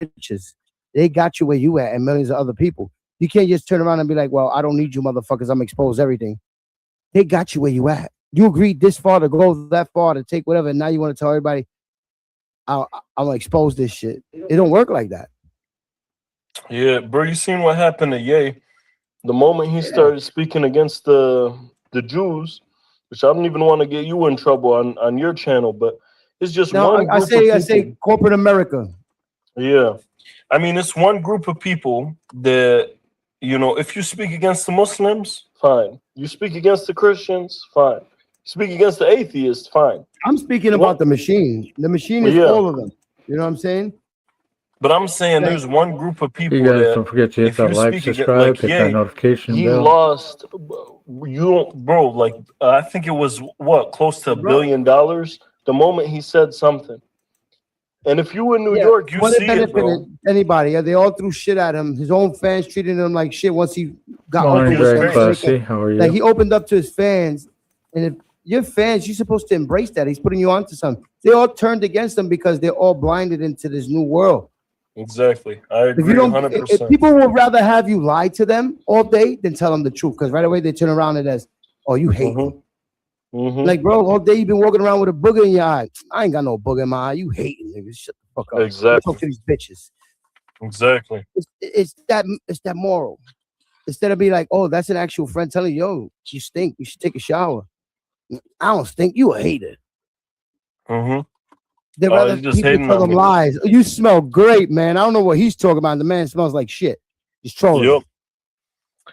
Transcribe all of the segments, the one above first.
bitches. They got you where you at and millions of other people. You can't just turn around and be like, well, I don't need you motherfuckers. I'm expose everything. They got you where you at. You agreed this far to go that far to take whatever. And now you want to tell everybody, I'm going to expose this shit. It don't work like that. Yeah, bro, you seen what happened to Ye? The moment he started speaking against the Jews, which I don't even want to get you in trouble on your channel, but it's just one group of people. I say corporate America. Yeah. I mean, it's one group of people that, you know, if you speak against the Muslims, fine. You speak against the Christians, fine. You speak against the atheists, fine. I'm speaking about the machine. The machine is all of them. You know what I'm saying? But I'm saying there's one group of people you guys that don't forget to hit that like, subscribe, hit that notification he bell. Lost, bro, like I think it was close to $1 billion the moment he said something. And if you in New York, you see it, bro. Anybody, they all threw shit at him. His own fans treated him like shit once he got open. Classy. How are you? Like he opened up to his fans, and if your fans, you're supposed to embrace that. He's putting you onto something. They all turned against him because they're all blinded into this new world. Exactly. I agree 100%. If people would rather have you lie to them all day than tell them the truth, because right away they turn around and as, oh, you hate me. Like, bro, all day you've been walking around with a booger in your eye. I ain't got no booger in my eye. You hating, nigga. Shut the fuck up. Exactly. Talk to these bitches. Exactly. It's that moral. Instead of being like, oh, that's an actual friend telling you, yo, you stink. You should take a shower. I don't stink. You a hater. They'd rather people tell them lies. You smell great, man. I don't know what he's talking about. The man smells like shit. He's trolling. Yep.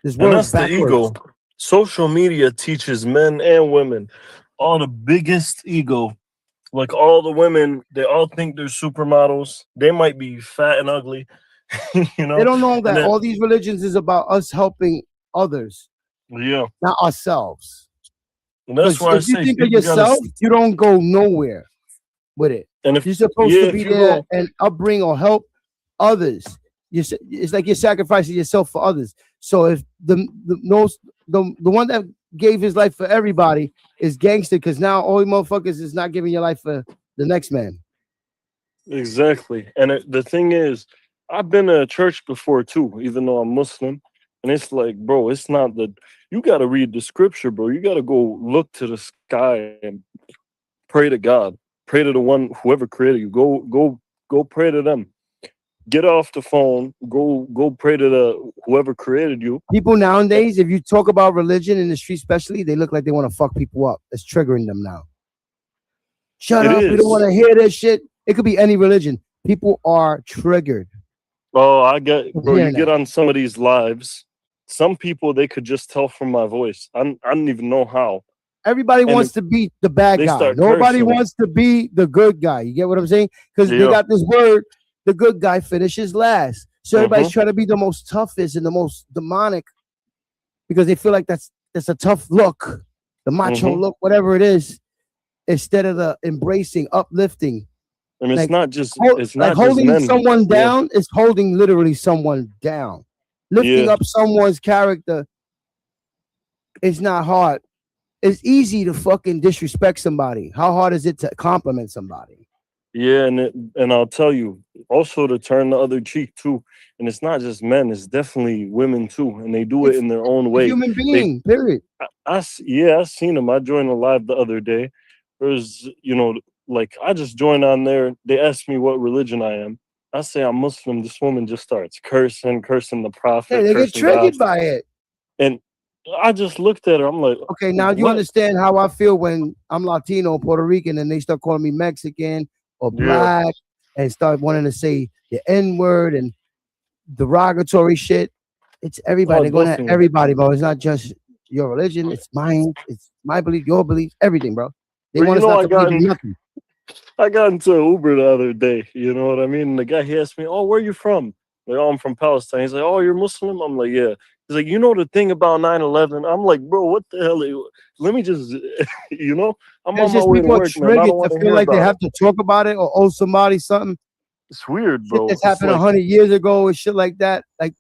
And that's the ego. Social media teaches men and women all the biggest ego. Like all the women, they all think they're supermodels. They might be fat and ugly. You know, they don't know that all these religions is about us helping others. Yeah, not ourselves. And that's why if you think of yourself, you don't go nowhere with it. And if you're supposed to be there and upbring or help others, it's like you're sacrificing yourself for others. So if the one that gave his life for everybody is gangster, because now all you motherfuckers is not giving your life for the next man. Exactly. And the thing is, I've been to a church before too, even though I'm Muslim. And it's like, bro, it's not you got to read the scripture, bro. You got to go look to the sky and pray to God. Pray to the one, whoever created you. Go pray to them. Get off the phone. Go pray to the whoever created you. People nowadays, if you talk about religion in the street, especially, they look like they want to fuck people up. It's triggering them now. Shut up. We don't want to hear this shit. It could be any religion. People are triggered. Oh, I get, bro. You get on some of these lives. Some people, they could just tell from my voice. I don't even know how. Everybody wants to be the bad guy. Nobody wants to be the good guy. You get what I'm saying? Because they got this word, the good guy finishes last. So everybody's trying to be the most toughest and the most demonic because they feel like that's a tough look, the macho look, whatever it is, instead of the embracing, uplifting. And it's not just holding someone down. It's holding literally someone down. Lifting up someone's character is not hard. It's easy to fucking disrespect somebody. How hard is it to compliment somebody? Yeah, and I'll tell you, also to turn the other cheek too. And it's not just men; it's definitely women too, and they do it in their own way. Human being, period. I seen them. I joined a live the other day. There's, like I just joined on there. They asked me what religion I am. I say I'm Muslim. This woman just starts cursing the prophet. Hey, they get triggered by it. And I just looked at her. I'm like, okay, now you understand how I feel when I'm Latino, Puerto Rican, and they start calling me Mexican or black and start wanting to say the N-word and derogatory shit. It's everybody. They're going at everybody, bro. It's not just your religion. It's mine. It's my belief, your belief, everything, bro. They want us not to believe nothing. I got into an Uber the other day. You know what I mean? And the guy, he asked me, oh, where are you from? Like, oh, I'm from Palestine. He's like, oh, you're Muslim? I'm like, yeah. He's like, you know the thing about 9/11? I'm like, bro, what the hell? Let me just, I'm on my way to work, man. I don't want to feel like they have to talk about it or owe somebody something. It's weird, bro. Shit that's happened 100 years ago and shit like that. Like,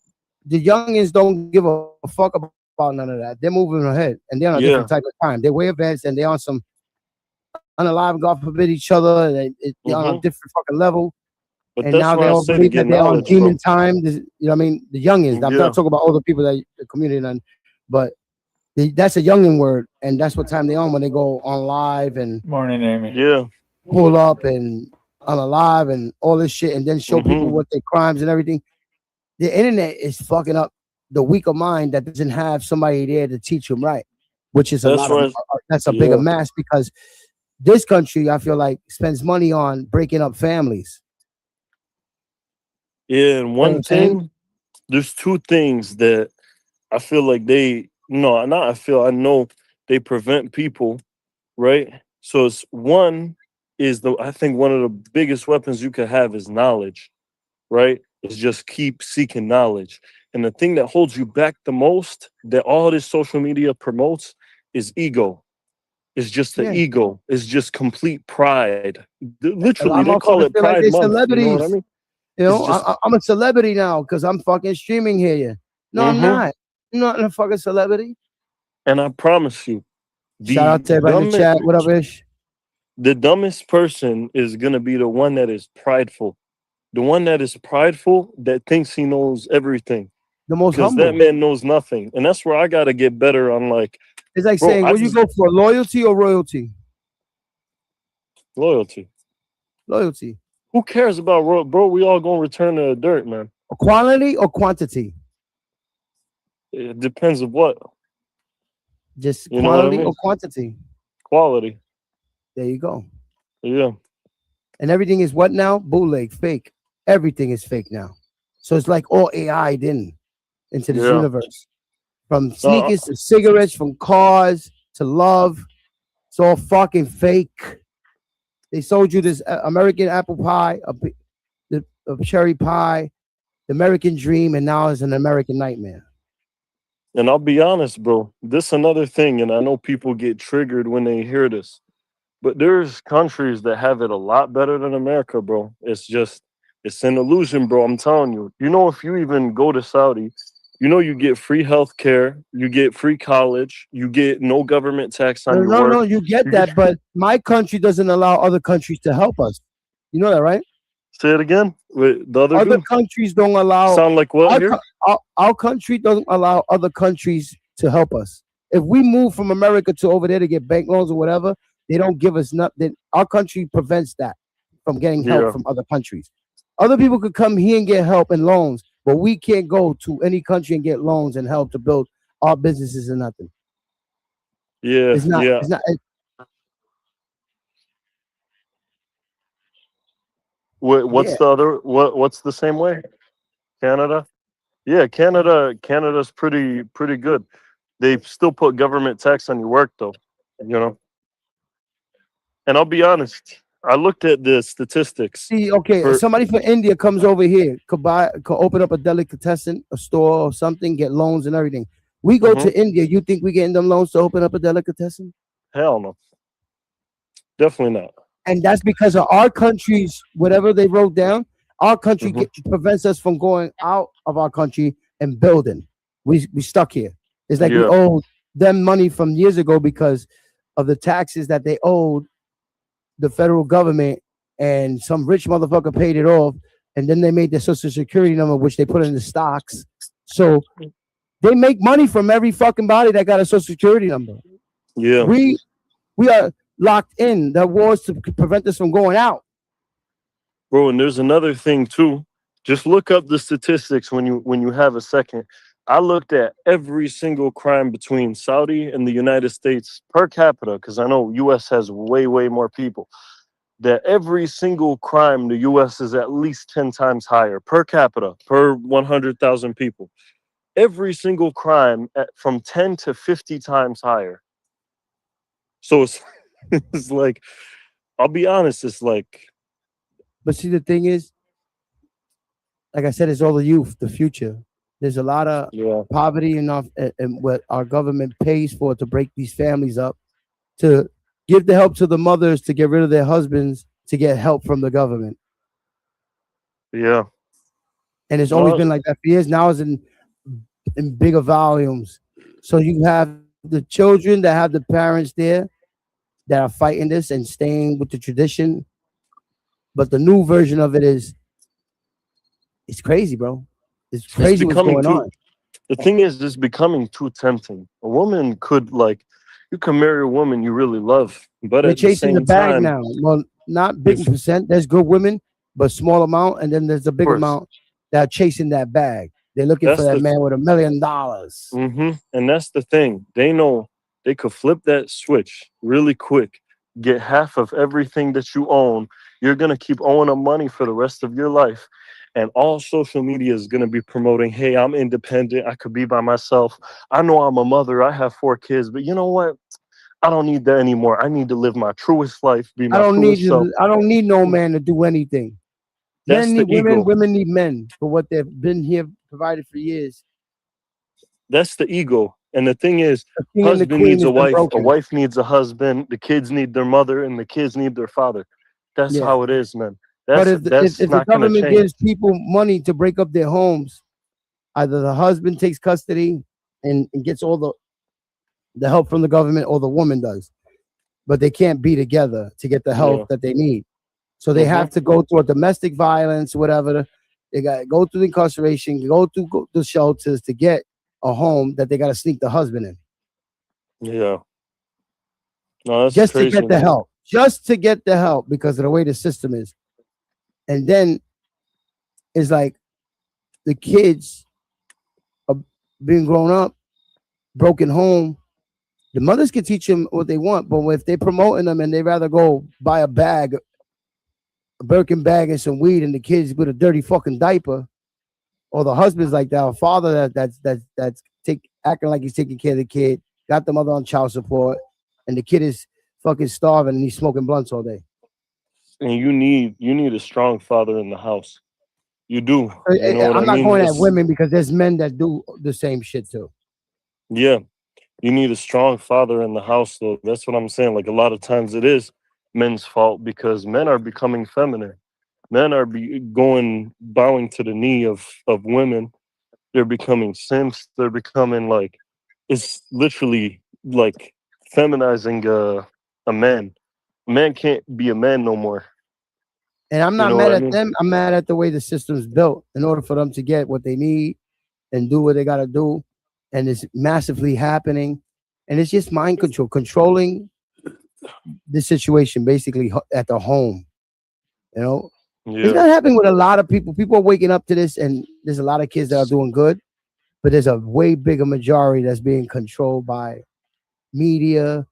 the youngins don't give a fuck about none of that. They're moving ahead, and they're on a different type of time. They're way advanced, and they're on some unalive, God forbid, each other. They're on a different fucking level. But and that's now why they I all say to believe get that they're on knowledge, demon bro. time. You know what I mean? The youngins. I'm not talking about older people that the community and but that's a youngin word, and that's what time they on when they go on live and Morning, Amy. Yeah. pull up and on a live and all this shit, and then show people what their crimes and everything. The internet is fucking up the weaker mind that doesn't have somebody there to teach them right, which is That's right. That's a bigger mass because this country, I feel like, spends money on breaking up families. Yeah, and one thing, there's two things that I feel like I know they prevent people, right? So it's one is I think one of the biggest weapons you could have is knowledge, right? Is just keep seeking knowledge. And the thing that holds you back the most that all this social media promotes is ego. It's just the ego. It's just complete pride. Literally, they call it Pride Month. You know what I mean? You know, I'm a celebrity now because I'm fucking streaming here. No, I'm not. I'm not a fucking celebrity. And I promise you, shout out to everybody in the chat. What up, Ish? The dumbest person is gonna be the one that is prideful. The one that is prideful that thinks he knows everything. The most humble. Because that man knows nothing. And that's where I gotta get better on like it's like saying, will you go for loyalty or royalty? Loyalty. Loyalty. Who cares about bro? We all gonna return to the dirt, man. Quality or quantity? It depends of what. Just quality or quantity? Quality. There you go. Yeah. And everything is what now? Bootleg, fake. Everything is fake now. So it's like all AI into this universe. From sneakers to cigarettes, from cars to love. It's all fucking fake. They sold you this American apple pie, a cherry pie, the American dream, and now it's an American nightmare. And I'll be honest, bro, this another thing, and I know people get triggered when they hear this, but there's countries that have it a lot better than America, bro. It's an illusion, bro. I'm telling you. You know, if you even go to Saudi, you know you get free health care, you get free college, you get no government tax on your work. No, you get that, but my country doesn't allow other countries to help us. You know that, right? Say it again. Wait, the other countries don't allow. Sound like what here? Our country doesn't allow other countries to help us. If we move from America to over there to get bank loans or whatever, they don't give us nothing. Our country prevents that from getting help from other countries. Other people could come here and get help and loans, but we can't go to any country and get loans and help to build our businesses or nothing. Yeah, it's not. It's not. What's the other? What's the same way? Canada. Yeah, Canada's pretty good. They still put government tax on your work though, you know. And I'll be honest, I looked at the statistics. See, okay, somebody from India comes over here, could open up a delicatessen, a store or something, get loans and everything. We go to India. You think we getting them loans to open up a delicatessen? Hell no. Definitely not. And that's because of our countries, whatever they wrote down, our country prevents us from going out of our country and building. We stuck here. It's like we owe them money from years ago because of the taxes that they owed the federal government, and some rich motherfucker paid it off, and then they made the Social Security number, which they put in the stocks. So they make money from every fucking body that got a Social Security number. Yeah. We are locked in. The wars to prevent us from going out. Bro, and there's another thing too. Just look up the statistics when you have a second. I looked at every single crime between Saudi and the United States per capita, because I know US has way more people. That every single crime, the US is at least 10 times higher per capita, per 100,000 people. Every single crime from 10 to 50 times higher. So it's like, I'll be honest, it's like. But see, the thing is, like I said, it's all the youth, the future. There's a lot of poverty enough, and what our government pays for to break these families up, to give the help to the mothers to get rid of their husbands, to get help from the government. Yeah. And it's always been like that for years. Now it's in bigger volumes. So you have the children that have the parents there that are fighting this and staying with the tradition. But the new version of it is It's crazy, bro. It's It's crazy what's becoming going too. on. The thing is, it's becoming too tempting. A woman could like, you can marry a woman you really love, but They're at the chasing the same bag time, now. Well, not big if of percent. There's good women, but small amount, and then there's a big course, amount that are chasing that bag. They're looking for that's that the man with $1 million. and that's the thing. They know they could flip that switch really quick, get half of everything that you own. You're gonna keep owing them money for the rest of your life. And all social media is gonna be promoting, hey, I'm independent, I could be by myself. I know I'm a mother, I have 4 kids, but you know what? I don't need that anymore. I need to live my truest life, be my truest self. I don't need no man to do anything. That's Men the need women, ego. women need men for what they've been here provided for years. That's the ego. And the thing is, The king and the husband queen needs has been a broken. wife needs a husband, the kids need their mother, and the kids need their father. That's Yeah. how it is, man. But That's if the not gonna government change. gives people money to break up their homes, either the husband takes custody and gets all the help from the government, or the woman does. But they can't be together to get the help Yeah. that they need. So they hmm have to go through a domestic violence, whatever. They got to go through the incarceration, go through the shelters to get a home that they got to sneak the husband in, Yeah. No, that's just to crazy, get the man. help, just to get the help because of the way the system is. And then it's like the kids are being grown up, broken home. The mothers can teach them what they want, but if they're promoting them and they rather go buy a bag, a Birkin bag and some weed, and the kids with a dirty fucking diaper, or the husband's like that, or father that's acting like he's taking care of the kid, got the mother on child support, and the kid is fucking starving and he's smoking blunts all day. And you need a strong father in the house. You do. You know what I I'm not mean? going at It's women because there's men that do the same shit too. yeah. You need a strong father in the house, though. That's what I'm saying. Like a lot of times it is men's fault because men are becoming feminine. Men are going bowing to the knee of women. They're becoming simps. They're becoming like, it's literally like feminizing a man. A man can't be a man no more. And I'm You not know what mad I at mean? them. I'm mad at the way the system's built in order for them to get what they need and do what they got to do. And it's massively happening. And it's just mind control, controlling the situation basically at the home. You know, it's Yeah. not happening with a lot of people. People are waking up to this, and there's a lot of kids that are doing good, but there's a way bigger majority that's being controlled by media,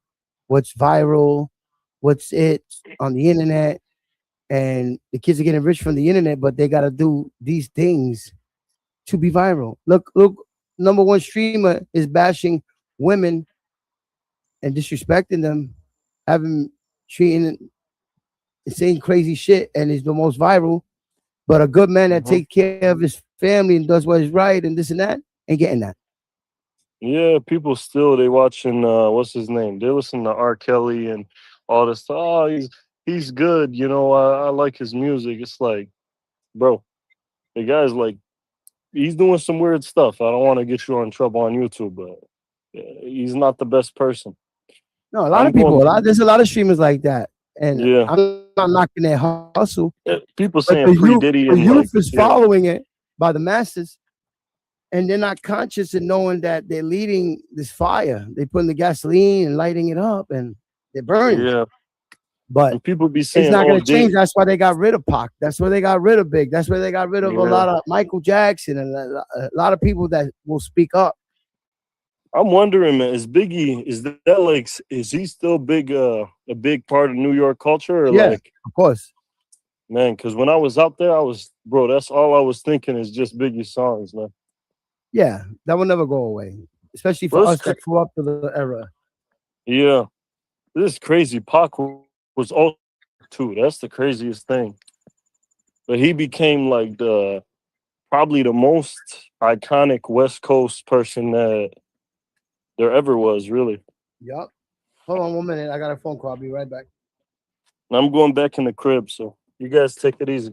what's viral, what's it on the internet. And the kids are getting rich from the internet, but they got to do these things to be viral. Look, number one streamer is bashing women and disrespecting them, having treating saying crazy shit, and is the most viral. But a good man that hmm takes care of his family and does what is right and this and that ain't getting that. Yeah. People still they watching what's his name? They listen to R. Kelly and all this stuff. Oh, he's good. You know, I like his music. It's like, bro, the guy's like he's doing some weird stuff. I don't want to get you in trouble on YouTube, but he's not the best person. No, a lot I'm of people, going, there's a lot of streamers like that, and yeah. I'm not knocking their hustle, People but saying pre Diddy the and youth like, is yeah, following it by the masses, and they're not conscious in knowing that they're leading this fire. They putting the gasoline and lighting it up, and they're burning. yeah. But And people be it's saying, not oh, going to change. did That's why they got rid of Pac. That's why they got rid of Big. That's why they got rid of a yeah. lot of Michael Jackson and a lot of people that will speak up. I'm wondering, man, is Biggie is that like is he still a big part of New York culture or Yeah, like of course. man? Because when I was out there, I was bro. That's all I was thinking is just Biggie songs, man. Yeah, that will never go away, especially for Well, us that grew up to the era. yeah, this is crazy. Pac was also too. That's the craziest thing. But he became like the probably the most iconic West Coast person that there ever was, really. Yup. Hold on 1 minute. I got a phone call. I'll be right back. And I'm going back in the crib, so you guys take it easy.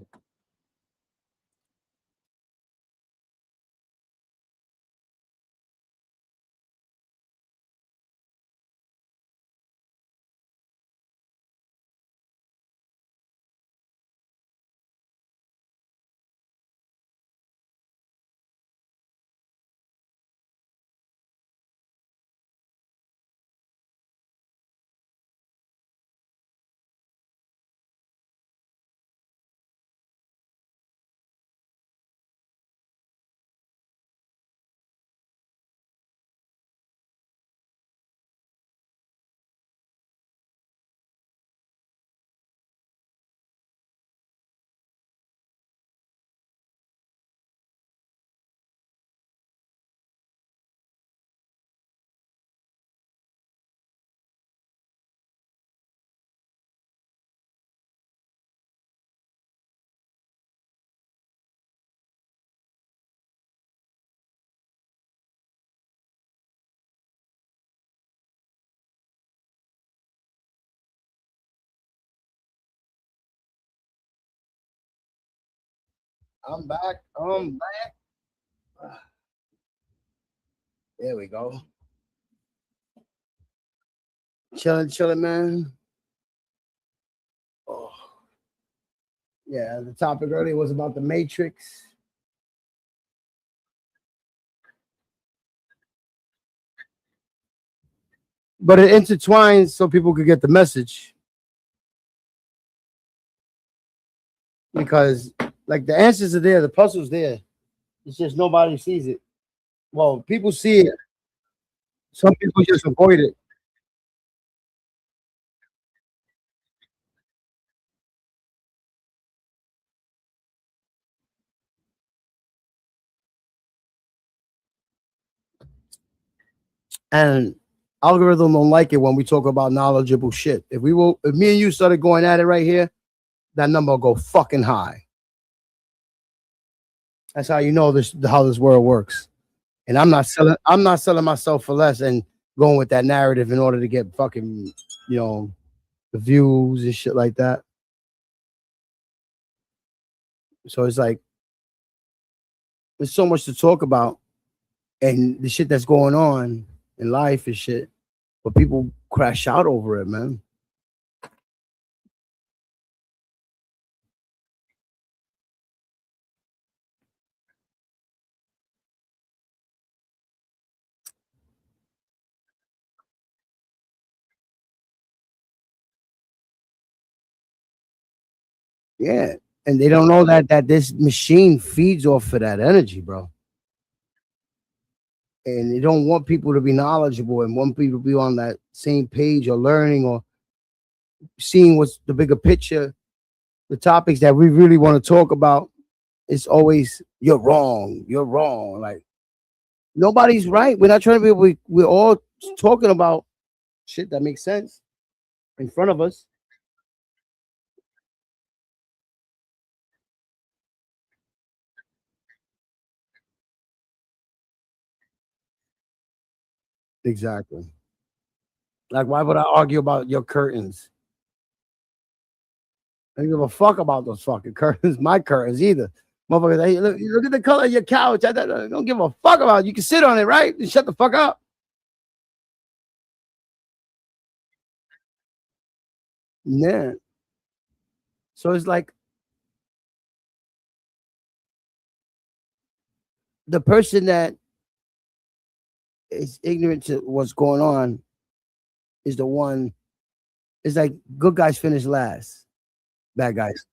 I'm back. There we go. Chilling, man. Oh. Yeah, the topic earlier was about the Matrix. But it intertwines so people could get the message. Because, like, the answers are there, the puzzle's there. It's just nobody sees it. Well, people see it. Some people just avoid it. And algorithm don't like it when we talk about knowledgeable shit. If me and you started going at it right here, that number will go fucking high. That's how you know how this world works. And I'm not selling myself for less and going with that narrative in order to get fucking, the views and shit like that. So it's like there's so much to talk about and the shit that's going on in life and shit, but people crash out over it, man. Yeah, and they don't know that this machine feeds off of that energy, bro. And they don't want people to be knowledgeable and want people to be on that same page or learning or seeing what's the bigger picture. The topics that we really want to talk about, it's always you're wrong. Like nobody's right. We're not trying to be. We're all talking about shit that makes sense in front of us. Exactly. Like, why would I argue about your curtains? I don't give a fuck about those fucking curtains. My curtains either. Motherfuckers, hey, look at the color of your couch. I don't give a fuck about it. You can sit on it, right? And shut the fuck up. Yeah. So it's like the person that is ignorant to what's going on is the one. It's like good guys finish last, bad guys.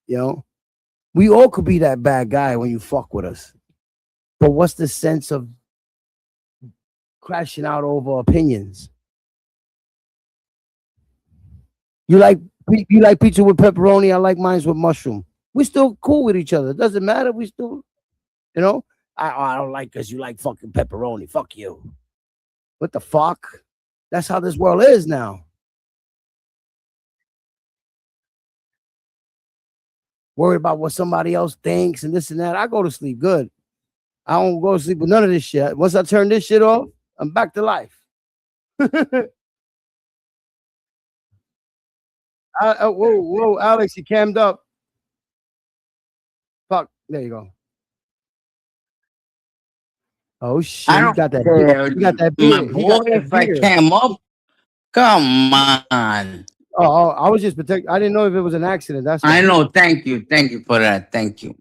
We all could be that bad guy when you fuck with us. But what's the sense of crashing out over opinions? You like pizza with pepperoni. I like mine with mushroom. We're still cool with each other. It doesn't matter. We still, I don't like because you like fucking pepperoni. Fuck you. What the fuck? That's how this world is now. Worried about what somebody else thinks and this and that. I go to sleep good. I don't go to sleep with none of this shit. Once I turn this shit off, I'm back to life. Whoa, Alex, you cammed up. Fuck, there you go. Oh shit, you got that beard. You got that beard. If I came up, come on. Oh, I was just protecting. I didn't know if it was an accident. That's I know. Thank you for that. Thank you.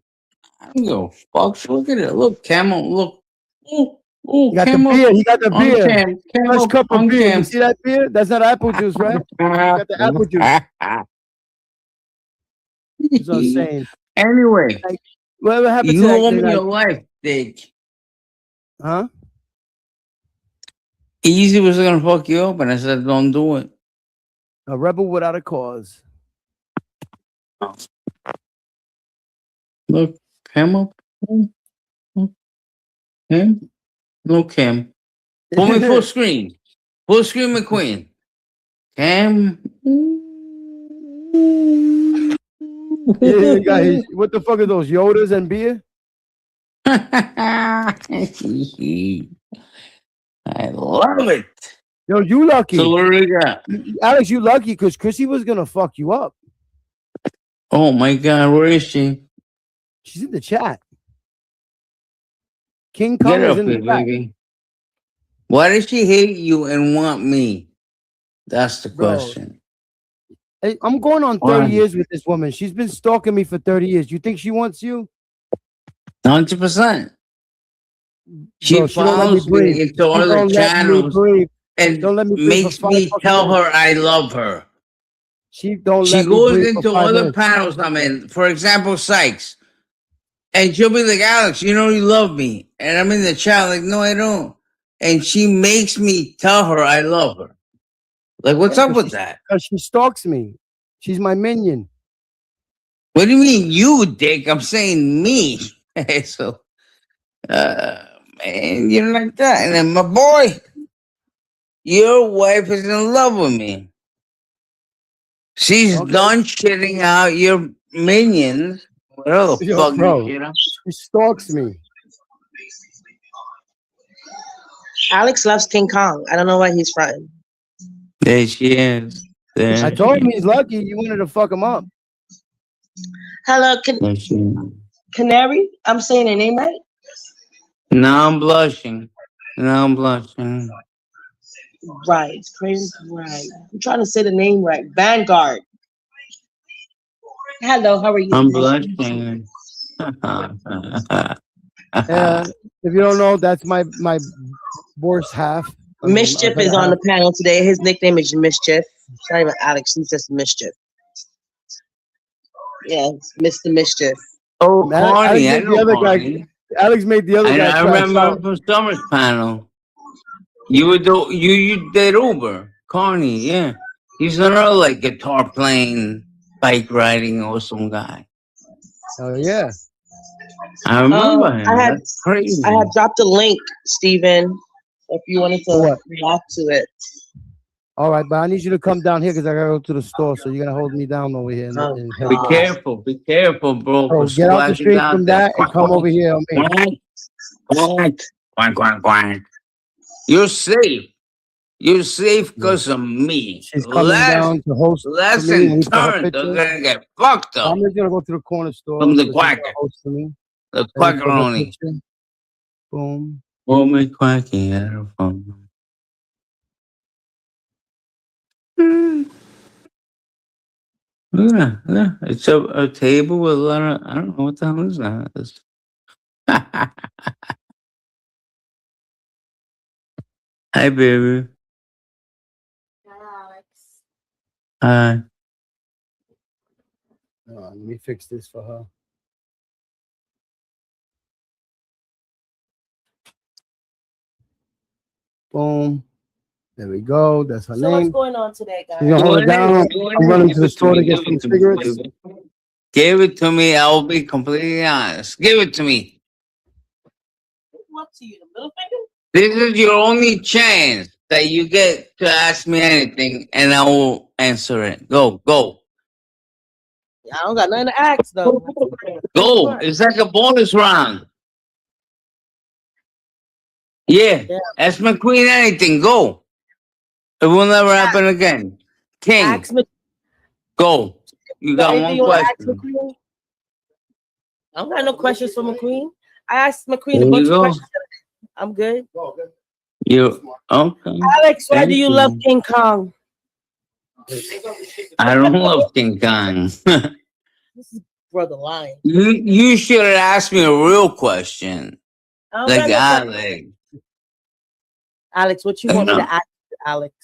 I don't give a fuck. Look at it. Look, Camel. Look. He got the beard. He got the beard. Fresh cup of beer. You see that beard? That's not apple juice, right? You got the apple juice. That's what I'm saying. Anyway, like, whatever happened you owe me your life, Dick. Huh? Easy was gonna fuck you up, and I said, "Don't do it." A rebel without a cause. Look, Cam up. Cam? No, Cam. Pull me full screen. Full screen McQueen. Cam. Yeah, what the fuck are those Yodas and beer? I love it. Yo, you lucky. So what do we got? Alex, you lucky because Chrissy was gonna fuck you up. Oh my God, where is she? She's in the chat. King Kong Get is up in the here, back. baby. Why does she hate you and want me? That's the question. Hey, I'm going on 30 Why? years with this woman. She's been stalking me for 30 years. You think she wants you? 100%. She Bro, she don't let me follows me breathe. into She all the don't let me channels breathe. and Don't let me breathe for makes 5 me fucking tell minutes. her I love her. She don't She let me goes breathe for into 5 other minutes. panels I'm in. For example, Sykes. And she'll be like, Alex, you know you love me. And I'm in the chat like, no, I don't. And she makes me tell her I love her. Like, what's up with that? Because she stalks me. She's my minion. What do you mean, you, dick? I'm saying me. So, man, you're like that. And then, my boy, your wife is in love with me. She's done shitting out your minions. Whatever the fuck bro, you know? she stalks me. Alex loves King Kong. I don't know why he's fronting. There she is. There I told him he's lucky. You wanted to fuck him up. Hello, there she is. Canary. I'm saying your name right. Now I'm blushing. Now I'm blushing. Right, Prince. Right. I'm trying to say the name right. Vanguard. Hello, how are you? I'm blushing. If you don't know, that's my worst half. Mischief is on the panel today. His nickname is Mischief. It's not even Alex. He's just Mischief. Yeah, Mr. Mischief. Oh, Carney. I know Carney. Alex made the other guy. I remember from Summer's panel. You did Uber, Carney. Yeah, he's another like guitar playing, bike riding, awesome guy. Oh yeah, I remember him. That's crazy. I had dropped a link, Steven, if you wanted to react to it. All right, but I need you to come down here because I gotta go to the store. So you're gonna hold me down over here. Be careful, bro. Oh, get out the street from that and come over here on me. Quack. You're safe. You're safe because of me. She's coming down to host. Less than turn. They're gonna get fucked up. I'm just gonna go to the corner store. From the quacker. The quackeroni. Boom. We'll make quacky out of fun. Look at that. It's a table with a lot of, I don't know what the hell is that. Hi, baby. Hi, Alex. Hi. Let me fix this for her. Boom. There we go. That's her name. What's going on today, guys? You're gonna hold it down. I'm running to the store to get some cigarettes. Give it to me. I'll be completely honest. Give it to me. What to you, the middle finger? This is your only chance that you get to ask me anything, and I will answer it. Go. I don't got nothing to ask, though. Go. It's like a bonus round. Yeah. Ask McQueen anything. Go. It will never happen again. King. Go. You got one question. I don't got no questions for McQueen. I asked McQueen a bunch of questions. I'm good. You okay? Alex, why do you love King Kong? I don't love King Kong. This is Brother Lion. You should have asked me a real question. Like Alex. Alex, what you want me to ask you, Alex?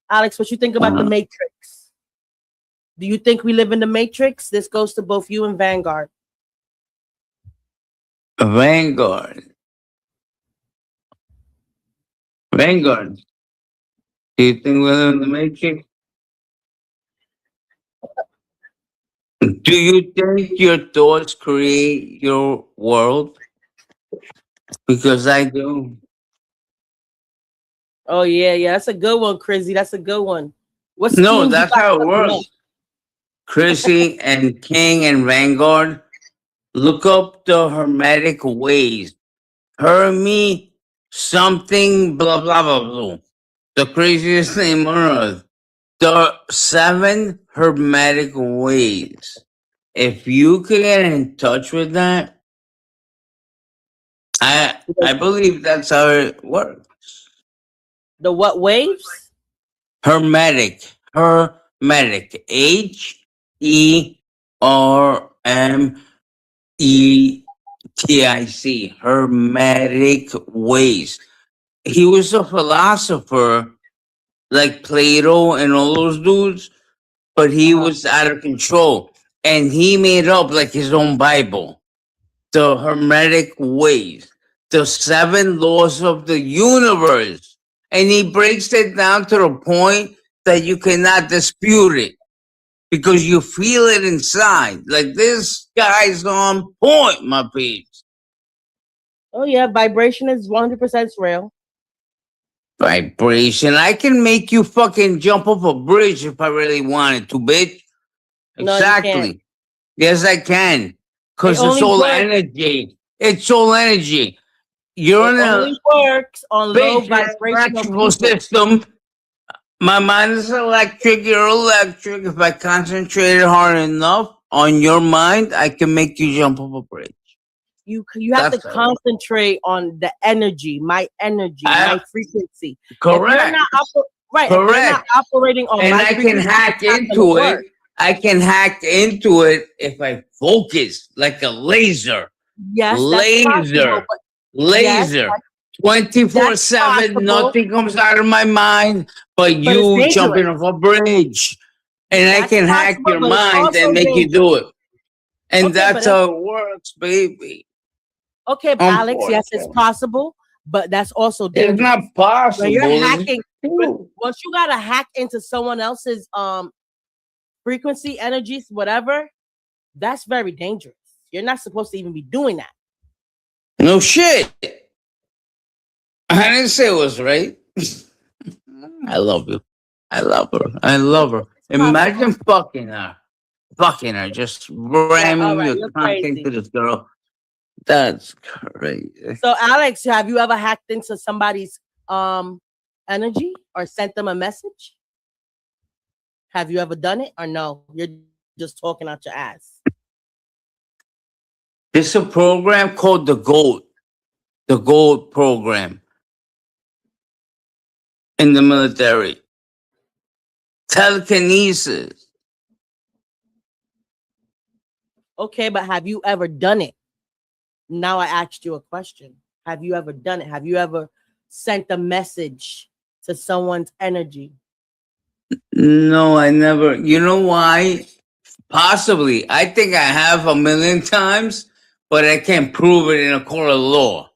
Alex, what you think about the Matrix? Do you think we live in the Matrix? This goes to both you and Vanguard. Vanguard. Do you think we live in the Matrix? Do you think your thoughts create your world? Because I do. Oh yeah, that's a good one, Crizzy. That's a good one. No, that's how it works. Chrissy and King and Vanguard, look up the Hermetic ways. Herme something blah blah blah blah. The craziest name on earth. The 7 Hermetic ways. If you could get in touch with that, I believe that's how it works. The what waves? Hermetic. Hermetic. HERMETIC. Hermetic ways. He was a philosopher like Plato and all those dudes, but he was out of control. And he made up like his own Bible. The Hermetic ways. The 7 laws of the universe. And he breaks it down to the point that you cannot dispute it because you feel it inside. Like, this guy's on point, my peeps. Oh yeah, vibration is 100% real. Vibration. I can make you fucking jump off a bridge if I really wanted to, bitch. No, Exactly. Yes, I can. Because it's all energy. It's all energy. You're in only works on low vibrational system. My mind is electric. You're electric. If I concentrate hard enough on your mind, I can make you jump off a bridge. You have to concentrate on the energy, my frequency. Correct. Right. Correct. If you're not operating on and my I can hack into it. I can hack into it if I focus like a laser. Yes, laser. Laser. 24/7, nothing comes out of my mind but you jumping off a bridge. And I can hack your mind and make you do it. And that's how it works, baby. Okay, Alex, yes, it's possible, but that's also dangerous. It's not possible. When you're hacking, once you gotta hack into someone else's frequency, energies, whatever, that's very dangerous. You're not supposed to even be doing that. No shit. I didn't say it was right. I love you. I love her. I love her. Imagine fucking her. Fucking her. Just ramming your cock into this girl. That's crazy. So, Alex, have you ever hacked into somebody's energy or sent them a message? Have you ever done it or no? You're just talking out your ass. There's a program called the GOLD program in the military. Telekinesis. Okay, but have you ever done it? Now I asked you a question. Have you ever done it? Have you ever sent a message to someone's energy? No, I never. You know why? Possibly. I think I have 1,000,000 times, but I can't prove it in a court of law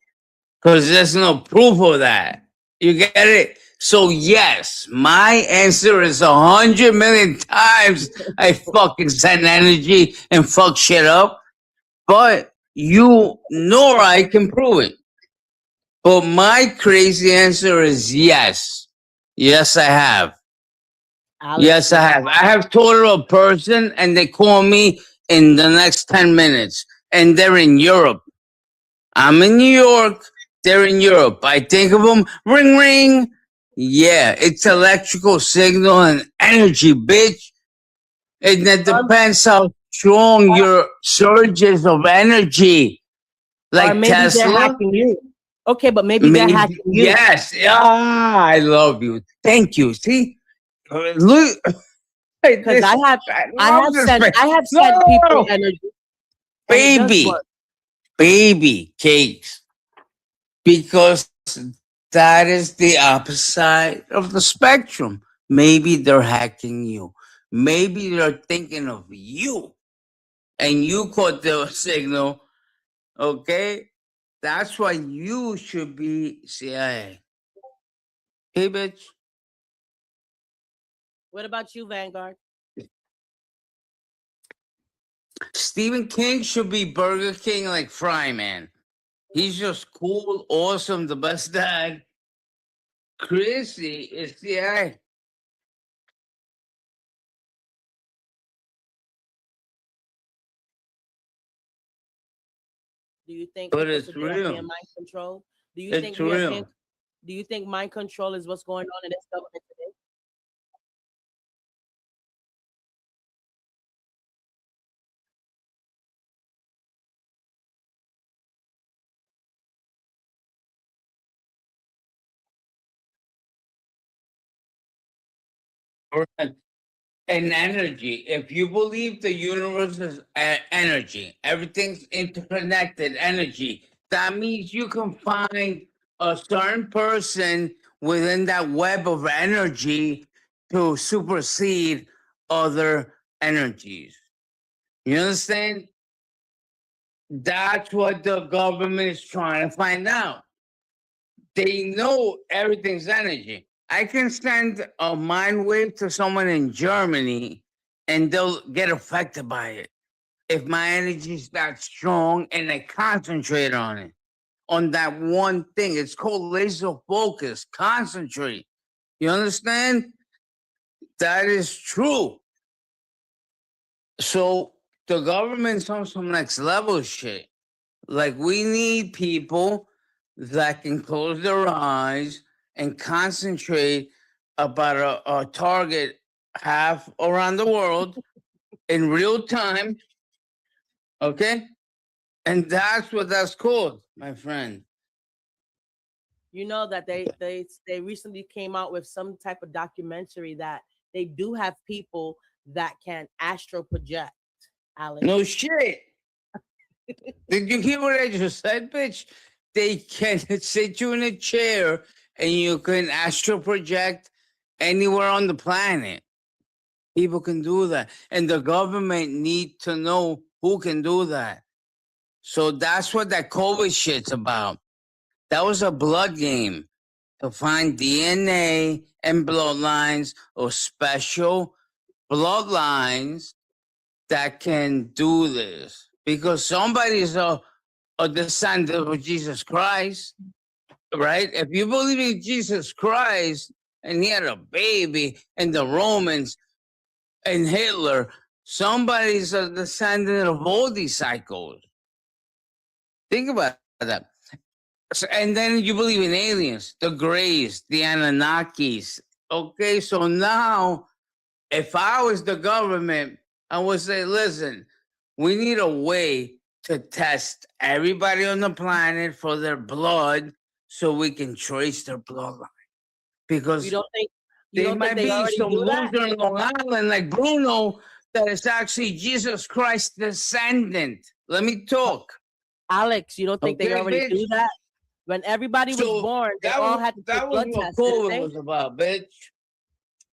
because there's no proof of that. You get it? So yes, my answer is 100,000,000 times I fucking send energy and fuck shit up, but you nor I can prove it. But my crazy answer is yes. Yes, I have. Alex, yes, I have. I have told a person and they call me in the next 10 minutes and they're in Europe. I'm in New York. They're in Europe. I think of them. Ring, ring. Yeah, it's electrical signal and energy, bitch. And it depends how strong your surges of energy. Like maybe Tesla. They're hacking you. Okay, but maybe they're hacking you. Yes. I love you. Thank you. See? Look. Because I have sent people energy. Baby cakes. Because that is the opposite of the spectrum. Maybe they're hacking you. Maybe they're thinking of you. And you caught the signal. Okay? That's why you should be CIA. Hey, bitch. What about you, Vanguard? Stephen King should be Burger King like Fryman. He's just cool, awesome, the best dad. Chrissy is CIA. Do you think? But it's real. Mind control? Do you think real? Do you think mind control is what's going on in this government today? and energy. If you believe the universe is energy, everything's interconnected energy, that means you can find a certain person within that web of energy to supersede other energies. You understand? That's what the government is trying to find out. They know everything's energy. I can send a mind wave to someone in Germany and they'll get affected by it. If my energy is that strong and I concentrate on that one thing, it's called laser focus, concentrate. You understand? That is true. So the government's on some next level shit. Like, we need people that can close their eyes and concentrate about a target half around the world in real time. Okay? And that's what that's called, my friend. You know that they recently came out with some type of documentary that they do have people that can astral project, Alex. No shit. Did you hear what I just said, bitch? They can sit you in a chair and you can astral project anywhere on the planet. People can do that. And the government need to know who can do that. So that's what that COVID shit's about. That was a blood game to find DNA and bloodlines or special bloodlines that can do this. Because somebody's a descendant of Jesus Christ, right? If you believe in Jesus Christ and he had a baby and the Romans and Hitler, somebody's a descendant of all these cycles. Think about that. So, and then you believe in aliens, the Greys, the Anunnakis. Okay, so now if I was the government, I would say, listen, we need a way to test everybody on the planet for their blood so we can trace their bloodline. Because you don't think there might be some loser in Long Island like Bruno that is actually Jesus Christ's descendant. Let me talk. Alex, you don't think they already do that? When everybody was born, they all had to take blood tests. That was what COVID was about, bitch.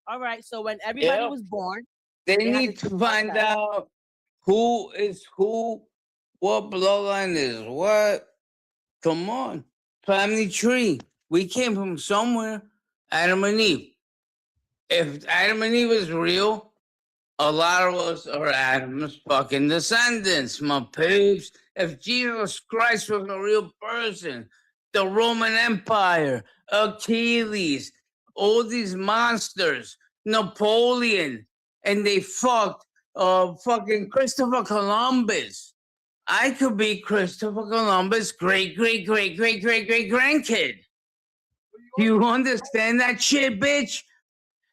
All right, so when everybody was born, they need to find out who is who, what bloodline is what. Come on. Family tree. We came from somewhere. Adam and Eve. If Adam and Eve is real, a lot of us are Adam's fucking descendants, my peeps. If Jesus Christ was a real person, the Roman Empire, Achilles, all these monsters, Napoleon, and they fucked fucking Christopher Columbus. I could be Christopher Columbus' great grandkid. You understand that shit, bitch?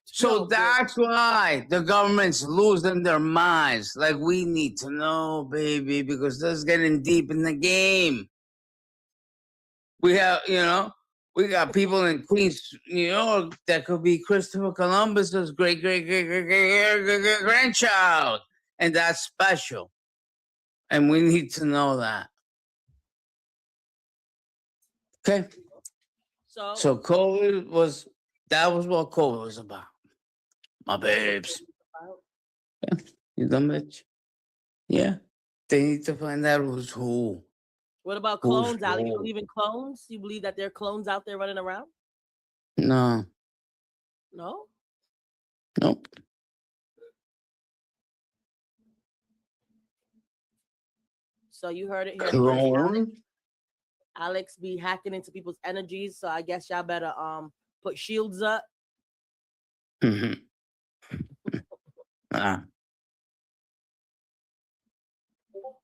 So that's why the government's losing their minds. Like, we need to know, baby, because this is getting deep in the game. We have, we got people in Queens, New York that could be Christopher Columbus's great grandchild. And that's special. And we need to know that. Okay? So COVID was what COVID was about. My babes. Yeah. You dumb bitch. Yeah. They need to find out who's who. What about clones, Alex? You believe in clones? You believe that there are clones out there running around? No. No? Nope. So you heard it here. Clone? Alex be hacking into people's energies, so I guess y'all better put shields up. Mm-hmm.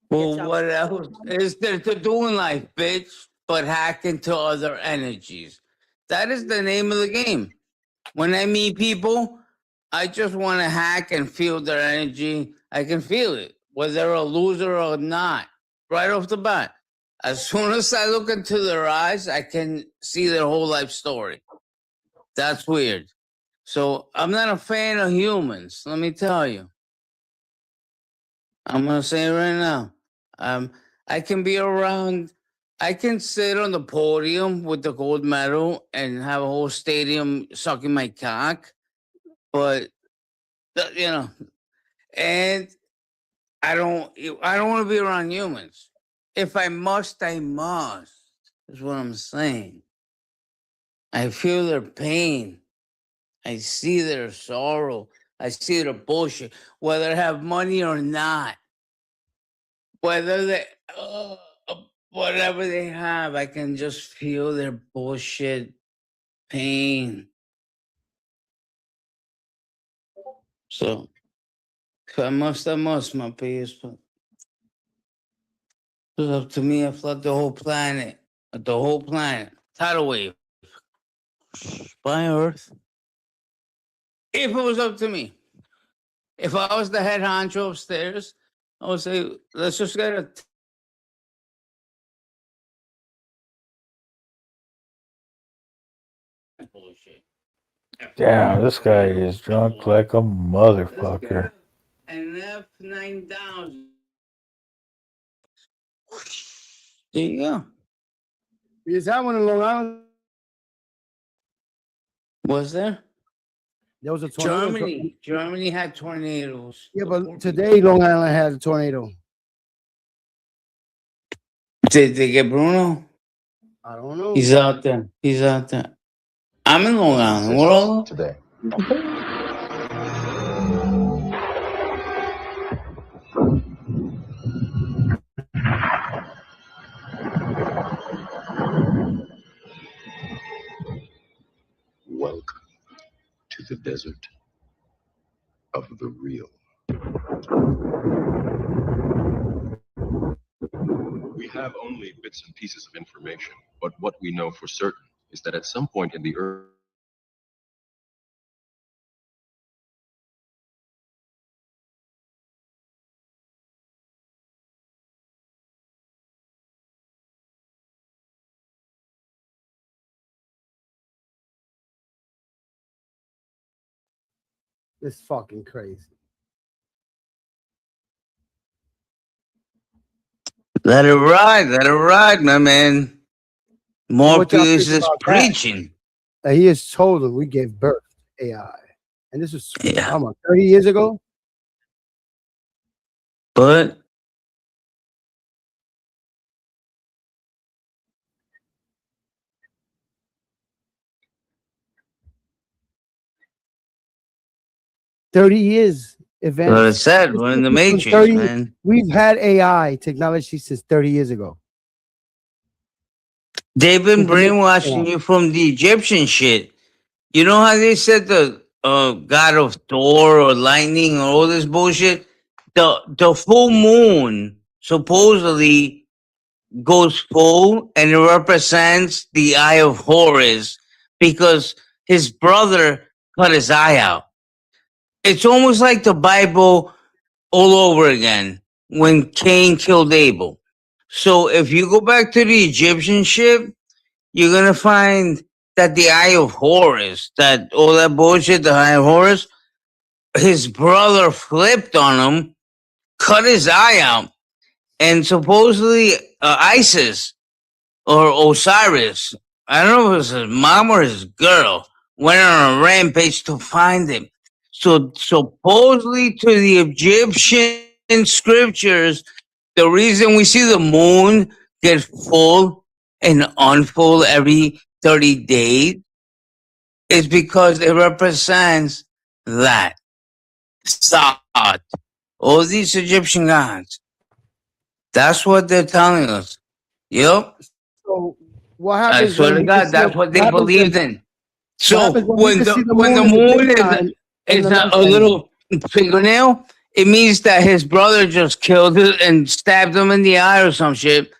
Well, what else is there to do in life, bitch, but hack into other energies? That is the name of the game. When I meet people, I just want to hack and feel their energy. I can feel it, whether they're a loser or not, right off the bat. As soon as I look into their eyes, I can see their whole life story. That's weird. So I'm not a fan of humans. Let me tell you. I'm gonna say it right now. I can be around. I can sit on the podium with the gold medal and have a whole stadium sucking my cock, but you know, and I don't want to be around humans. If I must, I must. Is what I'm saying. I feel their pain. I see their sorrow. I see their bullshit, whether they have money or not. Whether they, whatever they have, I can just feel their bullshit pain. So, if I must, my peace. But it's up to me. I flood the whole planet. The whole planet. Tidal wave. By Earth. If it was up to me. If I was the head honcho upstairs, I would say, let's just get a bullshit. Damn, this guy is drunk like a motherfucker. An F9000. There you go. Is that one in Long Island? Was there? There was a tornado. Germany had tornadoes. Yeah, but today Long Island had a tornado. Did they get Bruno? I don't know. He's out there. I'm in Long Island. What all today? Welcome to the desert of the real. We have only bits and pieces of information, but what we know for certain is that at some point in the earth, It's fucking crazy. Let it ride, my man. Morpheus is preaching. He has told him we gave birth to AI. And this was 30 years ago? But 30 years. Event. What I said, we're in the Matrix, man. We've had AI technology since 30 years ago. They've been brainwashing you from the Egyptian shit. You know how they said the god of Thor or lightning or all this bullshit? The full moon supposedly goes full and it represents the eye of Horus because his brother cut his eye out. It's almost like the Bible all over again when Cain killed Abel. So if you go back to the Egyptian shit, you're going to find that the eye of Horus, that all that bullshit, the eye of Horus, his brother flipped on him, cut his eye out, and supposedly Isis or Osiris, I don't know if it was his mom or his girl, went on a rampage to find him. So supposedly to the Egyptian scriptures, the reason we see the moon get full and unfull every 30 days is because it represents that. Sa'at. All these Egyptian gods. That's what they're telling us. Yep. So what happens? I swear to God, that's what they believed in. So when the moon is a little fingernail, it means that his brother just killed it and stabbed him in the eye or some shit.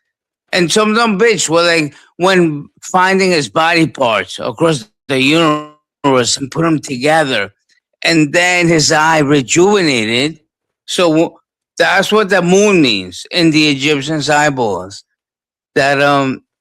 And some dumb bitch were like, when finding his body parts across the universe and put them together, and then his eye rejuvenated. So that's what the moon means in the Egyptians' eyeballs. That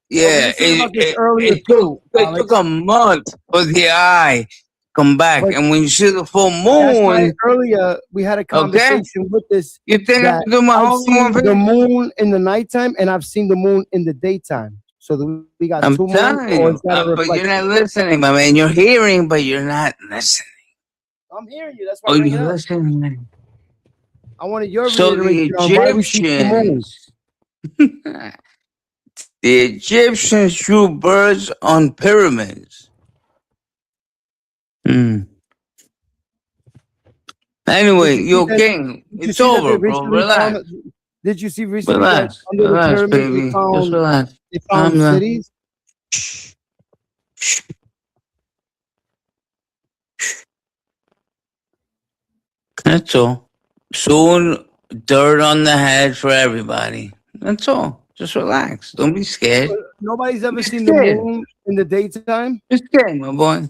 it took a month for the eye come back. But and when you see the full that's why moon, earlier we had a conversation with this. you think I That can do my I've homework? seen the moon in the nighttime and I've seen the moon in the daytime. So we got I'm two moons, telling or you, is that a but you're not reflection? listening, my man. You're hearing, but you're not listening. I'm hearing you. That's why Oh, I'm bringing you're it up. listening. I wanted your So the reiteration on why we see two moons. Egyptians, the Egyptians drew birds on pyramids. Anyway, you king, it's over, bro. Relax. Did you see recently Relax, that under the relax, pyramids baby. Just relax. they found cities? That's all. Soon, dirt on the head for everybody. That's all. Just relax. Don't be scared. Nobody's ever Be seen the scared. moon in the daytime. Be scared, my boy.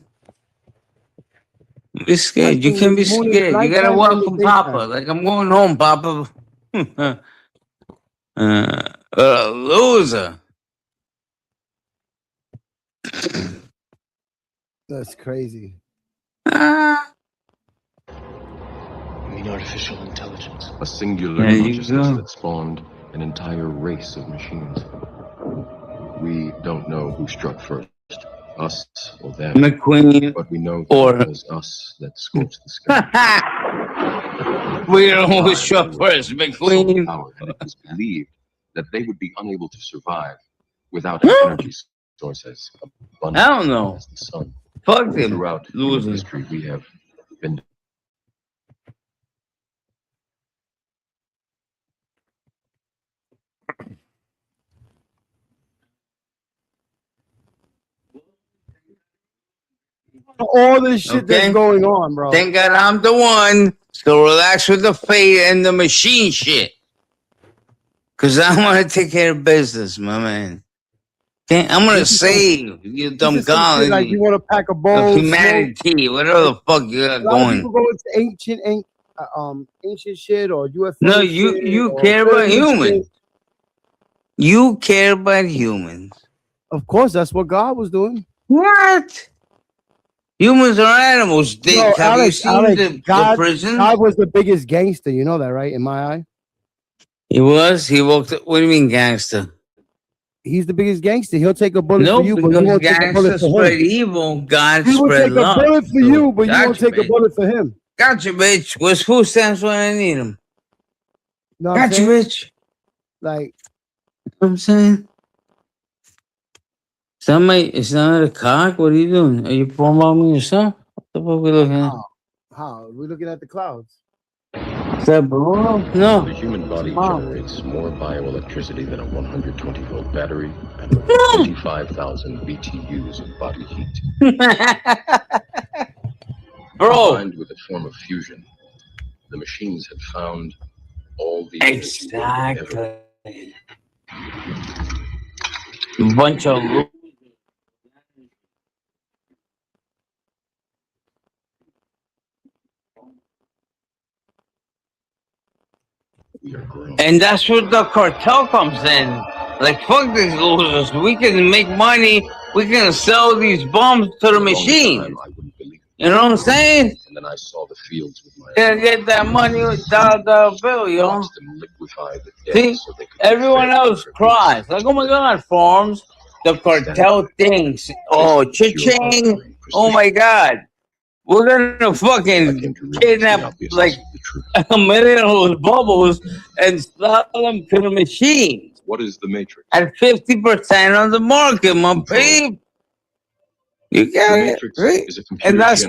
Be scared. You seen can't the be moon in the scared. You gotta nighttime and in the welcome Papa. daytime. Like, I'm going home, Papa. A loser. That's crazy. You mean artificial intelligence? A singular There you consciousness go. that spawned an entire race of machines. We don't know who struck first, us or them. McQueen But we know or that it was us that scorched the sky. we don't know who struck first, Solar McQueen. power, and it was believed that they would be unable to survive without an energy source as abundant I don't know. as the sun. Fuck them. Throughout human Losers. history, we have been All this shit Okay. that's going on, bro. Thank God I'm the one. So relax with the fate and the machine shit. Cause I want to take care of business, my man. Okay? I'm gonna save you dumb This is some shit like colony you want to pack a of bowl, smoke. humanity, whatever the fuck you got A lot of going. people go into ancient shit or UFO. No, shit you or care about pyramid shit. humans. You care about humans. Of course, that's what God was doing. What? Humans are animals, Dick. No, Have you Alex, seen the God prisons? was the biggest gangster. You know that, right? In my eye, He was? He walked. What do you mean, gangster? he's the biggest gangster. He'll take a bullet No, for you, but you because won't take a bullet gangsters for spread him. evil, God He will spread take a love. bullet for you, but you won't Gotcha, take a bitch. bullet for him. Gotcha, bitch. What's food stamps when I need them? Know what I'm Gotcha, saying? bitch. Like, You know what I'm saying? Is that a cock? What are you doing? Are you promoting yourself? What the fuck are we looking at? how? We're looking at the clouds. Is that Bruno? No. The human body Wow. generates more bioelectricity than a 120-volt battery and over 25,000 BTUs of body heat. Bro. Combined with a form of fusion, the machines had found all the energy they could ever. Exactly. Bunch of We are growing. and that's where the cartel comes in. Like, fuck these losers. We can make money. We can sell these bombs to the machine. I wouldn't believe it. You know what I'm saying? And then I saw the fields with my Gotta get that money with dollar bill, yo. watched them liquefy the dead See, so they could everyone get fed else for peace. cries. Like, oh my God, farms. The cartel thinks, oh, cha-ching. Oh my God. We're gonna fucking kidnap like 1 million of those bubbles and sell them to the machine What is the matrix? at 50% of the market, my babe. You The get it, matrix right? is a computer And that's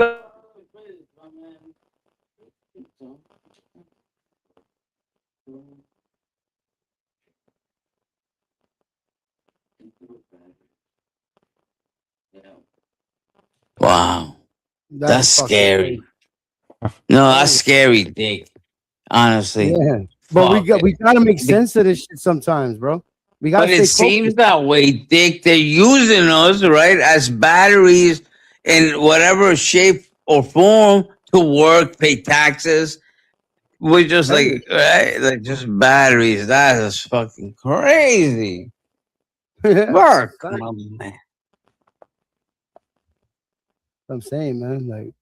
wow. That's scary. No, that's scary, Dick. Honestly. Yeah. But we gotta make sense of this shit sometimes, bro. We gotta But it seems that way, Dick. They're using us, right, as batteries in whatever shape or form to work, pay taxes. We're just like, right? Like just batteries. That is fucking crazy. Work, my man. I'm saying, man, like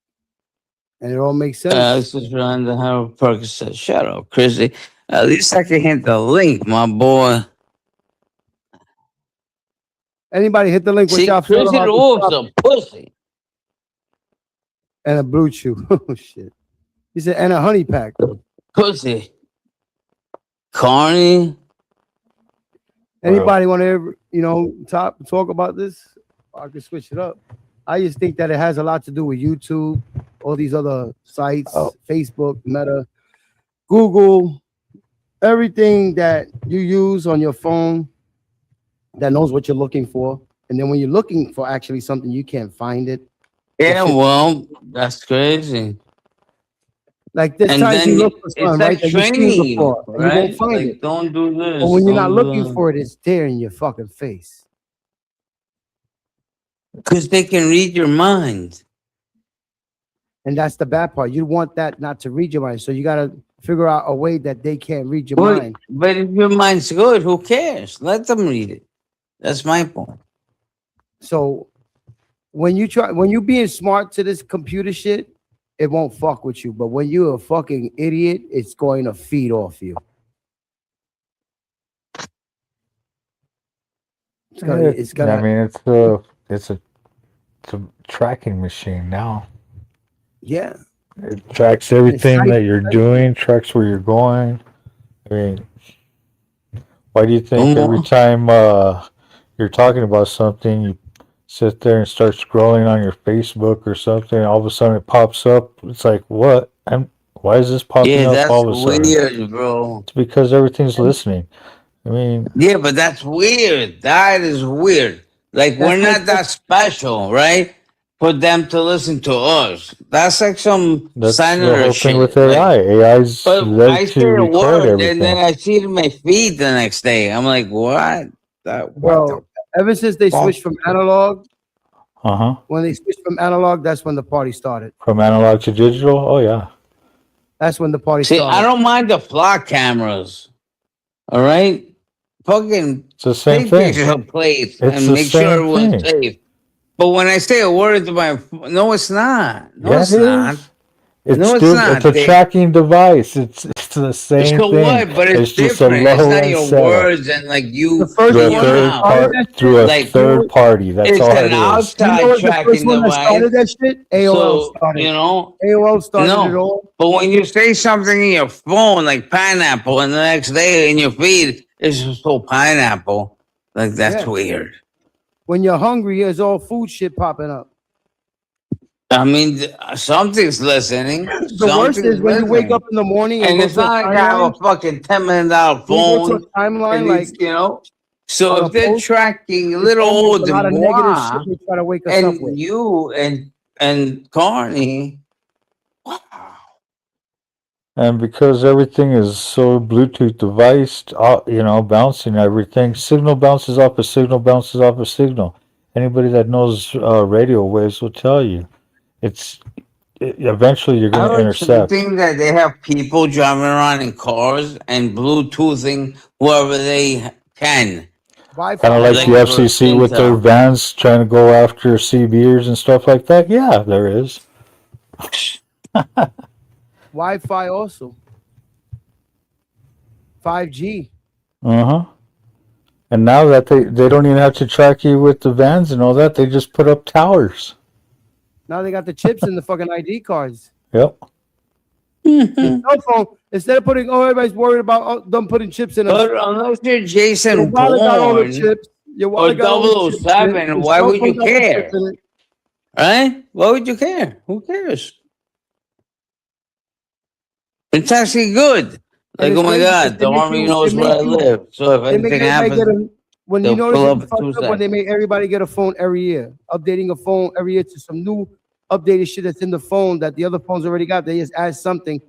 And it all makes sense. This is Ron the Howard Percocet. Shut up, Chrissy. At least I can hit the link, my boy. Anybody hit the link with See, y'all feel Chrissy about the this Wolf's topic? a pussy. And a blue chew. Oh shit. He said, and a honey pack. Pussy. Carney. Anybody want to talk about this? I can switch it up. I just think that it has a lot to do with YouTube, all these other sites, Facebook, Meta, Google, everything that you use on your phone that knows what you're looking for. And then when you're looking for actually something, you can't find it. Yeah, well, that's crazy. Like this And time then you look for it's something, like right? That you've seen training, before, and you right? won't find Like, it. don't do this. But when you're not don't do looking that. for it, it's there in your fucking face. Because they can read your mind. And that's the bad part. You want that not to read your mind. So you got to figure out a way that they can't read your Well, mind. but if your mind's good, who cares? Let them read it. That's my point. So when you being smart to this computer shit, it won't fuck with you. But when you're a fucking idiot, it's going to feed off you. It's gonna. I mean, it's a tracking machine now. Yeah. It tracks everything that you're doing, tracks where you're going. I mean, why do you think every time you're talking about something, you sit there and start scrolling on your Facebook or something, all of a sudden it pops up? It's like, what? Why is this popping up all of a sudden? Yeah, that's weird, bro. It's because everything's listening. I mean, yeah, but that's weird. That is weird. Like, we're not that special, right? For them to listen to us. That's like some senator the whole shit. thing with AI. AI's but there I to say a record word, everything. and then I see it in my feed the next day. I'm like, what? Well, ever since they switched from analog, when they switched from analog, that's when the party started. From analog to digital? Oh, yeah. That's when the party See, started. I don't mind the flock cameras. All right? Fucking it's the same take thing. pictures of plates It's and the make sure same everyone's thing. safe. But when I say a word to my... No, it's not. No, Yeah, it's it not. is. It's No, it's still, not. it's a They- tracking device. It's the same So thing. what? But it's just a different. It's low not end your setup. words and like you The first Through in a your third mouth. through a Like, third party. That's It's all an it is. You know outside what the tracking first one that started device. that shit? AOL So, started. you know, AOL started it no. all. But when you say something in your phone, like pineapple, and the next day in your feed, it's just so pineapple. Like, that's Yeah. weird. When you're hungry, there's all food shit popping up. I mean, something's listening. The worst is when you wake up in the morning and And go it's to a not like I have timeline. a fucking $10 million You go to phone. a timeline And like it's, you know, on so a if they're post, tracking a it's little almost old a lot of and negative moi, shit they try to wake us up with. and you and Carney, wow. And because everything is so Bluetooth device, bouncing everything, signal bounces off a signal, bounces off a signal. Anybody that knows radio waves will tell you. Eventually you're going to intercept. Think that they have people driving around in cars and Bluetoothing whoever they can. Kind of like Like the FCC with their Intel. vans trying to go after CBers and stuff like that. Yeah, there is. Wi-Fi also. 5G. And now that they don't even have to track you with the vans and all that, they just put up towers. Now they got the chips in the fucking ID cards. Yep. Cell phone, instead of putting, everybody's worried about them putting chips in. But unless you're Jason Bourne or or 007, why would you care? Right? Why would you care? Who cares? It's actually good. Like, oh my God, the army knows where I live. So if anything happens, when you they'll pull notice up it's fucked up when they make everybody get a phone every year, updating a phone every year to some new updated shit that's in the phone that the other phones already got. They just add something.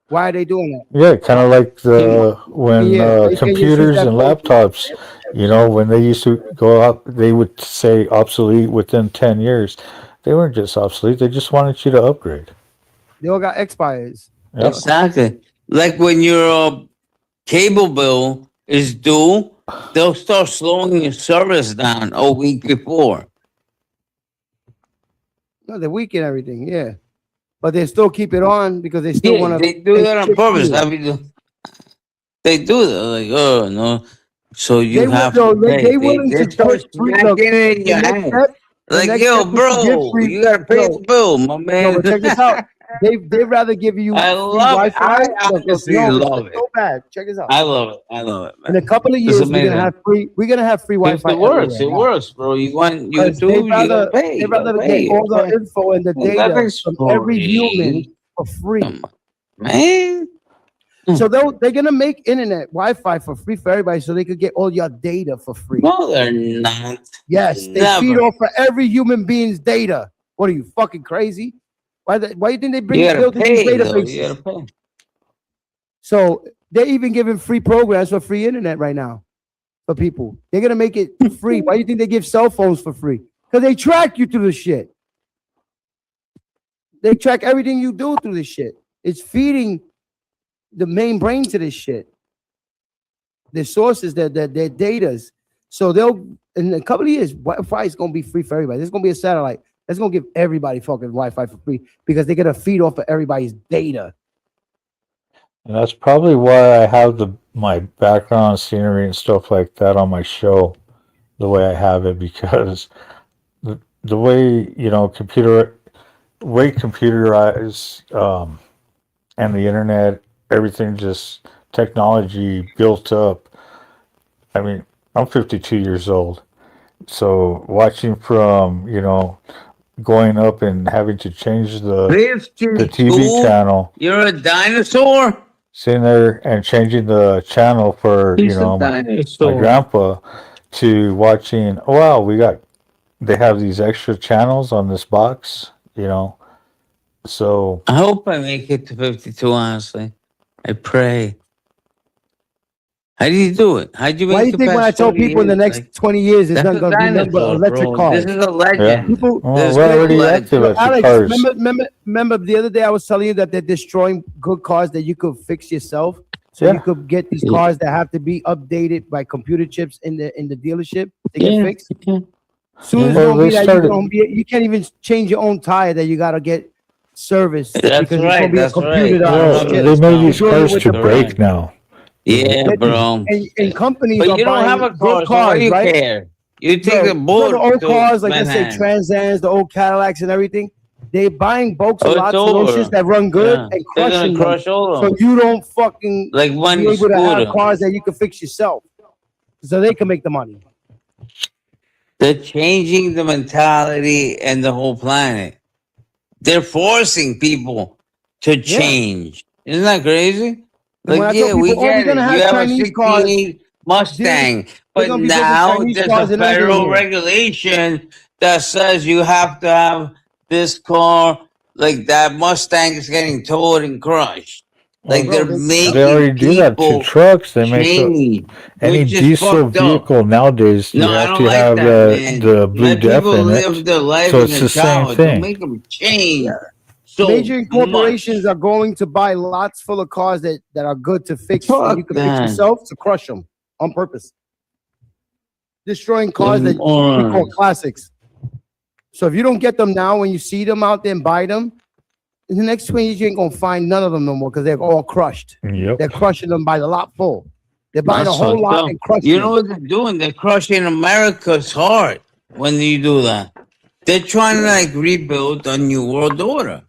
Why are they doing that? Yeah, kind of like when computers and laptops, when they used to go up, they would say obsolete within 10 years. They weren't just obsolete. They just wanted you to upgrade. They all got expires. Yep. Exactly. Like when your cable bill is due, they'll start slowing your service down a week before. No, they weaken everything. Yeah. but they still keep it on because they still want to. They do that on purpose. They do that. Like, oh no. So you have to pay. They willing to start smacking it in your hand. Like, yo, bro, you gotta pay the bill, my man. No, but check this out. They'd rather give you I love it. I honestly love it. So bad. Check this out. I love it. I love it, man. In a couple of years, we're gonna have free. We're gonna have free Wi-Fi. It works. It works, bro. You want YouTube? They'd rather get all the info and the data from every human for free, man. So they're gonna make internet Wi-Fi for free for everybody, so they could get all your data for free. No, they're not. Yes, they feed off for every human being's data. What are you fucking crazy? Why do you think they build these databases? So they're even giving free programs for free internet right now for people. They're gonna make it free. Why do you think they give cell phones for free? Because they track you through the shit. They track everything you do through this shit. It's feeding the main brain to this shit. Their sources, their datas. So they'll, in a couple of years, Wi-Fi is gonna be free for everybody. There's gonna be a satellite that's gonna give everybody fucking Wi-Fi for free because they're gonna feed off of everybody's data. And that's probably why I have my background scenery and stuff like that on my show the way I have it, because the way, computerized and the internet, everything, just technology built up. I mean, I'm 52 years old, so watching from, going up and having to change the TV channel. You're a dinosaur? Sitting there and changing the channel for, my grandpa, to watching, wow, they have these extra channels on this box, so. I hope I make it to 52, honestly. I pray. How do you do it? How'd you make it? Why do you think when I tell people in the next 20 years it's not going to be nothing but electric cars? This is a legend. Yeah. People, we're already active at Alex, cars. remember the other day I was telling you that they're destroying good cars that you could fix yourself. So you could get these cars that have to be updated by computer chips in the dealership to get fixed. Soon as you can't even change your own tire, that you gotta get service. That's right. That's right. They made these cars to break now. Yeah, bro. And companies, but you don't have a car, so why do you care? You take the boat. The old cars, like I said, Trans Ams, the old Cadillacs, and everything. They're buying lots of those shits that run good and crushing them. So you don't fucking be able to have cars that you can fix yourself, so they can make the money. They're changing the mentality and the whole planet. They're forcing people to change. Isn't that crazy? Like, we get it. You have a 68 Mustang, but now there's a federal regulation that says you have to have this car, like that Mustang is getting towed and crushed. Like they're making they already do that to trucks. They make any diesel vehicle nowadays. You have to have the blue def in it. So it's the same thing. Don't make them change. So major corporations are going to buy lots full of cars that are good to fix. And you can fix yourself to crush them on purpose. Destroying cars that we call classics. So if you don't get them now, when you see them out there and buy them, in the next 20 years, you ain't going to find none of them no more because they're all crushed. Yep. They're crushing them by the lot full. They're buying a whole lot and crushing You know what they're doing? They're crushing America's heart when you do that. They're trying to rebuild a new world order.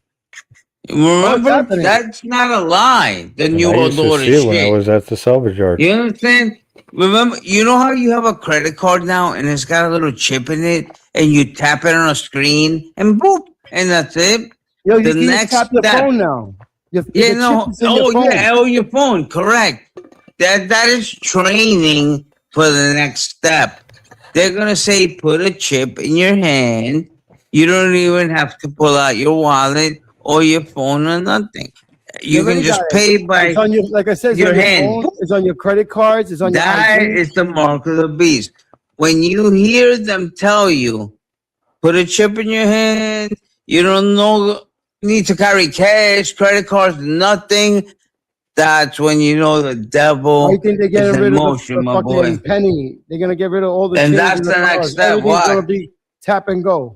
Remember? That's not a lie. The new world order shit. When I was at the salvage yard. You understand? Remember, you know how you have a credit card now and it's got a little chip in it and you tap it on a screen and boop, and that's it. Yo, you can just tap your phone now. Your phone, correct. That is training for the next step. They're gonna say put a chip in your hand. You don't even have to pull out your wallet or your phone or nothing. You can just pay by it's on your, like I said, your hand. It's on your credit cards. It's on that your is the mark of the beast. When you hear them tell you, put a chip in your hand, you don't need to carry cash, credit cards, nothing. That's when you know the devil I think they're getting rid of the fucking penny. They're gonna get rid of all the and that's the next step. Everything's gonna be tap and go.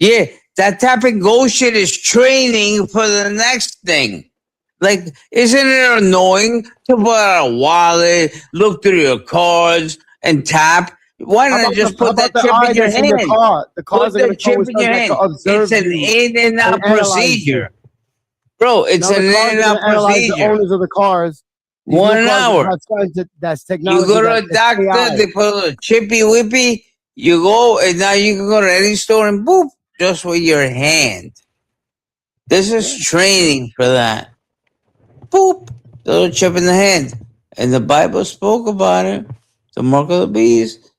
Yeah, That tap and go shit is training for the next thing. Like, isn't it annoying to put out a wallet, look through your cards, and tap? Why not just put that chip in your hand? The car's Put the chip in your hand. It's an in and out procedure. Bro, it's an in and out procedure. The owners of the cars. 1 hour. That's technology. You go to a doctor, they put a chippy whippy, you go, and now you can go to any store and boop, just with your hand. This is training for that. Boop, little chip in the hand. And the Bible spoke about it. The mark of the beast.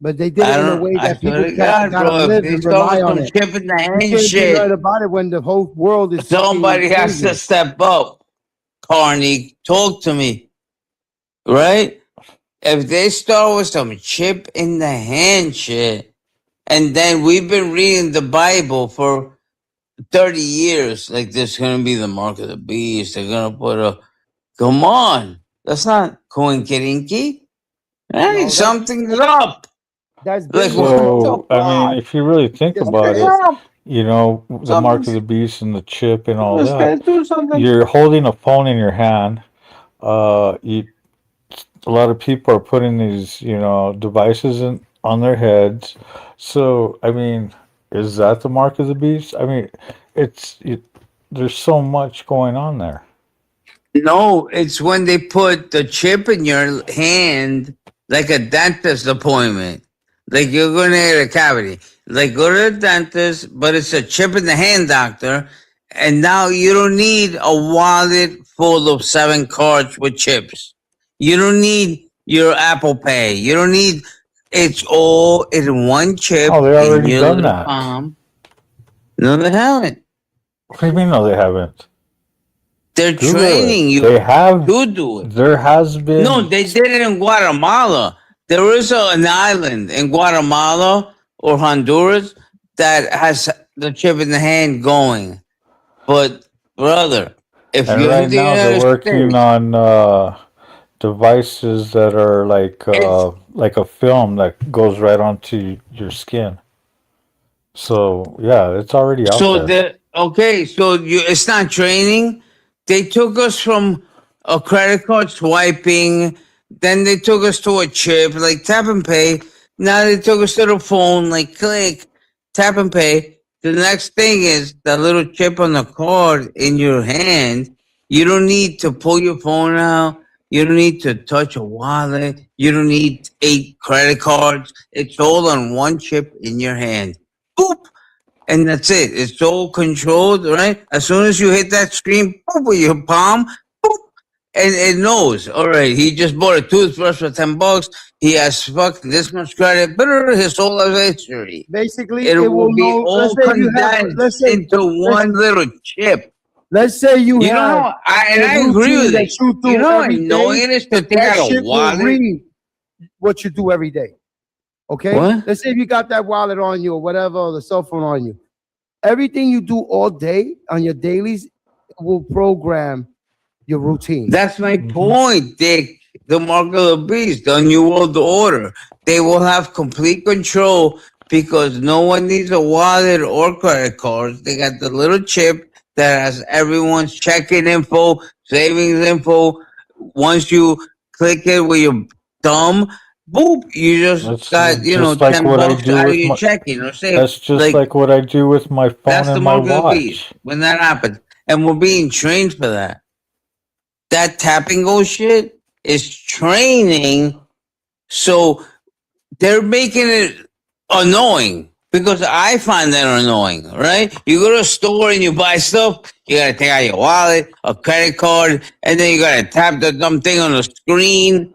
But they did it in a way that people can't live and rely on it. Chip in the hand you can't shit. be right about it when the whole world is. Somebody has to step up. Carney, talk to me. Right? If they start with some chip in the hand shit, and then we've been reading the Bible for 30 years, like this is going to be the mark of the beast. They're going to put a, come on. That's not coincidence. Hey, something's up. That's like, so, I mean, if you really think about it, you know, the mark of the beast and the chip and all that, you're holding a phone in your hand. A lot of people are putting these, you know, devices on their heads. So, I mean, is that the mark of the beast? I mean, there's so much going on there. No, it's when they put the chip in your hand, like a dentist appointment. Like you're going to get a cavity. Like go to the dentist, but it's a chip in the hand, doctor. And now you don't need a wallet full of 7 cards with chips. You don't need your Apple Pay. You don't need, it's all in one chip. Oh, they already done that. Palm. No, they haven't. What do you mean, no, they haven't? They're training you to do it. There has been. No, they did it in Guatemala. There is an island in Guatemala or Honduras that has the chip in the hand going. But, brother, if you're right now they're working on devices that are like a film that goes right onto your skin. So, yeah, it's already out there. Okay, so it's not training. They took us from a credit card swiping, then they took us to a chip, like tap and pay. Now they took us to the phone, like click, tap and pay. The next thing is that little chip on the card in your hand. You don't need to pull your phone out. You don't need to touch a wallet. You don't need 8 credit cards. It's all on one chip in your hand. Boop. And that's it. It's all controlled, right? As soon as you hit that screen, boop, with your palm, boop, and it knows. All right, he just bought a toothbrush for $10. He has fucking this much credit. His whole life history. Basically, it will be all condensed into one little chip. Let's say you have. Know, I agree with it. You know how annoying it is to think out a wallet? What you do every day. Okay. What? Let's say if you got that wallet on you or whatever, or the cell phone on you. Everything you do all day on your dailies will program your routine. That's my point, Dick. The mark of the beast, the New World Order. They will have complete control because no one needs a wallet or credit cards. They got the little chip that has everyone's checking info, savings info. Once you click it with your thumb, boop, you just got, you know, like $10 out of your checking or savings. That's just like what I do with my phone and my watch. When that happens. And we're being trained for that. That tap and go shit is training. So they're making it annoying because I find that annoying, right? You go to a store and you buy stuff, you gotta take out your wallet, a credit card, and then you gotta tap the dumb thing on the screen.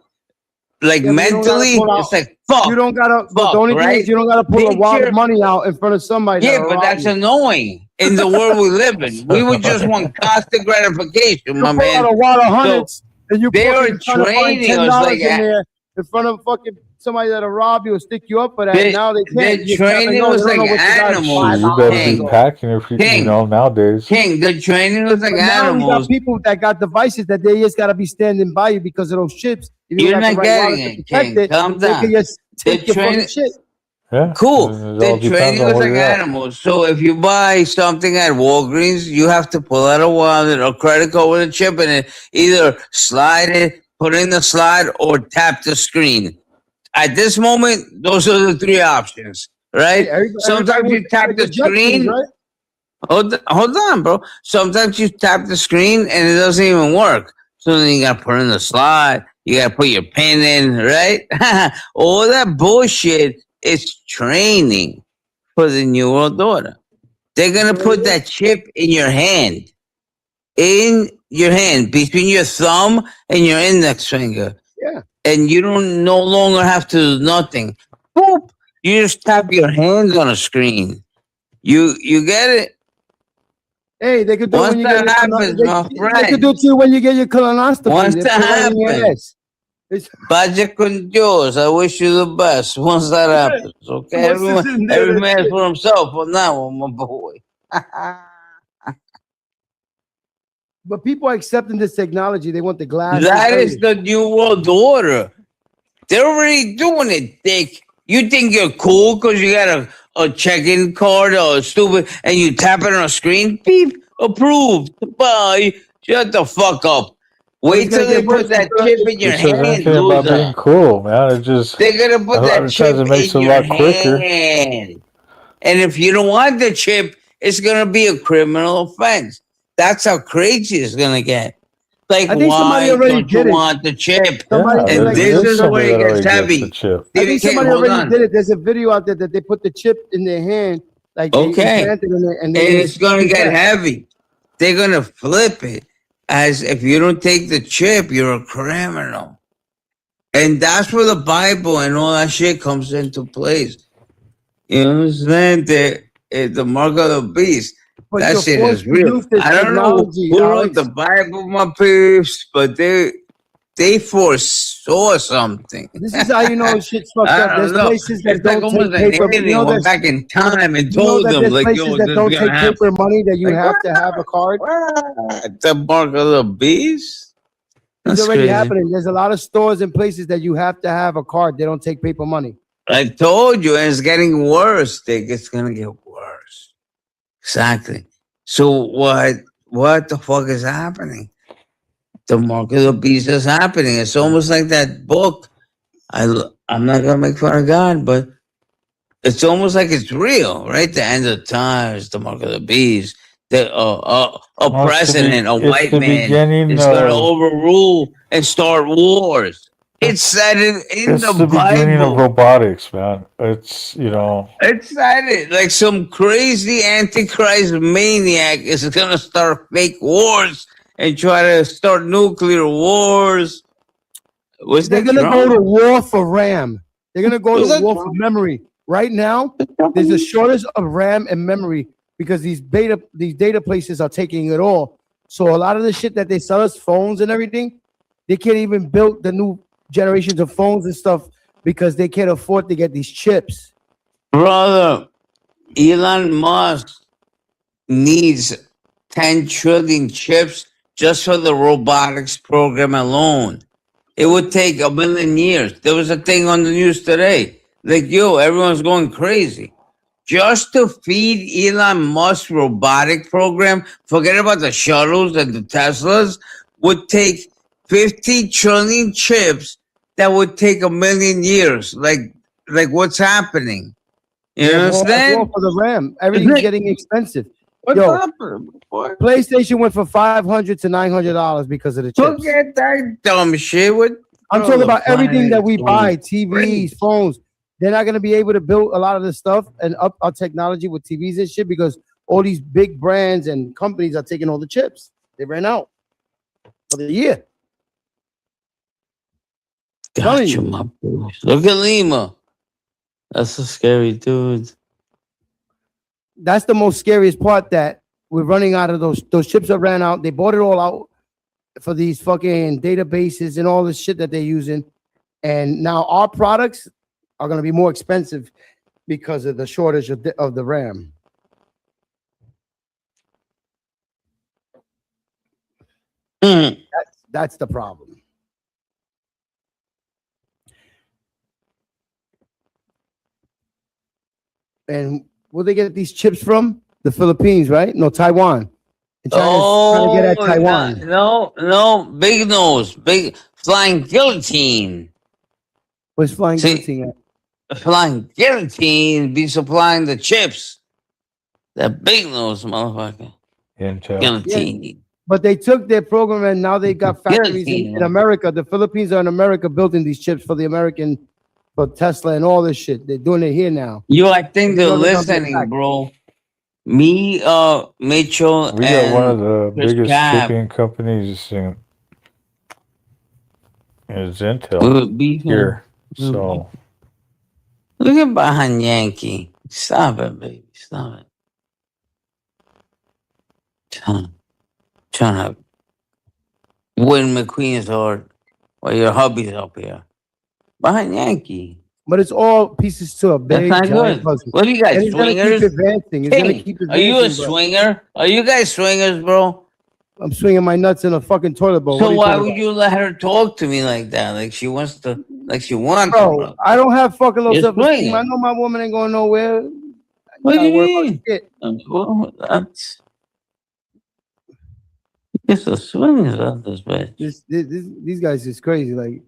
Like mentally, it's like fuck. You don't gotta. The only thing is you don't gotta pull a wad of money out in front of somebody. Yeah, but that's annoying in the world we live in. We would just want constant gratification, my man. You pull out a wad of hundreds, and you they are training us like in there in front of fucking somebody that'll rob you or stick you up for that. Now they can't. They're training us like animals. You better be packing if you know nowadays. King, they're training us like animals. Now we got people that got devices that they just gotta be standing by you because of those chips. You're not getting it, King. Calm down. They're training shit. Yeah. Cool. It all They're depends training on us where like you're at. animals. So if you buy something at Walgreens, you have to pull out a wallet or credit card with a chip in it. Either slide it, put in the slide, or tap the screen. At this moment, those are the three options, Hey, right? everybody Sometimes wants you to tap like the the Jetsons, screen. right? Hold on, bro. Sometimes you tap the screen and it doesn't even work. So then you gotta put in the slide. You gotta put your pin in, right? All that bullshit is training for the New World Order. They're gonna put that chip in your hand, between your thumb and your index finger, Yeah. and you don't no longer have to do nothing. Boop! You just tap your hands on a screen. You get it? Hey, they could do it Once when you get that your happens, my they could do friend, it to you when you get your colonoscopy. once They that put it right in your happens, ass. It's, Vaya con Dios. I wish you the best. Once that happens, okay? what's this in there? Every man for himself on that one, my boy. But people are accepting this technology. They want the glasses. That is everything. the New World Order. They're already doing it, Dick. You think you're cool because you got a check-in card or stupid and you tap it on a screen? Beep, approved. Bye. Shut the fuck up. Well, it's Wait gonna till they get worse. put that chip in Who your says hand, anything about loser. being cool, man? It just They're gonna a put lot that of times chip it makes it in a your lot quicker. hand. And if you don't want the chip, it's gonna be a criminal offense. That's how crazy it's gonna get. Like, I think somebody why already don't you did it. want the chip? Somebody Yeah, And like there this is is somebody where it that gets already gets the heavy. chip. I think somebody Hold already on. did it. There's a video out there that they put the chip in their hand, like they Okay. implanted in it, and And then it's gonna get heavy. They're gonna flip it as if you don't take the chip, you're a criminal. And that's where the Bible and all that shit comes into place. You understand? The mark of the beast. But That you're shit forced is to real. use this I don't know technology, who wrote Alex. the Bible, my peeps, but they foresaw something. This is how you know shit's fucked I up. There's don't know. places that It's like don't almost take an paper. alien went back in time and told them, There's like, places yo, that this is don't gonna take happen. paper money that you Like, have to have a card. what? The mark of the beast? It's That's already crazy. happening. There's a lot of stores and places that you have to have a card. They don't take paper money. I told you, and it's getting worse. Dick. It's gonna get worse. Exactly. So what the fuck is happening? The mark of the beast is happening. It's almost like that book. I'm not gonna make fun of God, but it's almost like it's real, right? The end of times, the mark of the beast. A Well, president, a it's white the man, beginning is going to of overrule and start wars. It said it in it's the the beginning of Bible. robotics, man. It's you know It said it like some crazy antichrist maniac is going to start fake wars and try to start nuclear wars. Was They're that gonna Trump? go to war for RAM. They're gonna go Was to that war for Trump? memory. Right now, there's a shortage of RAM and memory because these data places are taking it all. So a lot of the shit that they sell us, phones and everything, they can't even build the new generations of phones and stuff because they can't afford to get these chips. Brother, Elon Musk needs 10 trillion chips just for the robotics program alone. It would take 1,000,000 years. There was a thing on the news today. Like, yo, everyone's going crazy. Just to feed Elon Musk's robotic program, forget about the shuttles and the Teslas, would take 50 trillion chips that would take 1,000,000 years. Like what's happening? You They're more understand? for the RAM. Everything's getting expensive. Yo, PlayStation went from $500 to $900 because of the chips. Forget that dumb shit. I'm talking about everything that we buy, TVs, phones. They're not going to be able to build a lot of the stuff and up our technology with TVs and shit because all these big brands and companies are taking all the chips. They ran out for the year. Gotcha, my boy. Look at Lima. That's a scary dude. That's the most scariest part, that we're running out of those chips that ran out. They bought it all out for these fucking databases and all this shit that they're using. And now our products are going to be more expensive because of the shortage of the RAM. That's the problem. And where they get these chips from? The Philippines, right? No, Taiwan. And China's trying to get at Taiwan. No, big nose, big flying guillotine. Where's flying guillotine at? Flying guillotine be supplying the chips. That big nose motherfucker. Intel. Guillotine. Yeah. But they took their program and now they got factories in America. The Philippines are in America building these chips for the American, for Tesla and all this shit. They're doing it here now. I think they're listening, bro. Me, Mitchell, We got one of the biggest shipping companies in Intel here. So look at behind Yankee. Stop it, baby. Stop it. Trying to win McQueen's heart while your hubby's up here. Behind Yankee. But it's all pieces to a big giant puzzle. What are you guys, swingers? Keep advancing. It's gonna keep advancing. Are you a swinger? Are you guys swingers, bro? I'm swinging my nuts in a fucking toilet bowl. So why would you let her talk to me like that? Like she wants to, bro. I don't have fucking low self-esteem. I know my woman ain't going nowhere. What do you mean? Well, that's it's the swingers of this bitch. These guys is crazy. Like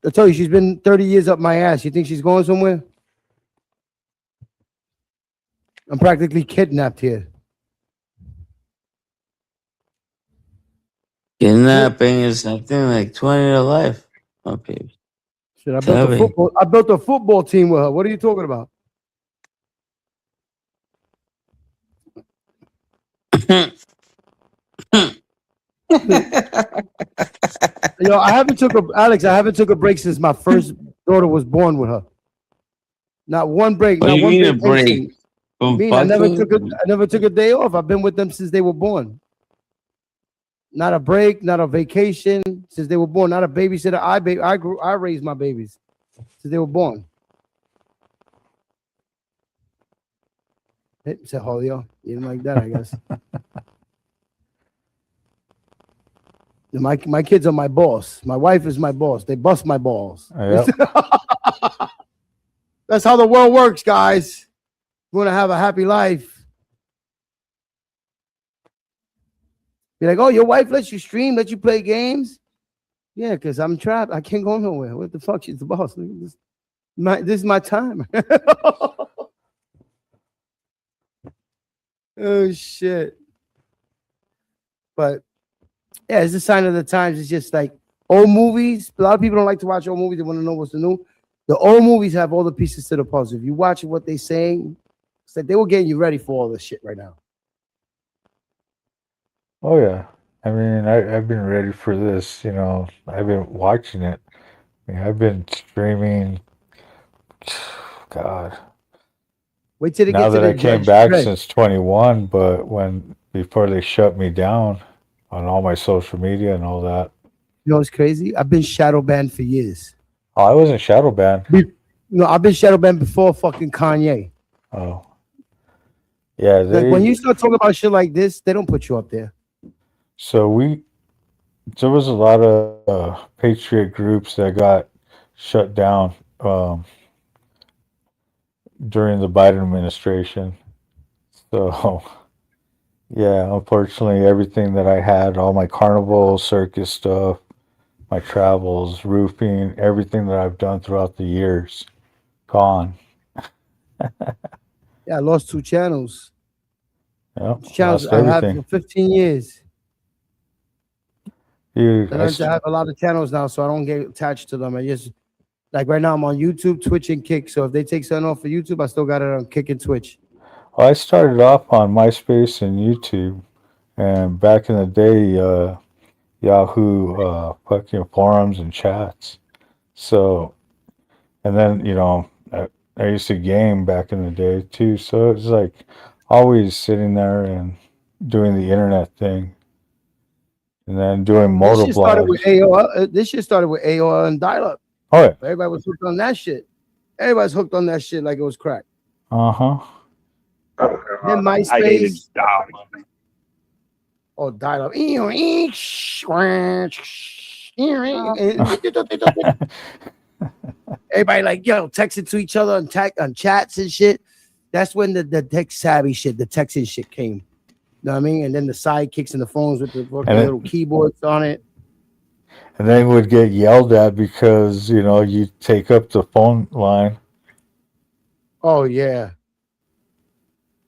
I told you, she's been 30 years up my ass. You think she's going somewhere? I'm practically kidnapped here. Kidnapping is something like 20 to life. Okay. Shit, I built a football team with her. What are you talking about? I haven't took a break since my first daughter was born with her. Not one break. Not one break. I never took a day off. I've been with them since they were born. Not a break, not a vacation since they were born. Not a babysitter. I raised my babies since they were born. Hey, said Julio, you didn't like that, I guess. My kids are my boss. My wife is my boss. They bust my balls. Yep. That's how the world works, guys. You want to have a happy life. Be like, oh, your wife lets you stream, let you play games? Yeah, because I'm trapped. I can't go nowhere. What the fuck? She's the boss. This is my time. Oh, shit. But, yeah, it's a sign of the times. It's just like old movies. A lot of people don't like to watch old movies. They want to know what's the new. The old movies have all the pieces to the puzzle. If you watch what they're saying, it's like they were getting you ready for all this shit right now. Oh, yeah. I mean, I've been ready for this. I've been watching it. I mean, I've been streaming. God. Wait till they now get to that I came back since 21, but before they shut me down on all my social media and all that. You know what's crazy? I've been shadow banned for years. Oh, I wasn't shadow banned. No, I've been shadow banned before fucking Kanye. Oh. Yeah. Like when you start talking about shit like this, they don't put you up there. So there was a lot of patriot groups that got shut down during the Biden administration. So, yeah, unfortunately, everything that I had, all my carnival, circus stuff, my travels, roofing, everything that I've done throughout the years, gone. Yeah, I lost 2 channels. Yeah, channels I had for 15 years. I have a lot of channels now, so I don't get attached to them. I just, like right now, I'm on YouTube, Twitch, and Kick. So if they take something off of YouTube, I still got it on Kick and Twitch. Well, I started off on MySpace and YouTube, and back in the day, Yahoo fucking forums and chats. So, and then I used to game back in the day too. So it was like always sitting there and doing the internet thing. And then doing motor blogs. This shit started with AOL and dial-up. Oh, yeah. Everybody was hooked on that shit. Everybody's hooked on that shit like it was crack. Uh-huh. Then MySpace. Oh, dial-up. everybody like, yo, texting to each other on chats and shit. That's when the tech savvy shit, the texting shit came. You know what I mean? And then the sidekicks and the phones with the little keyboards on it. And then would get yelled at because, you know, you take up the phone line. Oh, yeah.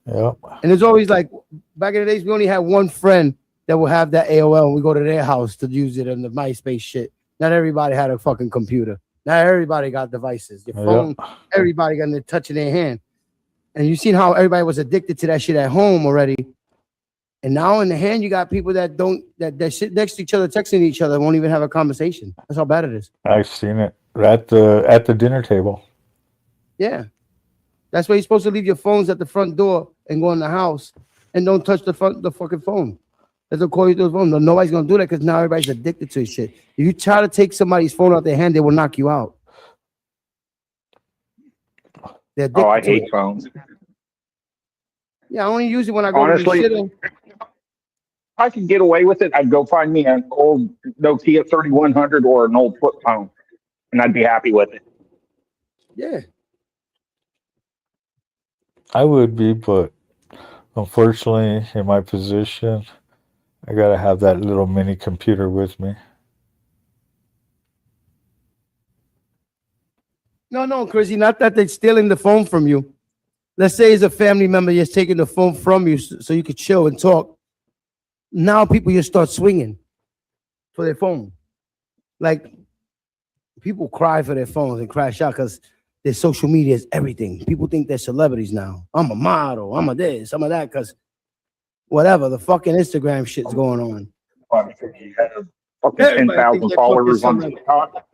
Yep. And it's always like, back in the days, we only had one friend that would have that AOL, and we go to their house to use it in the MySpace shit. Not everybody had a fucking computer. Not everybody got devices. Your phone, everybody got the touch in their hand. And you seen how everybody was addicted to that shit at home already. And now in the hand, you got people that sit next to each other, texting each other, won't even have a conversation. That's how bad it is. I've seen it at the dinner table. Yeah. That's why you're supposed to leave your phones at the front door and go in the house and don't touch the fucking phone. Let them call you through the phone. No, nobody's gonna do that because now everybody's addicted to shit. If you try to take somebody's phone out their hand, they will knock you out. I hate phones. Yeah, I only use it when I go Honestly, to the shit. If I could get away with it, I'd go find me an old Nokia 3100 or an old flip phone, and I'd be happy with it. Yeah. I would be, but unfortunately, in my position, I gotta have that little mini computer with me. No, Chrissy, not that they're stealing the phone from you. Let's say it's a family member just taking the phone from you so you could chill and talk. Now people just start swinging for their phone. Like, people cry for their phones and crash out because their social media is everything. People think they're celebrities now. I'm a model. I'm a this. I'm a that because whatever. The fucking Instagram shit's going on. Fucking 10,000 followers on TikTok.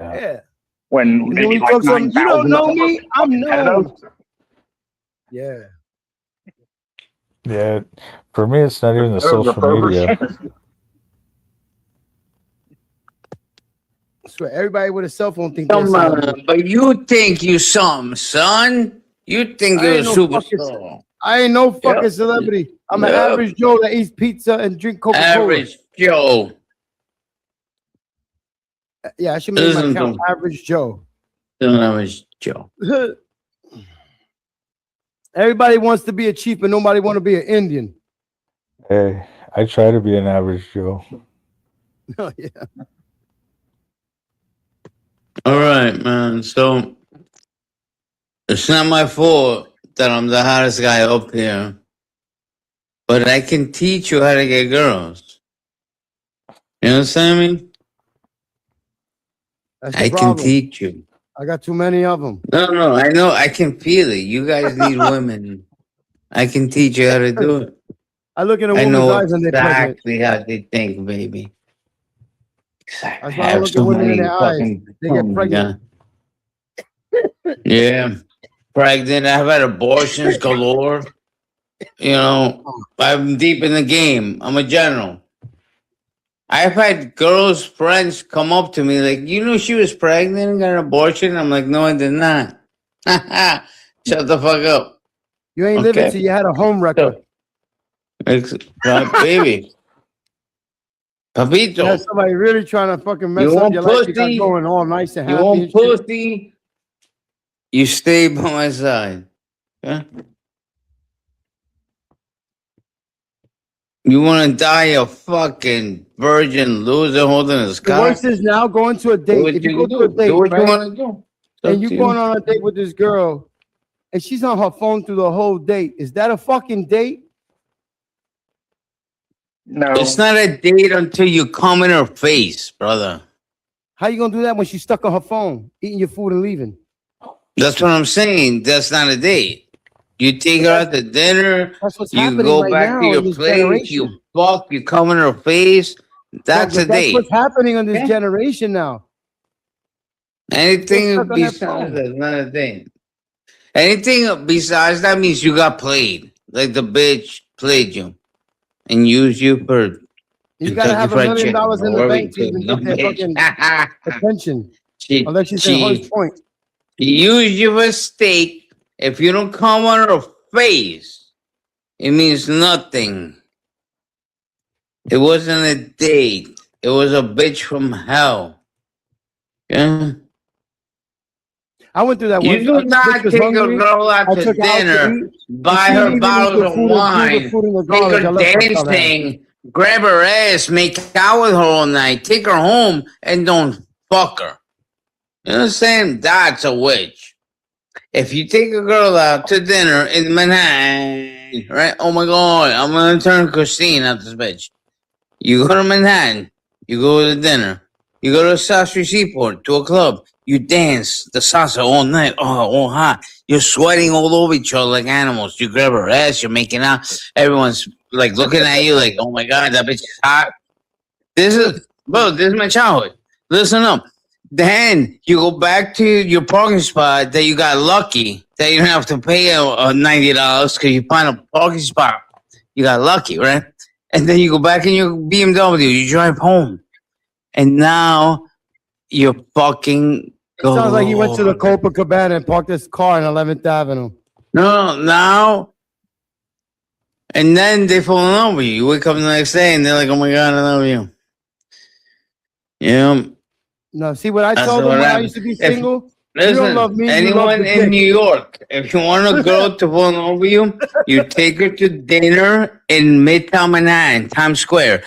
Yeah. When maybe like 9,000. You don't know me. I'm known. Yeah. Yeah. For me, it's not even the social media. I swear, everybody with a cell phone thinks Come on, but you think you something, son. You think you're a superstar. I ain't no fucking celebrity. I'm an average Joe that eats pizza and drink Coca-Cola. Average Joe. Yeah, I should make my account Average Joe. Average Joe. Everybody wants to be a chief, but nobody want to be an Indian. Hey, I try to be an average Joe. Oh, yeah. All right, man. So it's not my fault that I'm the hottest guy up here, but I can teach you how to get girls. You understand me? I can teach you. I got too many of them. No, I know. I can feel it. You guys need women. I can teach you how to do it. I look at a woman's eyes and they're exactly how they think, baby. That's why I look at women in their eyes. They get pregnant. Yeah. Pregnant. I've had abortions galore. You know, I'm deep in the game. I'm a general. I've had girls, friends come up to me like, you know, she was pregnant and got an abortion. I'm like, no, I did not. Shut the fuck up. You ain't living till you had a home record. Baby. Papito. That's somebody really trying to fucking mess up your life. You got going all nice and happy. You want pussy? You stay by my side. Yeah? You want to die a fucking virgin loser holding a sky? The worst is now going to a date. If you go to a date, do what right, you want to do. And you going on a date with this girl, and she's on her phone through the whole date. Is that a fucking date? No. It's not a date until you come in her face, brother. How you gonna do that when she's stuck on her phone, eating your food and leaving? That's what I'm saying. That's not a date. You take her out to dinner. You go back to your place. You fuck. You come in her face. That's a date. That's what's happening in this generation now. Anything besides that's not a thing. Anything besides that means you got played. Like the bitch played you and used you for. You gotta have $1 million in the bank to even get their fucking attention. Unless she's in Hoy's Point. Use you for steak. If you don't come on her face, it means nothing. It wasn't a date. It was a bitch from hell. Yeah. I went through that You once. do not take a girl out to dinner, buy her bottles of wine, take her dancing, grab her ass, make out with her all night, take her home, and don't fuck her. You understand? That's a witch. If you take a girl out to dinner in Manhattan, right? Oh my God, I'm gonna turn Christine out this bitch. You go to Manhattan, you go to dinner, you go to South Street Seaport, to a club, you dance the salsa all night, all hot. You're sweating all over each other like animals. You grab her ass, you're making out. Everyone's like looking at you like, oh my God, that bitch is hot. This is my childhood. Listen up. Then you go back to your parking spot that you got lucky, that you don't have to pay $90 because you find a parking spot. You got lucky, right? And then you go back in your BMW, you drive home. And now you're fucking. Sounds like he went to the Copacabana and parked his car on 11th Avenue. No, now. And then they fall in love with you. You wake up the next day and they're like, oh my God, I love you. Yeah. No, see what I told them when I used to be single? Listen, you don't love me, anyone in New York, if you want a girl to fall in love with you, you take her to dinner in Midtown Manhattan, Times Square.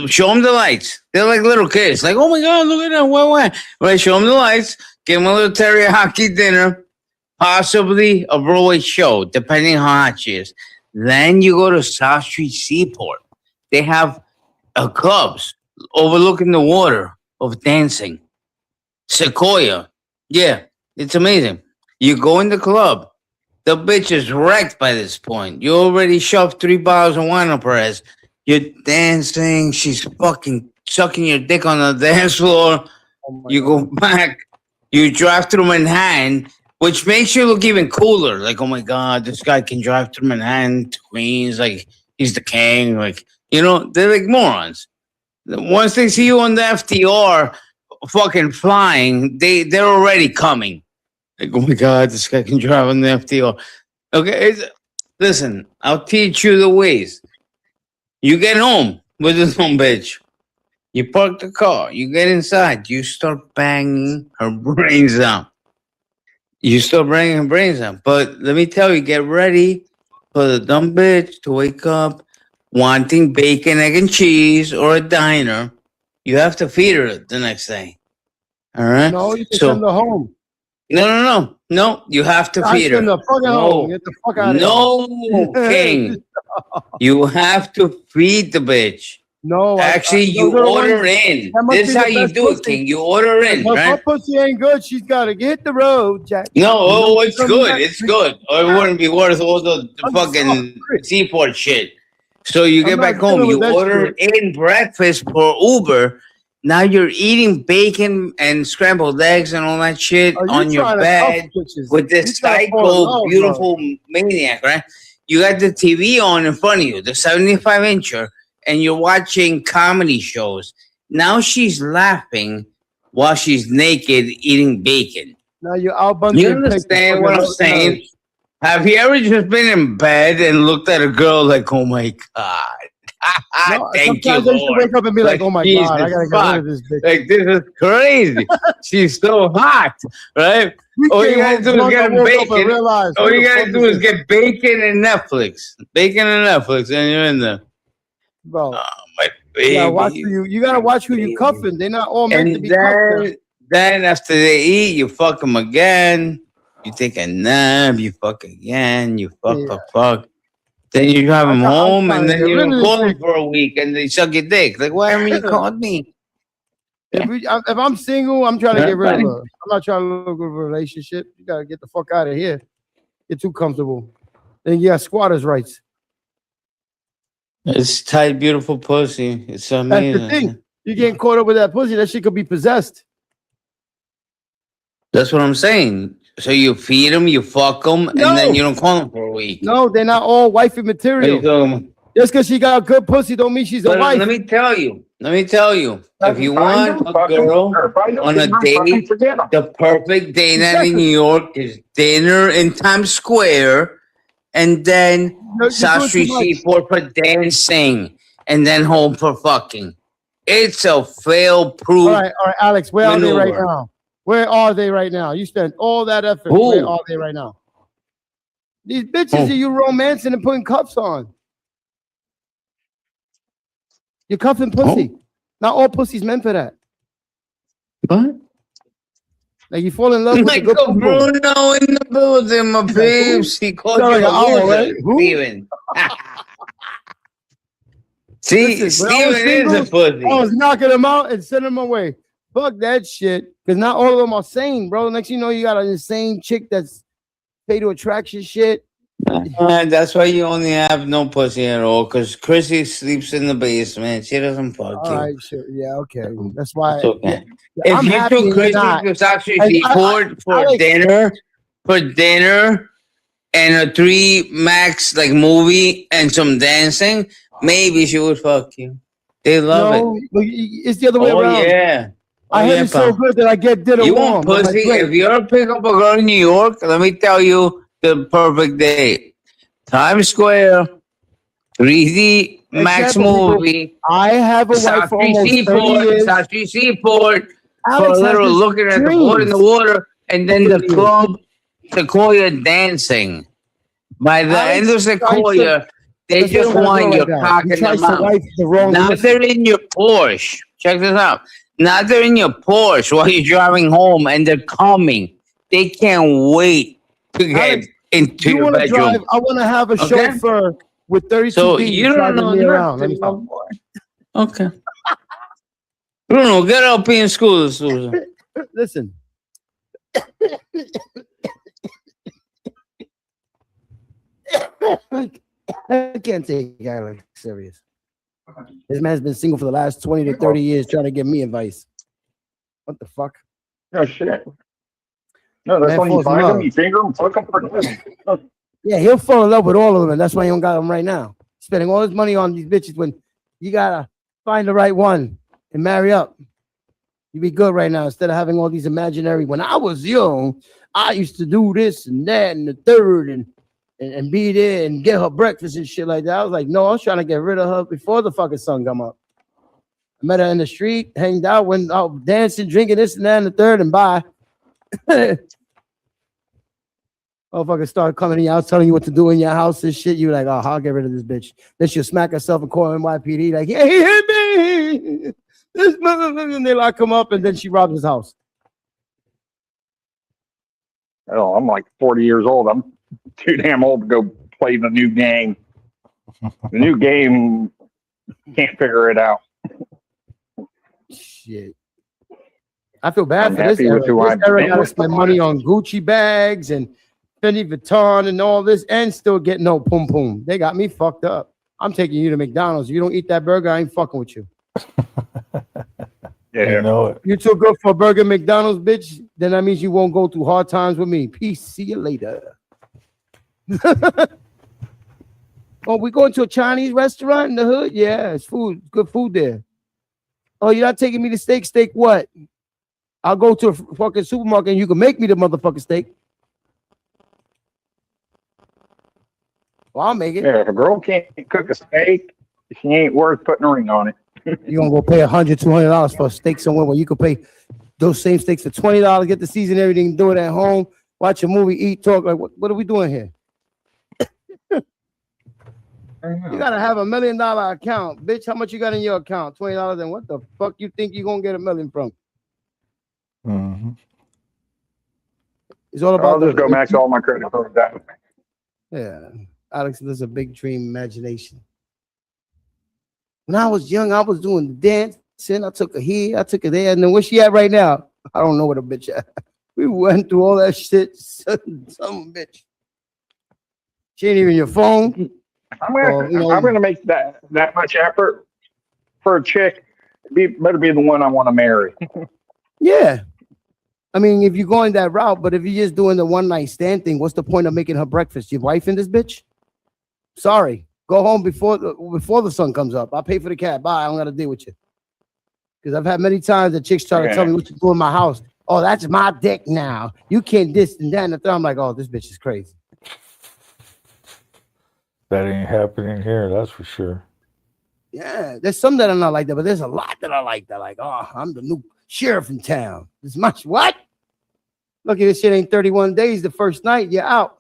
Show them the lights. They're like little kids. Like, oh my God, look at that. What? Right, show them the lights. Give them a little teriyaki dinner. Possibly a Broadway show, depending on how hot she is. Then you go to South Street Seaport. They have clubs overlooking the water of dancing. Sequoia. Yeah, it's amazing. You go in the club. The bitch is wrecked by this point. You already shoved 3 bottles of wine up her ass. You're dancing. She's fucking sucking your dick on the dance floor. You go back. You drive through Manhattan, which makes you look even cooler. Like, oh my God, this guy can drive through Manhattan to Queens. Like, he's the king. Like, you know, they're like morons. Once they see you on the FDR fucking flying, they're already coming. Like, oh my God, this guy can drive on the FDR. Okay, listen, I'll teach you the ways. You get home with this little bitch. You park the car. You get inside. You start banging her brains out. But let me tell you, get ready for the dumb bitch to wake up wanting bacon, egg, and cheese or a diner. You have to feed her the next day. All right? No, you can send her home. No. You have to feed her. Get the fuck out of here. No, King. You have to feed the bitch. No, actually, you order in. This is how you do it, King. You order in, right? Her pussy ain't good. She's got to hit the road, Jack. No, it's good. It's good. Or it wouldn't be worth all the fucking seaport shit. So you get back home. You order in breakfast for Uber. Now you're eating bacon and scrambled eggs and all that shit on your bed with this psycho, beautiful maniac, right? You got the TV on in front of you, the 75-incher, and you're watching comedy shows. Now she's laughing while she's naked eating bacon. Now you're out. You understand what I'm saying? Have you ever just been in bed and looked at a girl like, oh my God? No, thank you, sometimes I used to wake up and be like, oh my God, I gotta get rid of this bitch. Like, this is crazy. She's so hot, right? All you gotta do is get bacon. All you gotta do is get bacon and Netflix. And you're in there. Bro, oh, my baby. You gotta watch who you cuffing. They're not all meant to be cuffed. Then after they eat, you fuck them again. You take a nap, you fuck again, you fuck. Then you drive them home, and then you don't call them for a week, and they suck your dick. Like, why haven't you called me? If I'm single, I'm trying to get rid of her. I'm not trying to look for a relationship. You gotta get the fuck out of here. You're too comfortable. Then you got squatters' rights. It's tight, beautiful pussy. It's amazing. That's the thing. You getting caught up with that pussy, that shit could be possessed. That's what I'm saying. So you feed them, you fuck them, and then you don't call them for a week. No, they're not all wifey material. Just because she got good pussy don't mean she's a wife. Let me tell you. If you want a girl on a date, the perfect date night in New York is dinner in Times Square, and then South Street Seaport for dancing, and then home for fucking. It's a fail-proof. All right, Alex, where are they right now? Where are they right now? You spent all that effort. Who? Where are they right now? These bitches that you romancing and putting cuffs on. You're cuffing pussy. Not all pussy's meant for that. What? Like you fall in love with the good Michael Bruno in the building, my peeps. He called you a loser, Steven. See, Listen, Steven is a pussy. I was knocking them out and sending them away. Fuck that shit. Because not all of them are sane, bro. Next you know, you got an insane chick that's fatal attraction shit. That's why you only have no pussy at all. Because Chrissy sleeps in the basement. She doesn't fuck you. All right, sure. Yeah, okay. That's why. It's okay. Yeah, If you took Chrissy to Sachi Seaport for dinner, and a 3 Max like movie and some dancing, maybe she would fuck you. They love it. It's the other way around. Yeah. I heard it's so good that I get dinner You warm. want pussy? If you're pick up a girl in New York, let me tell you the perfect date. Times Square, 3D Max movie. I have a wife for almost 30 years. Sachi Seaport, for Alex a little looking at the board in the water, and then the club Sequoia dancing. By the end of Sequoia, they just want your cock in their mouth. Now they're in your Porsche. Check this out. Now they're in your Porsche while you're driving home, and they're coming. They can't wait to get into your bedroom. Drive, I want to have a chauffeur with 32 So beats you don't know me around. Okay. Bruno, get up in school, Susan. Listen. I can't take a guy like serious. This man's been single for the last 20 to 30 years trying to give me advice. What the fuck? Oh, shit. No, that's when you find them, you finger them, fuck them for them. Yeah, he'll fall in love with all of them, and that's why he don't got them right now. Spending all his money on these bitches when you gotta find the right one and marry up. You'd be good right now instead of having all these imaginary. When I was young, I used to do this and that and the third and be there and get her breakfast and shit like that. I was like, no, I was trying to get rid of her before the fucking sun come up. I met her in the street, hanged out, went out dancing, drinking this and that and the third, and bye. Motherfucker started coming in your house telling you what to do in your house and shit. You like, oh, I'll get rid of this bitch. Then she'll smack herself and call NYPD like, yeah, he hit me. This motherfucker, and they lock him up, and then she robs his house. Oh, I'm like 40 years old. I'm too damn old to go play the new game. The new game can't figure it out. Shit. I feel bad I'm for this happy era. with who This I era am. gotta spend money on Gucci bags and Fendi Vuitton and all this and still get no pum pum. They got me fucked up. I'm taking you to McDonald's. If you don't eat that burger, I ain't fucking with you. Yeah. I know it. You too good for a burger, McDonald's, bitch. Then that means you won't go through hard times with me. Peace. See you later. Oh, we going to a Chinese restaurant in the hood? Yeah, it's food. Good food there. Oh, you're not taking me to steak? Steak what? I'll go to a fucking supermarket and you can make me the motherfucking steak. Well, I'll make it. Yeah, if a girl can't cook a steak, she ain't worth putting a ring on it. You're gonna go pay $100, $200 for a steak somewhere where you could pay those same steaks for $20, get the season, everything, do it at home, watch a movie, eat, talk. Like, what are we doing here? You gotta have $1 million account, bitch. How much you got in your account? $20. And what the fuck you think you gonna get $1 million from? Mm-hmm. It's all about. I'll just go max all my credit cards out. Yeah, Alex, there's a big dream imagination. When I was young, I was doing the dancing. I took her here, I took her there, and then where she at right now? I don't know where the bitch at. We went through all that shit. Some bitch. She ain't even your phone. I'm gonna make that much effort for a chick. Better be the one I want to marry. Yeah. I mean, if you're going that route, but if you're just doing the one night stand thing, what's the point of making her breakfast? Your wife in this bitch? Sorry. Go home before the sun comes up. I'll pay for the cab. Bye. I don't got to deal with you. Because I've had many times that chicks try to tell me what to do in my house. Oh, that's my dick now. You can't this and that and the third. I'm like, oh, this bitch is crazy. That ain't happening here, that's for sure. Yeah, there's some that are not like that, but there's a lot that are like that. Like, oh, I'm the new sheriff in town. This much what? Lucky this shit ain't 31 days. The first night, you're out.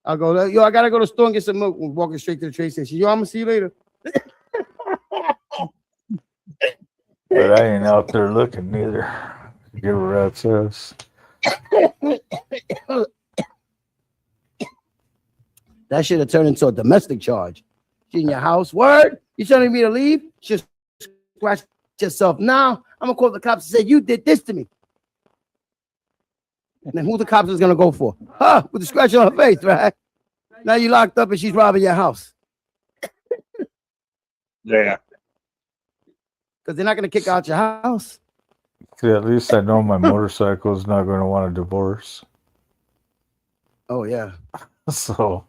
I'll go, yo, I gotta go to the store and get some milk. We're walking straight to the train station. Yo, I'm gonna see you later. But I ain't out there looking neither. Give a rat's ass. That should have turned into a domestic charge. She in your house. Word? You telling me to leave? Just scratch yourself. Now I'm gonna call the cops and say you did this to me. And then who the cops is gonna go for? Huh? With the scratch on her face, right? Now you locked up and she's robbing your house. Yeah. Because they're not gonna kick out your house. See, at least I know my motorcycle is not going to want a divorce. Oh yeah. So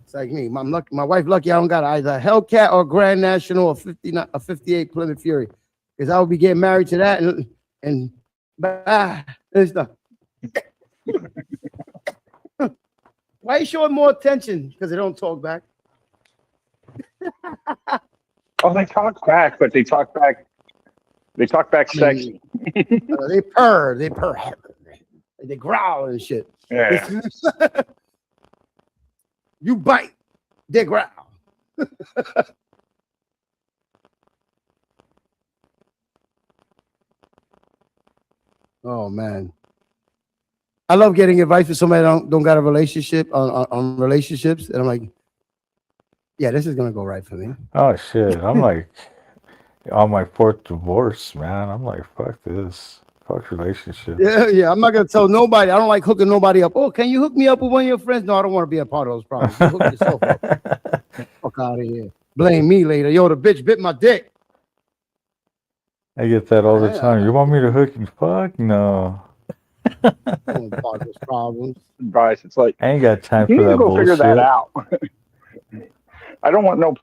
It's like me. I'm lucky. My wife lucky I don't got either a Hellcat or Grand National or 58 Plymouth Fury. Because I would be getting married to that and stuff. Why are you showing more attention? Because they don't talk back. Oh, they talk back, but they talk back. They talk back sexy. They purr. They growl and shit. Yeah. You bite. They growl. Oh man. I love getting advice from somebody that don't got a relationship on relationships. And I'm like, yeah, this is gonna go right for me. oh shit, I'm like on my 4th divorce, man. I'm like, fuck this. Fuck relationships. Yeah. I'm not gonna tell nobody. I don't like hooking nobody up. Oh, can you hook me up with one of your friends? No, I don't want to be a part of those problems. You hook yourself up. Fuck out of here. Blame me later. Yo, the bitch bit my dick. I get that all the time. You want me to hook you? Fuck no. I don't want part of those problems. Advice. It's like I ain't got time you for need to that go bullshit. figure that out. I don't want no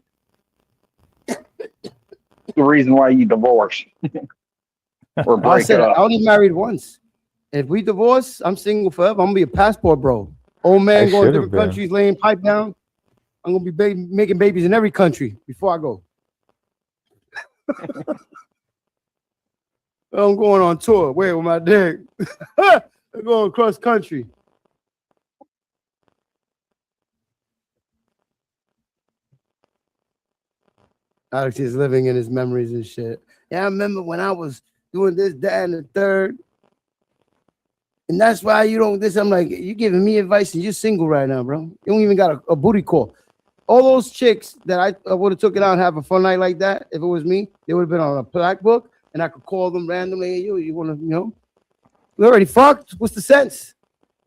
the reason why you divorce or I break said I up. only married once. If we divorce, I'm single forever. I'm gonna be a passport bro. Old man I going to should've different been. countries, laying pipe down. I'm gonna be making babies in every country before I go. I'm going on tour. Wait with my dick. I'm going across country. Alex is living in his memories and shit. Yeah, I remember when I was doing this, that, and the third. And that's why you don't this. I'm like, you giving me advice and you're single right now, bro. You don't even got a booty call. All those chicks that I would have took it out and have a fun night like that, if it was me, they would have been on a black book and I could call them randomly. Hey, you want to, we already fucked. What's the sense?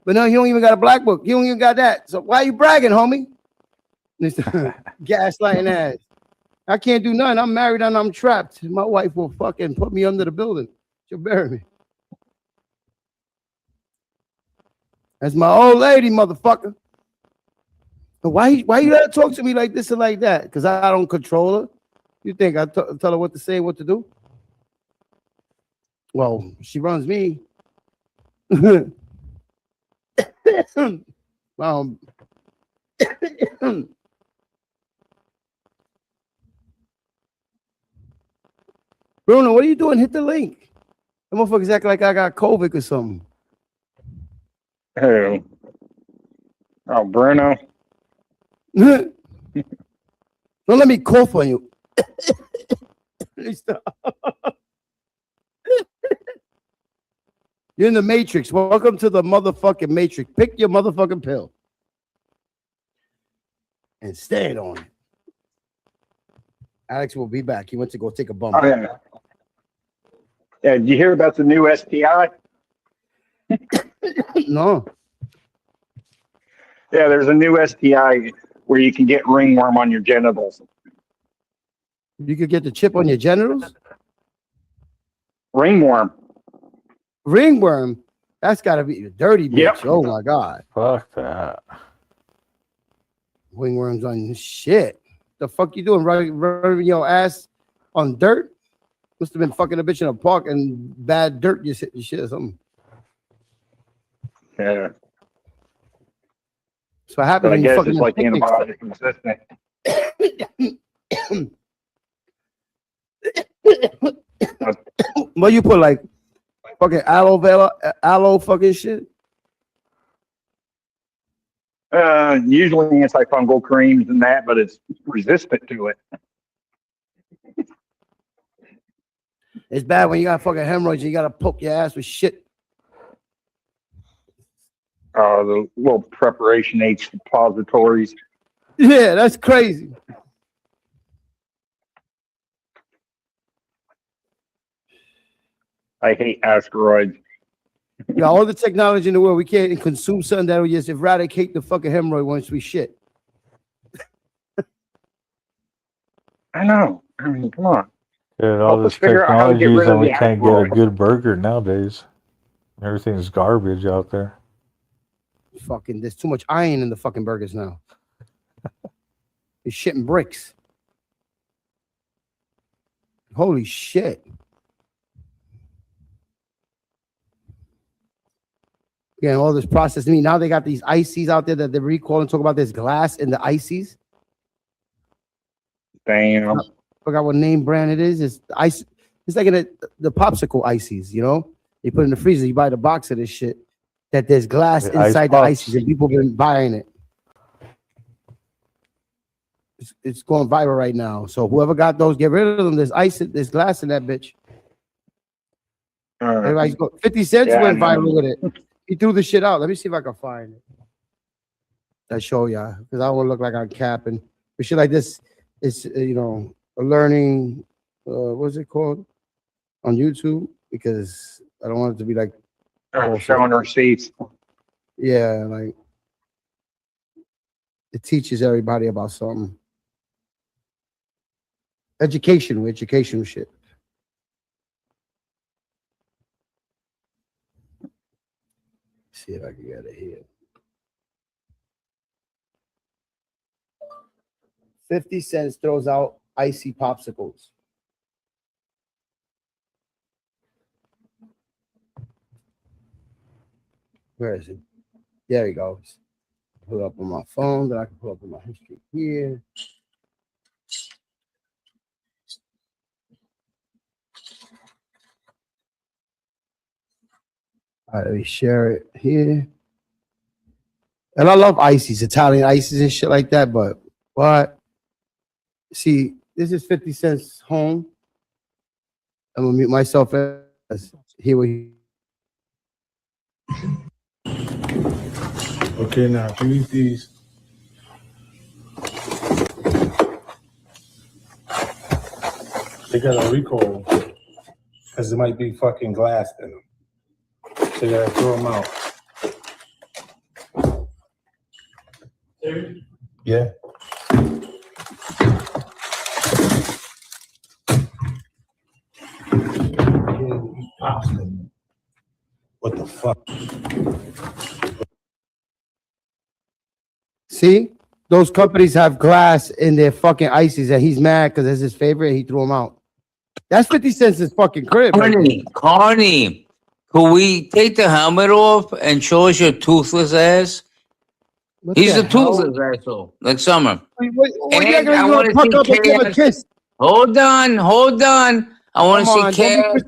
But no, you don't even got a black book. You don't even got that. So why are you bragging, homie? Gaslighting ass. I can't do nothing. I'm married and I'm trapped. My wife will fucking put me under the building. She'll bury me. That's my old lady, motherfucker. Why you gotta talk to me like this and like that? Because I don't control her. You think I tell her what to say and what to do? Well, she runs me. Bruno, what are you doing? Hit the link. The motherfuckers act like I got COVID or something. Oh, Bruno. Don't let me cough on you. You're in the Matrix. Welcome to the motherfucking Matrix. Pick your motherfucking pill and stand on it. Alex will be back. He went to go take a bump. Oh, yeah. Yeah, did you hear about the new STI? No. Yeah, there's a new STI where you can get ringworm on your genitals. You could get the chip on your genitals? Ringworm. Ringworm? That's got to be a dirty bitch. Yep. Oh, my God. Fuck that. Ringworms on shit. The fuck you doing? Rubbing your ass on dirt? Must have been fucking a bitch in a park and bad dirt just hit the shit or something. Yeah. So what happened But I when you guess fucking it's like picnic antibiotic resistant. Well, you put like Fucking aloe fucking shit. Usually antifungal creams and that, but it's resistant to it. It's bad when you got fucking hemorrhoids and you gotta poke your ass with shit. The little preparation H suppositories. Yeah, that's crazy. I hate asteroids. Yeah, all the technology in the world, we can't consume something that will just eradicate the fucking hemorrhoid once we shit. I know. I mean, come on. Yeah, all this technology and we can't get a good burger nowadays. Everything's garbage out there. Fucking, there's too much iron in the fucking burgers now. You're shitting bricks. Holy shit. Yeah, all this processed meat. Now they got these ices out there that they recall and talk about this glass in the ices. Damn. I forgot what name brand it is. It's ice. It's like in the popsicle ices, you know? You put it in the freezer, you buy the box of this shit. That there's glass inside the ices and people been buying it. It's going viral right now. So whoever got those, get rid of them. There's ice, there's glass in that bitch. Everybody's going. 50 Cent went viral with it. He threw the shit out. Let me see if I can find it. I show ya because I don't want to look like I'm capping. But shit like this is, you know, a learning. What's it called on YouTube? Because I don't want it to be like showing receipts. Yeah, like it teaches everybody about something. Educational shit. See if I can get it here. 50 Cent throws out icy popsicles. Where is it? There he goes. Pull up on my phone, then I can pull up on my history here. All right, let me share it here. And I love ices, Italian ices and shit like that, but see, this is 50 Cent's home. I'm gonna mute myself as here we. Okay, now if you eat these, they got a recall because there might be fucking glass in them. So you gotta throw them out. Yeah. What the fuck? See, those companies have glass in their fucking ices, and he's mad because it's his favorite. And he threw them out. That's 50 Cent's fucking crib. Carney, could we take the helmet off and show us your toothless ass? He's a toothless asshole, like Summer. What you gonna puck up and give a kiss? Hold on. I want to see Cass.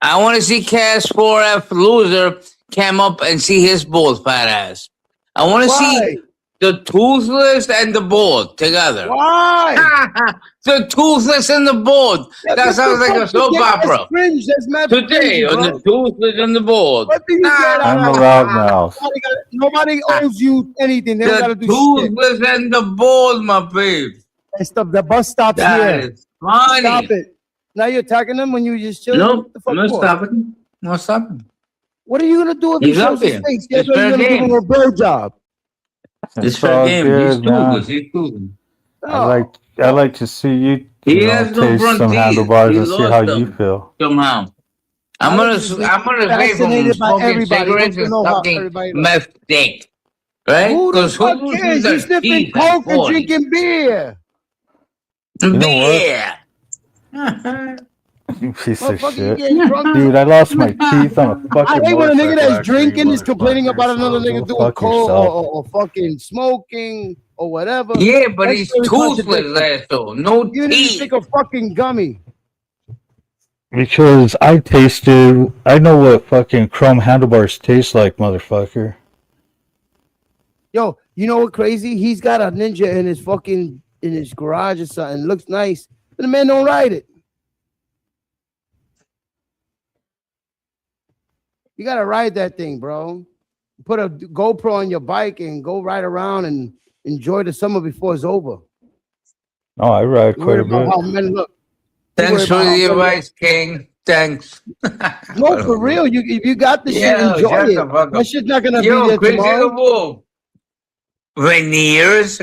I want to see Cass 4F loser come up and see his bald fat ass. I want to see the toothless and the bald together. Why? The toothless and the bald. That sounds like a soap opera. Today on the toothless and the bald. I'm a loudmouth. Nobody owes you anything. They gotta do toothless and the bald, my babe. The bus stops here. That is funny. Stop it. Now you're attacking them when you just chilling. No, I'm not stopping. No stopping. What are you gonna do if he shows his face? You're gonna give him a blow job. It's fair game. He's toothless. He's toothless. I like to see you. He has no front some teeth. handlebars and see how you feel. Somehow. I'm gonna say from smoking cigarettes and sucking meth dick. Right? Because who cares? You're sniffing coke and drinking beer. Beer. You piece of shit. Dude, I lost my teeth on a fucking I hate when a nigga that's drinking is complaining about another nigga doing coke or fucking smoking or whatever. Yeah, but he's toothless, asshole. No teeth. You need to take a fucking gummy. Because I know what fucking chrome handlebars taste like, motherfucker. Yo, you know what crazy? He's got a Ninja in his garage or something. Looks nice, but the man don't ride it. You gotta ride that thing, bro. Put a GoPro on your bike and go ride around and enjoy the summer before it's over. No, I ride quite a bit. How men look. Thanks for the advice, King. Thanks. No, for real. If you got the shit, enjoy it. That shit's not gonna be there Crazy tomorrow. the Wolf. Veneers?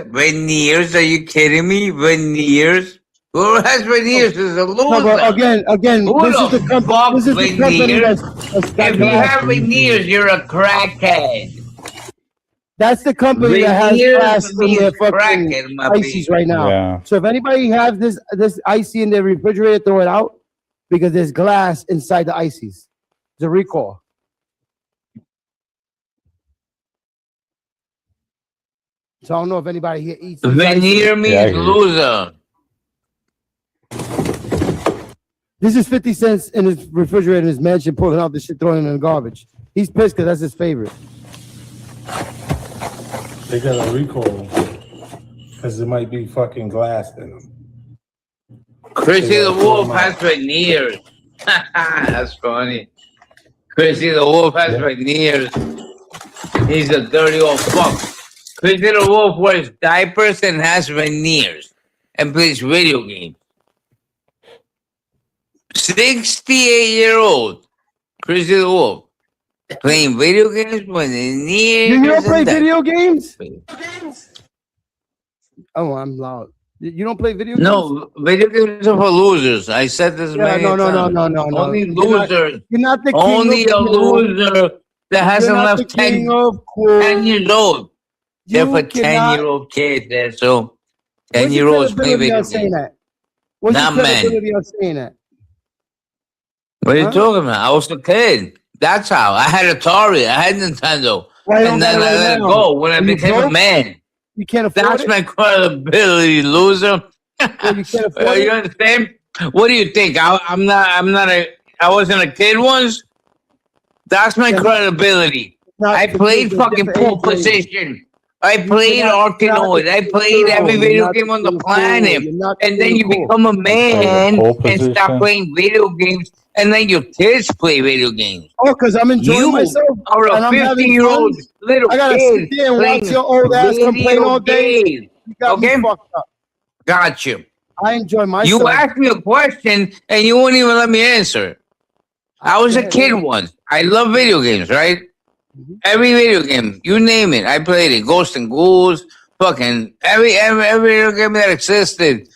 Are you kidding me? Veneers? Who has veneers is a loser. No, but again, Who this is the company. This is the company that's if you have veneers, you're a crackhead. That's the company that has glass in their fucking crackhead, ices right now. Yeah. So if anybody has this icy in their refrigerator, throw it out because there's glass inside the ices. It's a recall. So I don't know if anybody here eats. Veneer means loser. This is 50 cents in his refrigerator in his mansion, pulling out the shit, throwing it in the garbage. He's pissed because that's his favorite. They got a recall because there might be fucking glass in them. Chrissy the Wolf has veneers. That's funny. Chrissy the Wolf has veneers. He's a dirty old fuck. Chrissy the Wolf wears diapers and has veneers and plays video games. 68-year-old Chrissy the Wolf playing video games with veneers. You don't play video games? Oh, I'm loud. You don't play video games? No, video games are for losers. I said this many times. No. Only losers. You're not the king. Only a loser that hasn't left 10 years old. They're for 10-year-old kids. There, so 10-year-olds play video games. What's Not the men. credibility of saying that? What are you talking about? I was a kid. That's how. I had Atari. I had Nintendo. And then I let it go when I became a man. You can't afford That's it? my credibility, loser. You can't afford You understand? What do you think? I wasn't a kid once? That's my credibility. I played fucking pole position. I played Arkanoid. I played every video game on the planet. And then you become a man and stop playing video games. And then your kids play video games. Oh, because I'm enjoying myself. You are a 50-year-old little kid. I gotta sit there and watch your old ass complain all day. You got me fucked up. Got you. I enjoy myself. You asked me a question and you wouldn't even let me answer. I was a kid once. I love video games, right? Every video game, you name it, I played it. Ghosts and Ghouls, fucking every video game that existed.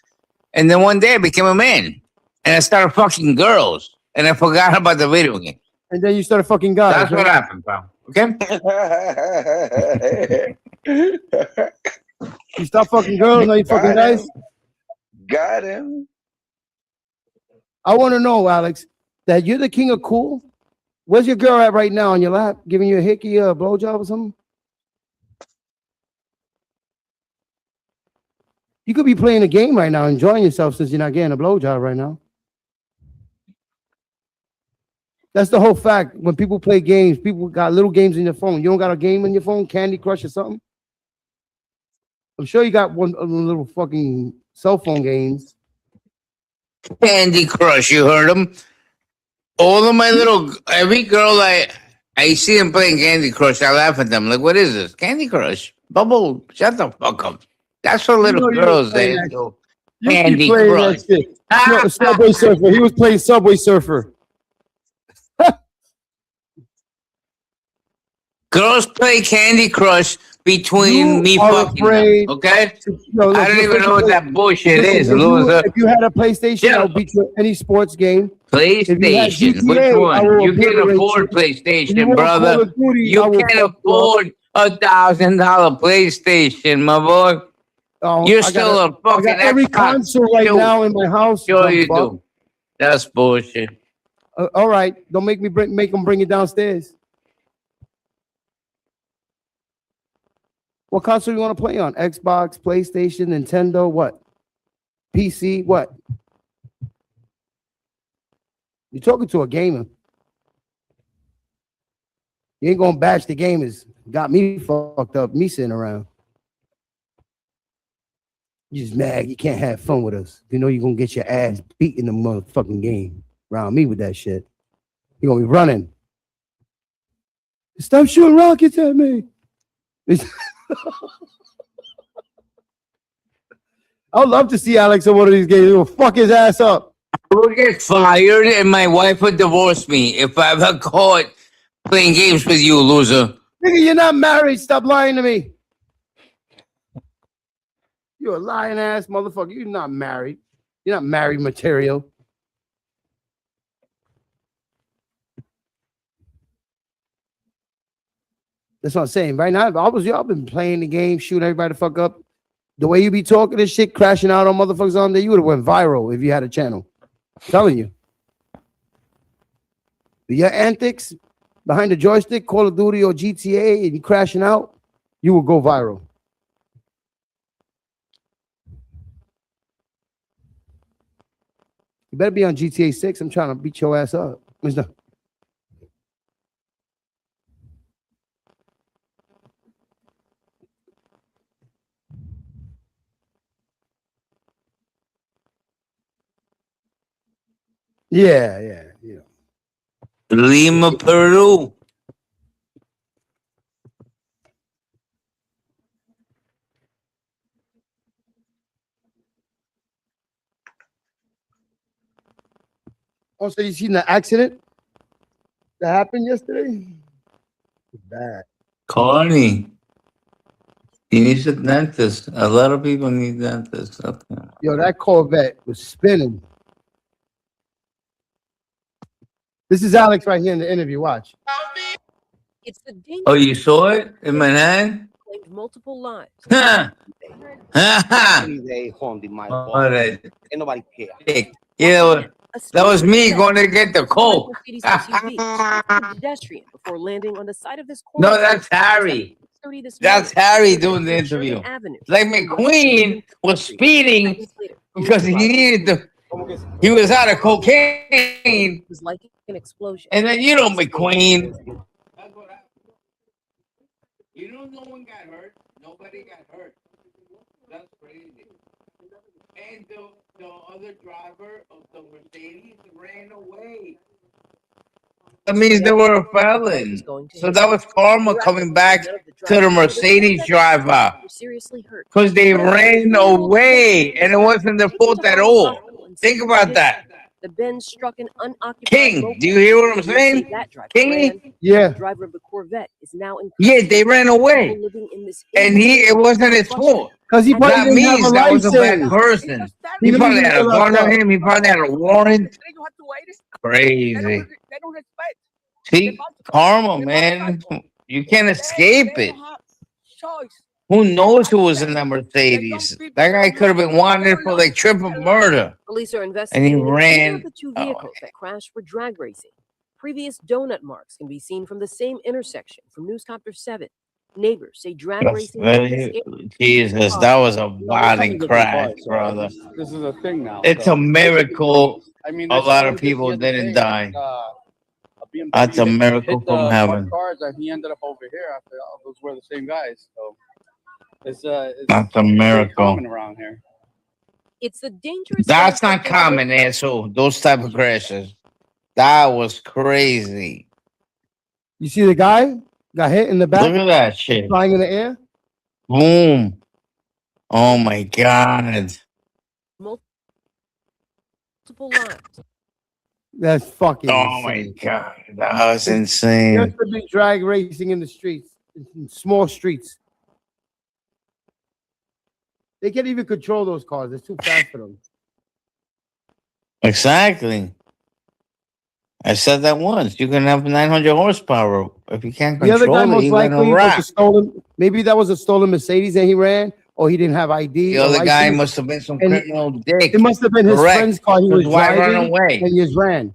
And then one day I became a man and I started fucking girls and I forgot about the video game. And then you started fucking guys. That's what happened, pal. Okay? You stop fucking girls, now you fucking guys? Got him. I want to know, Alex, that you're the king of cool. Where's your girl at right now on your lap? Giving you a hickey or a blowjob or something? You could be playing a game right now, enjoying yourself since you're not getting a blowjob right now. That's the whole fact. When people play games, people got little games in their phone. You don't got a game on your phone, Candy Crush or something? I'm sure you got one of the little fucking cell phone games. Candy Crush, you heard him? All of my every girl I see them playing Candy Crush, I laugh at them. Like, what is this? Candy Crush? Bubble, shut the fuck up. That's for little girls. They do. Candy Crush. No, Subway Surfer. He was playing Subway Surfer. Girls play Candy Crush between me fucking them, okay? No, I don't even know what that bullshit is, loser. If you had a PlayStation, I'll beat you at any sports game. PlayStation? Which one? You can't afford PlayStation, brother. You can't afford $1,000 PlayStation, my boy. You're still a fucking I got every console right now in my house. Sure you do. That's bullshit. All right, don't make me make them bring it downstairs. What console you want to play on? Xbox, PlayStation, Nintendo, what? PC, what? You're talking to a gamer. You ain't gonna bash the gamers. Got me fucked up. Me sitting around. You just mad. You can't have fun with us. You know you're gonna get your ass beat in the motherfucking game. Around me with that shit. You're gonna be running. Stop shooting rockets at me. I would love to see Alex in one of these games. He'll fuck his ass up. I will get fired and my wife would divorce me if I ever caught playing games with you, loser. Nigga, you're not married. Stop lying to me. You're a lying ass motherfucker. You're not married. You're not married material. That's what I'm saying. Right now, if I was y'all been playing the game, shooting everybody the fuck up. The way you be talking this shit, crashing out on motherfuckers on there, you would have went viral if you had a channel. I'm telling you. Your antics behind the joystick, Call of Duty or GTA, and you crashing out, you will go viral. You better be on GTA 6. I'm trying to beat your ass up. Yeah. Lima, Peru. Oh, so you seen the accident that happened yesterday? Bad. Carney. He needs a dentist. A lot of people need dentists. Okay. Yo, that Corvette was spinning. This is Alex right here in the interview. Watch. It's the danger. Oh, you saw it in Manhattan? Claimed multiple lives. Ha! Ha! All right. Ain't nobody care. Yeah, that was me going to get the coke. Pedestrian before landing on the side of this corner. No, that's Harry. That's Harry doing the interview. Like McQueen was speeding because he needed the. He was out of cocaine. It was like an explosion. And then you know McQueen. You know, no one got hurt. Nobody got hurt. That's crazy. And the other driver of the Mercedes ran away. That means they were a felon. So that was karma coming back to the Mercedes driver. Because they ran away and it wasn't their fault at all. Think about that. The Benz struck an unoccupied King, do you hear what I'm saying? King? Yeah. The driver of the Corvette is now in. Yeah, they ran away. And it wasn't his fault. Because he probably that didn't have means a that was a bad license. person. He probably had a gun on him. He probably had a warrant. Crazy. See, karma, man. You can't escape it. Who knows who was in that Mercedes? That guy could have been wanted for like triple murder. Police are And he investigating ran. the two vehicles that crashed for drag racing. Previous donut marks can be seen from the same intersection from Newscopter 7. Neighbors say drag racing. Jesus, that was a body crash, brother. This is a thing now. It's a miracle. I mean, A lot of people didn't die. That's a miracle from heaven. Cars and he ended up over here after all those were the same guys. So it's That's a miracle. common around here. It's a dangerous. That's not common, asshole. Those type of crashes. That was crazy. You see the guy got hit in the back? Look at that shit. Flying in the air? Boom. Oh my God. Multiple lives. That's fucking Oh my insane. God. That was insane. Just to be drag racing in the streets, in small streets. They can't even control those cars. It's too fast for them. Exactly. I said that once. You can have 900 horsepower. If you can't The other control guy it, most you're likely gonna was a rock. stolen. Maybe that was a stolen Mercedes and he ran, or he didn't have ID. The or other guy license. must have been some And criminal dick. It must have been his Correct. friend's car. He was Why run driving away? and he just ran.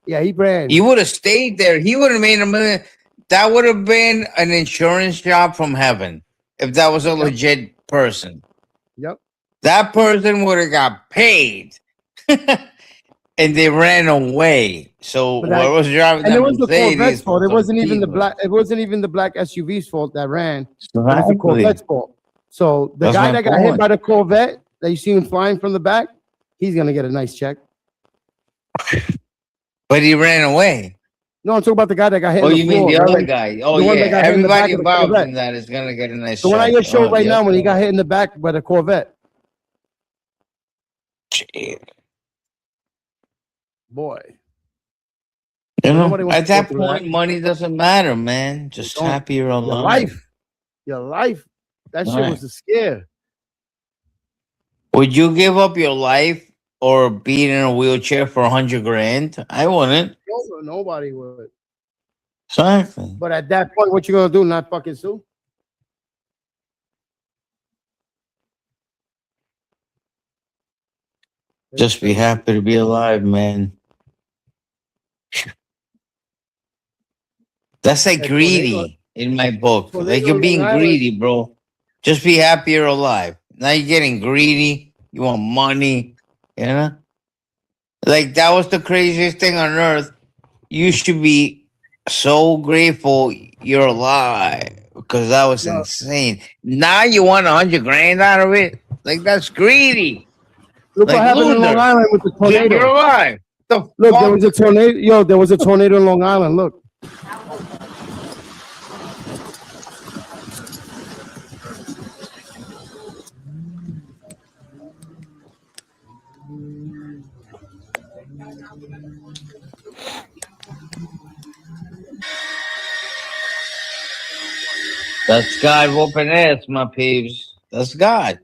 Yeah, he ran. He would have stayed there. He would have made $1 million. That would have been an insurance job from heaven if that was a legit person. Yep. That person would have got paid. and they ran away. So what was driving and that it was the Corvette's Mercedes? fault. It wasn't even the black. It wasn't even the black SUV's fault that ran. It was the Exactly. Corvette's fault. So the That's guy my that got hit point. by the Corvette that you see him flying from the back, he's gonna get a nice check. But he ran away. No, I'm talking about the guy that got hit. Oh, in the you mean floor, the right? other guy? Oh, The one that yeah. got hit in the back Everybody of the involved Corvette. in that is gonna get a nice. The one I check. just showed Oh, right yes, now when he got sir. hit in the back by the Corvette. Boy. You know, Nobody wants at to go that through point, money doesn't matter, man. Just Don't. happy you're Your alive. life. Your life. That shit Right. was a scare. Would you give up your life or be in a wheelchair for 100 grand? I wouldn't. Nobody would. Exactly. But at that point, what you gonna do? Not fucking sue? Just be happy to be alive, man. That's like greedy in my book. Like you're being greedy, bro. Just be happy you're alive. Now you're getting greedy. You want money, you know? Like that was the craziest thing on earth. You should be so grateful you're alive because that was insane. Now you want 100 grand out of it? Like that's greedy. Look what happened in Long Island with the tornado. You're alive. Look, there was a tornado. Yo, there was a tornado in Long Island. Look. That's God whooping ass, my peeps. That's God.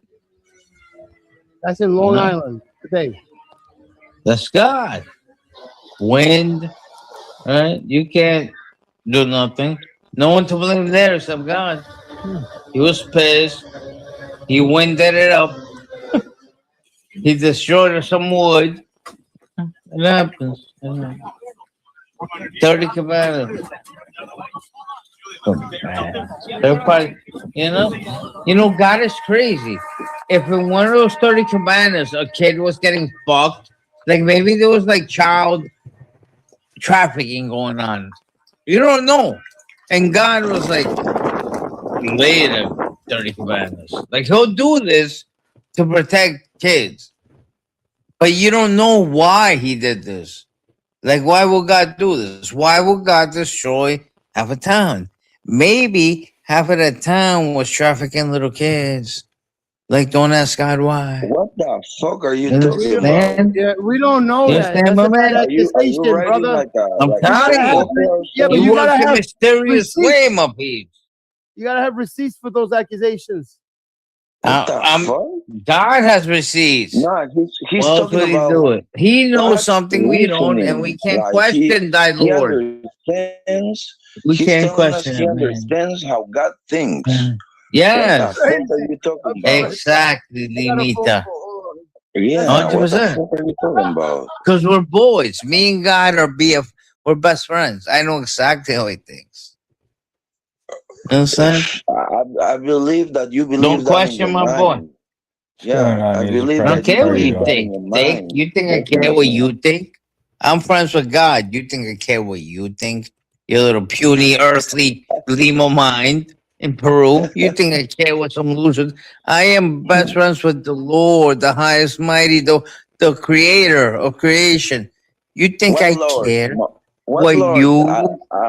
That's in Long Island today. That's God. Wind. Right? You can't do nothing. No one to blame there except God. He was pissed. He winded it up. He destroyed some wood. It happens. 30 cabanas. Everybody, you know, God is crazy. If in one of those 30 cabanas a kid was getting fucked, like maybe there was like child trafficking going on, you don't know. And God was like, later 30 cabanas. Like he'll do this to protect kids, but you don't know why he did this. Like, why would God do this? Why would God destroy half a town? Maybe half of that town was trafficking little kids. Like, don't ask God why. What the fuck are you You talking about? understand? Yeah, we don't know You that. understand, That's my a bad man? Are you accusation, writing brother. like a I'm telling you. Yeah, but You you gotta work in have mysterious receipts. way, my peeps. You gotta have receipts for those accusations. What the fuck? God has receipts. No, he's What else talking would he about do it? He knows God's something we don't, and we reasoning. can't Like question thy he Lord. understands. We He's can't telling us question he it, man. understands how God thinks. Yes. What the fuck are you talking about? Exactly, Limita. Yeah, 100%. what the fuck are you talking about? Because we're boys. Me and God are BF. We're best friends. I know exactly how he thinks. You know what I'm saying? I believe that you believe Don't that question in my your boy. mind. Yeah, I believe I don't that you care what believe you that in think. your mind. You think I care what you think? I'm friends with God. You think I care what you think? You little puny, earthly limo mind in Peru. You think I care what some losers? I am best friends with the Lord, the highest mighty, the creator of creation. You think What I Lord? care What what Lord? you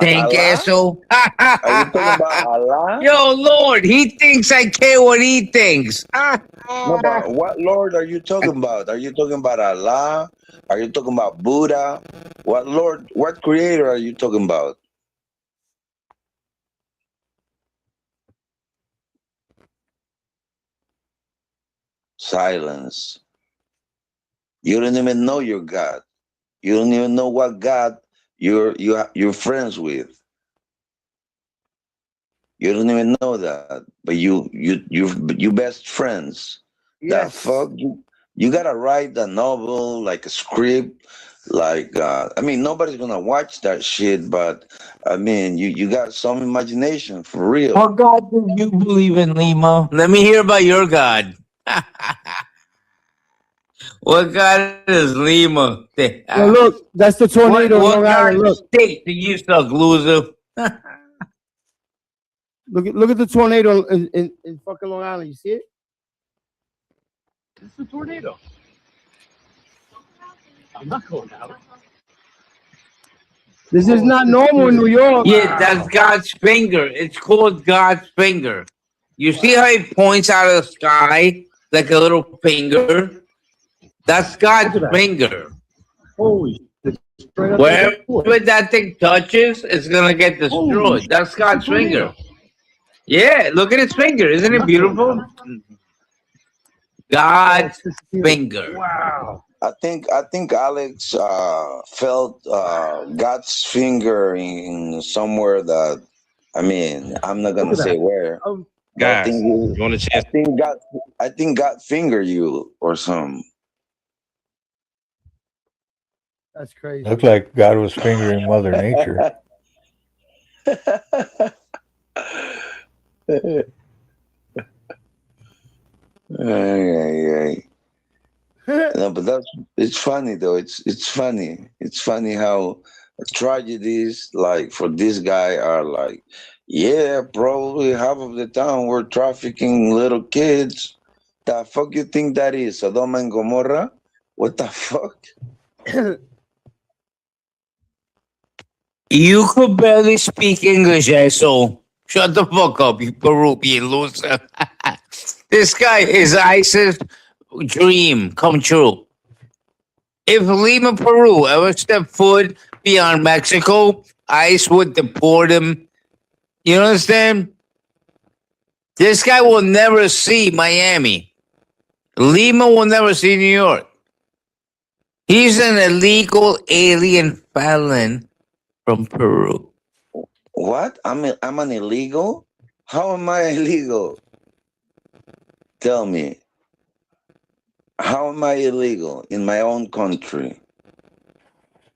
think, Allah? asshole? Are you talking about Allah? Yo, Lord, he thinks I care what he thinks. No, but what Lord are you talking about? Are you talking about Allah? Are you talking about Buddha? What Lord, what creator are you talking about? Silence. You don't even know your God. You don't even know what God you're friends with. You don't even know that, but you best friends. That Yes. fuck you gotta write a novel, like a script, like I mean nobody's gonna watch that shit, but I mean you got some imagination for real. What God do you believe in, Lima? Let me hear about your God. What God is Lima? Yo, look, that's the tornado in What Long God Island. Look, state do you suck, loser? look at the tornado in fucking Long Island. You see it? It's a tornado. I'm not going out. This is not normal in New York. Yeah, that's God's finger. It's called God's finger. You see how he points out of the sky like a little finger? That's God's finger. Holy shit. Wherever that thing touches, it's going to get destroyed. That's God's finger. Yeah, look at his finger. Isn't it beautiful? God's finger. Wow. I think Alex felt God's finger in somewhere that, I mean, I'm not gonna say where. Guys, you want to chance? I think God fingered you or something. That's crazy. Looked like God was fingering Mother Nature. No, but it's funny though. It's funny. It's funny how tragedies like for this guy are like, yeah, probably half of the time we're trafficking little kids. The fuck you think that is? Sodoma and Gomorrah? What the fuck? You could barely speak English, asshole. Shut the fuck up, you Peruvian loser. This guy is ISIS dream come true. If Lima, Peru ever stepped foot beyond Mexico, ICE would deport him. You understand? This guy will never see Miami. Lima will never see New York. He's an illegal alien felon from Peru. What? I'm an illegal? How am I illegal? Tell me. How am I illegal in my own country?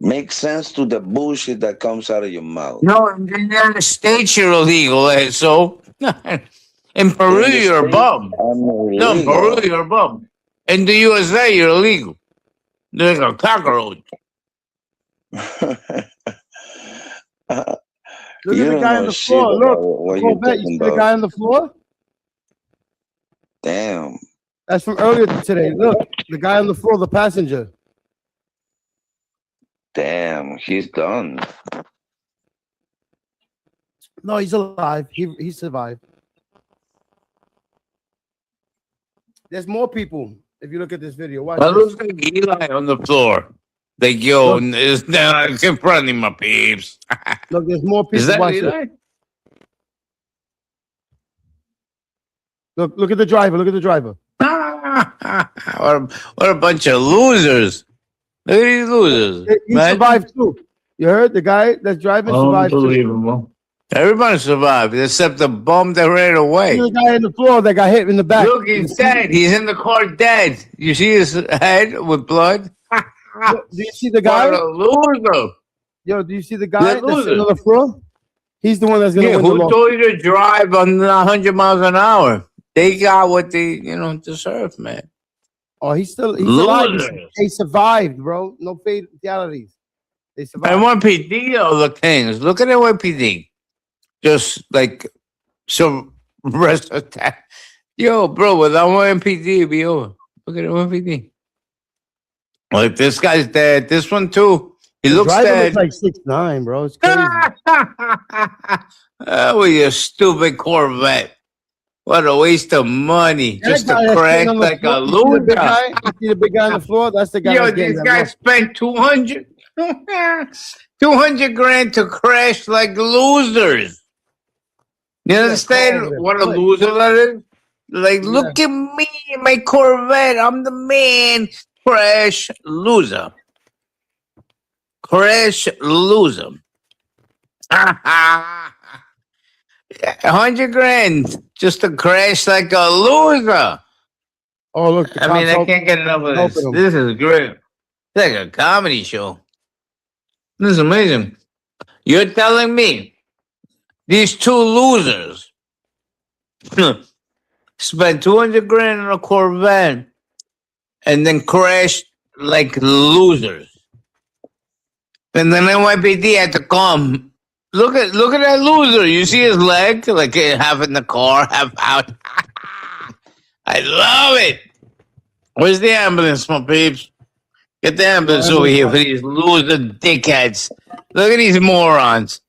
Make sense to the bullshit that comes out of your mouth. No, in the United States you're illegal, so in Peru you're a bum. No, in Peru you're a bum. In the USA you're illegal. There's a cockroach. Look at the guy on the floor. Look, you see the guy on the floor? Damn. That's from earlier today. Look, the guy on the floor, the passenger. Damn, he's done. No, he's alive. He survived. There's more people. If you look at this video, watch. That looks like Eli on the floor. Like, yo, it's confronting my peeps. Look, there's more people. Is that watch Eli? it. Look at the driver. Look at the driver. What a bunch of losers. Look at these losers. He survived too. You heard the guy that's driving survived too. Unbelievable. Everybody survived except the bum that ran away. The guy in the floor that got hit in the back. Look, he's dead. He's in the car dead. You see his head with blood? Do you see the guy? What a loser. Yo, do you see the guy that's sitting on the floor? He's the one that's going to win the who law. told you to drive on 100 miles an hour? They got what they, deserve, man. Oh, he's alive. They survived, bro. No fatalities. They survived. NYPD are the kings. Look at NYPD. Just like some rest attack. Yo, bro, without NYPD, it'd be over. Look at NYPD. Like this guy's dead. This one too. He looks dead. Looks like 6'9", bro. It's crazy. Oh, you stupid Corvette. What a waste of money. Just to crash like a loser. You see the big guy on the floor? That's the guy. Yo, these guys spent 200 grand to crash like losers. You understand what a loser that is? Like, look at me, my Corvette. I'm the man. Crash loser. Crash loser. 100 grand just to crash like a loser. Oh, look. I mean, I can't get enough of this. This is great. It's like a comedy show. This is amazing. You're telling me these two losers spent 200 grand on a Corvette and then crashed like losers. And then NYPD had to come. Look at that loser. You see his leg, like half in the car, half out. I love it. Where's the ambulance, my peeps? Get the ambulance over here for these loser dickheads. Look at these morons.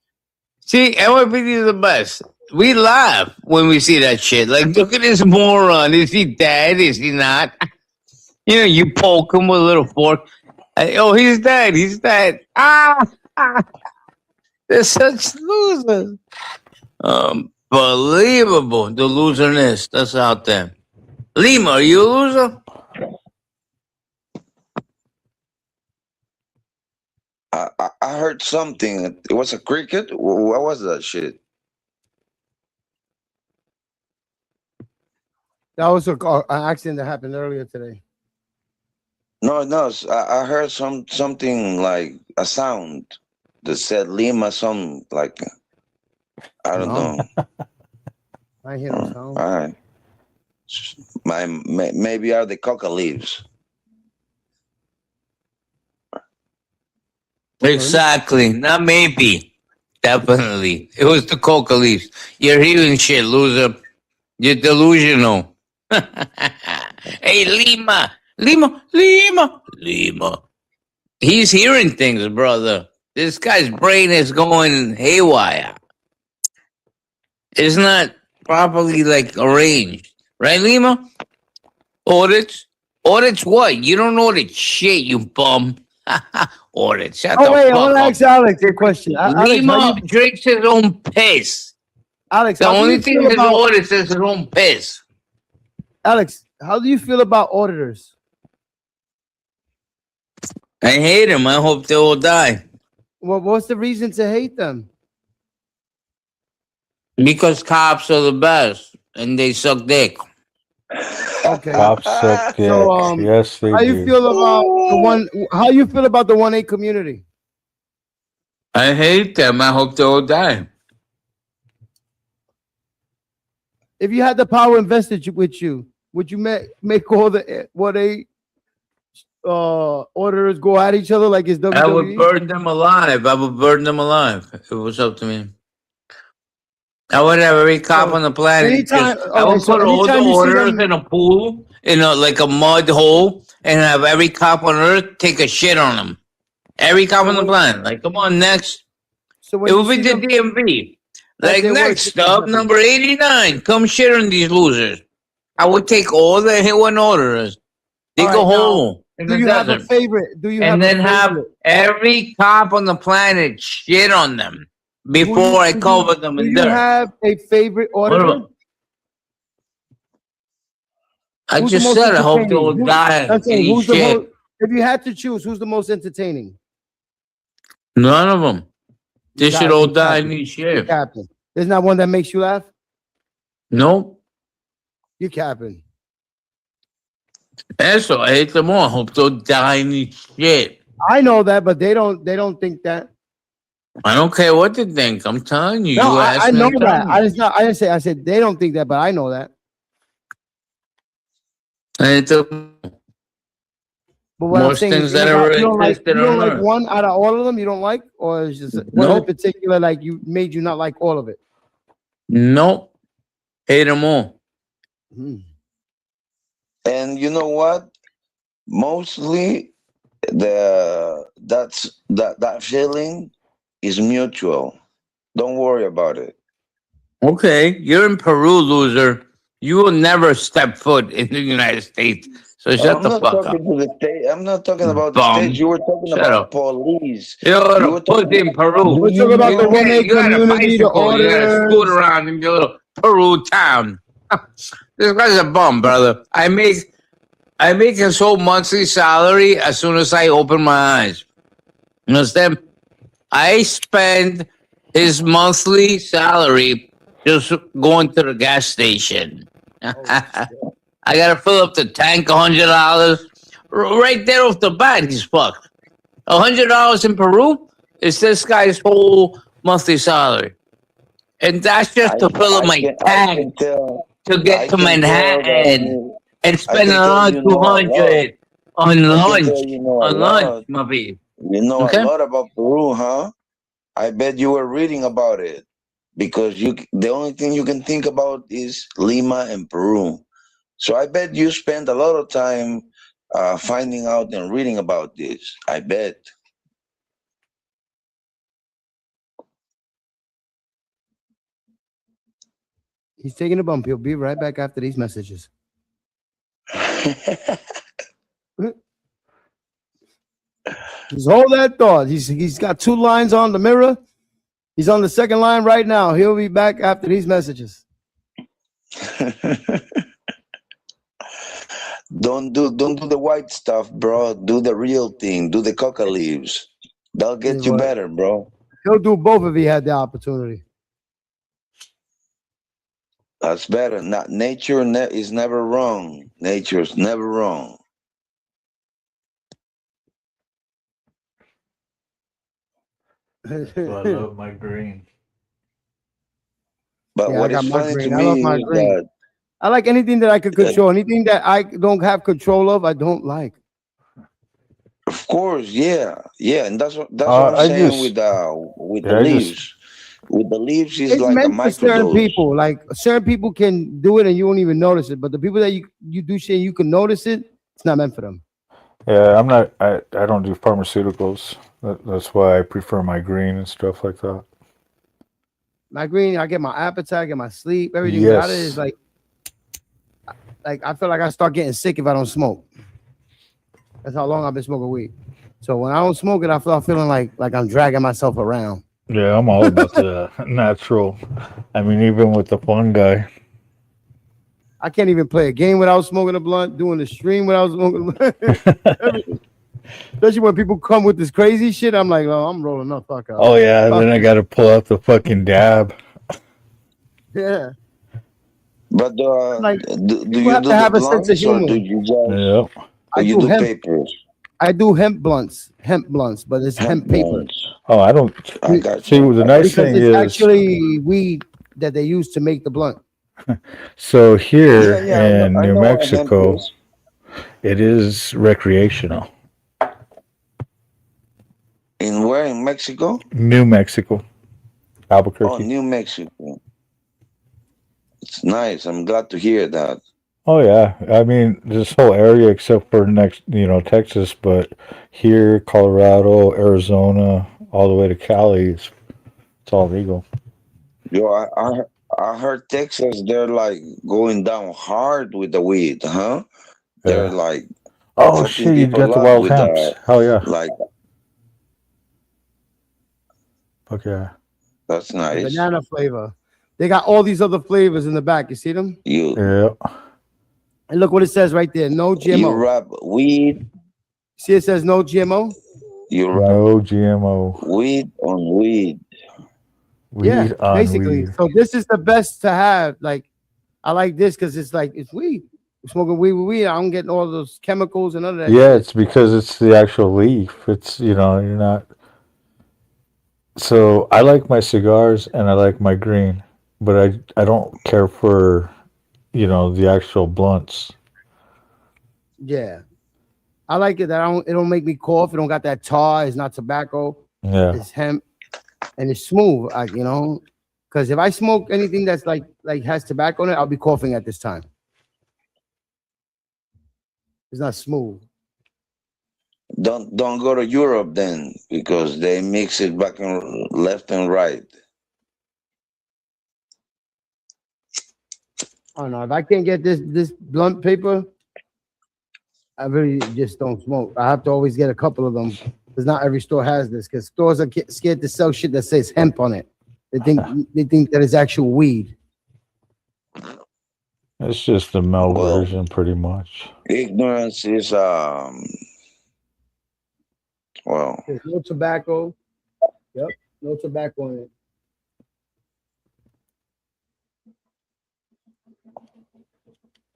See, NYPD is the best. We laugh when we see that shit. Like, look at this moron. Is he dead? Is he not? You know, you poke him with a little fork. Oh, he's dead. He's dead. They're such losers. Unbelievable. The loserness that's out there. Lima, are you a loser? I heard something. It was a cricket. What was that shit? That was an accident that happened earlier today. No, I heard something like a sound that said Lima, something like I don't know. I hear no sound. All right. Maybe are the coca leaves. Exactly. Not maybe. Definitely. It was the coca leaves. You're hearing shit, loser. You're delusional. Hey, Lima. He's hearing things, brother. This guy's brain is going haywire. It's not properly like arranged. Right, Lima? Audits? Audits what? You don't audit shit, you bum. Audit. Shut the wait, I fuck want to up. ask Alex a question. Lima drinks his own piss. Alex, the only thing his audits is his own piss. Alex, how do you feel about auditors? I hate him. I hope they all die. Well, what's the reason to hate them? Because cops are the best and they suck dick. Okay. Cops suck dick. So, yes, they how do. you feel about the one? How you feel about the 1-8 community? I hate them. I hope they all die. If you had the power invested with you, would you make all the 1-8 auditors go at each other like it's WWE? I would burn them alive. If it was up to me. I would have every cop on the planet. I would put all the auditors in a pool, like a mud hole, and have every cop on earth take a shit on them. Every cop on the planet. Like, come on, next. So it would be the DMV. Like, next up, number 89. Come shit on these losers. I would take all the hit one auditors. Dig a hole in the desert. Have a favorite? Have every cop on the planet shit on them before I cover them in dirt. Do you have a favorite auditor? I just said I hope they will die. If you had to choose, who's the most entertaining? None of them. They should all die and eat shit. Captain. There's not one that makes you laugh? Nope. You capping. So I hate them all. I hope they'll die and eat shit. I know that, but they don't think that. I don't care what they think. I'm telling you. No, I know that. I said they don't think that, but I know that. But what most I'm saying things is, that ever existed you don't on like Earth. one out of all of them. You don't like, or is just one in particular like you made you not like all of it? Nope. Hate them all. And you know what? Mostly that feeling is mutual. Don't worry about it. Okay, you're in Peru, loser. You will never step foot in the United States. So shut the fuck up. I'm not talking about the state. You were talking about police. You're in Peru. We're talking about the 1-8 community, the You gotta scoot around in your little Peru town. This guy's a bum, brother. I make his whole monthly salary as soon as I open my eyes. You understand? I spend his monthly salary just going to the gas station. I gotta fill up the tank, $100. Right there off the bat, he's fucked. $100 in Peru is this guy's whole monthly salary. And that's just to fill up my tank to get to Manhattan and spend another $200 On I can tell lunch. you know a On lunch, lot. my baby. You know a Okay? lot about Peru, huh? I bet you were reading about it because the only thing you can think about is Lima and Peru. So I bet you spend a lot of time finding out and reading about this. I bet. He's taking a bump. He'll be right back after these messages. Just hold that thought. He's got 2 lines on the mirror. He's on the second line right now. He'll be back after these messages. Don't do the white stuff, bro. Do the real thing. Do the coca leaves. That'll get you better, bro. He'll do both if he had the opportunity. That's better. Not nature is never wrong. Nature's never wrong. So I love my green. But Yeah, what I got is my funny green. to I love me my is green. that I like anything that I could control. Anything that I don't have control of, I don't like. of course, yeah, and that's what I'm saying with the leaves. With the leaves, is It's like a meant for certain microdose. people. Like certain people can do it and you won't even notice it. But the people that you do shit, you can notice it. It's not meant for them. Yeah, I'm not. I don't do pharmaceuticals. That's why I prefer my green and stuff like that. My green, I get my appetite, I get my sleep, everything without it is Yes. like I feel like I start getting sick if I don't smoke. That's how long I've been smoking weed. So when I don't smoke it, I start feeling like I'm dragging myself around. Yeah, I'm all about the natural. I mean, even with the fungi. I can't even play a game without smoking a blunt, doing the stream without smoking a blunt. Everything. Especially when people come with this crazy shit, I'm like, oh, I'm rolling up. Fuck out. Oh yeah, then I got to pull out the fucking dab. Yeah. But Like, do people you have do to the have a sense of blunts or humor. do you just Yep. or you do do hemp. papers? I do hemp blunts, but it's hemp paper. blunts. Oh, I don't. I got See, you. the nice Because thing it's is, actually weed that they use to make the blunt. so here Yeah, in I New know what hemp Mexico, is. it is recreational. In where in Mexico? New Mexico, Oh, Albuquerque. New Mexico. It's nice. I'm glad to hear that. Oh yeah, I mean this whole area except for Texas, but here, Colorado, Arizona, all the way to Cali, it's all legal. Yo, I heard Texas. They're like going down hard with the weed, huh? They're Yeah. like Oh fucking shit, you people got the up wild with hemps. Hell yeah. like Fuck yeah. that's The nice. banana flavor. They got all these other flavors in the back. You see them? Yeah. And look what it says right there. No You GMO. rub weed. See, it says no GMO. You rub No GMO. weed on weed. Yeah, Weed on basically. weed. So this is the best to have. Like, I like this because it's like it's weed. I'm smoking weed with weed. I'm getting all those chemicals and none of that. Yeah, shit. it's because it's the actual leaf. It's you're not. So I like my cigars and I like my green, but I don't care for the actual blunts. Yeah, I like it that it don't make me cough. It don't got that tar. It's not tobacco. Yeah. It's hemp, and it's smooth. Because if I smoke anything that's like has tobacco in it, I'll be coughing at this time. It's not smooth. Don't go to Europe then because they mix it back and left and right. Oh no! If I can't get this blunt paper, I really just don't smoke. I have to always get a couple of them because not every store has this. Because stores are scared to sell shit that says hemp on it. They think that it's actual weed. It's just the male version, pretty much. Ignorance is well. There's no tobacco. Yep, no tobacco in it.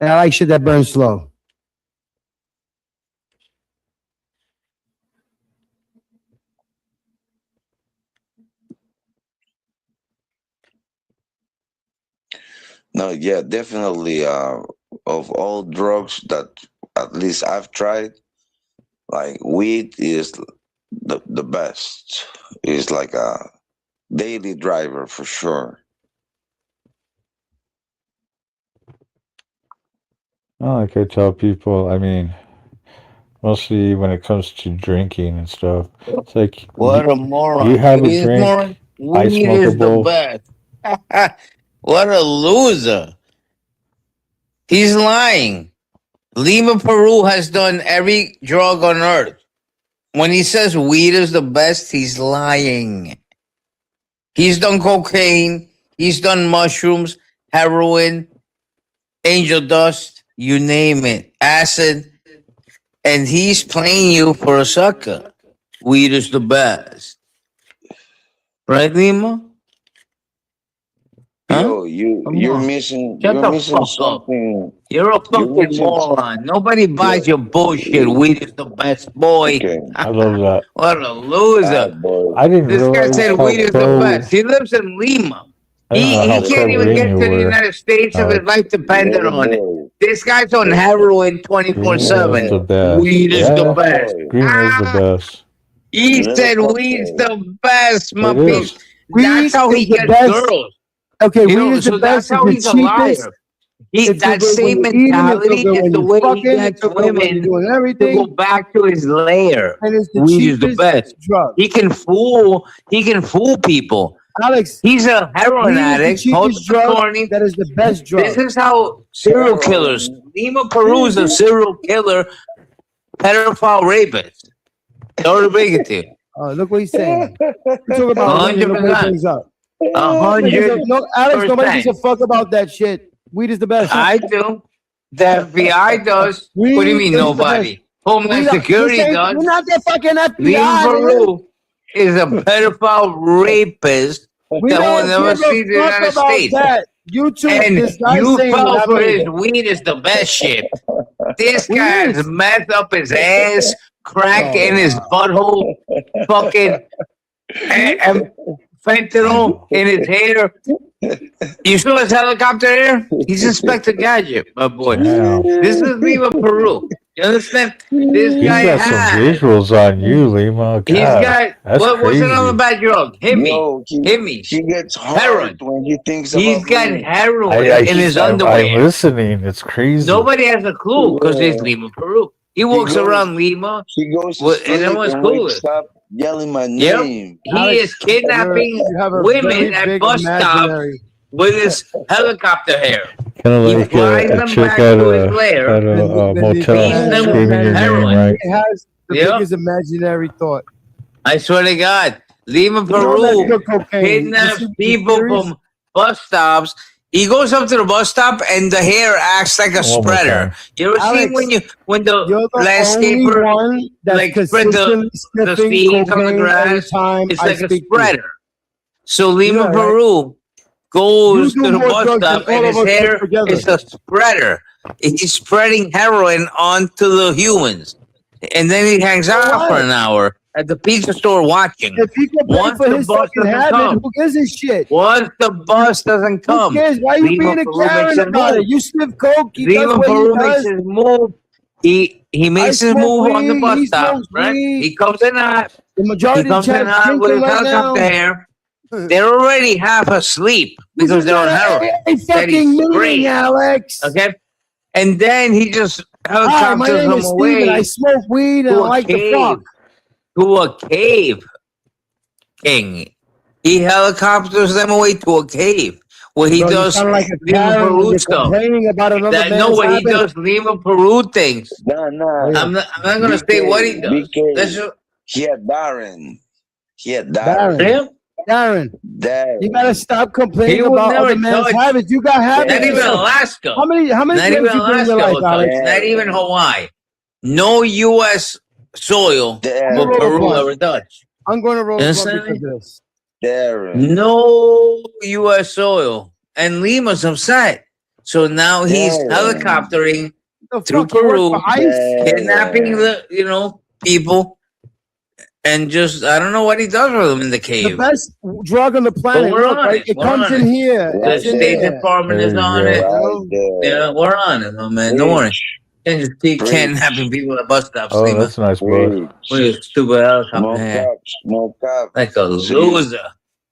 And I like shit that burns slow. No, yeah, definitely. Of all drugs that at least I've tried, Like weed is the best. It's like a daily driver for sure. Like I tell people, I mean, mostly when it comes to drinking and stuff, it's like What a moron. you have a Weed is drink, moron. I Weed smoke a is the bowl. best. What a loser. He's lying. Lima Peru has done every drug on earth. When he says weed is the best, he's lying. He's done cocaine. He's done mushrooms, heroin, angel dust, you name it, acid. And he's playing you for a sucker. Weed is the best. Right, Lima? Yo, you're missing something. You're a fucking moron. Nobody buys your bullshit. Weed is the best, boy. Okay. I love that. What a loser. I didn't This guy realize said how weed is the pro. best. He lives in Lima. I didn't know He how can't even pro-green get you to the were. United States if his Alex. life depended Yeah, on it. boy. This guy's on heroin Green is 24/7. the best. Weed is Yeah, the best. green is the best. He Yeah, said fuck weed's yeah. the best, my It bitch. is. That's how he Weed is the gets best. girls. Okay, You weed know, is the so best. that's how It's he's the a cheapest. liar. It's That the good same when you're eating, mentality it's the good is when the you're way he fucking, gets it's the good when you're women doing to go everything, back to his lair. and it's the Weed is the cheapest best. drug. He can fool people. Alex, He's a heroin weed is the addict. Hold cheapest on, drug. Corny. That is the best This drug. is how serial killers. Lima Peru is a serial killer, pedophile rapist. Sorry to break it to you. Look what he's saying. We talk about women. Look what he 100%. brings up. 100%. No, Alex, nobody gives a fuck about that shit. Weed is the best. I do. The FBI does. What do you Weed mean is the nobody? best. Homeland Security We're does. not the fucking Lima FBI. man. Peru is a pedophile rapist We that will don't never give see a the fuck United about States. that. YouTube, And this guy you saying fell what I for made his up. weed is the best shit. This Weed guy has is. meth up his ass, crack Oh, in his butthole, fucking and fentanyl in his hair. You saw his helicopter hair? He's Inspector Gadget, my boy. Damn. This is Lima Peru. You understand? This He's guy got some has. visuals on you, Lima. He's God, got. that's What's another crazy. bad drug? Hit me. Yo, Hit me. he gets hard Heroin. when he thinks He's about got me. heroin in his I'm underwear. listening. It's crazy. Nobody has a clue because he's Yeah. Lima Peru. He walks around Lima He goes to and sleep everyone's and cool. wakes up yelling my Yep. name. He Alex, is kidnapping you have a women very at big bus stops imaginary. with his helicopter hair. Kind of He like flies a them chick back at to his a lair. motel feeds them screaming your name, heroin. right? It has the Yep. biggest imaginary thought. I swear to God, Lima You know Peru that's good cocaine. kidnaps You see the people series? from bus stops. He goes up to the bus stop and the hair acts like a One more spreader. time. You ever seen Alex, when the You're the only landscaper one that's like spread consistently the sniffing seeds on the cocaine every grass? time It's I like a speak to you. spreader. So Lima Yeah, right. Peru You goes do to the more bus drugs stop than and all his of us hair put together. is a spreader. He's spreading heroin onto the humans. And then he hangs out for an hour at the pizza store watching. If he can pay Once for the his bus fucking doesn't habit, come. who gives a shit? Once the bus doesn't Who come. cares? Why are you Lima being a Peru makes Karen his about move. it? You sniff coke. He does Lima what he Peru makes does. his move. He makes his smoke move on the weed, bus he stop, smokes right? weed. He comes in hot. The majority of the He comes in chat's hot with drinking his right now. helicopter hair. They're already half asleep because they're on heroin. A Steady fucking meeting, spraying. Alex. Okay? And then he just Hi, my helicopters name them is Steven. I away smoke weed and I to a like to cave. fuck. To a cave, King. He helicopters them away to a cave where he Bro, you does sound like a Lima Karen when Peru you're stuff. complaining about another That, man's no, where he habit. does Lima Peru things. Nah. I'm not gonna say what he does. That's just, He had Darren. He had Darren. Darren. Darren. Darren. You gotta stop complaining He will about never other man's touch- habits. You got habits. not even yourself. Alaska. How many Not drugs even you put in your Alaska. life, will touch. Alex? Not even Hawaii. No U.S. soil will roll a Peru blunt. ever touch. I'm going to roll a blunt Understand because me? of this. Darren. No U.S. soil. And Lima's upset. So now he's Damn. helicoptering The through fuck, you work Peru, for ICE? kidnapping the people, and just I don't know what he does with them in the The cave. best drug on the planet. we're Look, on right? it. It We're comes on in it. here. The It's in State here. Department There is you on go. it. Right there. Yeah, we're on it, though, man. Don't worry. And you see kidnapping people at bus stops. Oh, that's a nice bus. With a stupid helicopter. No cap, no cap. Like a loser.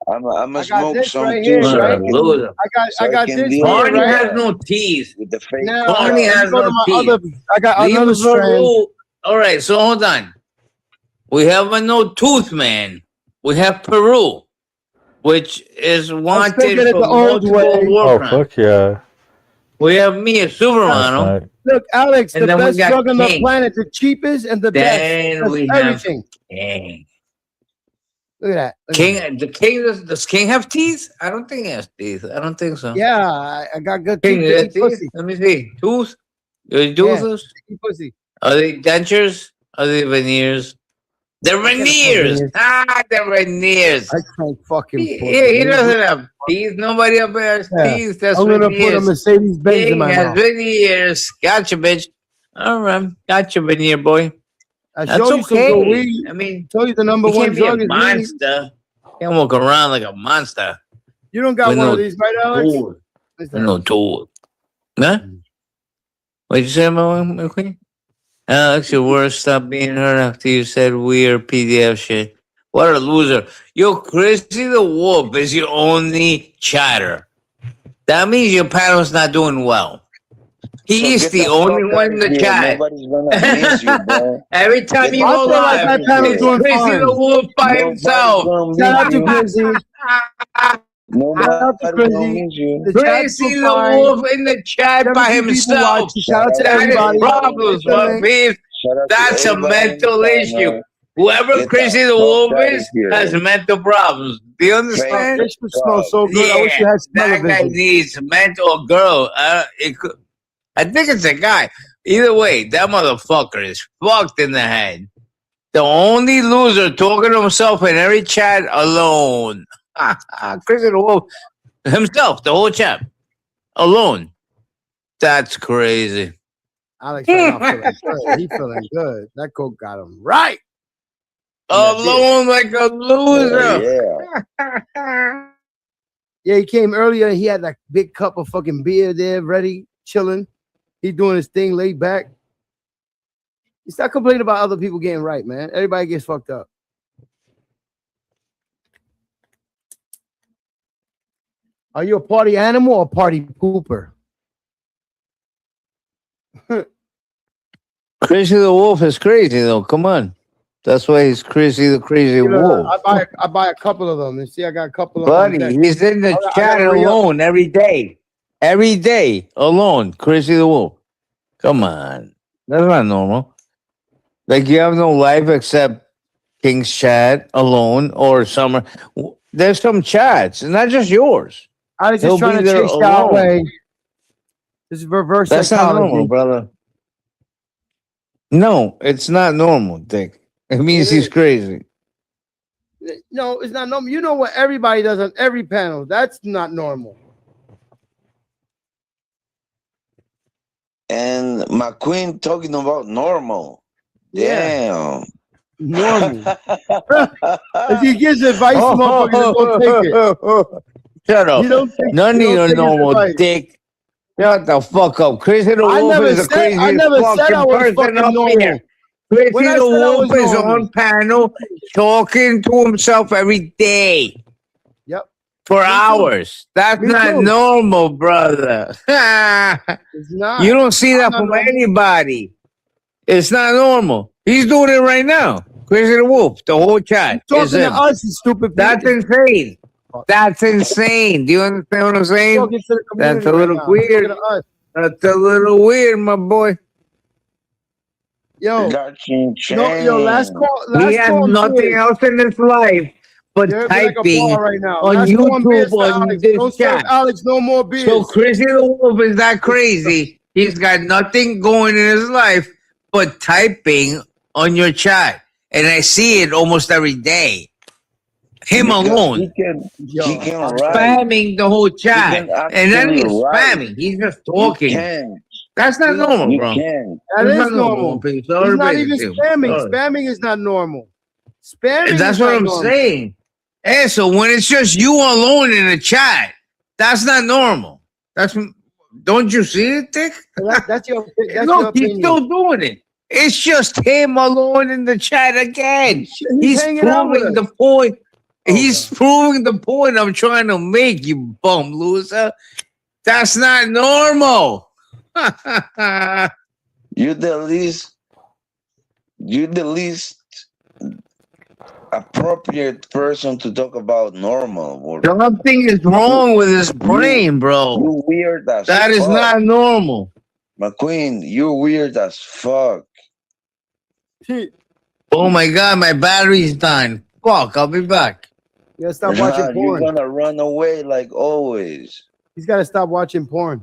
I'm a I got smoke this some right too, here, so right? Loser. I got this here, Carney right? has no teeth. with the fake. Now, Carney let me has go to no my teeth. other. I got Leave another strand. Peru. All right, so hold on. We have a no tooth man. We have Peru, which is wanted thinking it for the old multiple way. war Oh, crimes. fuck yeah. We have me, a That's Supermano. nice. Look, Alex, And the then we best got drug on the King. planet, the cheapest and the Then best. we That's have everything. King. Look at that. Look at King, that. the King does King have teeth? I don't think he has teeth. I don't think so. Yeah, I got good King, teeth you to got eat teeth? pussy. Let me see. Tooth? Your Yeah, tooths? eat pussy. Are they dentures? Are they veneers? They're I can't afford veneers. veneers. They're veneers. I can't fucking He pussy. doesn't have teeth. Nobody up there has Yeah, teeth. That's I'm gonna put a veneers. Mercedes Benz in King my has mouth. veneers. Gotcha, bitch. All right. Gotcha, veneer boy. I That's show you some good okay. weed. I mean, Show you the number you one can't be a drug is weed. monster. You can't walk around like a monster. You don't got With one no of these, right, Alex? tool. What's With no that? tool. Huh? What'd you say, my queen? Alex, your words stopped being heard after you said weird PDF shit. What a loser. Yo, Chrissy the Wolf is your only chatter. That means your panel's not doing well. He's get the only fuck one out in of the here. chat. Nobody's gonna miss you, bro. Every time Get you the go I feel like live, my panel's it's doing Chrissy fine. the Wolf by Nobody's himself. gonna Shout out miss to you. Chrissy. Shout out to Nobody's gonna Chrissy. miss you. The chat's Chrissy doing the fine. Wolf in the chat by 17 people himself. watching. Shout out to Shout out That is everybody. problems, Hit the my link. peeps. Shout out to That's a everybody in the mental issue. panel. Whoever Get Chrissy the the Wolf fuck out of is here. has mental problems. Do you Oh, understand? fish would smell so good. I wish Yeah, you had that guy smell-o-vision. needs mental girl. I think it's a guy. Either way, that motherfucker is fucked in the head. The only loser talking to himself in every chat alone. Chrissy the Wolf himself, the whole chat alone. That's crazy. Alex right now feeling good. He feeling good. That coke got him right. Alone like a loser. Yeah, he came earlier. He had that big cup of fucking beer there, ready, chilling. He doing his thing, laid back. You stop complaining about other people getting right, man. Everybody gets fucked up. Are you a party animal or a party pooper? Chrissy the Wolf is crazy though. Come on. That's why he's Chrissy the Crazy Wolf. I buy a couple of them. And see, I got a couple of Buddy, them. he's in the I chat gotta re-up. alone every day. Every day alone. Chrissy the Wolf. Come on. That's not normal. Like you have no life except King's chat alone or summer. There's some chats, and not just yours. I was He'll just trying be to there chase you our alone. way. This is reverse That's not psychology. normal, brother. No, it's not normal, Dick. It means he's crazy. No, it's not normal. You know what everybody does on every panel. That's not normal. And my queen talking about normal. Damn. Normal. If he gives advice, motherfuckers don't take it. Shut up. You don't take, None of you you don't are take his normal, advice. Dick. Shut the fuck up. Chrissy the I Wolf never is the said- craziest I never said I fucking was person fucking up normal. here. Chrissy When I the said I Wolf was is normal. on panel talking to himself every day. Yep. For hours. That's Me not too. normal, brother. It's not. You don't see I'm that not from normal. anybody. It's not normal. He's doing it right now. Chrissy the Wolf, the whole chat. Talking is to him. us, you stupid That's people. insane. That's insane. Do you understand what I'm saying? Talking to the That's community a little right now. weird. Talking to us. That's a little weird, my boy. Yo, Got you no, yo, last call. Last He has call on nothing Beers. else in his life but There'd be like a typing bar right now. on Last call on Beers YouTube for on Alex. this Don't serve chat. Alex no more beers. So Chrissy the Wolf is that crazy. He's got nothing going in his life but typing on your chat. And I see it almost every day. Him Because alone. he can write. Spamming the whole chat. He can And then he's actually write. spamming. He's just talking. You can. That's not normal, You bro. can. That It's is not normal. people. He's Sorry, not baby, even too. spamming. Sorry. Spamming is not normal. Spamming. That's is what not I'm normal. saying. Hey, so when it's just you alone in a chat, that's not normal. That's Don't you see it, Dick? That's your Look, he's still doing it. It's just him alone in the chat again. He's proving the point. He's proving the point I'm trying to make, you bum loser. That's not normal. You're the least appropriate person to talk about normal. Something is wrong with his brain, bro. You weird as That is fuck. not normal. McQueen, you're weird as fuck. Oh my god, my battery's dying. Fuck, I'll be back. You gotta stop watching You're porn. gonna run away like always. He's gotta stop watching porn.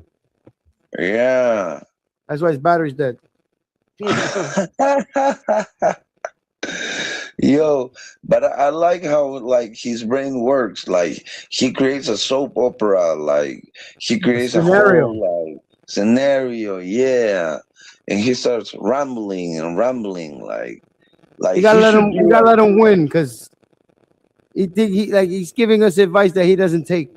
Yeah. That's why his battery's dead. Yo, but I like how like his brain works. Like he creates a soap opera. Like he creates a whole like scenario. Yeah, and he starts rambling and rambling. Like you gotta let him win because he's giving us advice that he doesn't take.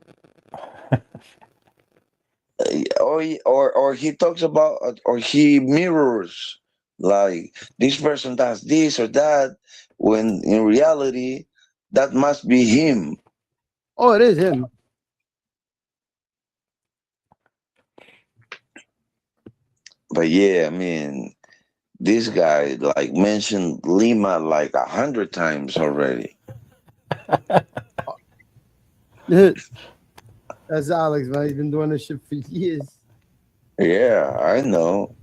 Or he talks about or he mirrors like this person does this or that when in reality that must be him. Oh, it is him. But yeah, I mean, this guy like mentioned Lima like 100 times already. That's Alex, man. He's been doing this shit for years. Yeah, I know.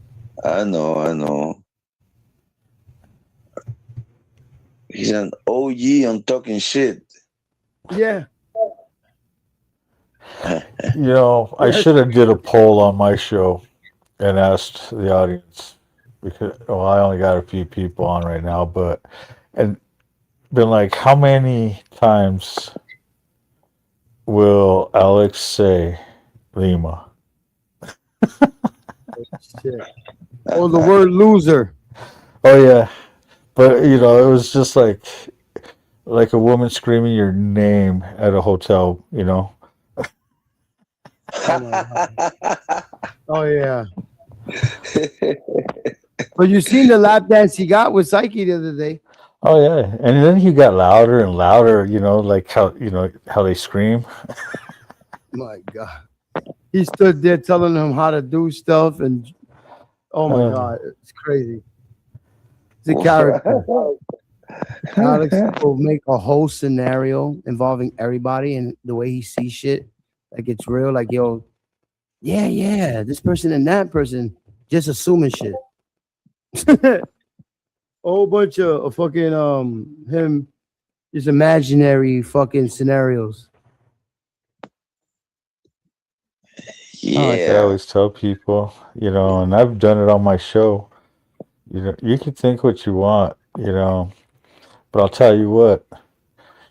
He's an OG on talking shit. Yeah. You know, I should have did a poll on my show and asked the audience because I only got a few people on right now, but and been like, how many times will Alex say Lima? Shit. Oh, the word loser. Oh yeah, but you know, it was just like a woman screaming your name at a hotel. You know. Oh yeah. But you seen the lap dance he got with Psyche the other day. Oh yeah, and then he got louder and louder. You know, like how they scream. My God, he stood there telling him how to do stuff, and oh my God, it's crazy. It's a character. Alex will make a whole scenario involving everybody and the way he sees shit. Like it's real. Like yo, yeah, this person and that person just assuming shit. A whole bunch of fucking him just imaginary fucking scenarios. Yeah. Like I always tell people, you know, and I've done it on my show. You know, you can think what you want, you know, but I'll tell you what.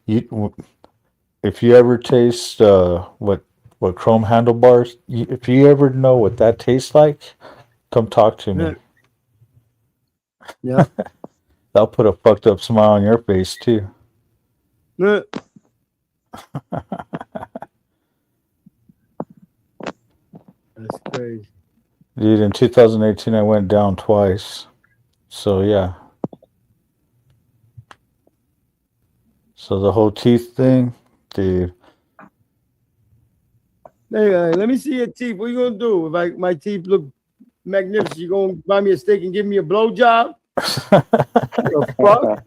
If you ever taste what chrome handlebars, if you ever know what that tastes like, come talk to me. Yeah. That'll put a fucked up smile on your face too. Yeah. That's crazy. Dude, in 2018 I went down twice. So yeah. So the whole teeth thing, dude. Hey, let me see your teeth. What you gonna do? If my teeth look magnificent, you gonna buy me a steak and give me a blowjob? The fuck?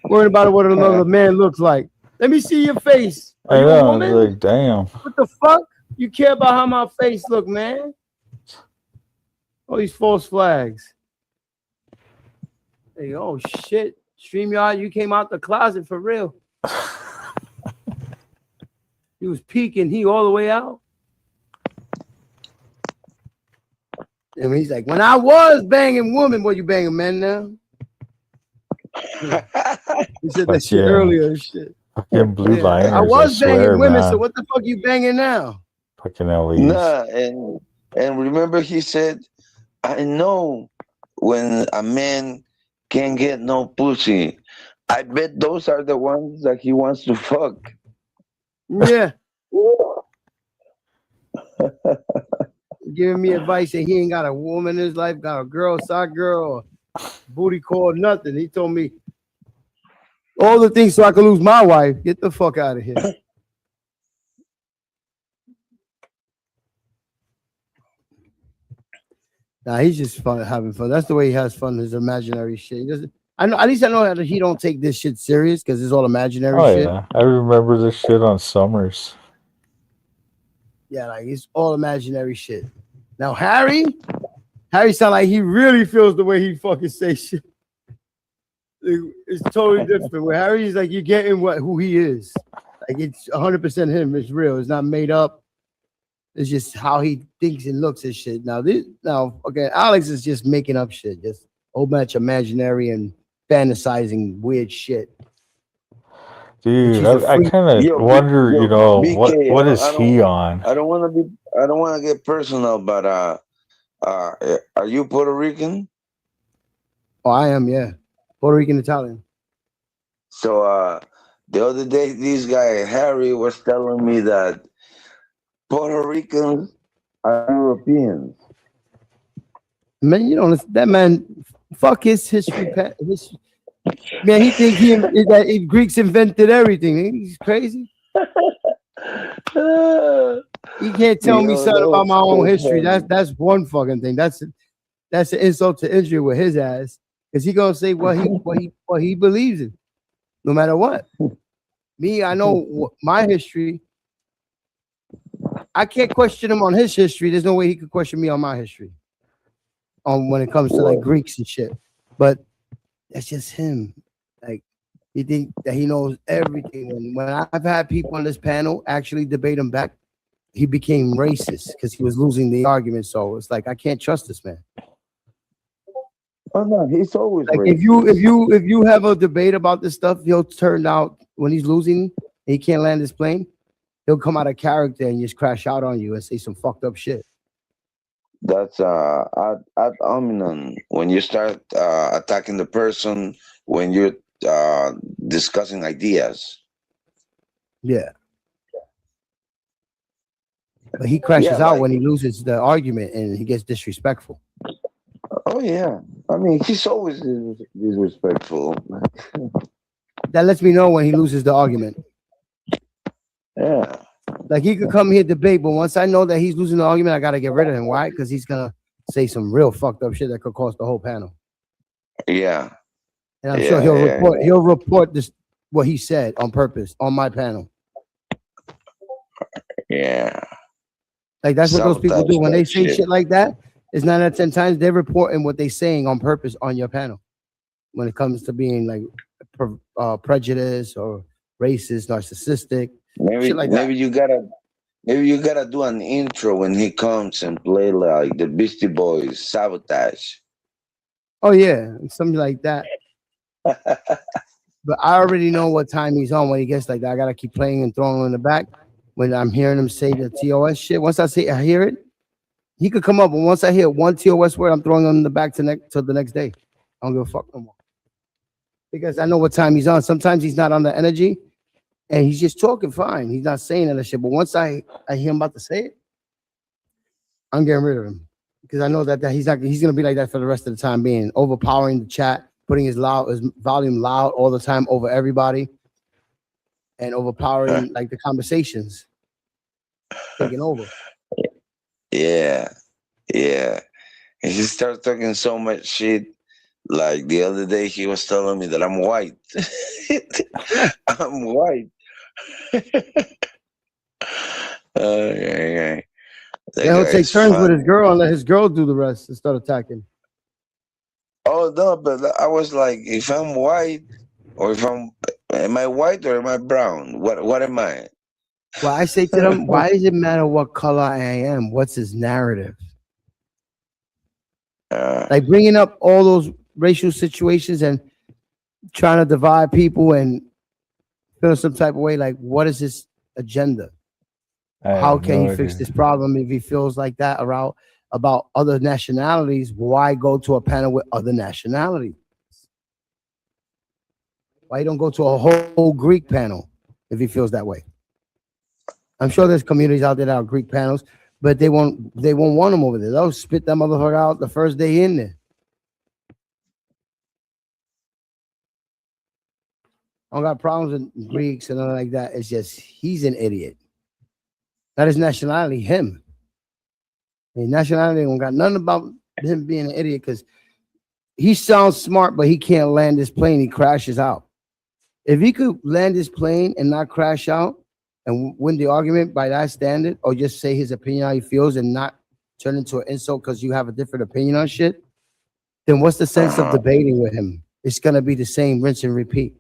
Worrying about what another man looks like. Let me see your face. Are you a woman? Like, damn. What the fuck? You care about how my face look, man? All these false flags. Hey, oh shit. StreamYard, you came out the closet for real. He was peeking, he all the way out. And he's like, when I was banging women, what you banging men now? He said that shit earlier and shit. Fucking blue liners. I was banging swear, women, man. so what the fuck you banging now? Fucking LEs. Nah, and remember he said, I know when a man can't get no pussy. I bet those are the ones that he wants to fuck. Yeah. giving me advice and he ain't got a woman in his life, got a girl, side girl, or booty call, nothing. He told me all the things so I could lose my wife. Get the fuck out of here. Nah, he's just fun, having fun. That's the way he has fun. His imaginary shit. He doesn't. I know. At least I know that he don't take this shit serious because it's all imaginary shit. Yeah, I remember this shit on Summers. Yeah, like it's all imaginary shit. Now Harry sound like he really feels the way he fucking say shit. It's totally different. Where Harry's like you're getting who he is. Like it's 100% him. It's real. It's not made up. It's just how he thinks and looks at shit. Now okay, Alex is just making up shit. Just a whole bunch of imaginary and fantasizing weird shit. Dude, I kind of wonder, you know, BK, what is he on? I don't want to get personal, but are you Puerto Rican? Oh, I am, yeah. Puerto Rican Italian. So the other day, this guy Harry was telling me that Puerto Ricans are Europeans. Man, you know that man. Fuck his history. Man, he think that Greeks invented everything. He's crazy. He can't tell me something about my own history. That's one fucking thing. That's an insult to injury with his ass. Because he gonna say what he believes in, no matter what. Me, I know my history. I can't question him on his history. There's no way he could question me on my history. When it comes to like Greeks and shit. But that's just him. Like he think that he knows everything. When I've had people on this panel actually debate him back, he became racist because he was losing the argument. So it's like I can't trust this man. Oh no, he's always like racist. if you have a debate about this stuff, he'll turn out when he's losing and he can't land his plane, he'll come out of character and just crash out on you and say some fucked up shit. That's ad hominem. When you start attacking the person, when you're discussing ideas. Yeah. But he crashes out when he loses the argument and he gets disrespectful. Oh yeah. I mean, he's always disrespectful. That lets me know when he loses the argument. Yeah. Like he could come here debate, but once I know that he's losing the argument, I gotta get rid of him. Why? Because he's gonna say some real fucked up shit that could cost the whole panel. Yeah. And I'm sure he'll report this what he said on purpose on my panel. Yeah. Like that's what those people do when they say shit like that. It's 9 out of 10 times they're reporting what they're saying on purpose on your panel. When it comes to being like prejudice or racist, narcissistic. Maybe like maybe you gotta do an intro when he comes and play like the Beastie Boys, Sabotage. Oh yeah, something like that. But I already know what time he's on when he gets like that. I gotta keep playing and throwing him in the back when I'm hearing him say the TOS shit. Once I hear it, he could come up, but once I hear one TOS word, I'm throwing him in the back till the next day. I don't give a fuck no more. Because I know what time he's on. Sometimes he's not on the energy. And he's just talking fine. He's not saying that shit. But once I hear him about to say it, I'm getting rid of him. Because I know that he's gonna be like that for the rest of the time being, overpowering the chat, putting his volume loud all the time over everybody, and overpowering like the conversations. Taking over. Yeah. Yeah. And he started talking so much shit. Like the other day he was telling me that I'm white. I'm white. Yeah. Then he'll take turns with his girl and let his girl do the rest and start attacking. Oh no, but I was like, if I'm white, or am I white or am I brown? What am I? Well, I say to them, why does it matter what color I am? What's his narrative? Like bringing up all those racial situations and trying to divide people and feel some type of way. Like, what is his agenda? How can he fix this problem if he feels like that about other nationalities? Why go to a panel with other nationalities? Why you don't go to a whole Greek panel if he feels that way? I'm sure there's communities out there that are Greek panels, but they won't want them over there. They'll spit that motherfucker out the first day in there. I don't got problems with Greeks and nothing like that. It's just he's an idiot. Not his nationality, him. His nationality don't got nothing about him being an idiot because he sounds smart, but he can't land his plane. He crashes out. If he could land his plane and not crash out and win the argument by that standard, or just say his opinion how he feels and not turn into an insult because you have a different opinion on shit, then what's the sense of debating with him? It's gonna be the same rinse and repeat.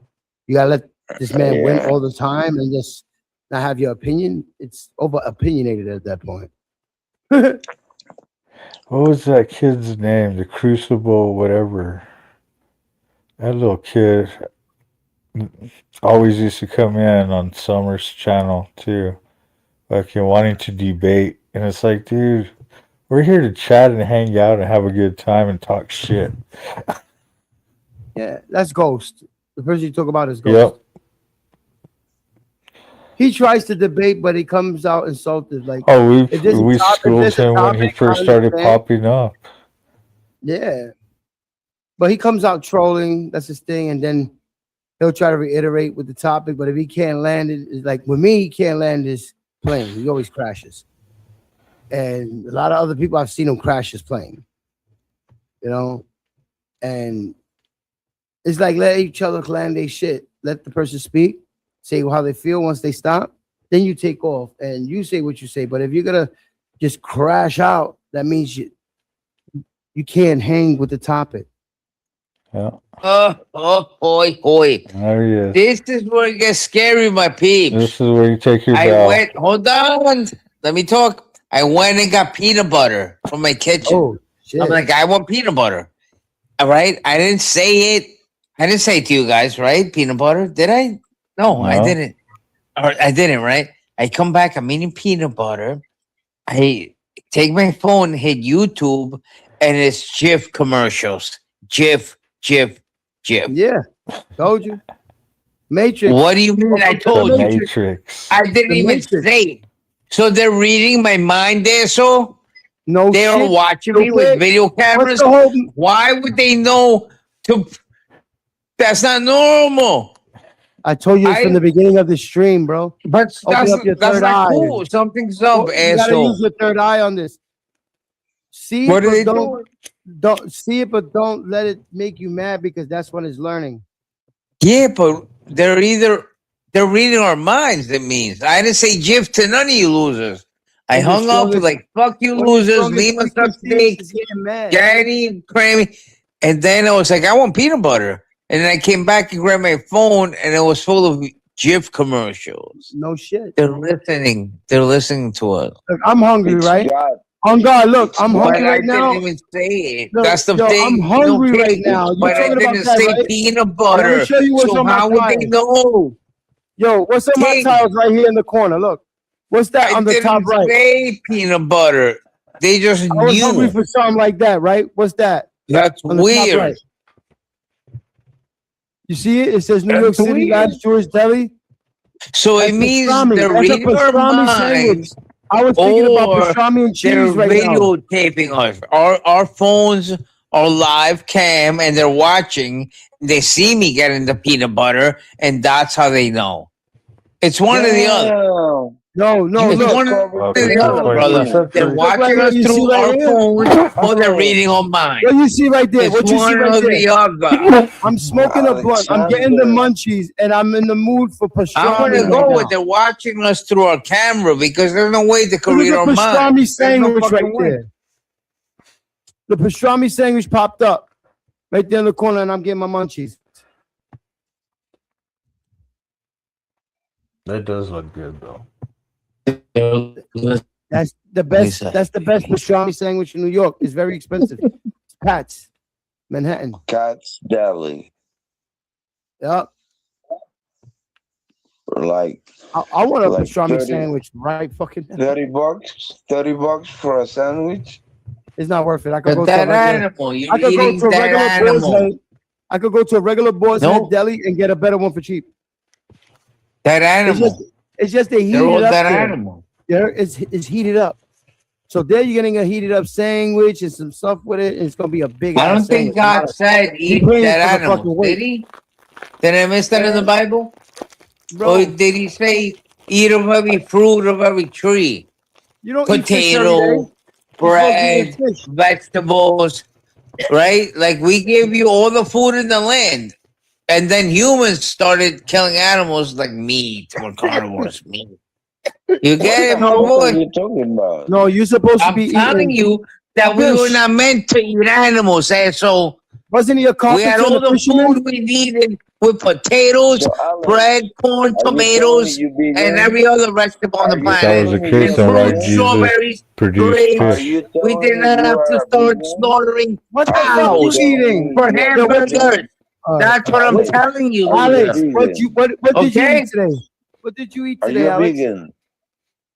You gotta let this man win all the time and just not have your opinion. It's over opinionated at that point. What was that kid's name? The Crucible, whatever. That little kid always used to come in on Summer's channel too, like wanting to debate. And it's like, dude, we're here to chat and hang out and have a good time and talk shit. Yeah, that's Ghost. The person you talk about is Ghost. Yep. He tries to debate, but he comes out insulted. Like, we schooled him when he first started popping up. Yeah, but he comes out trolling. That's his thing, and then he'll try to reiterate with the topic. But if he can't land it, it's like with me, he can't land his plane. He always crashes, and a lot of other people I've seen him crash his plane. You know, and it's like let each other land their shit. Let the person speak. Say how they feel once they stop, then you take off and you say what you say. But if you're gonna just crash out, that means you can't hang with the topic. Yeah. Hoy. There he is. This is where it gets scary, my peeps. This is where you take your bow. Hold on. Let me talk. I went and got peanut butter from my kitchen. Oh, shit. I'm like, I want peanut butter. All right. I didn't say it. I didn't say it to you guys, right? Peanut butter. Did I? No, I didn't. Or I didn't, right? I come back, I'm eating peanut butter. I take my phone, hit YouTube, and it's Jif commercials. Jif. Yeah, told you. Matrix. What do you mean I told you? Matrix. I didn't even say it. So they're reading my mind there, so? No, they are watching me with video cameras? Why would they know to... That's not normal. I told you from the beginning of the stream, bro. But that's not cool. Something's up, asshole. You gotta use your third eye on this. See what it, but don't see it, but don't let it make you mad because that's when it's learning. Yeah, but they're reading our minds. That means I didn't say Jif to none of you losers. I hung up like fuck you losers. Leave us up steaks, Daddy, crammy, and then I was like, I want peanut butter. And then I came back and grabbed my phone, and it was full of Jif commercials. No shit. They're listening. They're listening to us. Look, I'm hungry, right? On God, look, I'm hungry right now. I didn't even say it. Look, that's the thing. I'm hungry right now. But I didn't say peanut butter. Let me show you what's so on my how would they know? Yo, what's on my tiles right here in the corner? Look, what's that on the top right? Say peanut butter. They just knew. I was hungry for something like that, right? What's that? That's weird. Right. You see it? It says New York City Labs Jewish Deli. So it means they're reading our minds. I was thinking about pastrami and cheese right now. They're videotaping us. Our phones are live cam, and they're watching. They see me getting the peanut butter, and that's how they know. It's one or the other. No, it's look. One or the other, brother. They're watching us through our phones, or they're reading our minds. What you see right there? It's what you see right there? The other. I'm smoking a blunt. I'm getting the munchies, and I'm in the mood for pastrami. I'm gonna go with they're watching us through our camera because there's no way they can read our minds. Pastrami sandwich right there. The pastrami sandwich popped up right there in the corner, and I'm getting my munchies. That does look good, though. That's the best. That's the best pastrami sandwich in New York. It's very expensive. It's Pat's, Manhattan. Cat's Deli. Yep. Like I want a pastrami sandwich right fucking now. $30 for a sandwich. It's not worth it. I could go that animal. I could go to a regular Boar's Head. I could go to a regular Boar's Head deli and get a better one for cheap. That animal. It's just they heated up. That there. animal. There, it's heated up. So there you're getting a heated up sandwich and some stuff with it. And it's gonna be a big. I don't think God said eat that animal. Did he? Did I miss that in the Bible? Bro. Or did he say eat of every fruit of every tree? You don't potato, bread, vegetables, right? Like we gave you all the food in the land. And then humans started killing animals like meat or carnivores, meat. You get it, my What are boy? you talking about? No, you're supposed to be I'm telling eating you that we were not meant to eat animals, so wasn't he a we had all the food we needed with potatoes, So, Alex, bread, corn, are you telling me tomatoes, you vegan? and every other vegetable on the Are you planet. That was the telling me case, you're then why vegan? Jesus Strawberries, produced grapes. Are fish? you We telling did me not you have to are a start vegan? slaughtering What the fuck cows you eating? for You're a what you, hamburgers. That's what I'm Alex, telling you, are you loser. Alex, vegan? what did you Okay? eat today? What did you eat Are today, you a Alex? vegan?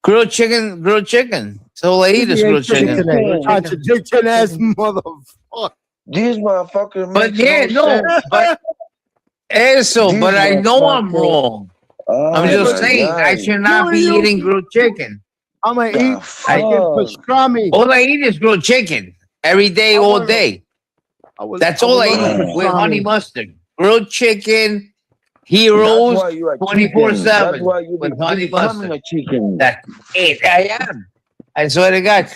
Grilled chicken, grilled chicken. So all I eat is He ate grilled chicken chicken. today. Grilled chicken. Contradiction ass motherfucker. This motherfucker But makes yeah, no no, sense. but This but I know I'm motherfucker. wrong. I'm Ay, just ay, saying I ay. should not be eating grilled chicken. I'm gonna The eat fucking fuck? pastrami. All I eat is grilled chicken every day, all day. That's all I eat with honey mustard. Grilled chicken, That's Heroes, why you are 24/7 chicken. That's why you with honey becoming mustard. a chicken. That's it. I am. I swear to God.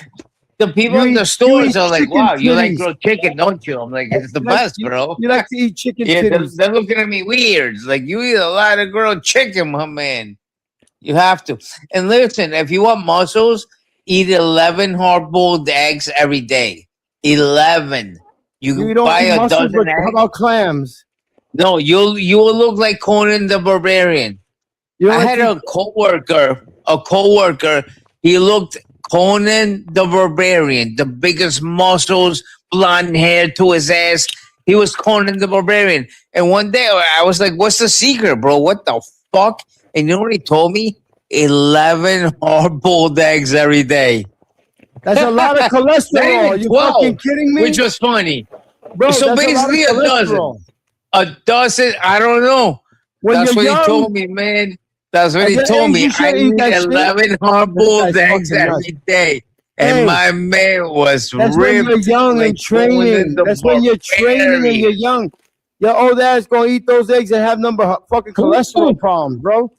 The people You in the eat stores are like, chicken wow, you like titties. grilled chicken, don't you? I'm like, it's the best, bro. You like to eat chicken Yeah, titties. they're looking at me weird. Like, you eat a lot of grilled chicken, my man. You have to. And listen, if you want muscles, eat 11 hard-boiled eggs every day. 11. You You don't buy eat a mussels, dozen but how eggs. about clams? No, you will look like Conan the Barbarian. You I don't like had to a coworker. He looked Conan the Barbarian, the biggest muscles, blonde hair to his ass. He was Conan the Barbarian. And one day I was like, "What's the secret, bro? What the fuck?" And you know what he told me? 11 hard-boiled eggs every day. That's a lot of cholesterol. Not You 12, fucking kidding me? which was funny. Bro, So that's basically a a lot of dozen. cholesterol. A dozen, I don't know. When That's you're what he young, told me, man. That's what at he your told age, me. you I should eat eat that shit. 11 This hard-boiled guy's eggs fucking nuts. every day. And Hey, my man was that's when you're ripped young like and training. Conan the That's when you're training and you're Barbarian. young. Your old ass gonna eat those eggs and have fucking cholesterol problems, bro.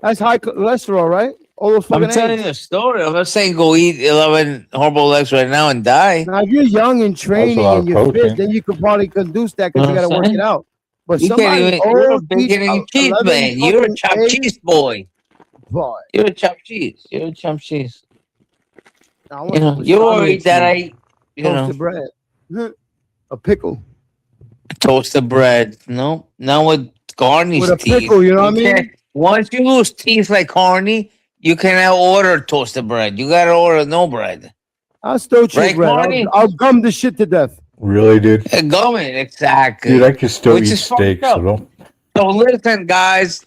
That's high cholesterol, right? All those fucking I'm telling eggs. you a story. I'm not saying go eat 11 hard-boiled eggs right now and die. Now, if you're young and That's a training lot and of you're fit, protein. then you could probably conduce that You because know you got to what I'm work it saying? out. But You can't somebody even, you're a old eats bacon and cheese 11 man. You're a fucking chopped eggs. cheese boy. Boy, You're a chopped cheese. You're a chopped cheese. I You want know, some you're pastrami worried and that some I toasted bread. A pickle. toasted bread. No, not with Carney's With a teeth. pickle, you know what I You mean? can't. Once you lose teeth like Carney, you cannot order toasted bread. You gotta order no bread. I'll still chew Right, bread. Carney? I'll gum the shit to death. Really, dude? Going exactly. Dude, I can still Which eat is fucked steak, so up. don't. So listen, guys.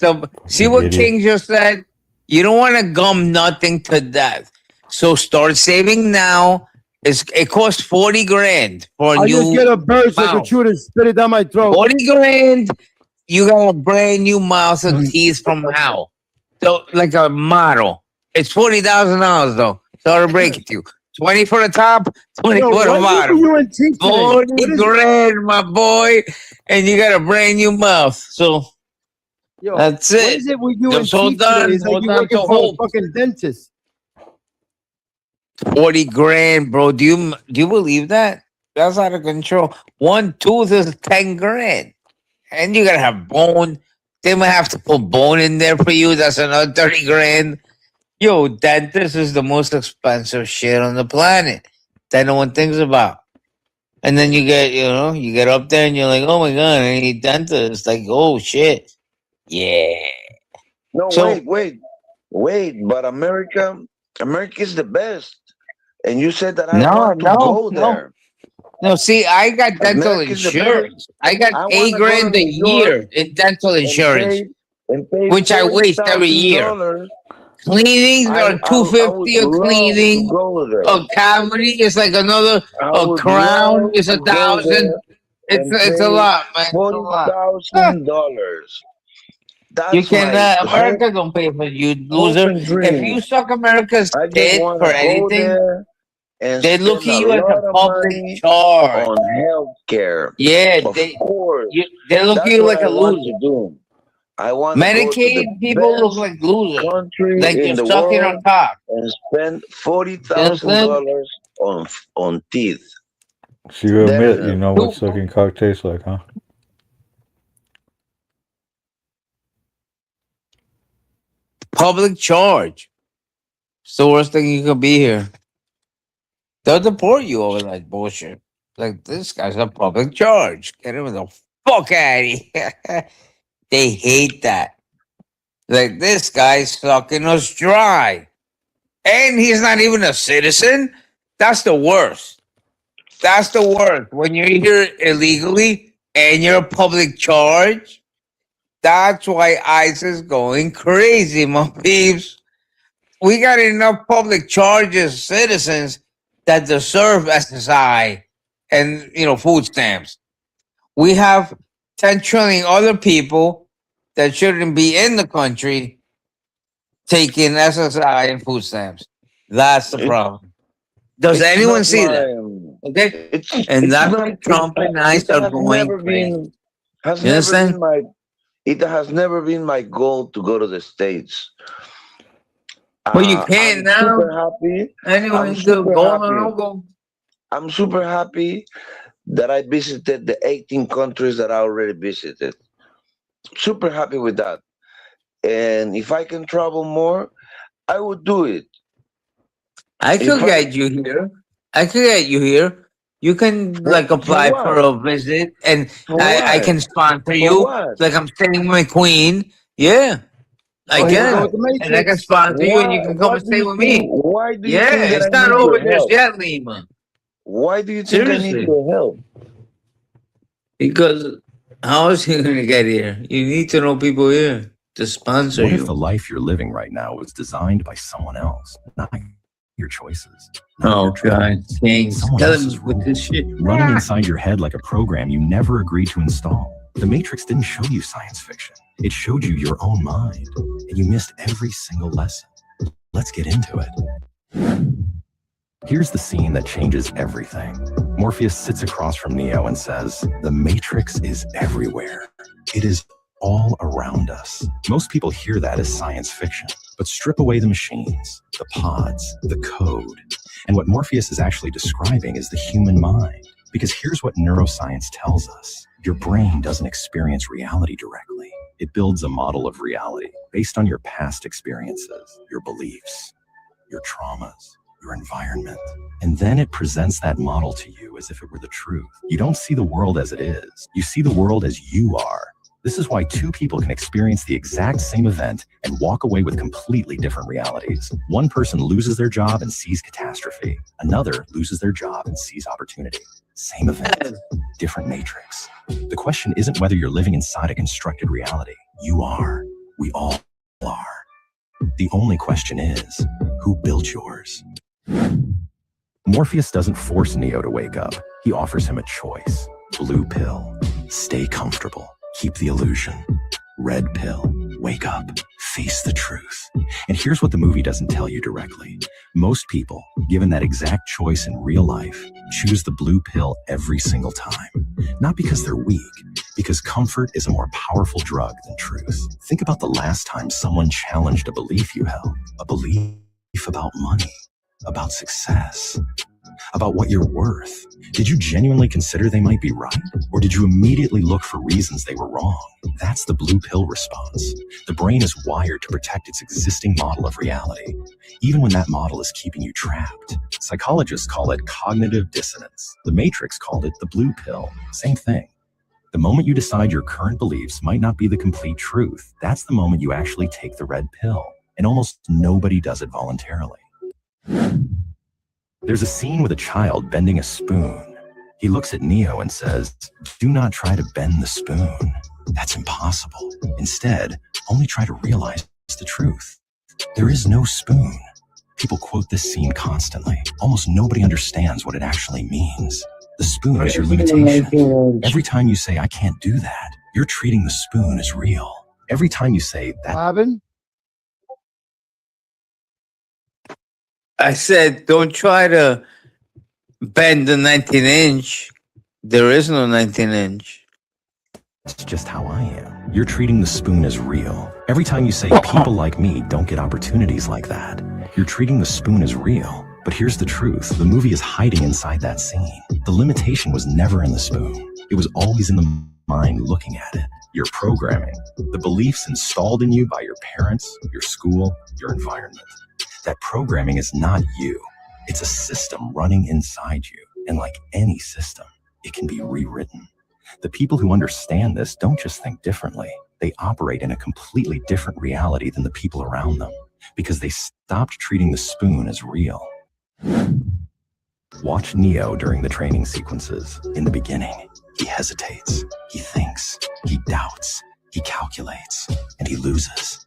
See You what idiot. King just said. You don't want to gum nothing to death. So start saving now. It costs 40 grand for a I'll just new get a bird so I can mouth. chew it and spit it down my throat. 40 grand. You got a brand new mouth of teeth from how? So like a model. It's $40,000 though. Sorry to break it to you. 20 for the top, 20 Yo, for the what bottom. you in teeth today? 40 What is- grand, my boy, and you got a brand new mouth. So Yo, that's what it. is it with you I'm and so teeth today? done. It's like Hold you on working to for a hope. fucking dentist. 40 grand, bro. Do you believe that? That's out of control. One tooth is 10 grand. And you gotta have bone. They might have to put bone in there for you. That's another 30 grand. Yo, dentist is the most expensive shit on the planet that no one thinks about. And then you get up there and you're like, oh my God, I need dentist. Like, oh shit. Yeah. No, So wait. But America is the best. And you said that I no, want to go there. No, see, I got dental America is the best. insurance. I got I 8 want to go grand to a New York year in dental insurance, and pay which I waste every year. $40,000. Cleanings are I would $250 a love to cleaning. go there. A cavity is like another. I A would crown love is to go $1,000. there and It's a pay lot, man. It's a lot. $40,000. You That's can, my America don't pay for you, loser. open If you dream. suck America's I just tit want for to go anything, there and they look spend at a you as a lot of public money charge. on healthcare. Yeah, Of course, they look at that's you what like I a want loser. to do. I want to go to the Medicaid people look best like losers, country like in you're the sucking on world cock. and spend You understand? $40,000 on teeth. So you admit you Definitely. know what sucking cock tastes like, huh? Public charge. It's the worst thing you could be here. They'll deport you over that bullshit. Like, this guy's a public charge. Get him the fuck out of here. They hate that. Like, this guy's sucking us dry. And he's not even a citizen. That's the worst. That's the worst. When you're here illegally and you're a public charge, that's why ICE is going crazy, my peeps. We got enough public charges, citizens that deserve SSI and, food stamps. We have 10 trillion other people that shouldn't be in the country taking SSI and food stamps. That's the problem. Does anyone see that? Okay, and that's why Trump and ICE are going crazy. It has never been my goal to go to the States. Well, you can now. Super happy. Anyone do go or no go? I'm super happy that I visited the 18 countries that I already visited. Super happy with that. And if I can travel more, I would do it. I could get you here. You can apply for a visit, and I can sponsor you. Like I'm staying with my queen. Yeah, I can. And I can sponsor you, and you can come and stay with me. Why do you yeah, think that it's I not need over your just help? yet, Lima. Why do you think Seriously. I need your help? Because how is he going to get here? You need to know people here to sponsor What you. if the life you're living right now was designed by someone else, not your choices? Oh, God. Thanks. Someone Tell else's him with this shit. running inside your head like a program you never agreed to install. The Matrix didn't show you science fiction. It showed you your own mind, and you missed every single lesson. Let's get into it. Here's the scene that changes everything. Morpheus sits across from Neo and says, "The Matrix is everywhere. It is all around us." Most people hear that as science fiction, but strip away the machines, the pods, the code. And what Morpheus is actually describing is the human mind. Because here's what neuroscience tells us. Your brain doesn't experience reality directly. It builds a model of reality based on your past experiences, your beliefs, your traumas, your environment. And then it presents that model to you as if it were the truth. You don't see the world as it is. You see the world as you are. This is why two people can experience the exact same event and walk away with completely different realities. One person loses their job and sees catastrophe. Another loses their job and sees opportunity. Same event, different matrix. The question isn't whether you're living inside a constructed reality. You are. We all are. The only question is, who built yours? Morpheus doesn't force Neo to wake up. He offers him a choice. Blue pill. Stay comfortable. Keep the illusion. Red pill. Wake up. Face the truth. And here's what the movie doesn't tell you directly. Most people, given that exact choice in real life, choose the blue pill every single time. Not because they're weak, because comfort is a more powerful drug than truth. Think about the last time someone challenged a belief you held. A belief about money, about success, about what you're worth. Did you genuinely consider they might be right? Or did you immediately look for reasons they were wrong? That's the blue pill response. The brain is wired to protect its existing model of reality, even when that model is keeping you trapped. Psychologists call it cognitive dissonance. The Matrix called it the blue pill. Same thing. The moment you decide your current beliefs might not be the complete truth, that's the moment you actually take the red pill. And almost nobody does it voluntarily. There's a scene with a child bending a spoon. He looks at Neo and says, "Do not try to bend the spoon. That's impossible. Instead, only try to realize the truth. There is no spoon." People quote this scene constantly. Almost nobody understands what it actually means. The spoon is your limitation. Every time you say, "I can't do that," you're treating the spoon as real. Every time you say that, Robin? I said, don't try to bend the 19-inch. There is no 19-inch. that's just how I am. You're treating the spoon as real. Every time you say people like me don't get opportunities like that, you're treating the spoon as real. But here's the truth. The movie is hiding inside that scene. The limitation was never in the spoon. It was always in the mind looking at it. Your programming, the beliefs installed in you by your parents, your school, your environment. That programming is not you. It's a system running inside you. And like any system, it can be rewritten. The people who understand this don't just think differently. They operate in a completely different reality than the people around them because they stopped treating the spoon as real. Watch Neo during the training sequences. In the beginning, he hesitates, he thinks, he doubts, he calculates, and he loses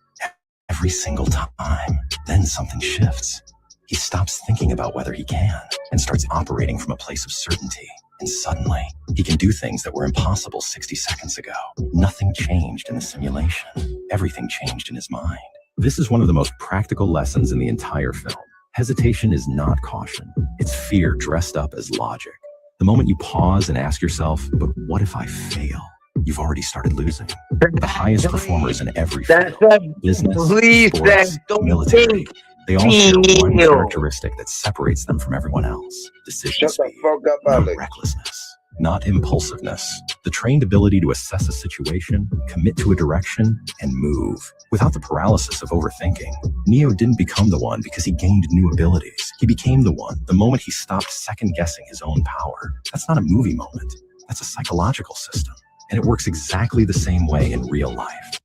every single time. Then something shifts. He stops thinking about whether he can and starts operating from a place of certainty. And suddenly, he can do things that were impossible 60 seconds ago. Nothing changed in the simulation. Everything changed in his mind. This is one of the most practical lessons in the entire film. Hesitation is not caution. It's fear dressed up as logic. The moment you pause and ask yourself, but what if I fail? You've already started losing. The highest performers in every field, business, sports, military, they all share one characteristic that separates them from everyone else. Decision speed, not recklessness, not impulsiveness. The trained ability to assess a situation, commit to a direction, and move. Without the paralysis of overthinking, Neo didn't become the one because he gained new abilities. He became the one the moment he stopped second-guessing his own power. That's not a movie moment. That's a psychological system. And it works exactly the same way in real life.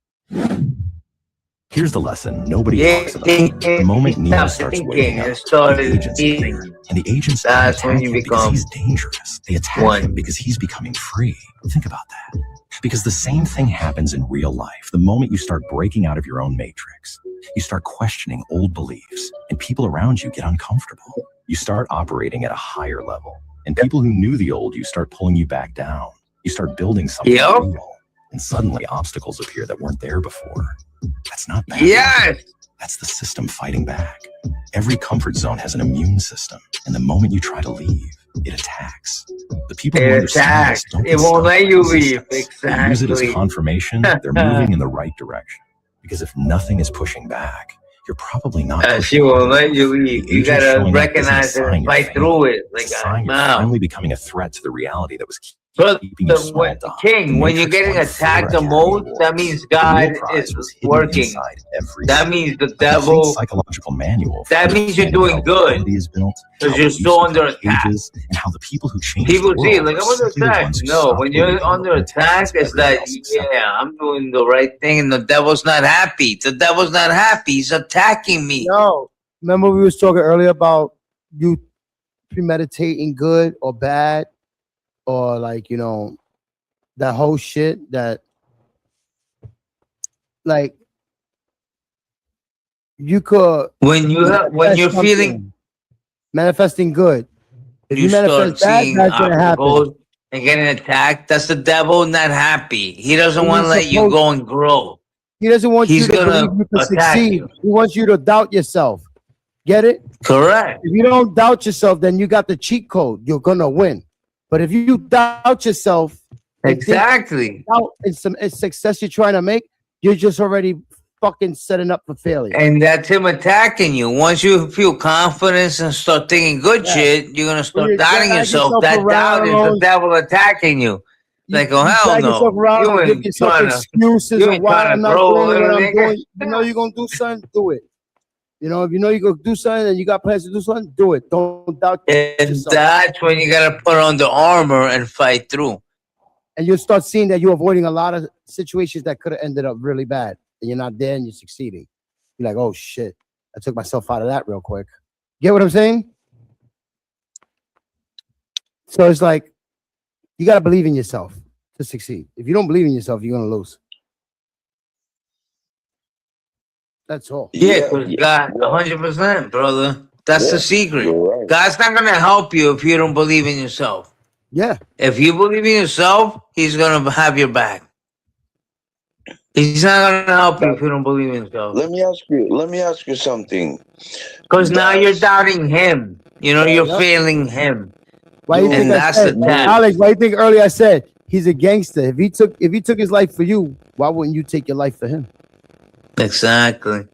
Here's the lesson nobody talks about. The moment Neo starts waking up, the agents appear. And the agents don't attack him because he's dangerous. They attack him because he's becoming free. Think about that. Because the same thing happens in real life. The moment you start breaking out of your own matrix, you start questioning old beliefs, and people around you get uncomfortable. You start operating at a higher level, and people who knew the old you start pulling you back down. You start building something real, and suddenly obstacles appear that weren't there before. That's not bad. Yes! That's the system fighting back. Every comfort zone has an immune system, and the moment you try to leave, it attacks. The people who understand this don't it won't let you leave. Exactly. They use it as confirmation that they're moving in the right direction. Because if nothing is pushing back, you're probably not. She won't let you leave. You gotta recognize it and fight through it. Like you're finally becoming a threat to the reality that was keeping you small. King, when you're getting attacked the most, that means God is working. That means the devil. Psychological manual. That means you're doing good. Because you're still under attack. And how the people who change people see, like, I'm under attack. No, when you're under attack, it's like, yeah, I'm doing the right thing, and the devil's not happy. The devil's not happy. He's attacking me. No, remember we was talking earlier about you premeditating good or bad, or like, you know, that whole shit that, like, you could when you're feeling manifesting good. If you manifest bad, that's gonna happen. And getting attacked, that's the devil not happy. He doesn't want to let you go and grow. He doesn't want you to believe you can succeed. He wants you to doubt yourself. Get it? Correct. If you don't doubt yourself, then you got the cheat code. You're gonna win. But if you doubt yourself, exactly, doubt it's success you're trying to make, you're just already fucking setting up for failure. And that's him attacking you. Once you feel confidence and start thinking good shit, you're gonna start doubting yourself. That doubt is the devil attacking you. Like, oh hell no! You give yourself excuses of why I'm not doing what I'm doing. You know you're gonna do something, do it. You know, if you know you're gonna do something and you got plans to do something, do it. Don't doubt yourself. That's when you gotta put on the armor and fight through. And you'll start seeing that you're avoiding a lot of situations that could have ended up really bad. And you're not there and you're succeeding. You're like, oh shit, I took myself out of that real quick. Get what I'm saying? So it's like, you got to believe in yourself to succeed. If you don't believe in yourself, you're going to lose. That's all. Yeah, God, 100%, brother. That's the secret. Right. God's not going to help you if you don't believe in yourself. Yeah. If you believe in yourself, he's going to have your back. He's not gonna help you if you don't believe in yourself. Let me ask you something. Because now you're doubting him. You know, you're failing him. Why do you think I said, Alex? Why do you think earlier I said he's a gangster? If he took his life for you, why wouldn't you take your life for him? Exactly.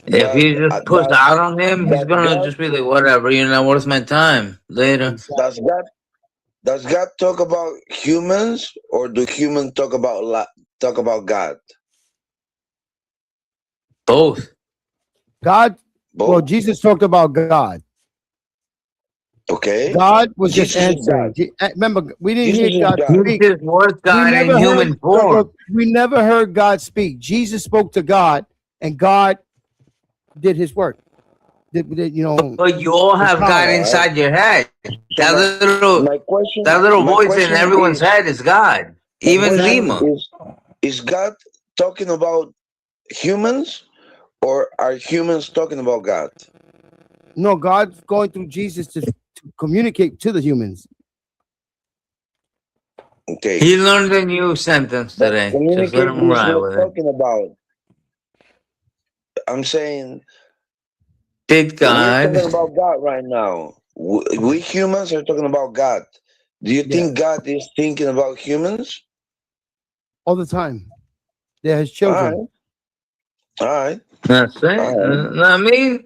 If you just push out on him, he's gonna just be like, whatever, you're not worth my time. Later. Does God talk about humans, or do humans talk about God? Both. God. Well, Jesus talked about God. Okay. God was Jesus just answering. Remember, we didn't hear God speak. Jesus was God in human form. We never heard God speak. Jesus spoke to God, and God did His work. But you all have God inside your head. That little voice in everyone's head is God. Even Lima. Is God talking about humans, or are humans talking about God? No, God's going through Jesus to communicate to the humans. Okay. He learned a new sentence today. Just let him ride with it. Talking about. I'm saying. Did God? We're talking about God right now. We humans are talking about God. Do you think God is thinking about humans? All the time. They're His children. All right. That's it. Not me.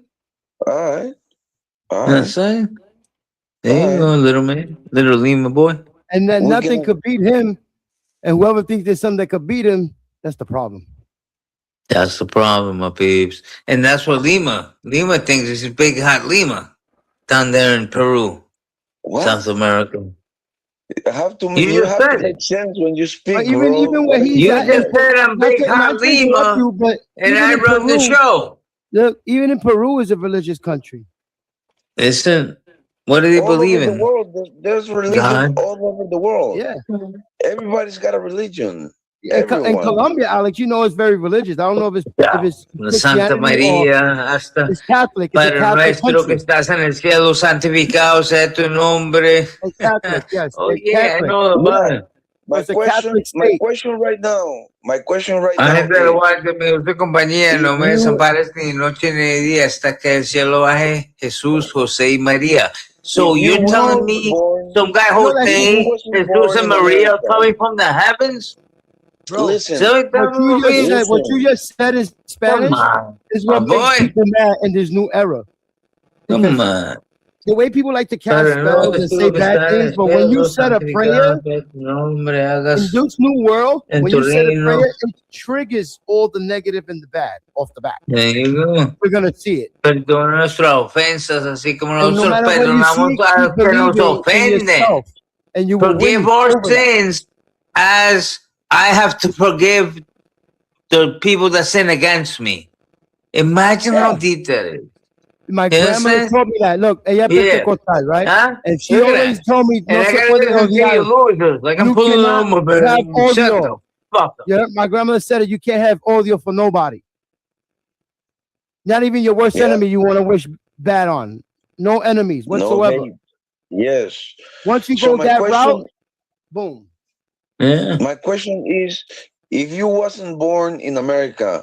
All right. That's it. There you go, little man. Little Lima boy. And then nothing could beat him. And whoever thinks there's something that could beat him, that's the problem. That's the problem, my peeps. And that's what Lima thinks is big hot Lima down there in Peru, South America. You have to make sense when you speak, even when he's you just said I'm big hot Lima, and I run the show. Look, even in Peru is a religious country. Listen, what do they believe in? The world, there's religion all over the world. Yeah, everybody's got a religion. In Colombia, Alex, it's very religious. I don't know if it's Santa María, hasta it's Catholic. It's Padre nuestro que estás en el cielo, santificado sea tu nombre. It's Catholic, yes. Oh yeah, Catholic. I know about it. My question right now. Ángel guárdeme usted compañía, no me desampares ni noche ni día hasta que el cielo baje Jesús, José y María. So you're telling me some guy Jose, Jesus and Maria coming from the heavens? Bro, listen, what you just said in Spanish is what makes people mad in this new era. Come on. The way people like to cast spells and say bad things, but when you said a prayer in this new world, when you said a prayer, it triggers all the negative and the bad off the bat. There you go. We're gonna see it. Perdona nuestras ofensas, así como nosotros perdonamos a los que nos ofenden. And you forgive our sins as I have to forgive the people that sin against me. Imagine how deep that is. My grandmother told me that. Look, ella Pentecostal, right? Huh? And she always told me, and I gotta losers. Like I'm pulling them, but shut the fuck up. Yeah, my grandmother said it. You can't have audio for nobody. Not even your worst enemy you want to wish bad on. No enemies whatsoever. Yes. Once you go that route, boom. Yeah. My question is, if you wasn't born in America,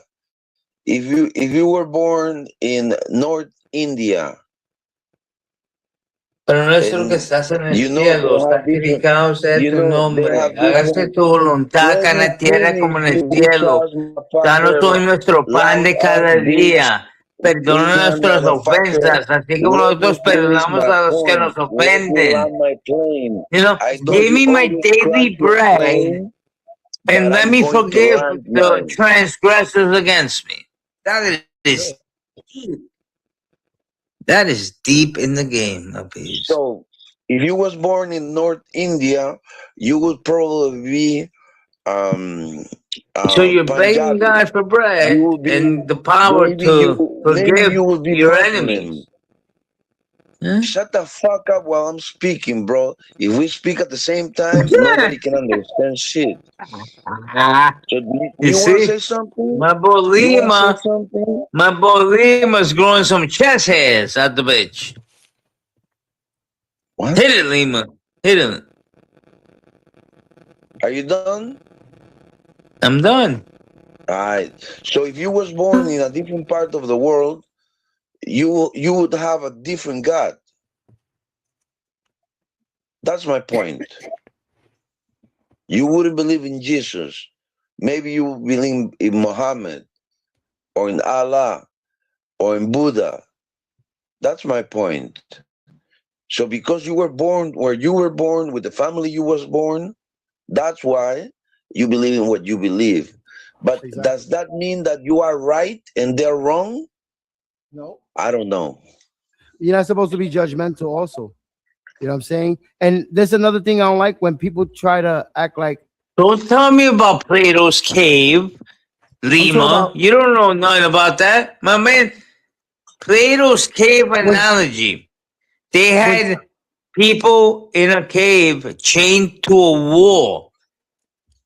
if you were born in North India, pero nuestro que estás en el cielo, santificado sea tu nombre, hágase tu voluntad acá en la tierra como en el cielo. Danos hoy nuestro pan de cada día. Perdona nuestras ofensas, así como nosotros perdonamos a los que nos ofenden. Give me my daily bread and let me forgive the transgressors against me. That is deep in the game, my piece. So, if you was born in North India, you would probably be so you're begging God for bread and the power to forgive your enemies. Huh? Shut the fuck up while I'm speaking, bro. If we speak at the same time, nobody can understand shit. So you want to say something? My boy Lima's growing some chest hairs at the bitch. What? Hit it, Lima. Hit it. Are you done? I'm done. All right. So if you was born in a different part of the world, you would have a different God. That's my point. You wouldn't believe in Jesus. Maybe you would believe in Muhammad or in Allah or in Buddha. That's my point. So because you were born where you were born, with the family you was born, that's why you believe in what you believe. But does that mean that you are right and they're wrong? No. I don't know. You're not supposed to be judgmental also. You know what I'm saying? And there's another thing I don't like when people try to act like. Don't tell me about Plato's cave, Lima. You don't know nothing about that. My man, Plato's cave analogy. They had people in a cave chained to a wall.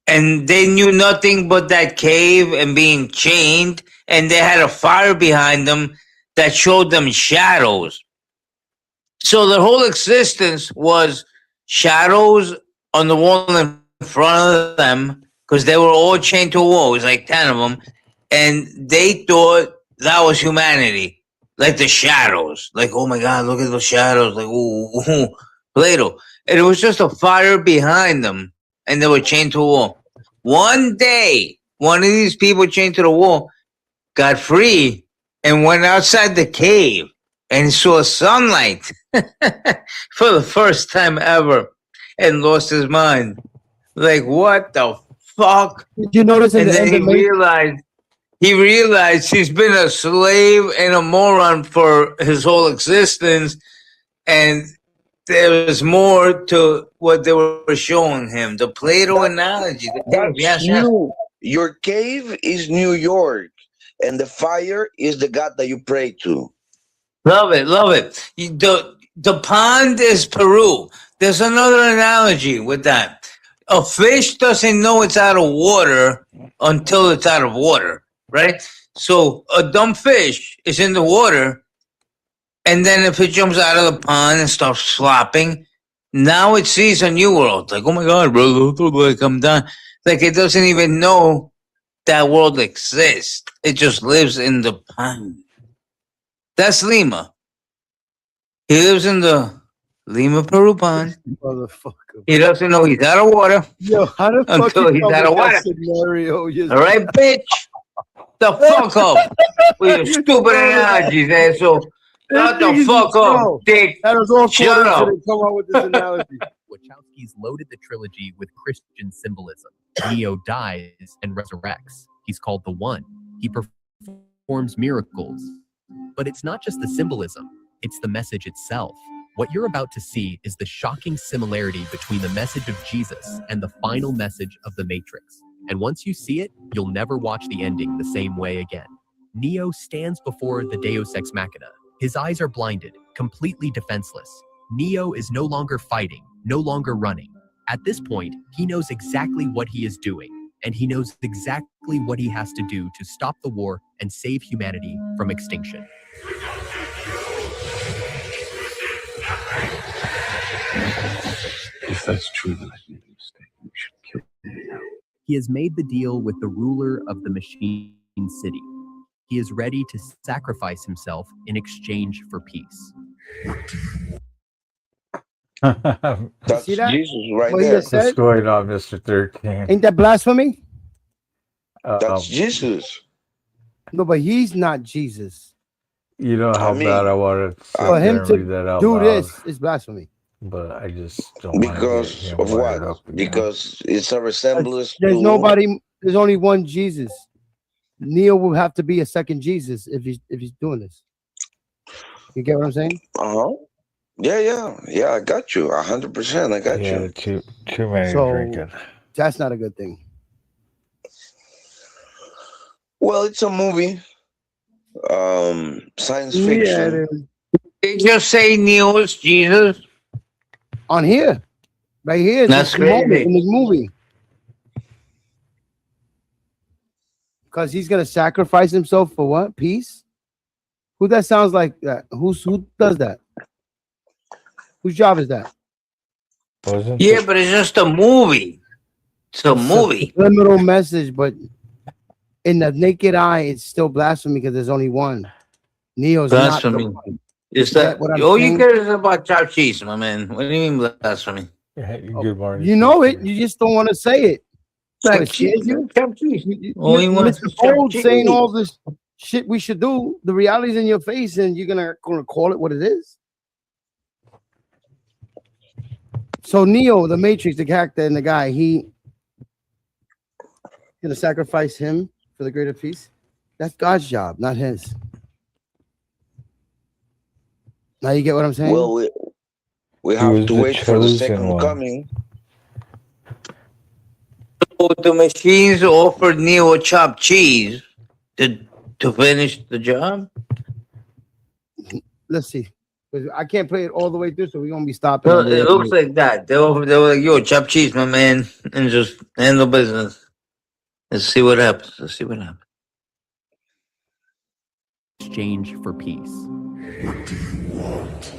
And they knew nothing but that cave and being chained. And they had a fire behind them that showed them shadows. So their whole existence was shadows on the wall in front of them, because they were all chained to a wall. It was like 10 of them. And they thought that was humanity. Like the shadows. Like, oh my God, look at those shadows. Like, ooh, Plato. And it was just a fire behind them. And they were chained to a wall. One day, one of these people chained to the wall got free and went outside the cave and saw sunlight for the first time ever and lost his mind. Like, what the fuck? Did you notice? And then he realized he's been a slave and a moron for his whole existence, and there was more to what they were showing him. The Plato analogy. That's new. Your cave is New York, and the fire is the God that you pray to. Love it, love it. The pond is Peru. There's another analogy with that. A fish doesn't know it's out of water until it's out of water, right? So a dumb fish is in the water, and then if it jumps out of the pond and starts flopping, now it sees a new world. Like, oh my God, bro, like I'm done. Like it doesn't even know that world exists. It just lives in the pond. That's Lima. He lives in the Lima, Peru pond. Motherfucker. He doesn't know he's out of water. Yo, how the fuck until he's out of water. Scenario? All right, bitch. The fuck up with your stupid analogies, asshole. Shut the fuck up, dick. That was all Shut up. come up with this analogy. Wachowski's loaded the trilogy with Christian symbolism. Neo dies and resurrects. He's called the One. He performs miracles. But it's not just the symbolism, it's the message itself. What you're about to see is the shocking similarity between the message of Jesus and the final message of the Matrix. And once you see it, you'll never watch the ending the same way again. Neo stands before the Deus Ex Machina. His eyes are blinded, completely defenseless. Neo is no longer fighting, no longer running. At this point, he knows exactly what he is doing, and he knows exactly what he has to do to stop the war and save humanity from extinction. If that's true, then I made a mistake. We should kill him now. He has made the deal with the ruler of the Machine City. He is ready to sacrifice himself in exchange for peace. That's See that? Jesus right What he there. just said? What's going on, Mr. 13? Ain't that blasphemy? That's Jesus. No, but he's not Jesus. You know how bad I wanted to sit For him there and read that to out do loud, this is blasphemy. but I just don't want to get Because him of wired what? up again. Because it's a resemblance There's to nobody. There's only one Jesus. Neo will have to be a second Jesus if he's doing this. You get what I'm saying? Yeah. I got you 100%. I got you. Too many drinking. That's not a good thing. Well, it's a movie. Science fiction. They just say Neo is Jesus. On here. Right here. That's crazy. In this movie. Because he's going to sacrifice himself for what? Peace? Who that sounds like that? Who does that? Whose job is that? Yeah, but it's just a movie. It's a movie. Subliminal message, but in the naked eye, it's still blasphemy because there's only one. Neo's Blasphemy. not the one. Is that what I'm all you saying? care is about chopped cheese, my man? What do you mean blasphemy? Good morning. You know it. You just don't want to say it. Like cheese, chopped cheese. Mr. Fold saying all this shit we should do. The reality's in your face, and you're gonna call it what it is. So Neo, the Matrix, the character and the guy, he gonna sacrifice him for the greater peace. That's God's job, not his. Now you get what I'm saying? Well, we have to wait for the second coming. So the machines offered Neo chopped cheese to finish the job. Let's see. I can't play it all the way through, so we're gonna be stopping. Well, it looks like that. They were like, "Yo, chopped cheese, my man," and just handle business. Let's see what happens. Let's see what happens. Exchange for peace. What do you want?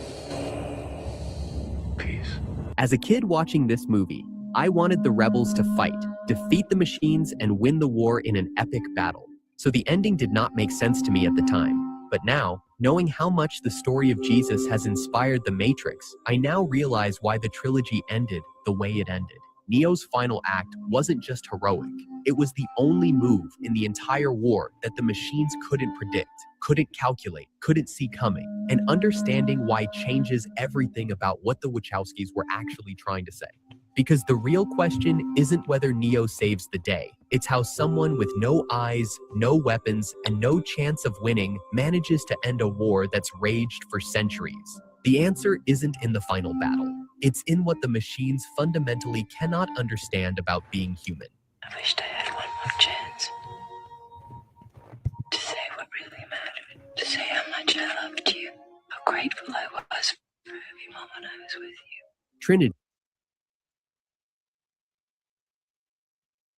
Peace. As a kid watching this movie, I wanted the rebels to fight, defeat the machines, and win the war in an epic battle. So the ending did not make sense to me at the time. But now, knowing how much the story of Jesus has inspired The Matrix, I now realize why the trilogy ended the way it ended. Neo's final act wasn't just heroic. It was the only move in the entire war that the machines couldn't predict, couldn't calculate, couldn't see coming. And understanding why changes everything about what the Wachowskis were actually trying to say. Because the real question isn't whether Neo saves the day. It's how someone with no eyes, no weapons, and no chance of winning manages to end a war that's raged for centuries. The answer isn't in the final battle. It's in what the machines fundamentally cannot understand about being human. I wished I had one more chance to say what really mattered, to say how much I loved you, how grateful I was for every moment I was with you. Trinity.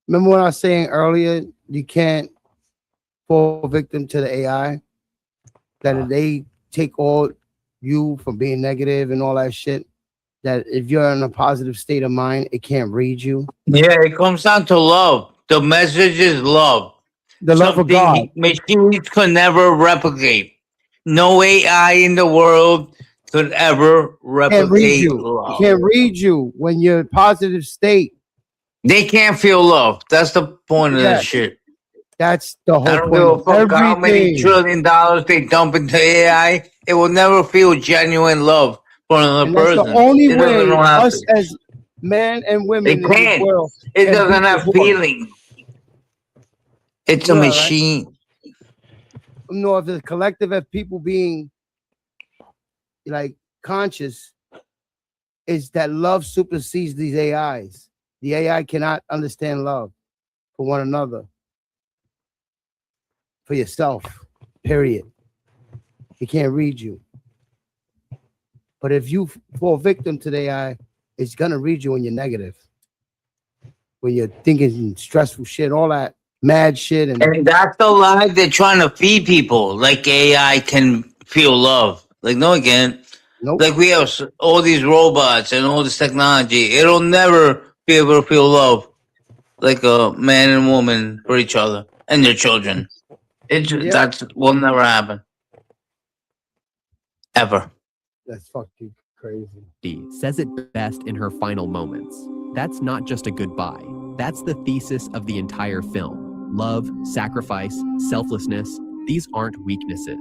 Remember what I was saying earlier? You can't fall victim to the AI. That if they take all you from being negative and all that shit, that if you're in a positive state of mind, it can't read you. Yeah, it comes down to love. The message is love. The love of God. Machines could never replicate. No AI in the world could ever Can't read replicate you. love. Can't read you when you're in a positive state. They can't feel love. That's the point of that shit. That's the whole I don't point. give a fuck how many $1 trillion they dump into AI. It will never feel genuine love for another And that's person. the only It doesn't way know how us to. as men and women It in this can't. world It can doesn't beat have the war. feeling. It's a Yeah, right? machine. No, if the collective of people being like conscious is that love supersedes these AIs. The AI cannot understand love for one another, for yourself, period. It can't read you. But if you fall victim to the AI, it's gonna read you when you're negative, when you're thinking stressful shit, all that mad shit. And that's the lie they're trying to feed people. Like AI can feel love. Like, no, it can't. Nope. Like we have all these robots and all this technology. It'll never be able to feel love like a man and woman for each other and their children. That will never happen. Ever. That's fucking crazy. Says it best in her final moments. That's not just a goodbye. That's the thesis of the entire film. Love, sacrifice, selflessness, these aren't weaknesses.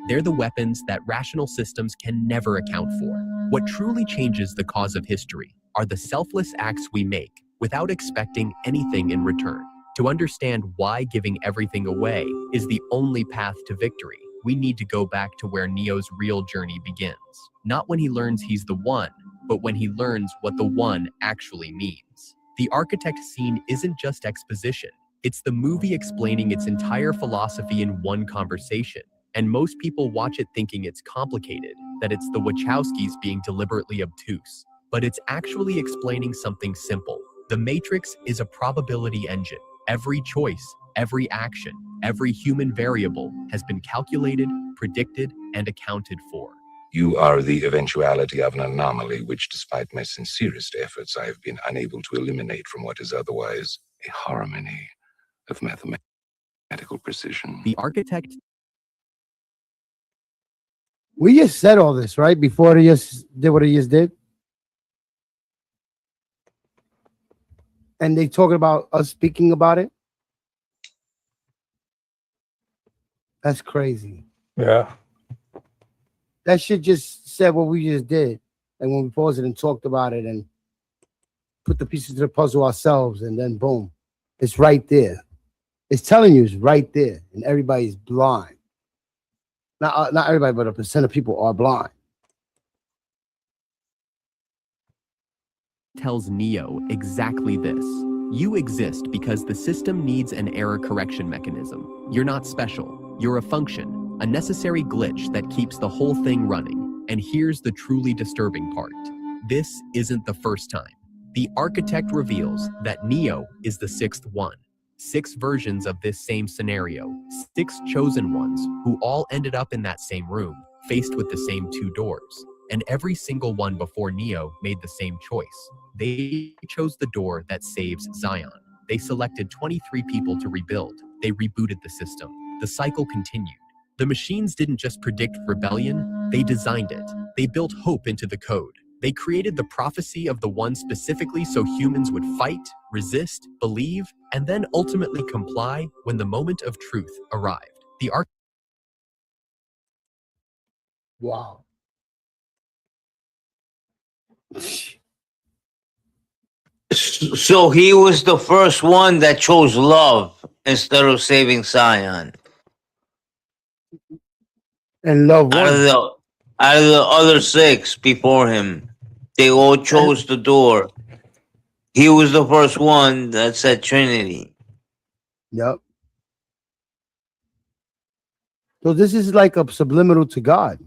They're the weapons that rational systems can never account for. What truly changes the cause of history are the selfless acts we make without expecting anything in return. To understand why giving everything away is the only path to victory, we need to go back to where Neo's real journey begins. Not when he learns he's the one, but when he learns what the one actually means. The architect scene isn't just exposition. It's the movie explaining its entire philosophy in one conversation. And most people watch it thinking it's complicated, that it's the Wachowskis being deliberately obtuse. But it's actually explaining something simple. The Matrix is a probability engine. Every choice, every action, every human variable has been calculated, predicted, and accounted for. You are the eventuality of an anomaly which, despite my sincerest efforts, I have been unable to eliminate from what is otherwise a harmony of mathematical precision. The architect. We just said all this, right? Before he just did what he just did. And they talking about us speaking about it. That's crazy. Yeah. That shit just said what we just did. And when we paused it and talked about it and put the pieces to the puzzle ourselves, and then boom, it's right there. It's telling you it's right there, and everybody's blind. Not everybody, but a percent of people are blind. Tells Neo exactly this. You exist because the system needs an error correction mechanism. You're not special. You're a function, a necessary glitch that keeps the whole thing running. And here's the truly disturbing part. This isn't the first time. The architect reveals that Neo is the sixth one. 6 versions of this same scenario, 6 chosen ones who all ended up in that same room, faced with the same 2 doors. And every single one before Neo made the same choice. They chose the door that saves Zion. They selected 23 people to rebuild. They rebooted the system. The cycle continued. The machines didn't just predict rebellion, they designed it. They built hope into the code. They created the prophecy of the one specifically so humans would fight, resist, believe, and then ultimately comply when the moment of truth arrived. The Wow. So he was the first one that chose love instead of saving Zion. And love out of the other 6 before him, they all chose the door. He was the first one that said Trinity. Yep. So this is like a subliminal to God.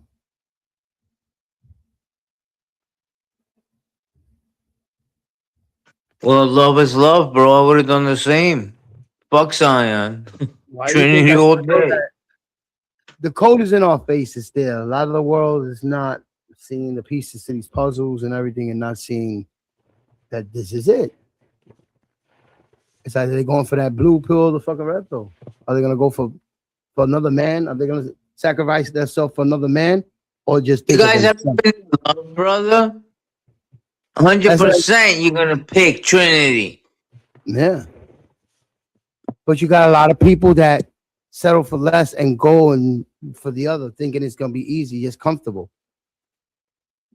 Well, love is love, bro. I would have done the same. Fuck Zion. Trinity all day. The code is in our faces still. A lot of the world is not seeing the pieces to these puzzles and everything and not seeing that this is it. It's either they're going for that blue pill or the fucking red pill. Are they going to go for another man? Are they going to sacrifice themselves for another man? Or just You guys ever been in love, brother? 100% you're going to pick Trinity. Yeah. But you got a lot of people that settle for less and go and for the other, thinking it's going to be easy, just comfortable.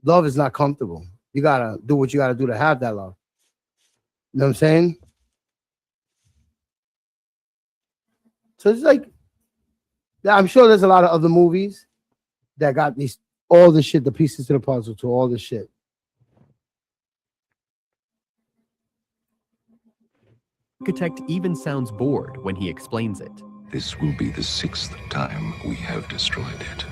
Love is not comfortable. You got to do what you got to do to have that love. You know what I'm saying? So it's like, I'm sure there's a lot of other movies that got all the shit, the pieces to the puzzle to all the shit. architect even sounds bored when he explains it. This will be the 6th time we have destroyed it,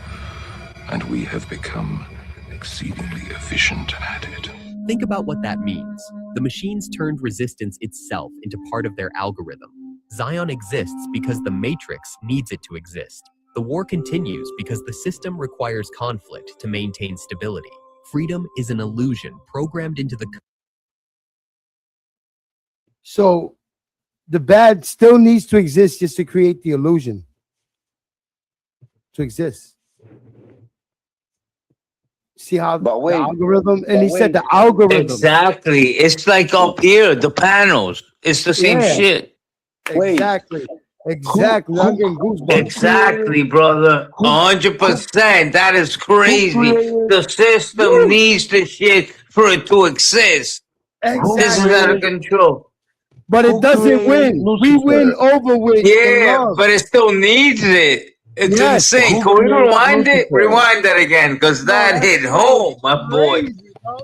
and we have become exceedingly efficient at it. Think about what that means. The machines turned resistance itself into part of their algorithm. Zion exists because the Matrix needs it to exist. The war continues because the system requires conflict to maintain stability. Freedom is an illusion programmed into the... So the bad still needs to exist just to create the illusion to exist. See how the algorithm, and he said the algorithm. Exactly. It's like up here, the panels. It's the same shit. Exactly. Exactly. I'm getting goosebumps. Exactly, brother. 100%. That is crazy. The system needs the shit for it to exist. This is out of control. But it doesn't win. We win over with. Yeah, but it still needs it. It's insane. Can we rewind it? Rewind that again, because that hit home, my boy.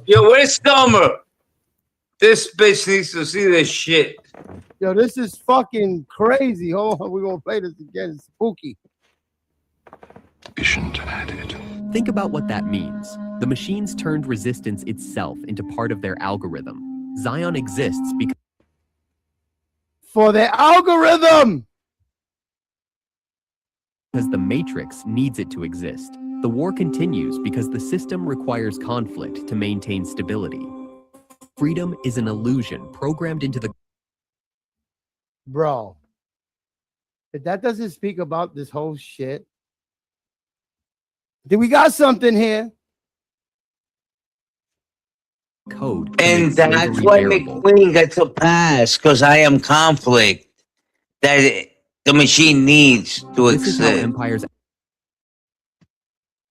Yo, where's Summer? This bitch needs to see this shit. Yo, this is fucking crazy. Hold on, we're gonna play this again. It's spooky. Efficient at it. Think about what that means. The machines turned resistance itself into part of their algorithm. Zion exists because... For the algorithm! Because the Matrix needs it to exist. The war continues because the system requires conflict to maintain stability. Freedom is an illusion programmed into the... Bro, if that doesn't speak about this whole shit, then we got something here. Code. And that's why McQueen gets a pass, because I am conflict that the machine needs to This is how exist. empires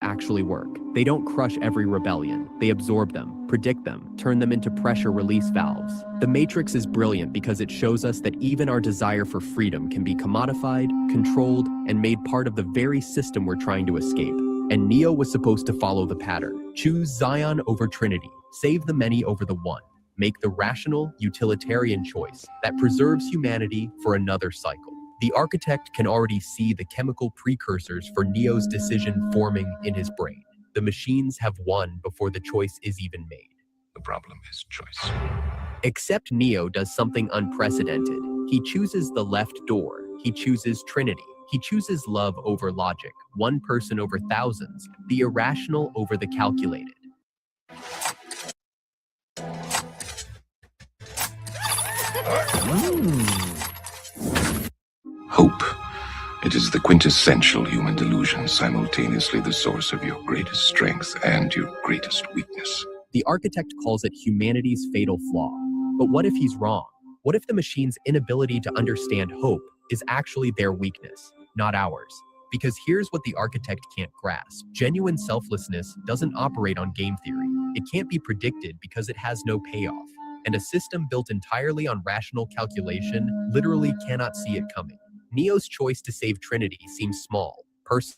actually work. They don't crush every rebellion. They absorb them, predict them, turn them into pressure release valves. The Matrix is brilliant because it shows us that even our desire for freedom can be commodified, controlled, and made part of the very system we're trying to escape. And Neo was supposed to follow the pattern. Choose Zion over Trinity. Save the many over the one. Make the rational, utilitarian choice that preserves humanity for another cycle. The architect can already see the chemical precursors for Neo's decision forming in his brain. The machines have won before the choice is even made. The problem is choice. Except Neo does something unprecedented. He chooses the left door. He chooses Trinity. He chooses love over logic, one person over thousands, the irrational over the calculated. Hope. It is the quintessential human delusion, simultaneously the source of your greatest strength and your greatest weakness. The architect calls it humanity's fatal flaw. But what if he's wrong? What if the machine's inability to understand hope is actually their weakness, not ours? Because here's what the architect can't grasp. Genuine selflessness doesn't operate on game theory. It can't be predicted because it has no payoff. And a system built entirely on rational calculation literally cannot see it coming. Neo's choice to save Trinity seems small, personal,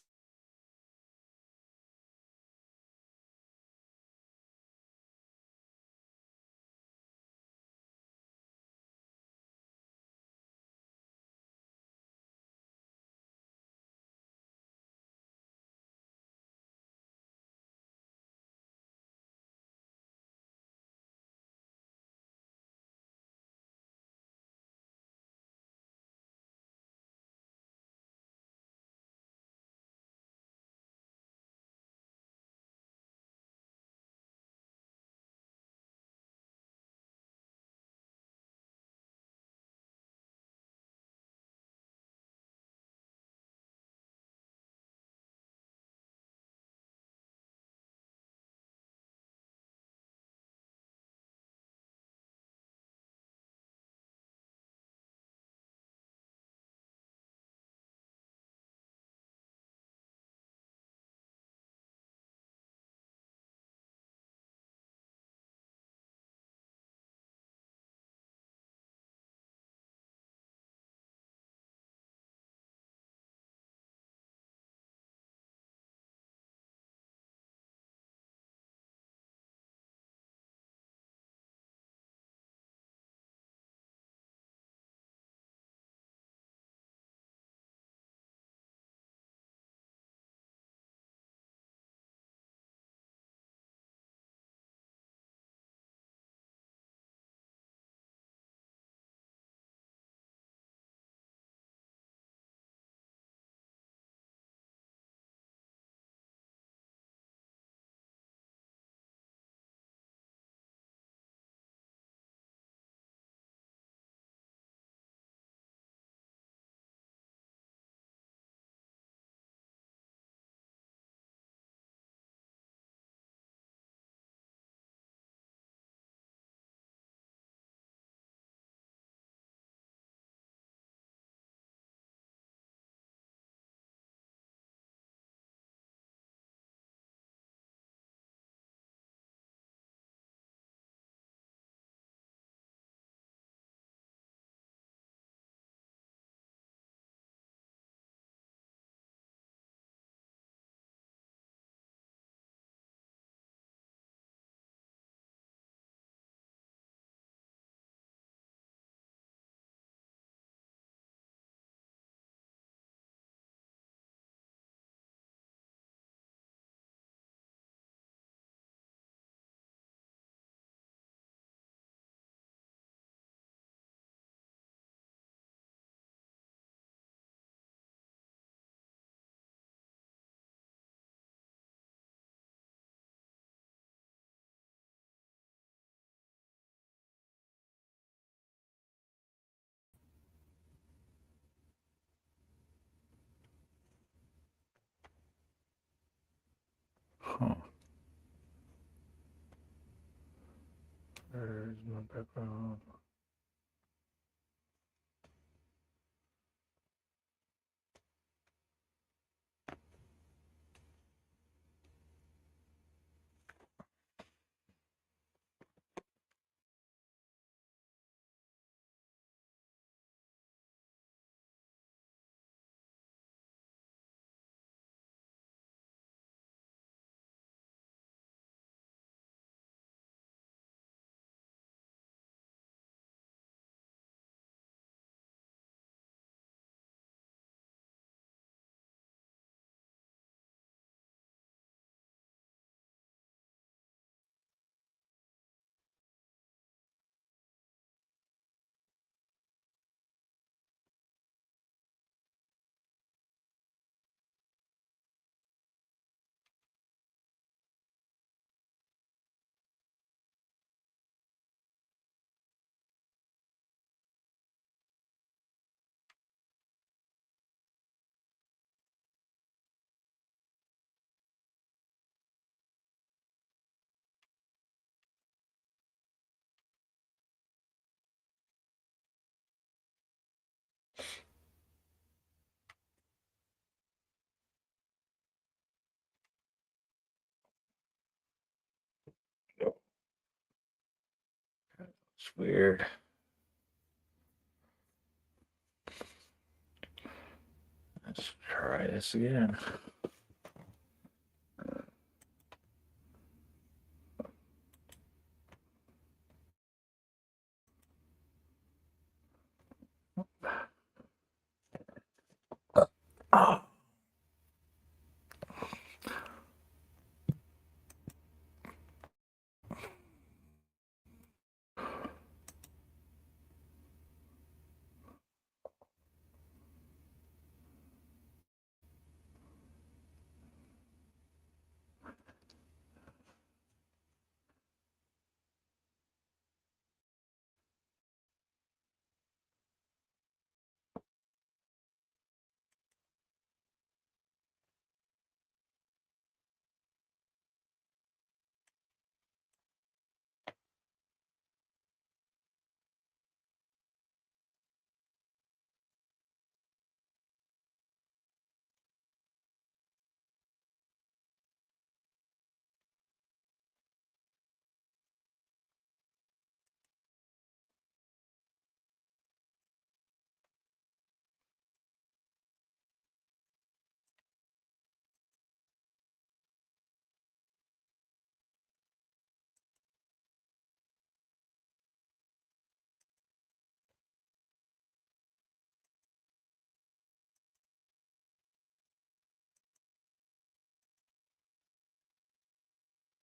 There's my background. It's weird. Let's try this again. Oh.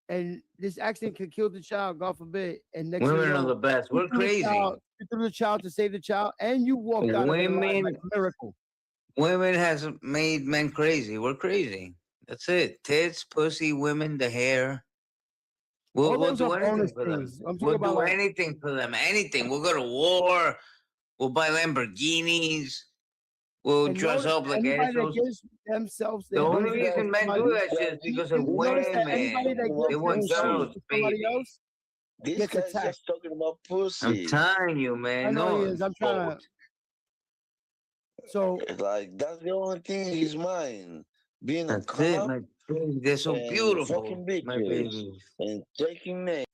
And this accident could kill the child, God forbid. And next Women thing you are know, the best. We're crazy. You threw the child to save the child, and you walked out of it alive like a miracle. Women has made men crazy. We're crazy. That's it. Tits, pussy, women, the hair. We'll do anything for them. We'll do anything for them. Anything. We'll go to war. We'll buy Lamborghinis. We'll dress up like assholes. Themselves the only reason men do that shit is because of women. They want girls, baby. This guy's just talking about pussy. I'm telling you, man. I know no, he is. I'm trying to. So, like, that's the only thing in his mind. Being a cop. My baby. They're so beautiful. Fucking My bitches. babies. And taking names.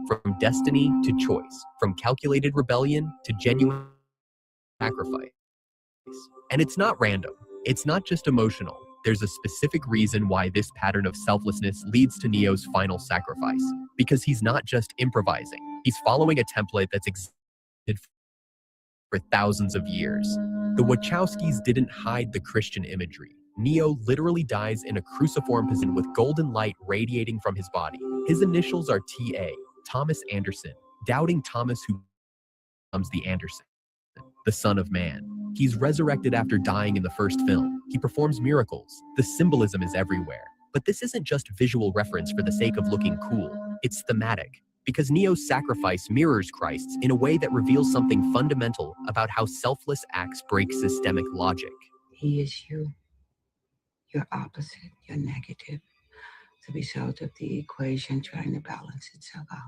From destiny to choice, from calculated rebellion to genuine sacrifice. And it's not random. It's not just emotional. There's a specific reason why this pattern of selflessness leads to Neo's final sacrifice. Because he's not just improvising. He's following a template that's existed for thousands of years. The Wachowskis didn't hide the Christian imagery. Neo literally dies in a cruciform position with golden light radiating from his body. His initials are TA, Thomas Anderson, doubting Thomas who becomes the Anderson, the Son of Man. He's resurrected after dying in the first film. He performs miracles. The symbolism is everywhere. But this isn't just visual reference for the sake of looking cool. It's thematic, because Neo's sacrifice mirrors Christ's in a way that reveals something fundamental about how selfless acts break systemic logic. He is you. Your opposite, your negative. The result of the equation trying to balance itself out.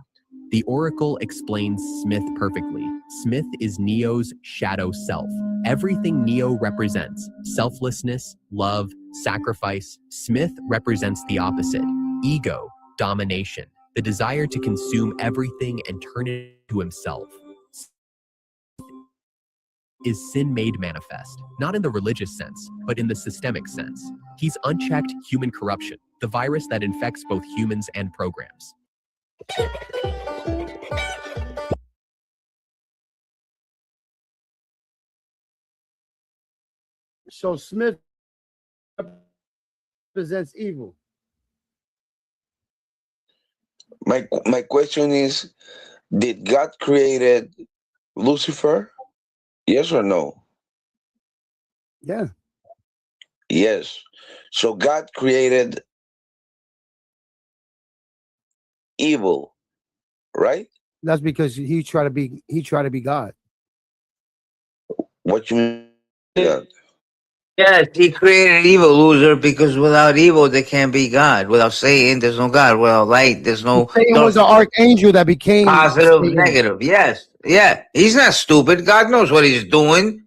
The Oracle explains Smith perfectly. Smith is Neo's shadow self. Everything Neo represents, selflessness, love, sacrifice, Smith represents the opposite. Ego, domination, the desire to consume everything and turn it to himself. Is sin made manifest, not in the religious sense, but in the systemic sense. He's unchecked human corruption, the virus that infects both humans and programs. So Smith represents evil. My question is, did God created Lucifer? Yes or no? Yeah. Yes. So God created evil, right? That's because he tried to be God. What you mean? God? Yes, he created evil, loser, because without evil, there can't be God. Without Satan, there's no God. Without light, there's no Satan was an archangel that became positive, Satan. negative. Yes. Yeah. He's not stupid. God knows what he's doing.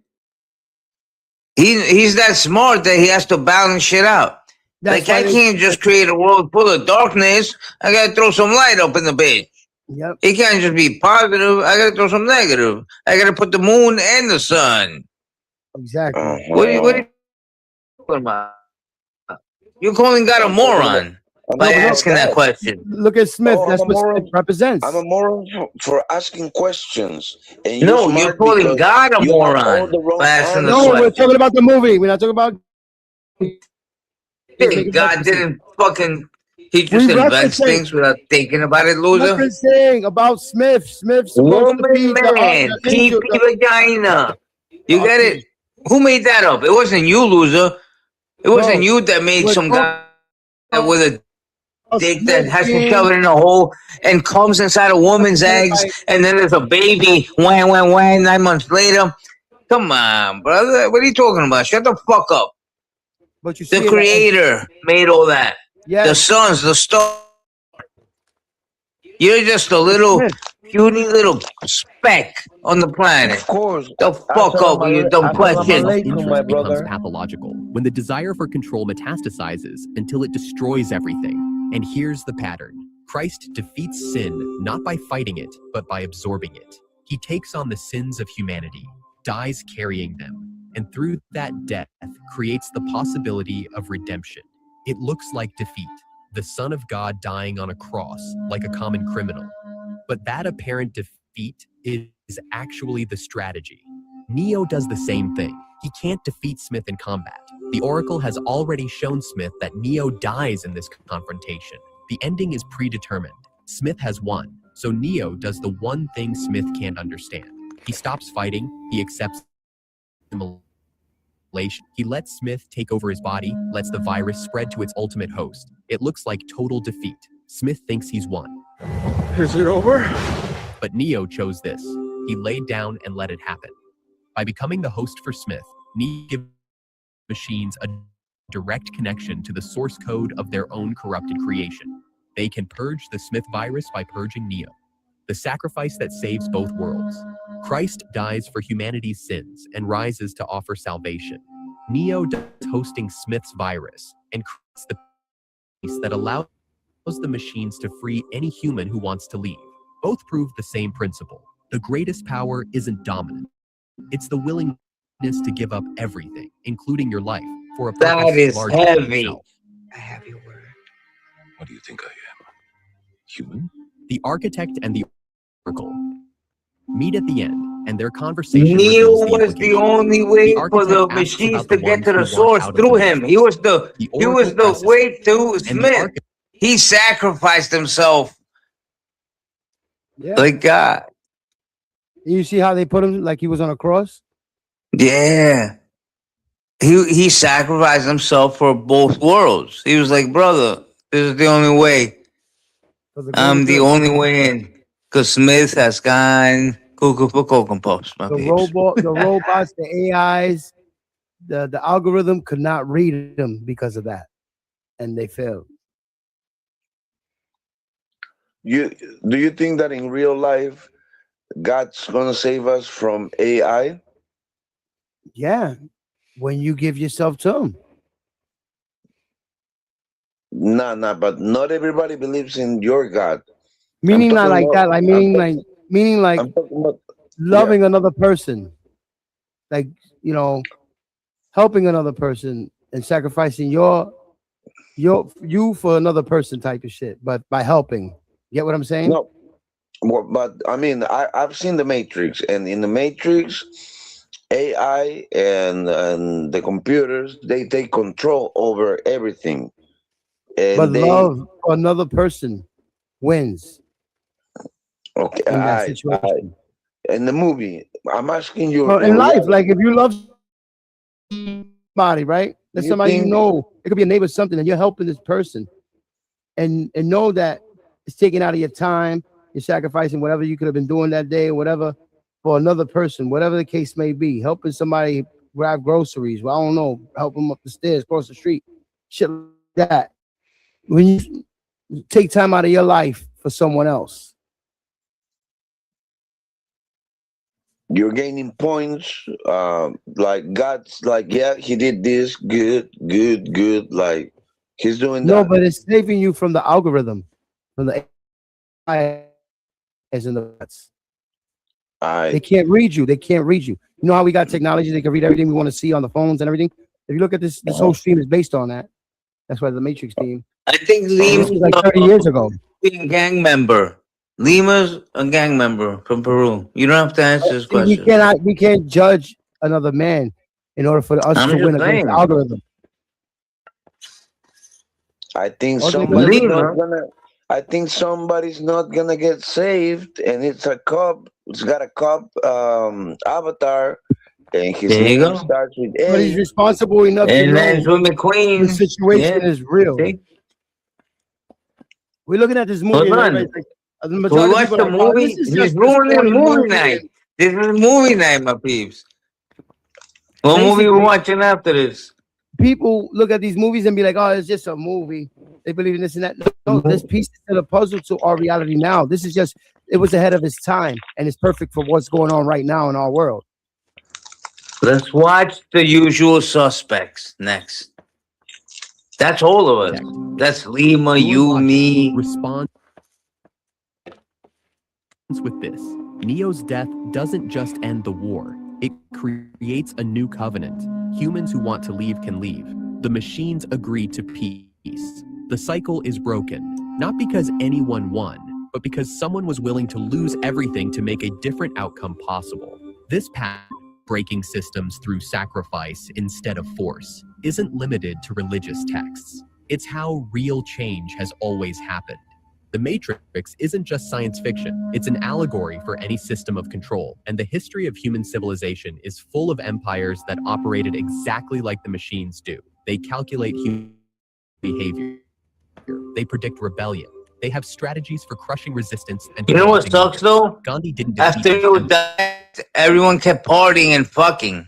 He's that smart that he has to balance shit out. That's like, I can't just create a world full of darkness. I gotta throw some light up in the bitch. Yep. It can't just be positive. I gotta throw some negative. I gotta put the moon and the sun. Exactly. What are you talking about? You're calling God a moron by asking that question. Look at Smith. That's what Smith represents. I'm a moron for asking questions. And No, you're calling God a moron by asking the No, question. we're talking about the movie. We're not talking about. God didn't fucking. He just invents things without thinking about it, loser. Referencing about Smith. Smith's supposed to be Woman, man, the angel. pee vagina. You get it? Who made that up? It wasn't you, loser. It wasn't you that made some guy with a dick that has to shove it in a hole and comes inside a woman's eggs, and then there's a baby. Whang, whang, whang. 9 months later. Come on, brother. What are you talking about? Shut the fuck up. But you The creator made all that. Yes. The suns, the stars. You're just a little puny little speck on the planet. Of course. The fuck up with your dumb question. Interest becomes pathological when the desire for control metastasizes until it destroys everything. And here's the pattern. Christ defeats sin not by fighting it, but by absorbing it. He takes on the sins of humanity, dies carrying them, and through that death creates the possibility of redemption. It looks like defeat, the Son of God dying on a cross like a common criminal. But that apparent defeat is actually the strategy. Neo does the same thing. He can't defeat Smith in combat. The Oracle has already shown Smith that Neo dies in this confrontation. The ending is predetermined. Smith has won, so Neo does the one thing Smith can't understand. He stops fighting, he accepts simulation. He lets Smith take over his body, lets the virus spread to its ultimate host. It looks like total defeat. Smith thinks he's won. Is it over? But Neo chose this. He laid down and let it happen. By becoming the host for Smith, Neo gives machines a direct connection to the source code of their own corrupted creation. They can purge the Smith virus by purging Neo, the sacrifice that saves both worlds. Christ dies for humanity's sins and rises to offer salvation. Neo does hosting Smith's virus and creates the peace that allows the machines to free any human who wants to leave. Both prove the same principle. The greatest power isn't dominant. It's the willingness to give up everything, including your life, for a purpose That is larger than heavy. yourself. I have your word. What do you think I am? Human? The architect and the oracle meet at the end. and their conversation Neo reveals the was the implications. only way The for the architect asks machines about to the get ones to who the want source out of through the him. Matrix. He was the presses way to and the Smith. He sacrificed himself Yeah. like God. You see how they put him like he was on a cross? Yeah. He sacrificed himself for both worlds. He was like, brother, this is the only way. I'm the only way in. Because Smith has gone cuckoo for Cocoa Puffs, my The peeps. the robots, the AIs, the algorithm could not read them because of that, and they failed. Do you think that in real life, God's gonna save us from AI? Yeah, when you give yourself to him. Nah, but not everybody believes in your God. Meaning not like that. Like meaning like I'm talking about loving another person, like helping another person and sacrificing you for another person type of shit. But by helping, you get what I'm saying? No, well, but I mean, I've seen the Matrix, and in the Matrix, AI and the computers, they take control over everything, and But love for another person wins. Okay, In that situation. In the movie, I'm asking you. Well, in life, like if you love somebody, right? That's somebody you know. It could be a neighbor, something, and you're helping this person, and know that it's taking out of your time. You're sacrificing whatever you could have been doing that day or whatever for another person, whatever the case may be. Helping somebody grab groceries. Well, I don't know. Help them up the stairs, across the street, shit like that. When you take time out of your life for someone else. You're gaining points. Like God's like, yeah, he did this, good. Like he's doing that. No, but it's saving you from the algorithm, from the AI as in the They can't read you. They can't read you. You know how we got technology? They can read everything we want to see on the phones and everything. If you look at this whole stream is based on that. That's why the Matrix team. I think This was like 30 years ago. A gang member. Lima's a gang member from Peru. You don't have to answer this See, question. we can't judge another man in order for us to win against the algorithm. I think Okay, somebody's not gonna. I think somebody's not gonna get saved, and it's a cop. It's got a cop avatar, and his There you name go. starts with A. But he's responsible enough to And know that's with McQueen. the situation Yeah. is real. See? We're looking at this movie. Hold And on. everybody's like, the We majority of watched people the are like, oh, movie. this is He's just this ruining corny movie night. This is movie night, my peeps. What movie we watching after this? People look at these movies and be like, oh, it's just a movie. They believe in this and that. No, there's pieces to the puzzle to our reality now. This is just, it was ahead of its time, and it's perfect for what's going on right now in our world. Let's watch The Usual Suspects next. That's all of us. That's Lima, you, me. Respond with this. Neo's death doesn't just end the war. It creates a new covenant. Humans who want to leave can leave. The machines agree to peace. The cycle is broken, not because anyone won, but because someone was willing to lose everything to make a different outcome possible. This path, breaking systems through sacrifice instead of force, isn't limited to religious texts. It's how real change has always happened. The Matrix isn't just science fiction, it's an allegory for any system of control, and the history of human civilization is full of empires that operated exactly like the machines do. They calculate human behavior. They predict rebellion. They have strategies for crushing resistance and You know what sucks though? Gandhi didn't After you died, everyone kept partying and fucking.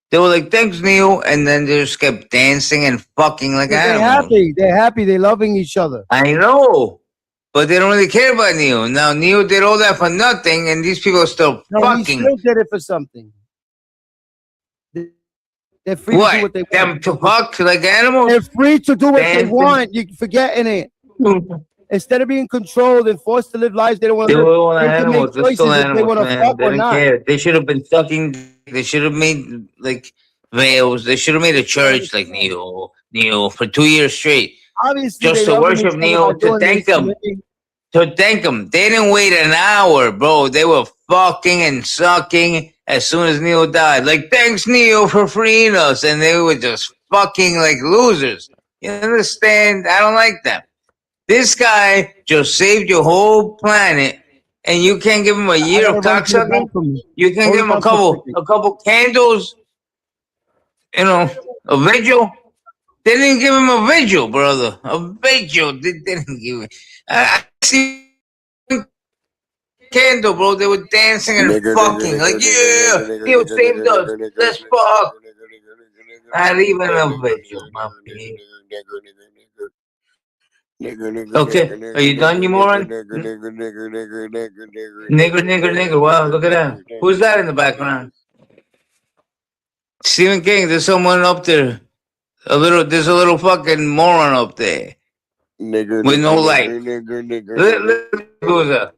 They were like, thanks, Neo, and then they just kept dancing and fucking like They're animals. happy. They're happy. They're loving each other. I know, but they don't really care about Neo. Now Neo did all that for nothing, and these people are still No, he fucking. still did it for something. They're free to do what they want. Them to fuck like animals? They're free to do what they Dancing. want. You're forgetting it. Instead of being controlled and forced to live lives they don't want They to were all live, they can animals. make They're still choices if they animals, want to man. fuck They or didn't not. care. They should have been sucking. They should have made like veils. They should have made a church like Neo for 2 years straight. Obviously, Just they to loving worship each other Neo, by to doing thank this, him. to thank them. They didn't wait an hour, bro. They were fucking and sucking as soon as Neo died. Like, thanks, Neo, for freeing us. And they were just fucking like losers. You understand? I don't like that. This guy just saved your whole planet, and you can't give him a year of cocksucking? You can't give him a couple candles, you know, a vigil? They didn't give him a vigil, brother. A vigil. They didn't give him. I see candle, bro. They were dancing and fucking. Like, yeah, Neo saved us. Let's fuck. Not even a vigil, my man. Okay, are you done, you moron? Nigger. Wow, look at that. Who's that in the background? Stephen King. There's someone up there. There's a little fucking moron up there with no life. Who's that?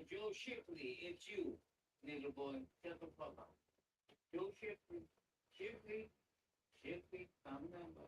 Joe Shipley, it's you, nigga boy. Shut the fuck up. Joe Shipley, calm down, bro.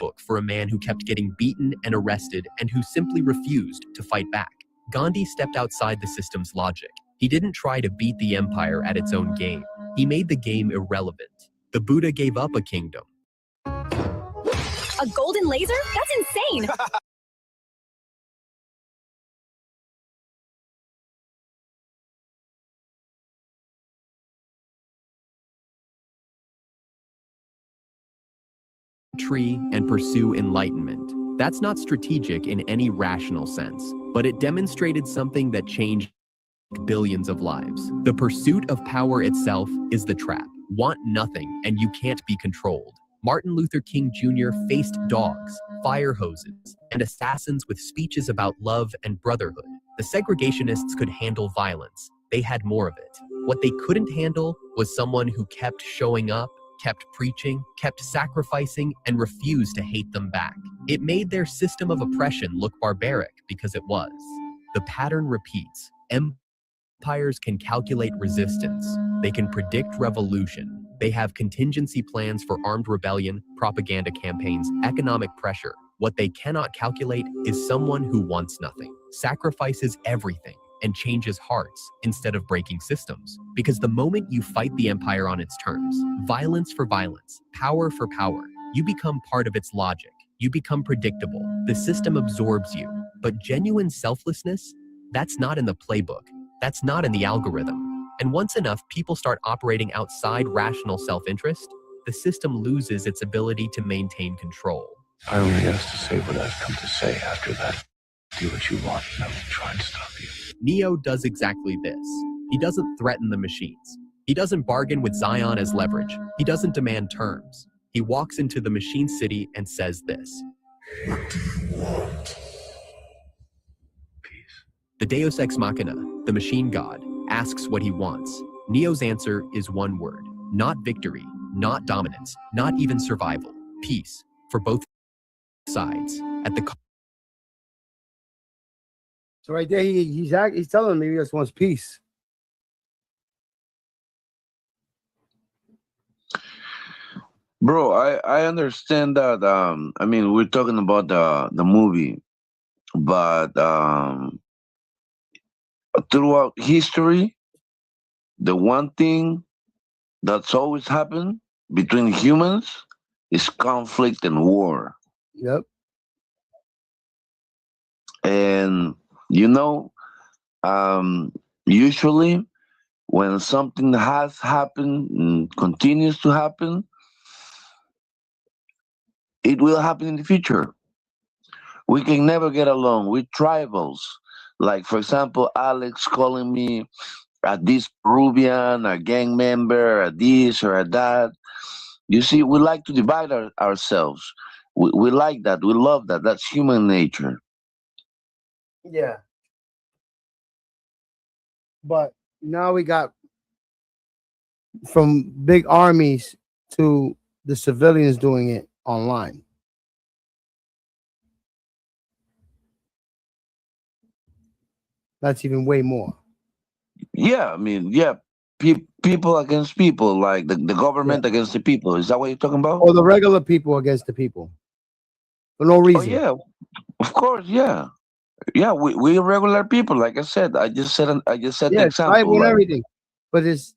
book for a man who kept getting beaten and arrested and who simply refused to fight back. Gandhi stepped outside the system's logic. He didn't try to beat the empire at its own game. He made the game irrelevant. The Buddha gave up a kingdom. A golden laser? That's insane! Tree and pursue enlightenment. That's not strategic in any rational sense, but it demonstrated something that changed billions of lives. The pursuit of power itself is the trap. Want nothing and you can't be controlled. Martin Luther King Jr. faced dogs, fire hoses, and assassins with speeches about love and brotherhood. The segregationists could handle violence. They had more of it. What they couldn't handle was someone who kept showing up, kept preaching, kept sacrificing, and refused to hate them back. It made their system of oppression look barbaric because it was. The pattern repeats. Empires can calculate resistance. They can predict revolution. They have contingency plans for armed rebellion, propaganda campaigns, economic pressure. What they cannot calculate is someone who wants nothing, sacrifices everything, and changes hearts instead of breaking systems. Because the moment you fight the empire on its terms, violence for violence, power for power, you become part of its logic. You become predictable. The system absorbs you. But genuine selflessness, that's not in the playbook. That's not in the algorithm. And once enough people start operating outside rational self-interest, the system loses its ability to maintain control. I only asked to say what I've come to say. After that, do what you want, and I will try and stop you. Neo does exactly this. He doesn't threaten the machines. He doesn't bargain with Zion as leverage. He doesn't demand terms. He walks into the machine city and says this. What do you want? The Deus Ex Machina, the machine god, asks what he wants. Neo's answer is one word. Not victory, not dominance, not even survival. Peace for both sides. At the So right there, he's telling me he just wants peace. Bro, I understand that. I mean, we're talking about the movie, but throughout history, the one thing that's always happened between humans is conflict and war. Yep. And you know, usually when something has happened and continues to happen, it will happen in the future. We can never get along with tribals. Like, for example, Alex calling me a this Peruvian, a gang member, a this or a that. You see, we like to divide ourselves. We like that. We love that. That's human nature. Yeah. But now we got from big armies to the civilians doing it online. That's even way more. Yeah, I mean, yeah, people against people, like the government against the people. Is that what you're talking about? Or the regular people against the people. For no reason. Oh, yeah, of course, yeah. Yeah, we regular people. Like I said, I just said the example. Tribal and like- everything. But is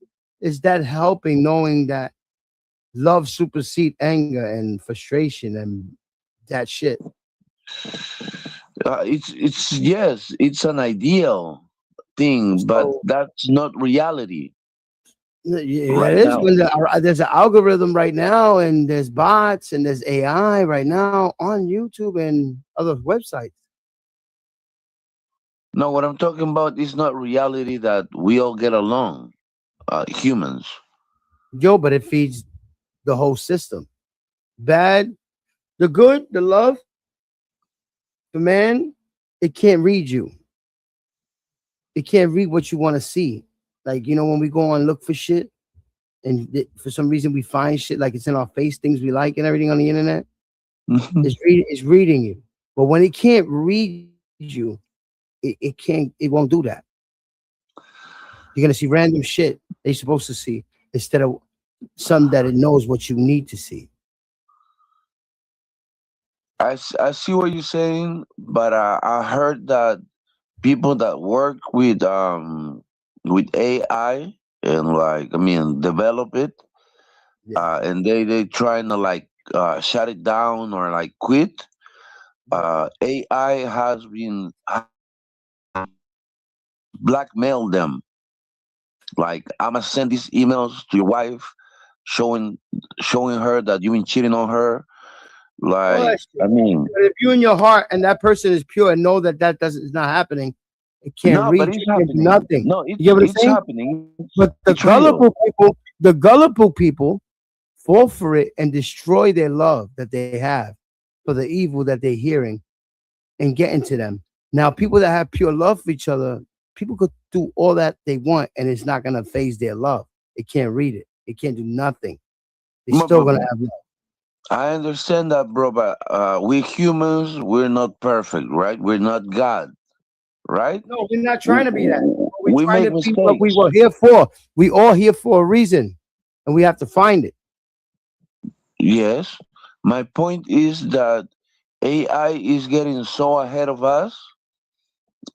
that helping, knowing that love supersedes anger and frustration and that shit? It's an ideal thing, but that's not reality. Yeah, Right it is. now. When there's an algorithm right now, and there's bots, and there's AI right now on YouTube and other websites. No, what I'm talking about is not reality that we all get along, humans. Yo, but it feeds the whole system. Bad, the good, the love, the man, it can't read you. It can't read what you want to see. Like, you know, when we go on look for shit, and for some reason we find shit like it's in our face, things we like and everything on the internet, it's reading you. But when it can't read you, it won't do that. You're gonna see random shit that you're supposed to see instead of something that it knows what you need to see. I see what you're saying, but I heard that people that work with AI and like I mean develop it, and they trying to like shut it down or like quit. AI has been blackmail them. Like I'ma send these emails to your wife, showing her that you've been cheating on her. All Like that shit. I mean, But if you in your heart and that person is pure and know that is not happening, it can't no, but reach, it's it can't do happening. nothing. No, You get what I'm it's saying? happening. But the It's real. gullible people fall for it and destroy their love that they have for the evil that they're hearing and getting to them. Now, people that have pure love for each other, people could do all that they want and it's not gonna phase their love. It can't read it. It can't do nothing. They're still gonna have love. I understand that, bro, but we humans, we're not perfect, right? We're not God, right? No, we're not trying to be that. We're We trying make to be what we mistakes. were here for. We all here for a reason, and we have to find it. Yes. My point is that AI is getting so ahead of us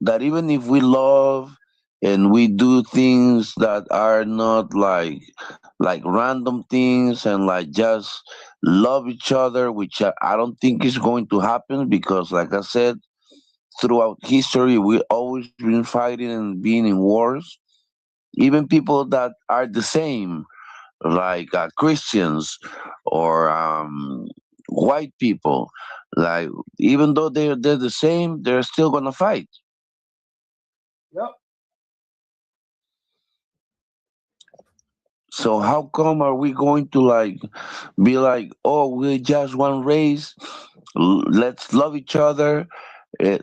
that even if we love and we do things that are not like random things and like just love each other, which I don't think is going to happen because like I said, throughout history we always been fighting and being in wars. Even people that are the same, like Christians or white people, like even though they're the same, they're still gonna fight. Yep. So how come are we going to like be like, oh, we're just one race, let's love each other,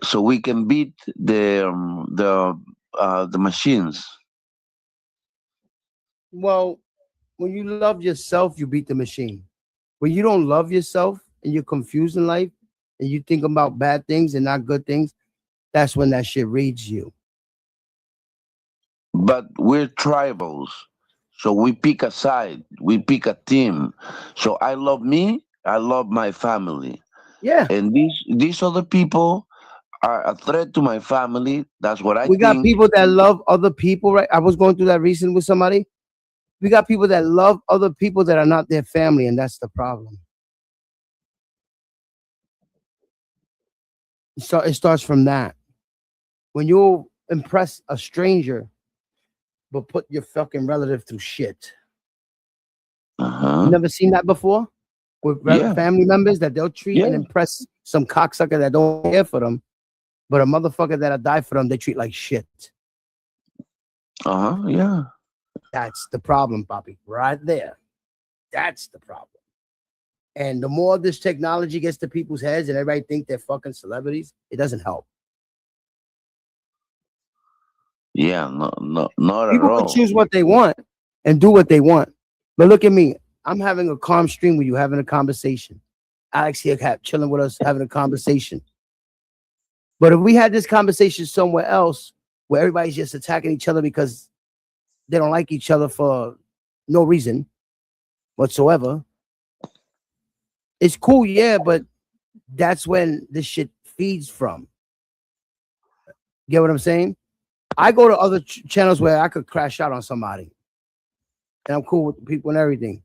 so we can beat the machines? Well, when you love yourself, you beat the machine. When you don't love yourself and you're confused in life and you think about bad things and not good things, that's when that shit reads you. But we're tribals, so we pick a side, we pick a team. So I love me, I love my family. Yeah. And these other people are a threat to my family. That's what I We got think. people that love other people, right? I was going through that recently with somebody. We got people that love other people that are not their family, and that's the problem. So it starts from that. When you impress a stranger, but put your fucking relative through shit. You never seen that before? With family members that they'll treat and impress some cocksucker that don't care for them, but a motherfucker that'll die for them, they treat like shit. Yeah. That's the problem, Poppy. Right there. That's the problem. And the more this technology gets to people's heads and everybody think they're fucking celebrities, it doesn't help. Yeah, not at People all. can choose what they want and do what they want. But look at me. I'm having a calm stream with you, having a conversation. Alex here chilling with us, having a conversation. But if we had this conversation somewhere else where everybody's just attacking each other because they don't like each other for no reason whatsoever, it's cool, yeah, but that's when this shit feeds from. Get what I'm saying? I go to other channels where I could crash out on somebody, and I'm cool with the people and everything.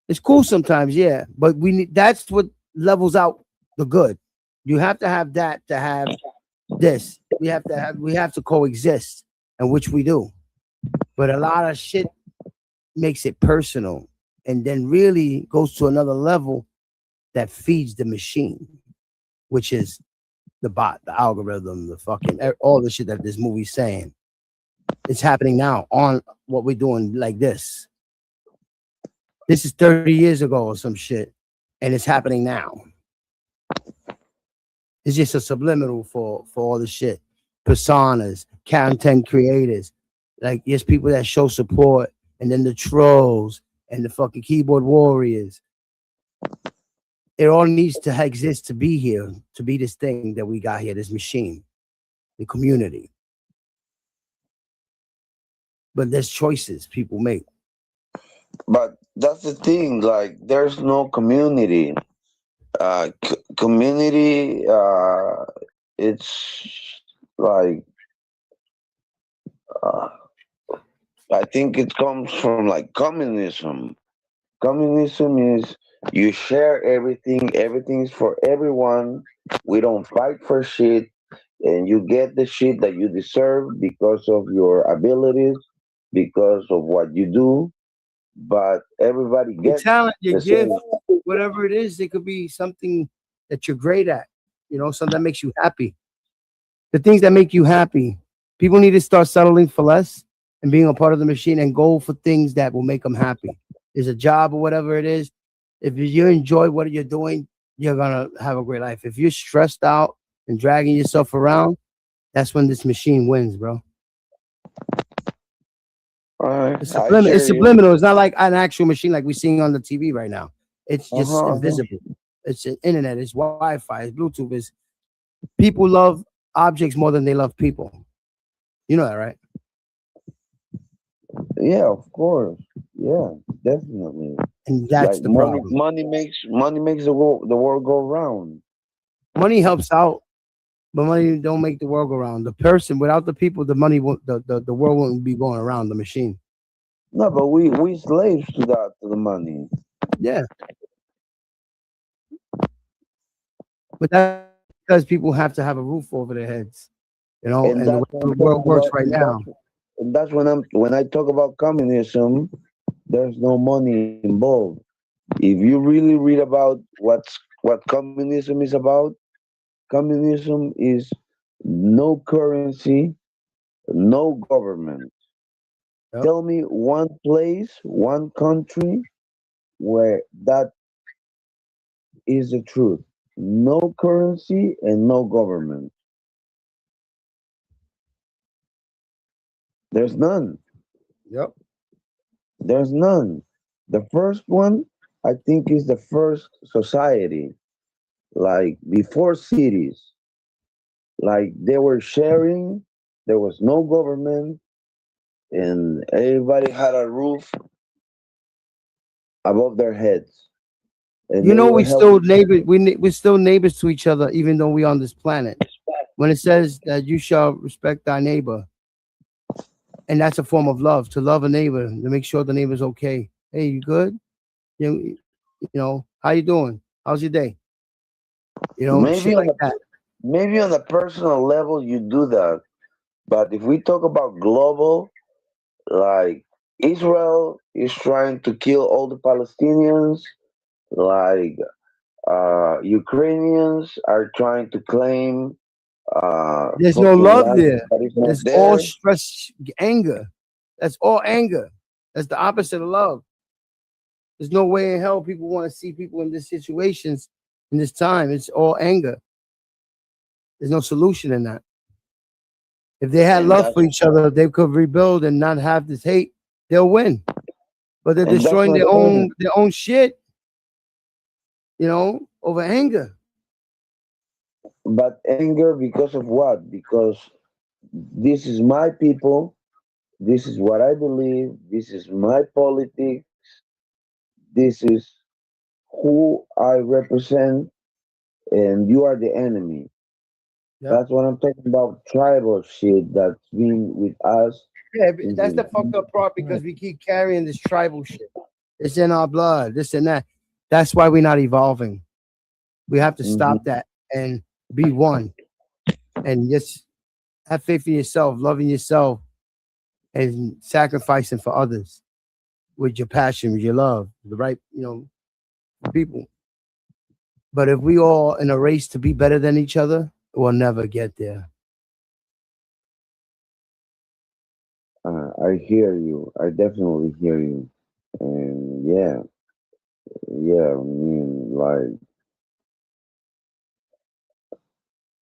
It's cool sometimes, yeah, but that's what levels out the good. You have to have that to have this. We have to coexist, and which we do. But a lot of shit makes it personal, and then really goes to another level that feeds the machine, which is the bot, the algorithm, the fucking all the shit that this movie's saying. It's happening now on what we're doing like this. This is 30 years ago or some shit, and it's happening now. It's just a subliminal for all the shit. Personas, content creators, like there's people that show support, and then the trolls and the fucking keyboard warriors. It all needs to exist to be here, to be this thing that we got here, this machine, the community. But there's choices people make. But that's the thing, like there's no community. community, it's like, I think it comes from like communism. Communism is you share everything, everything is for everyone. We don't fight for shit, and you get the shit that you deserve because of your abilities, because of what you do. But everybody Your gets talent, your the gift, same. whatever it is, it could be something that you're great at, you know, something that makes you happy. The things that make you happy. People need to start settling for less and being a part of the machine and go for things that will make them happy. Is a job or whatever it is. If you enjoy what you're doing, you're gonna have a great life. If you're stressed out and dragging yourself around, that's when this machine wins, bro. All right, It's I subliminal. It's share you. subliminal. It's not like an actual machine like we're seeing on the TV right now. It's just Uh-huh, uh-huh. invisible. It's internet. It's Wi-Fi. It's Bluetooth. It's people love objects more than they love people. You know that, right? Yeah, of course. Yeah, definitely. And that's Like the money, problem. money makes the world go round. Money helps out, but money don't make the world go around. The person without the people, the money won't, the world won't be going around. The machine. No, but we slaves to that, to the money. Yeah, but that's because people have to have a roof over their heads, you know, And and the that's way what the I'm world talking works about. right now. And that's when I talk about communism, there's no money involved. If you really read about what communism is about, communism is no currency, no government. Yep. Tell me one place, one country where that is the truth. No currency and no government. There's none. Yep. There's none. The first one, I think, is the first society, like before cities. Like they were sharing, there was no government, and everybody had a roof above their heads, and You they know, were we still helping. neighbors. We're still neighbors to each other, even though we're on this planet. When it says that you shall respect thy neighbor, and that's a form of love, to love a neighbor, to make sure the neighbor's okay. Hey, you good? You know, how you doing? How's your day? You know, Maybe shit on like a that. maybe on a personal level you do that, but if we talk about global, like Israel is trying to kill all the Palestinians, like Ukrainians are trying to claim There's no fucking love land there. that is not There's all there. stress, anger. That's all anger. That's the opposite of love. There's no way in hell people want to see people in these situations in this time. It's all anger. There's no solution in that. If they had And love that's for each other, they could rebuild and not have this hate. They'll win. But they're and that's destroying my point. their own shit, you know, over anger. But anger because of what? Because this is my people, this is what I believe, this is my politics, this is who I represent, and you are the enemy. Yep. That's what I'm talking about. Tribal shit that's been with us. Yeah, that's the fucked up part because we keep carrying this tribal shit. It's in our blood, this and that. That's why we're not evolving. We have to stop that and be one and just have faith in yourself, loving yourself, and sacrificing for others with your passion, with your love, the right, you know, people. But if we all in a race to be better than each other, we'll never get there. I hear you. I definitely hear you. And yeah, I mean, like,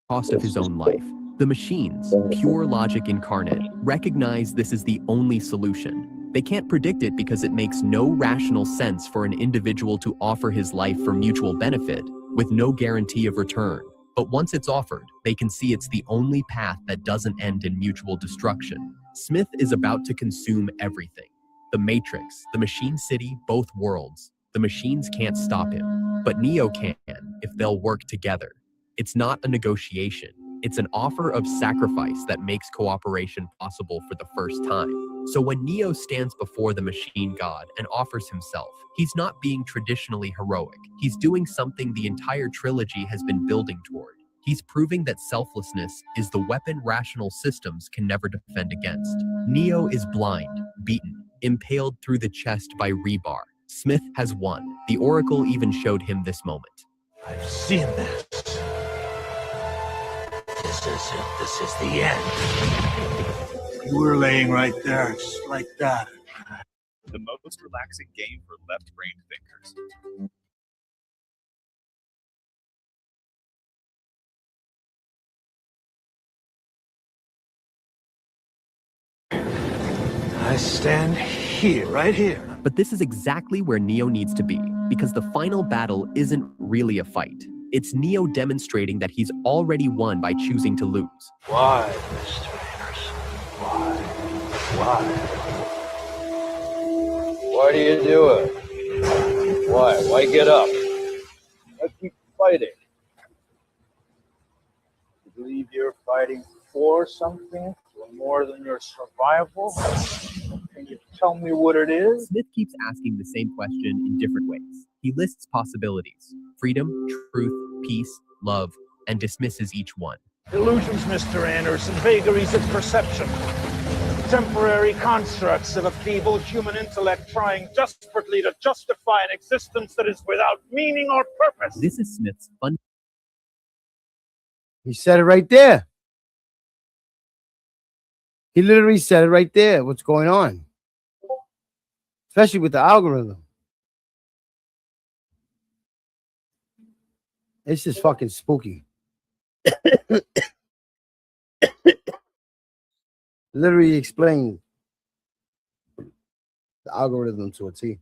Cost of his own life. The machines, pure logic incarnate, recognize this is the only solution. They can't predict it because it makes no rational sense for an individual to offer his life for mutual benefit with no guarantee of return. But once it's offered, they can see it's the only path that doesn't end in mutual destruction. Smith is about to consume everything. The Matrix, the Machine City, both worlds. The machines can't stop him. But Neo can if they'll work together. It's not a negotiation. It's an offer of sacrifice that makes cooperation possible for the first time. So when Neo stands before the machine god and offers himself, he's not being traditionally heroic. He's doing something the entire trilogy has been building toward. He's proving that selflessness is the weapon rational systems can never defend against. Neo is blind, beaten, impaled through the chest by rebar. Smith has won. The Oracle even showed him this moment. I've seen this. This is it. This is the end. You were laying right there, just like that. The most relaxing game for left-brained thinkers. I stand here, right here. But this is exactly where Neo needs to be, because the final battle isn't really a fight. It's Neo demonstrating that he's already won by choosing to lose. Why, Mr. Anderson? Why? Why do you do it? Why? Why get up? Why keep fighting? You believe you're fighting for something, for more than your survival? Can you tell me what it is? Smith keeps asking the same question in different ways. He lists possibilities: freedom, truth, peace, love, and dismisses each one. Illusions, Mr. Anderson, vagaries of perception. Temporary constructs of a feeble human intellect trying desperately to justify an existence that is without meaning or purpose. This is Smith's fun. He said it right there. He literally said it right there. What's going on? Especially with the algorithm. It's just fucking spooky. Literally explain the algorithm to a T.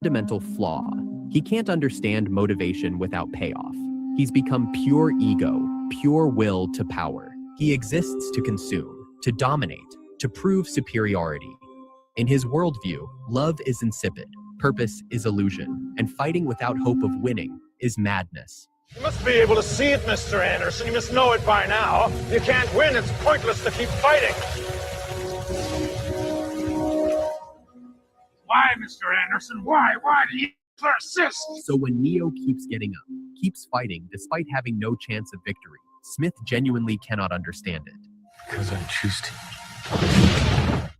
Fundamental flaw. He can't understand motivation without payoff. He's become pure ego, pure will to power. He exists to consume, to dominate, to prove superiority. In his worldview, love is insipid, purpose is illusion, and fighting without hope of winning is madness. You must be able to see it, Mr. Anderson. You must know it by now. You can't win. It's pointless to keep fighting. Why, Mr. Anderson? Why? Why do you persist? So when Neo keeps getting up, keeps fighting despite having no chance of victory, Smith genuinely cannot understand it. Because I choose to.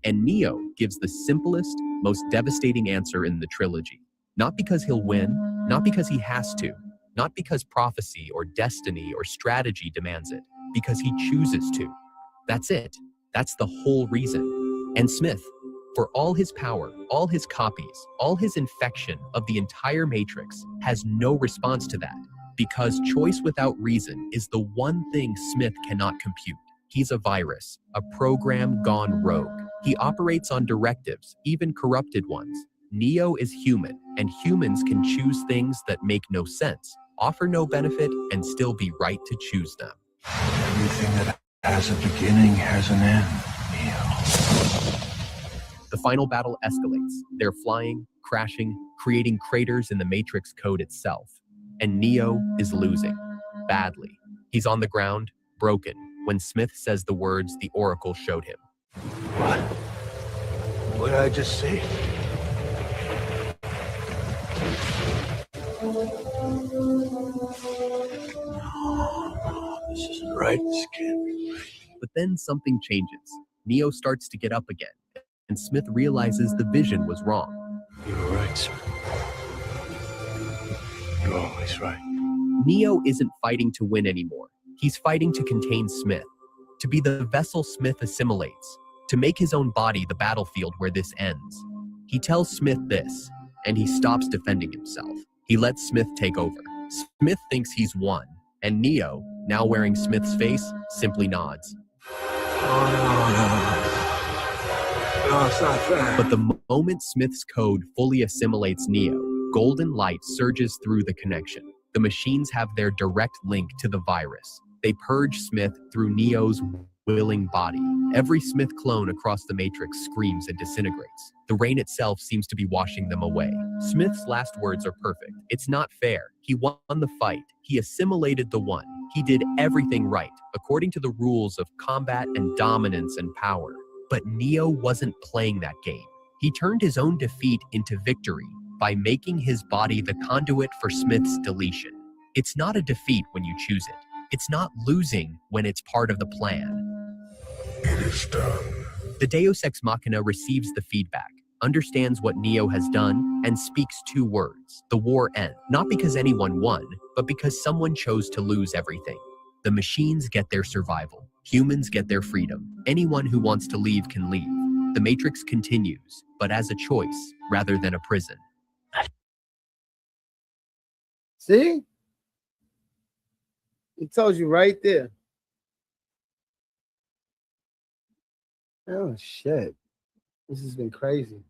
And Neo gives the simplest, most devastating answer in the trilogy. Not because he'll win, not because he has to, not because prophecy or destiny or strategy demands it, because he chooses to. That's it. That's the whole reason. And Smith, for all his power, all his copies, all his infection of the entire Matrix, has no response to that, because choice without reason is the one thing Smith cannot compute. He's a virus, a program gone rogue. He operates on directives, even corrupted ones. Neo is human, and humans can choose things that make no sense, offer no benefit, and still be right to choose them. Everything that has a beginning has an end, Neo. The final battle escalates. They're flying, crashing, creating craters in the Matrix code itself. And Neo is losing, badly. He's on the ground, broken, when Smith says the words the Oracle showed him. What? What did I just say? No, this isn't right. This can't be right. But then something changes. Neo starts to get up again, and Smith realizes the vision was wrong. You were right, sir. You're always right. Neo isn't fighting to win anymore. He's fighting to contain Smith, to be the vessel Smith assimilates, to make his own body the battlefield where this ends. He tells Smith this, and he stops defending himself. He lets Smith take over. Smith thinks he's won, and Neo, now wearing Smith's face, simply nods. No, it's not that. But the moment Smith's code fully assimilates Neo, golden light surges through the connection. The machines have their direct link to the virus. They purge Smith through Neo's willing body. Every Smith clone across the Matrix screams and disintegrates. The rain itself seems to be washing them away. Smith's last words are perfect. It's not fair. He won the fight. He assimilated the one. He did everything right, according to the rules of combat and dominance and power. But Neo wasn't playing that game. He turned his own defeat into victory by making his body the conduit for Smith's deletion. It's not a defeat when you choose it. It's not losing when it's part of the plan. It is done. The Deus Ex Machina receives the feedback, understands what Neo has done, and speaks 2 words. The war ends. Not because anyone won, but because someone chose to lose everything. The machines get their survival. Humans get their freedom. Anyone who wants to leave can leave. The Matrix continues, but as a choice rather than a prison. See? It tells you right there. Oh, shit. This has been crazy.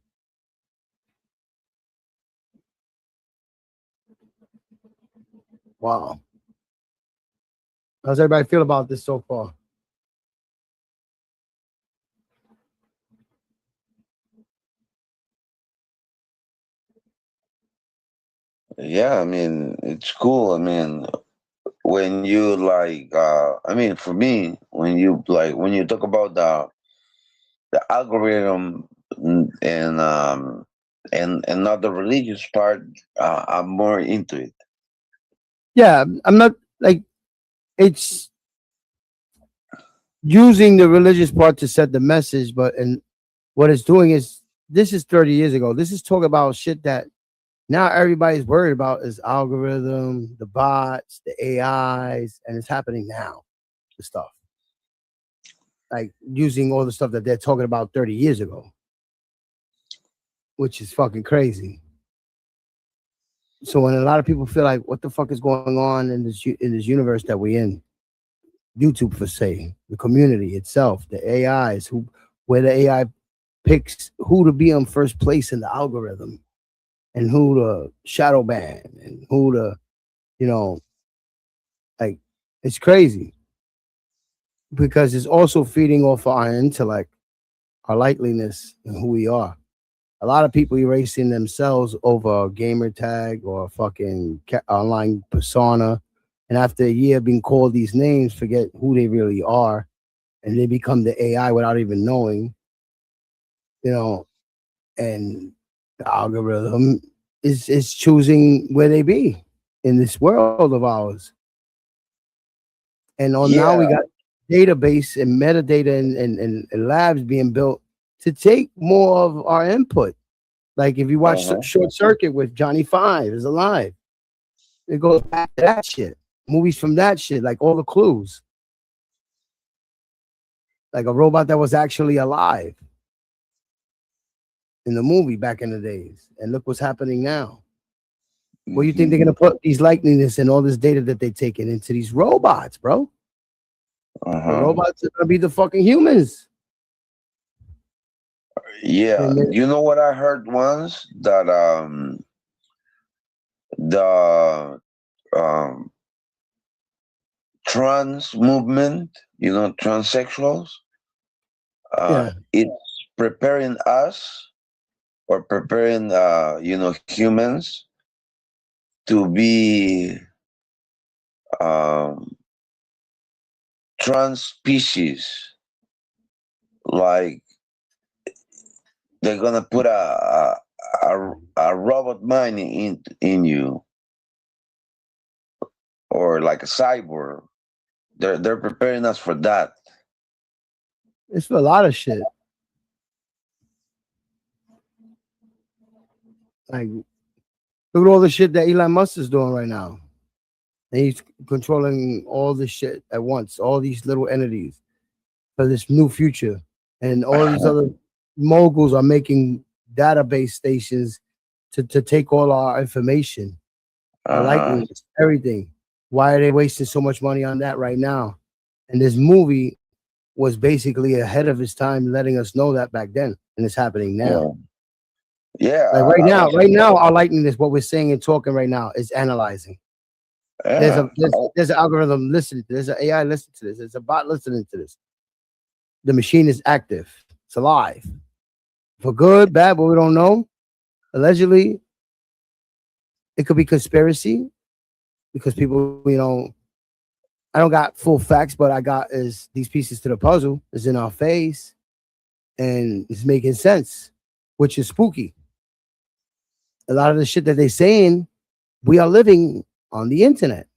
Wow. How's everybody feel about this so far? Yeah, I mean, it's cool. I mean, when you like, I mean, for me, when you talk about the algorithm and not the religious part, I'm more into it. Yeah, I'm not like it's using the religious part to set the message, but and what it's doing is this is 30 years ago. This is talking about shit that now everybody's worried about is algorithm, the bots, the AIs, and it's happening now. The stuff like using all the stuff that they're talking about 30 years ago, which is fucking crazy. So when a lot of people feel like, what the fuck is going on in this universe that we're in, YouTube for say, the community itself, the AIs, where the AI picks who to be on first place in the algorithm, and who to shadow ban, and who to, like, it's crazy because it's also feeding off our intellect, our likeliness, and who we are. A lot of people erasing themselves over a gamer tag or a fucking online persona. And after a year being called these names, forget who they really are. And they become the AI without even knowing, and the algorithm is choosing where they be in this world of ours. And now we got database and metadata and labs being built to take more of our input. Like if you watch Short Circuit with Johnny Five is alive, it goes back to that shit. Movies from that shit, like all the clues. Like a robot that was actually alive in the movie back in the days. And look what's happening now. What do you think they're going to put these likeliness and all this data that they're taking into these robots, bro? The robots are going to be the fucking humans. Yeah, you know what I heard once? That the trans movement, transsexuals, it's preparing us or preparing humans to be trans species. Like they're gonna put a robot mind in you, or like a cyborg. They're preparing us for that. It's for a lot of shit. Like, look at all the shit that Elon Musk is doing right now. And he's controlling all this shit at once, all these little entities for this new future. And all these other moguls are making database stations to take all our information, our likeness, everything. Why are they wasting so much money on that right now? And this movie was basically ahead of its time, letting us know that back then, and it's happening now. Yeah. Like right now, our likeness, what we're saying and talking right now, is analyzing. There's an algorithm listening to this, there's an AI listening to this, there's a bot listening to this. The machine is active, it's alive. For good, bad, but we don't know. Allegedly, It could be conspiracy because people, you know, I don't got full facts, but I got is these pieces to the puzzle is in our face and it's making sense, which is spooky. A lot of the shit that they're saying, we are living on the internet.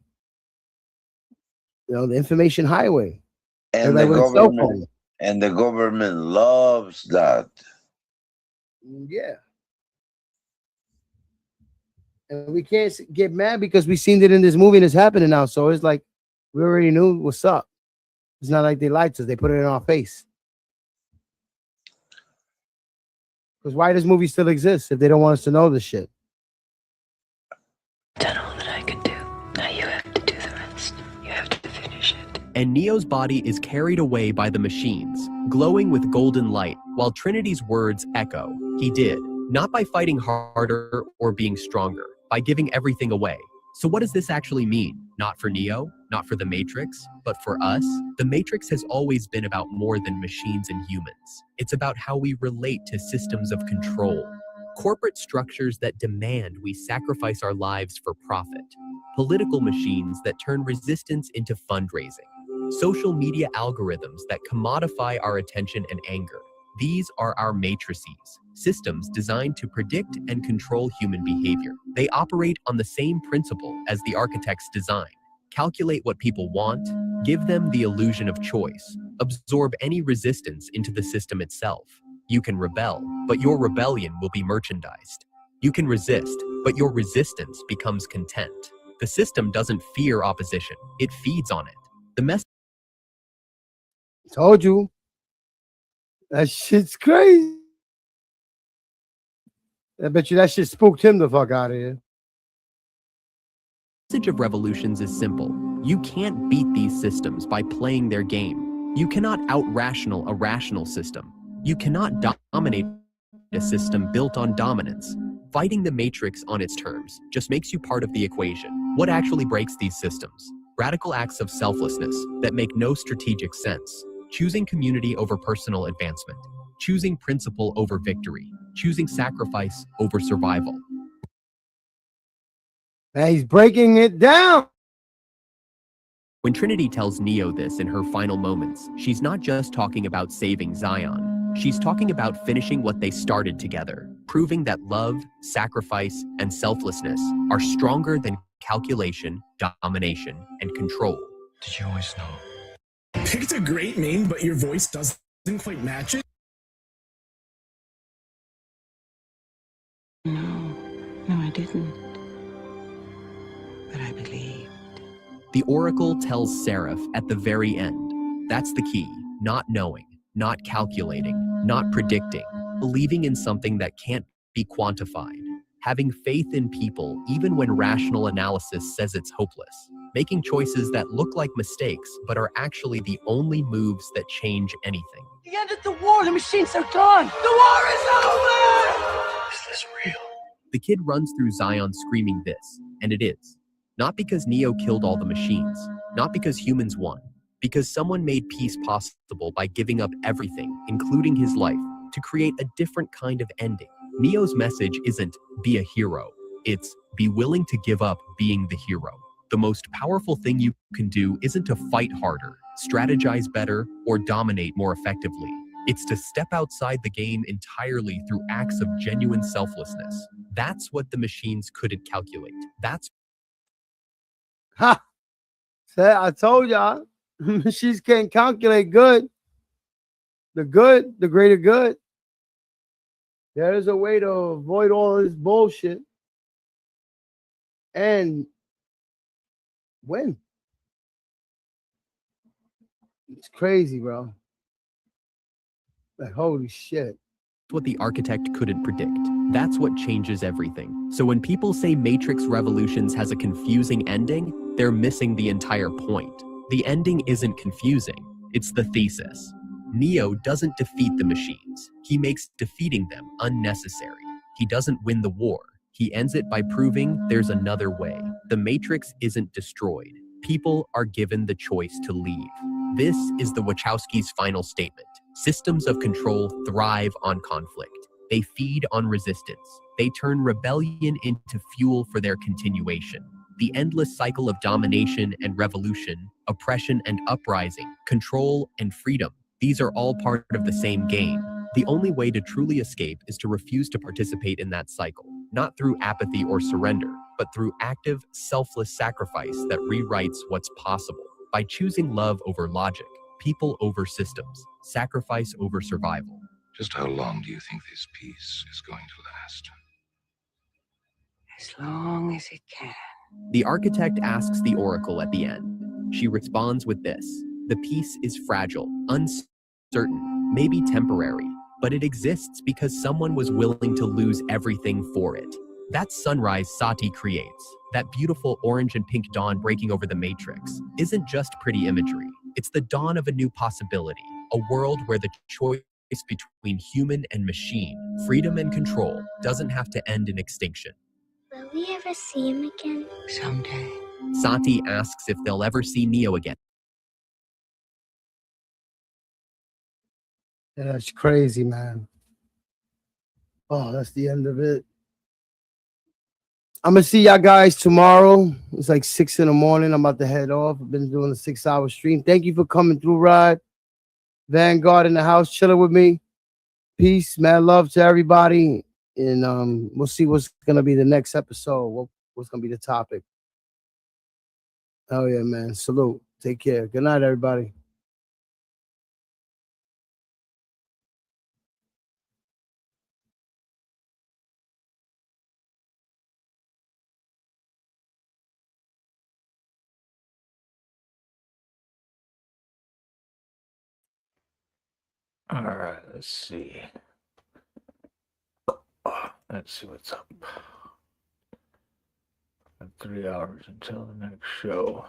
You know, the information highway. And the government loves that. Yeah. And we can't get mad because we seen it in this movie and it's happening now. So it's like we already knew what's up. It's not like they lied to us. They put it in our face. Because why does movie still exist if they don't want us to know this shit? Done all that I could do. Now you have to do the rest. You have to finish it. And Neo's body is carried away by the machines, glowing with golden light, while Trinity's words echo. He did, not by fighting harder or being stronger, by giving everything away. So what does this actually mean? Not for Neo, not for the Matrix, but for us? The Matrix has always been about more than machines and humans. It's about how we relate to systems of control. Corporate structures that demand we sacrifice our lives for profit. Political machines that turn resistance into fundraising. Social media algorithms that commodify our attention and anger. These are our matrices, systems designed to predict and control human behavior. They operate on the same principle as the architect's design. Calculate what people want, give them the illusion of choice, absorb any resistance into the system itself. You can rebel, but your rebellion will be merchandised. You can resist, but your resistance becomes content. The system doesn't fear opposition, it feeds on it. The message. Told you. That shit's crazy. I bet you that shit spooked him the fuck out of here. The message of revolutions is simple. You can't beat these systems by playing their game. You cannot out-rational a rational system. You cannot dominate a system built on dominance. Fighting the Matrix on its terms just makes you part of the equation. What actually breaks these systems? Radical acts of selflessness that make no strategic sense. Choosing community over personal advancement. Choosing principle over victory. Choosing sacrifice over survival. And he's breaking it down. When Trinity tells Neo this in her final moments, she's not just talking about saving Zion. She's talking about finishing what they started together, proving that love, sacrifice, and selflessness are stronger than calculation, domination, and control. Did you always know? Picked a great name, but your voice doesn't quite match it? No, I didn't. But I believe. The Oracle tells Seraph at the very end. That's the key. Not knowing, not calculating, not predicting, believing in something that can't be quantified. Having faith in people even when rational analysis says it's hopeless. Making choices that look like mistakes but are actually the only moves that change anything. The end of the war, the machines are gone! The war is over! Is this real? The kid runs through Zion screaming this, and it is. Not because Neo killed all the machines, not because humans won, because someone made peace possible by giving up everything, including his life, to create a different kind of ending. Neo's message isn't be a hero, it's be willing to give up being the hero. The most powerful thing you can do isn't to fight harder, strategize better, or dominate more effectively. It's to step outside the game entirely through acts of genuine selflessness. That's what the machines couldn't calculate. That's Ha! Say, I told y'all, machines can't calculate good. The good, the greater good. There is a way to avoid all this bullshit and win. It's crazy, bro. Like, holy shit. what the architect couldn't predict. That's what changes everything. So when people say Matrix Revolutions has a confusing ending, they're missing the entire point. The ending isn't confusing, it's the thesis. Neo doesn't defeat the machines. He makes defeating them unnecessary. He doesn't win the war. He ends it by proving there's another way. The Matrix isn't destroyed. People are given the choice to leave. This is the Wachowskis' final statement. Systems of control thrive on conflict. They feed on resistance. They turn rebellion into fuel for their continuation. The endless cycle of domination and revolution, oppression and uprising, control and freedom, these are all part of the same game. The only way to truly escape is to refuse to participate in that cycle, not through apathy or surrender, but through active, selfless sacrifice that rewrites what's possible. By choosing love over logic, people over systems, sacrifice over survival. Just how long do you think this peace is going to last? As long as it can. The architect asks the oracle at the end. She responds with this: the peace is fragile, uncertain, maybe temporary, but it exists because someone was willing to lose everything for it. That sunrise Sati creates, that beautiful orange and pink dawn breaking over the matrix, isn't just pretty imagery. It's the dawn of a new possibility, a world where the choice between human and machine, freedom and control, doesn't have to end in extinction. Will we ever see him again? Someday. Sati asks if they'll ever see Neo again. Yeah, that's crazy, man. Oh, that's the end of it. I'm gonna see y'all guys tomorrow. It's like 6 in the morning. I'm about to head off. I've been doing a 6-hour stream. Thank you for coming through, Rod. Vanguard in the house, chilling with me. Peace, mad love to everybody. And we'll see what's gonna be the next episode. What's gonna be the topic? Oh yeah, man. Salute. Take care. Good night, everybody. All right, let's see. Let's see what's up. 3 hours until the next show.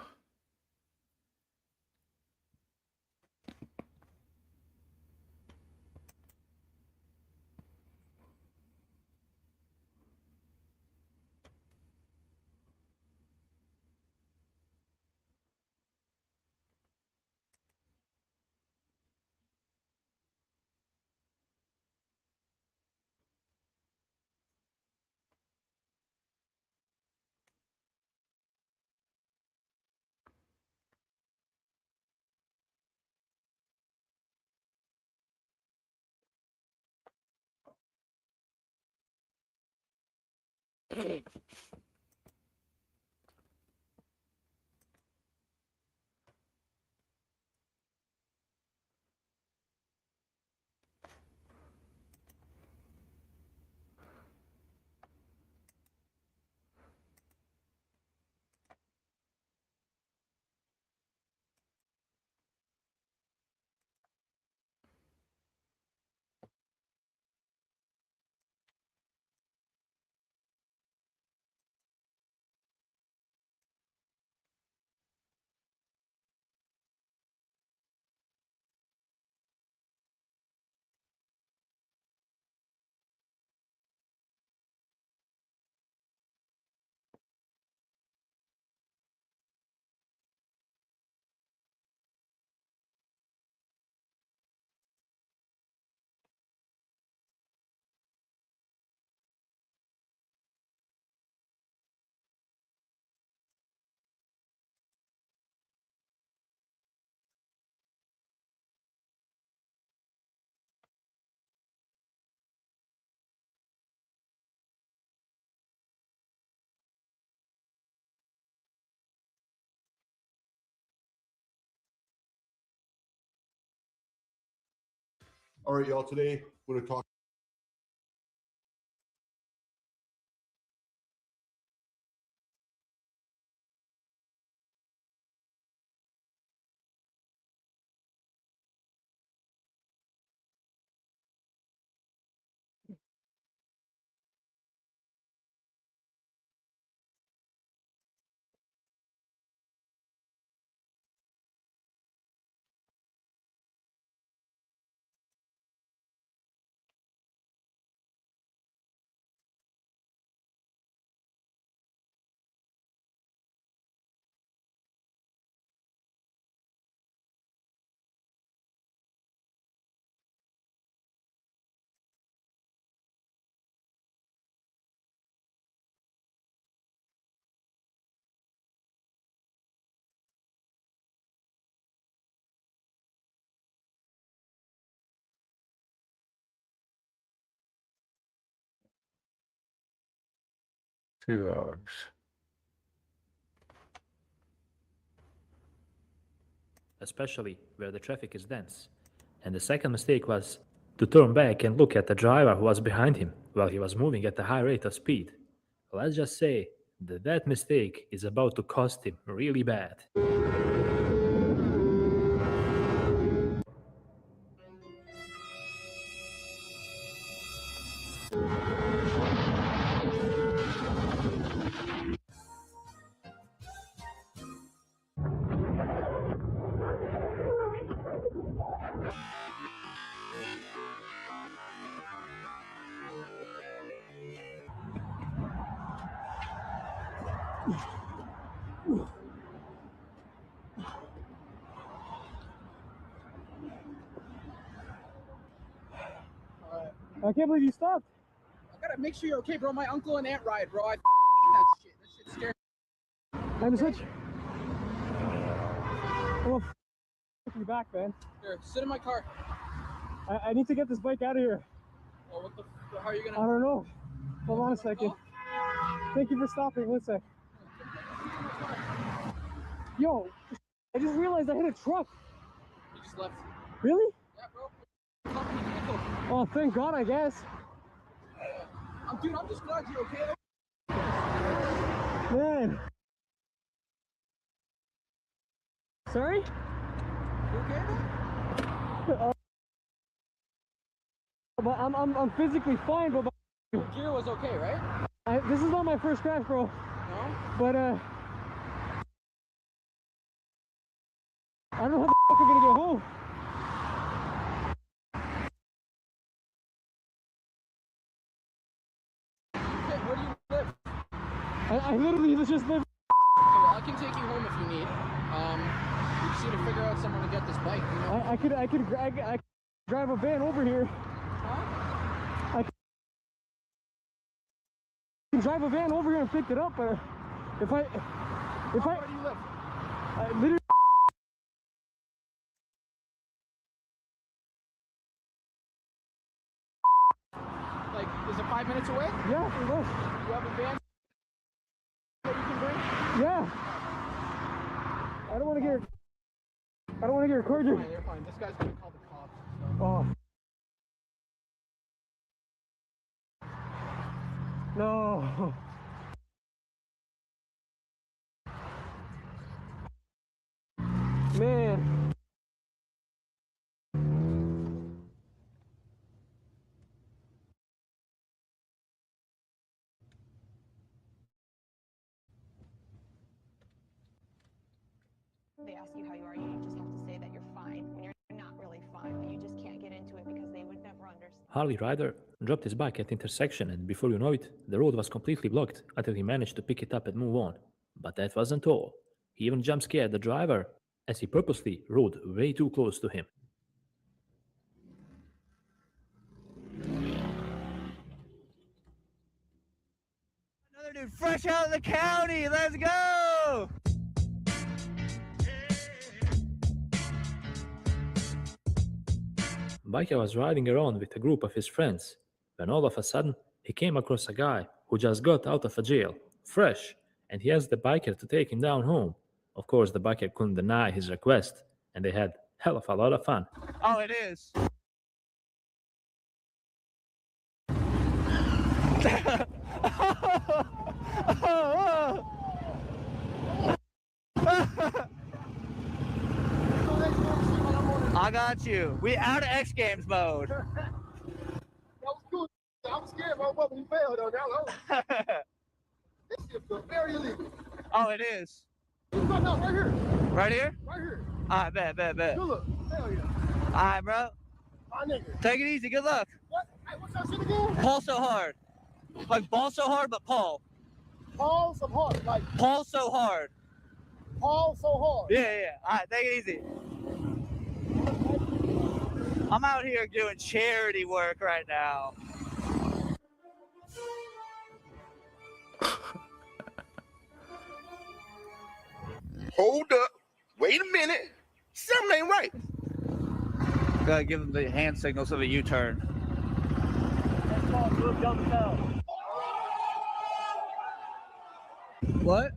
All right, y'all. Today we're going to talk. 2 hours. Especially where the traffic is dense. And the second mistake was to turn back and look at the driver who was behind him while he was moving at a high rate of speed. Let's just say that that mistake is about to cost him really bad. I can't believe you stopped. I gotta make sure you're okay, bro. My uncle and aunt ride, bro. I hate that shit. That shit's scary. I'm switch. Oh, you back, man. Here, sit in my car. I need to get this bike out of here. Oh, what the? How are you gonna? I don't know. Hold on a second. Thank you for stopping. One sec. Yo, I just realized I hit a truck. You just left. Really? Yeah, bro. Company vehicle. Oh, thank God, I guess. Dude, I'm just glad you're okay. Man. Sorry? You okay, man? But I'm physically fine, but Your gear was okay, right? this is not my first crash, bro. No? But I don't know how the fuck I'm gonna get home. Okay, where do you live? I literally just live. Okay, well, I can take you home if you need. We just need to figure out someone to get this bike. You know? I could drive a van over here. Huh? I can drive a van over here and pick it up, but where do you live? Literally. Like, is it 5 minutes away? Yeah, pretty much. You have a van that you can bring? Yeah. I don't want to get recorded. You're fine. This guy's gonna call the cops. So. Oh. No. Man. They ask you how you are, you just have to say that you're fine when you're not really fine, but you just can't get into it because they would never understand. Harley Rider dropped his bike at the intersection, and before you know it, the road was completely blocked until he managed to pick it up and move on. But that wasn't all. He even jump scared the driver as he purposely rode way too close to him. Another dude fresh out of the county. Let's go! Biker was riding around with a group of his friends when all of a sudden he came across a guy who just got out of a jail, fresh, and he asked the biker to take him down home. Of course, the biker couldn't deny his request, and they had hell of a lot of fun. Oh, it is. I got you. We out of X Games mode. That was cool. I was scared my brother. He failed though. This shit feels very illegal. Oh, it is. No, right here. Right here? Right here. Alright, bet. Good look. Hell yeah. Alright, bro. My nigga. Take it easy. Good luck. What? Hey, what's that shit again? Paul so hard. Like ball so hard, but Paul. Paul so hard. Like Paul so hard. Paul so hard. Yeah. Alright, take it easy. I'm out here doing charity work right now. Hold up. Wait a minute. Something ain't right. Gotta give them the hand signals of a U-turn. What?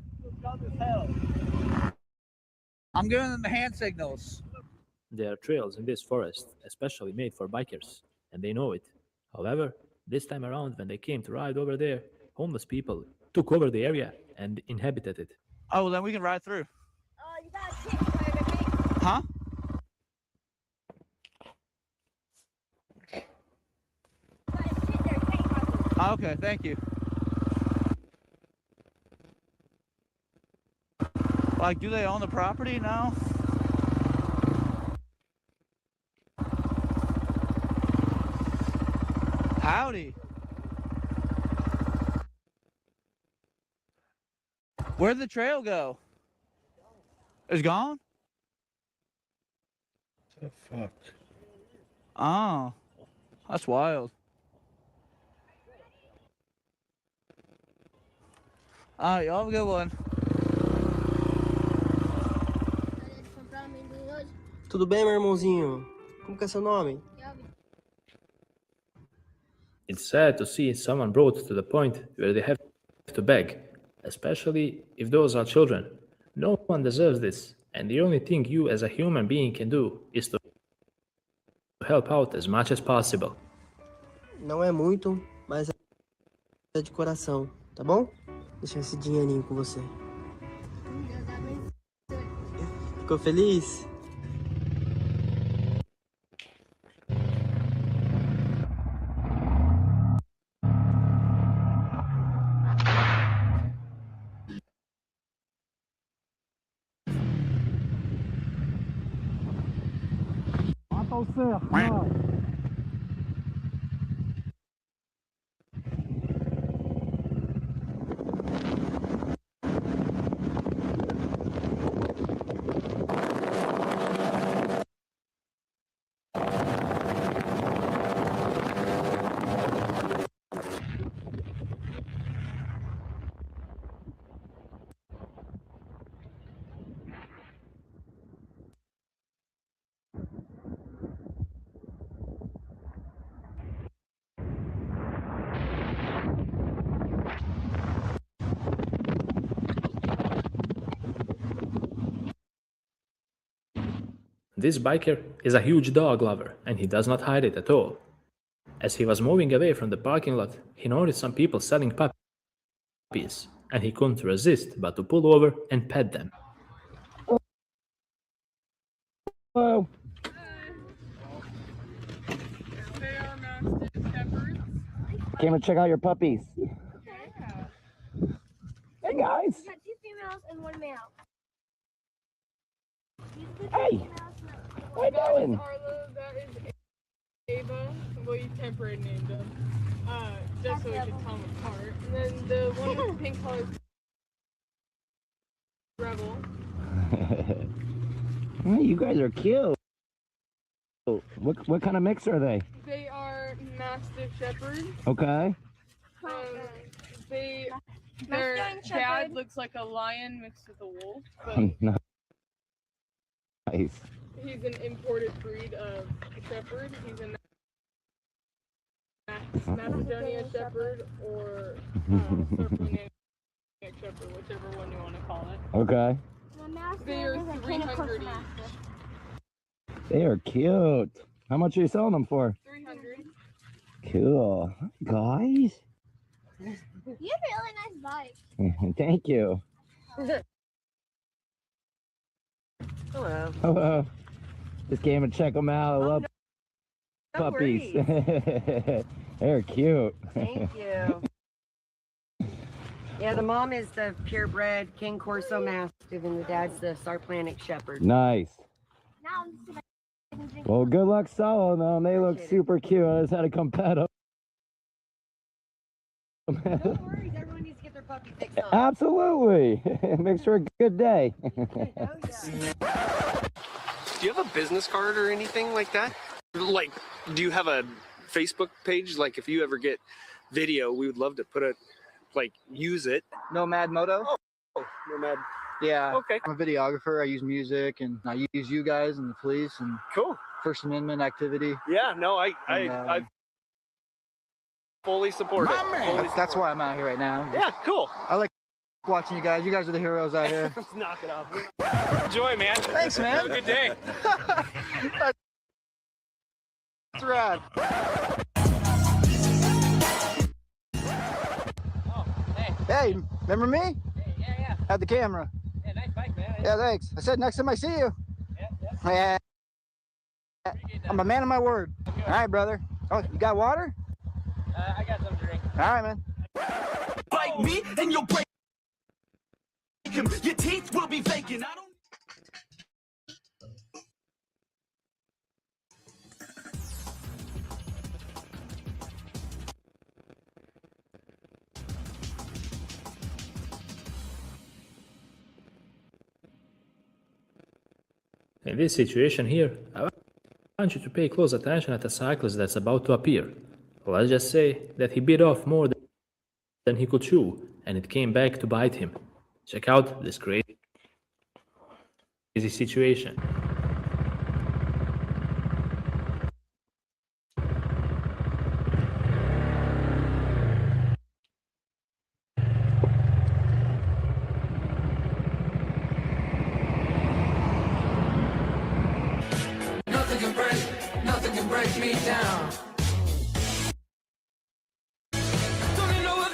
I'm giving them the hand signals. There are trails in this forest, especially made for bikers, and they know it. However, this time around, when they came to ride over there, homeless people took over the area and inhabited it. Oh, well, then we can ride through. Huh? Okay, thank you. Like, do they own the property now? Howdy. Where'd the trail go? It's gone? The fuck? Oh, that's wild. All right, y'all have a good one. Tudo bem, meu irmãozinho? Como que é seu nome? It's sad to see someone brought to the point where they have to beg, especially if those are children. No one deserves this, and the only thing you as a human being can do is to help out as much as possible. Não é muito, mas é de coração, tá bom? Deixa esse dinheirinho com você. Ficou feliz? Attends, cerf, là. This biker is a huge dog lover, and he does not hide it at all. As he was moving away from the parking lot, he noticed some people selling puppies, and he couldn't resist but to pull over and pet them. Hello. They are Mastiff Shepherds. Came to check out your puppies. Hey guys. We got 2 females and 1 male. Hey. What are you doing? Arlo, that is Ava. Well, you temporarily named them. Just so we could tell them apart. And then the one with the pink color is Rebel. Hey, you guys are cute. What kind of mix are they? They are Mastiff Shepherds. Okay. Their dad looks like a lion mixed with a wolf, but Nice. he's an imported breed of shepherd. He's a Macedonia Shepherd or Serpulinian Shepherd, whichever one you want to call it. Okay. They are 300 each. They are cute. How much are you selling them for? 300. Cool. Guys. You have a really nice bike. Thank you. Hello. Hello. Just came to check them out. I love puppies. They're cute. Thank you. Yeah, the mom is the purebred King Corso Mastiff, and the dad's the Sarplantic Shepherd. Nice. Well, good luck selling them. They look super cute. I just had to come pet them. No worries, everyone needs to get their puppy fixed on. Absolutely. Makes for a good day. Do you have a business card or anything like that? Like, do you have a Facebook page? Like, if you ever get video, we would love to put it, like, use it. Nomad Moto? Oh, Nomad. Yeah. Okay. I'm a videographer. I use music, and I use you guys and the police and cool First Amendment activity. Yeah, no, I fully support it. That's why I'm out here right now. Yeah, cool. I like watching you guys. You guys are the heroes out here. Let's knock it off. Enjoy, man. Thanks, man. Have a good day. That's rad. Oh, hey. Hey, remember me? Hey, yeah. Had the camera. Yeah, nice bike, man. Yeah, thanks. I said next time I see you. Yeah. I'm a man of my word. All right, brother. Oh, you got water? I got some drink. All right, man. Fight me and you'll break him. Your teeth will be vacant. I don't. In this situation here, I want you to pay close attention at a cyclist that's about to appear. Let's just say that he bit off more than he could chew, and it came back to bite him. Check out this crazy situation. Nothing can break me down. Don't you know if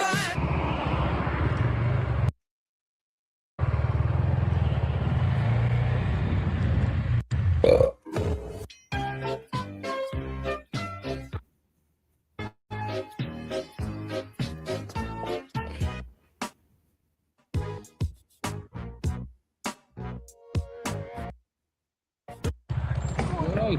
Hey.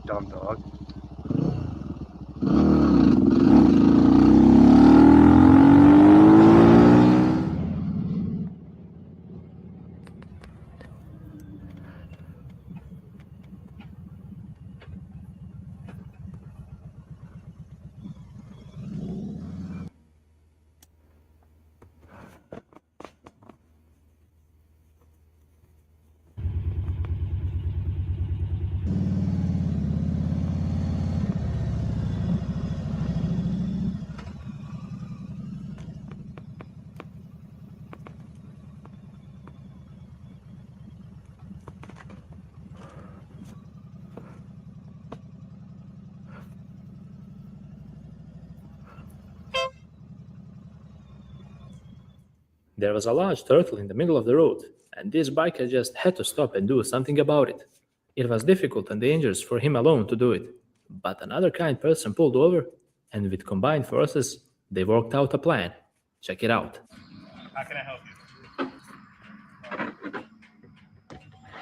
Dumb dog. There was a large turtle in the middle of the road, and this biker just had to stop and do something about it. It was difficult and dangerous for him alone to do it, but another kind person pulled over, and with combined forces, they worked out a plan. Check it out. How can I help you?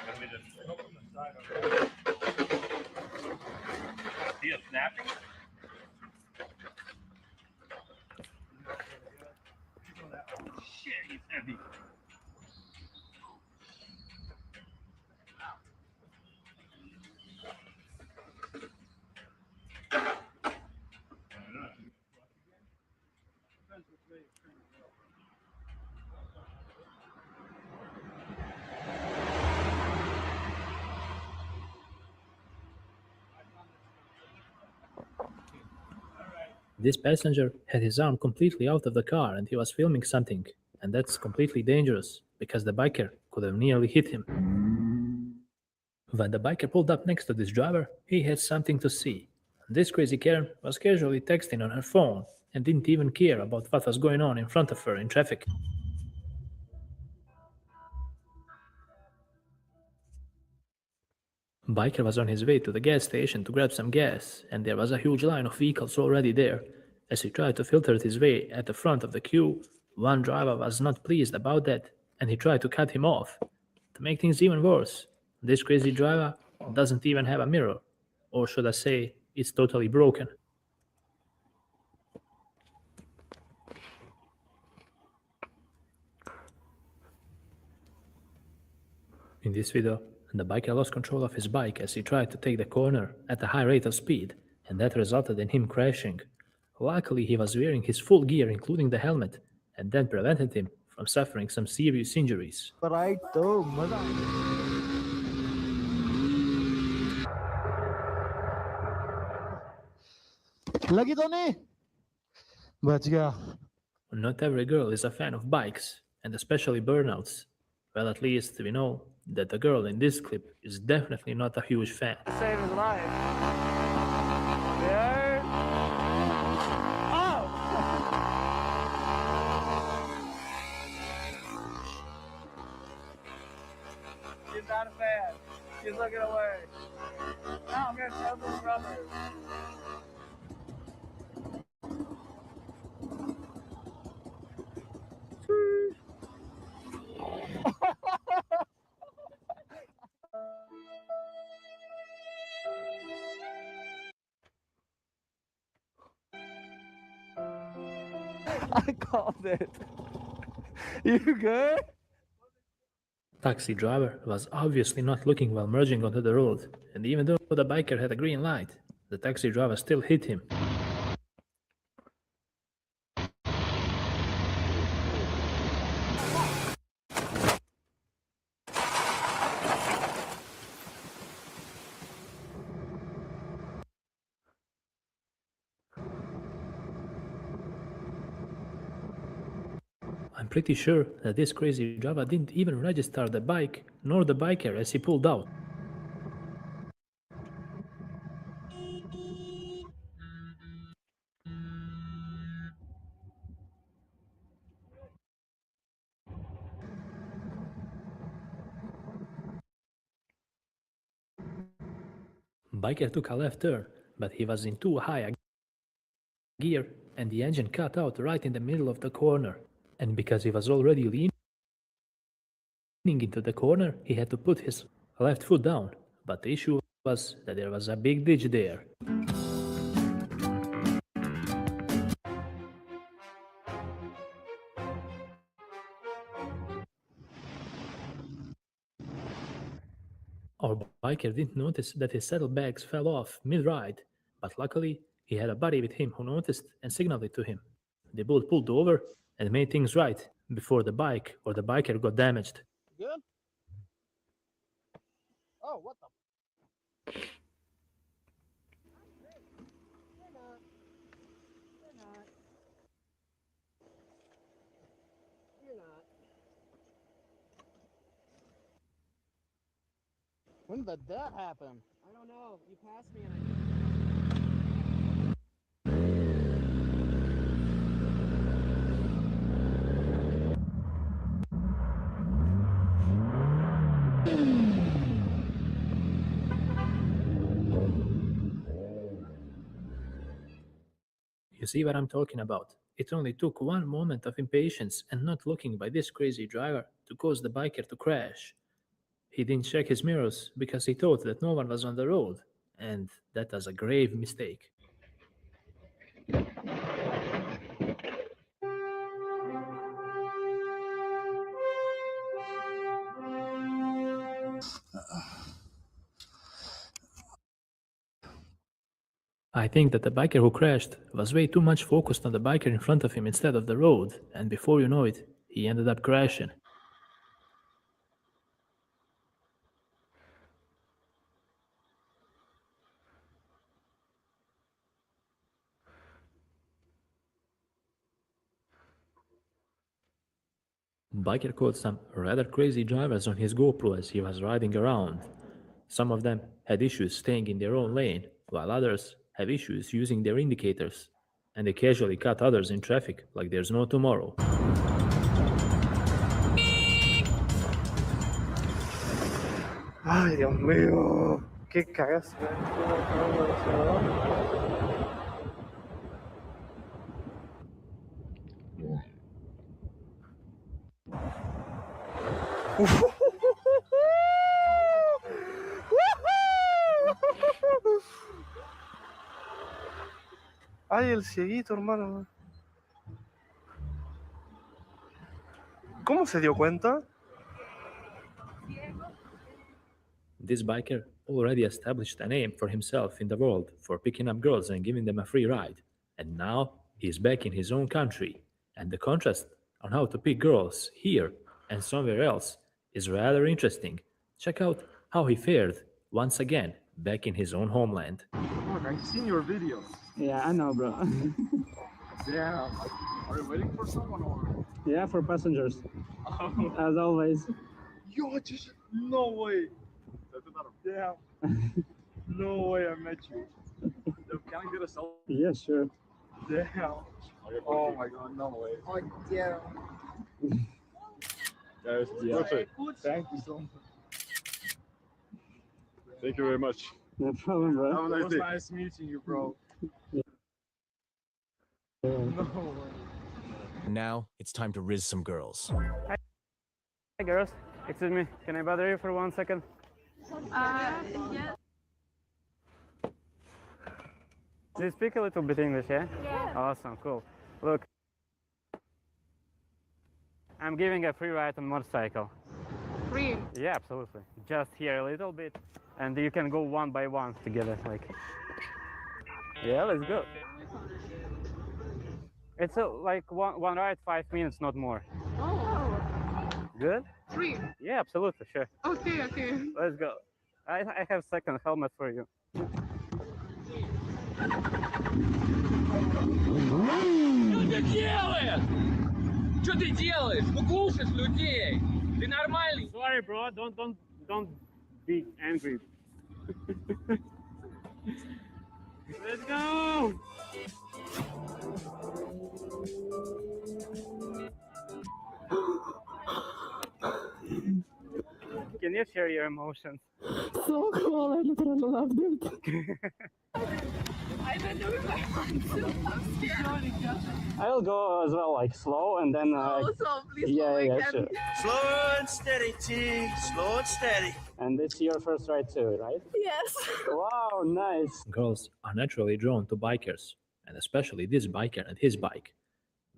Let me just open the side of it. He is snapping? Shit, he's heavy. This passenger had his arm completely out of the car and he was filming something, and that's completely dangerous because the biker could have nearly hit him. When the biker pulled up next to this driver, he had something to see. This crazy Karen was casually texting on her phone and didn't even care about what was going on in front of her in traffic. Biker was on his way to the gas station to grab some gas, and there was a huge line of vehicles already there. As he tried to filter his way at the front of the queue, one driver was not pleased about that, and he tried to cut him off. To make things even worse, this crazy driver doesn't even have a mirror, or should I say, it's totally broken. In this video, the biker lost control of his bike as he tried to take the corner at a high rate of speed, and that resulted in him crashing. Luckily, he was wearing his full gear, including the helmet, and that prevented him from suffering some serious injuries. Right, तो मजा लगी तो नहीं बच गया. Not every girl is a fan of bikes, and especially burnouts. Well, at least we know that the girl in this clip is definitely not a huge fan. Save his life. There. Oh! She's not a fan. She's looking away. Now I'm gonna tell those brothers. I called it. You good? Taxi driver was obviously not looking while merging onto the road, and even though the biker had a green light, the taxi driver still hit him. I'm pretty sure that this crazy driver didn't even register the bike nor the biker as he pulled out. Biker took a left turn, but he was in too high a gear and the engine cut out right in the middle of the corner. And because he was already leaning into the corner, he had to put his left foot down. But the issue was that there was a big ditch there. Our biker didn't notice that his saddlebags fell off mid-ride, but luckily he had a buddy with him who noticed and signaled it to him. They both pulled over and made things right before the bike or the biker got damaged. Good? Oh, what the? You're not. You're not. You're not. When did that happen? I don't know. You passed me and I... You see what I'm talking about? It only took one moment of impatience and not looking by this crazy driver to cause the biker to crash. He didn't check his mirrors because he thought that no one was on the road, and that was a grave mistake. I think that the biker who crashed was way too much focused on the biker in front of him instead of the road, and before you know it, he ended up crashing. Biker caught some rather crazy drivers on his GoPro as he was riding around. Some of them had issues staying in their own lane, while others have issues using their indicators, and they casually cut others in traffic like there's no tomorrow. Ay, Dios mío. Qué cagas, Ay, el cieguito, hermano. ¿Cómo se dio cuenta? This biker already established a name for himself in the world for picking up girls and giving them a free ride. And now he's back in his own country. And the contrast on how to pick girls here and somewhere else is rather interesting. Check out how he fared once again back in his own homeland. Look, I've seen your videos. Yeah, I know, bro. Damn. Are you waiting for someone or? Yeah, for passengers. As always. Yo, just no way. Damn. No way I met you. Yo, can I get a selfie? Yeah, sure. Damn. Oh my god, no way. Oh, yeah. Guys, Perfect. Thank you so much. Thank you very much. No problem, bro. Have a nice day. It was nice meeting you, bro. No way. Now it's time to riz some girls. Hi, girls. Excuse me. Can I bother you for 1 second? Yeah. Do you speak a little bit English, yeah? Yeah. Awesome, cool. Look, I'm giving a free ride on motorcycle. Free? Yeah, absolutely. Just here a little bit, and you can go one by one together, like. Yeah, let's go. It's like one ride, 5 minutes, not more. Oh. Good? Free? Yeah, absolutely, sure. Okay, okay. Let's go. I have second helmet for you. Что ты делаешь? Что ты делаешь? Ну глушишь людей. Ты нормальный? Sorry, bro. Don't be angry. Let's go. Can you share your emotions? So cool, I literally loved it. I don't know if I want to. I'm scared. I'll go as well, like slow, and then. So please, yeah, sure. Slow and steady, T. Slow and steady. And it's your first ride too, right? Yes. Wow, nice. Girls are naturally drawn to bikers, and especially this biker and his bike.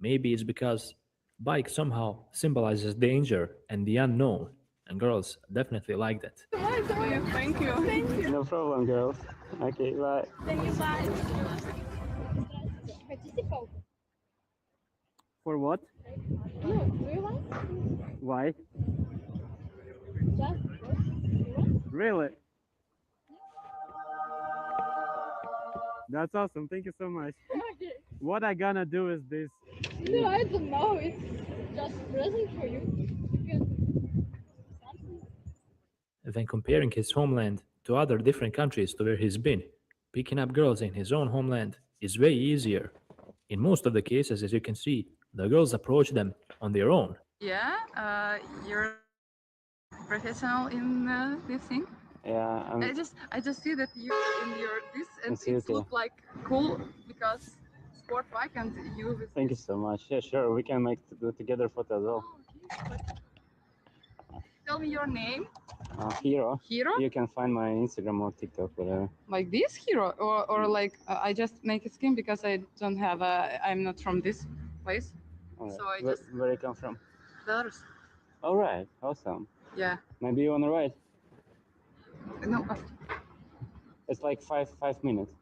Maybe it's because bike somehow symbolizes danger and the unknown, and girls definitely like that. Thank you. Thank you. No problem, girls. Okay, bye. Thank you, bye. For what? No, do you want? Why? Just Really? That's awesome. Thank you so much. okay. What I gonna do is this. No, I don't know. It's just present for you. Then comparing his homeland to other different countries to where he's been, picking up girls in his own homeland is way easier. In most of the cases, as you can see, the girls approach them on their own. Yeah, you're professional in this thing. Yeah, I just see that you in your this and It's okay. look like cool because sport bike and you. With Thank you so much. Yeah, sure. We can do together photo as well. Tell me your name. Hero. Hero? You can find my Instagram or TikTok, whatever. Like this hero, or like I just make a skin because I don't have I'm not from this place. All right. So I Where, just where you come from? Belarus. All right. Awesome. Yeah. Maybe you wanna ride? No. It's like five minutes.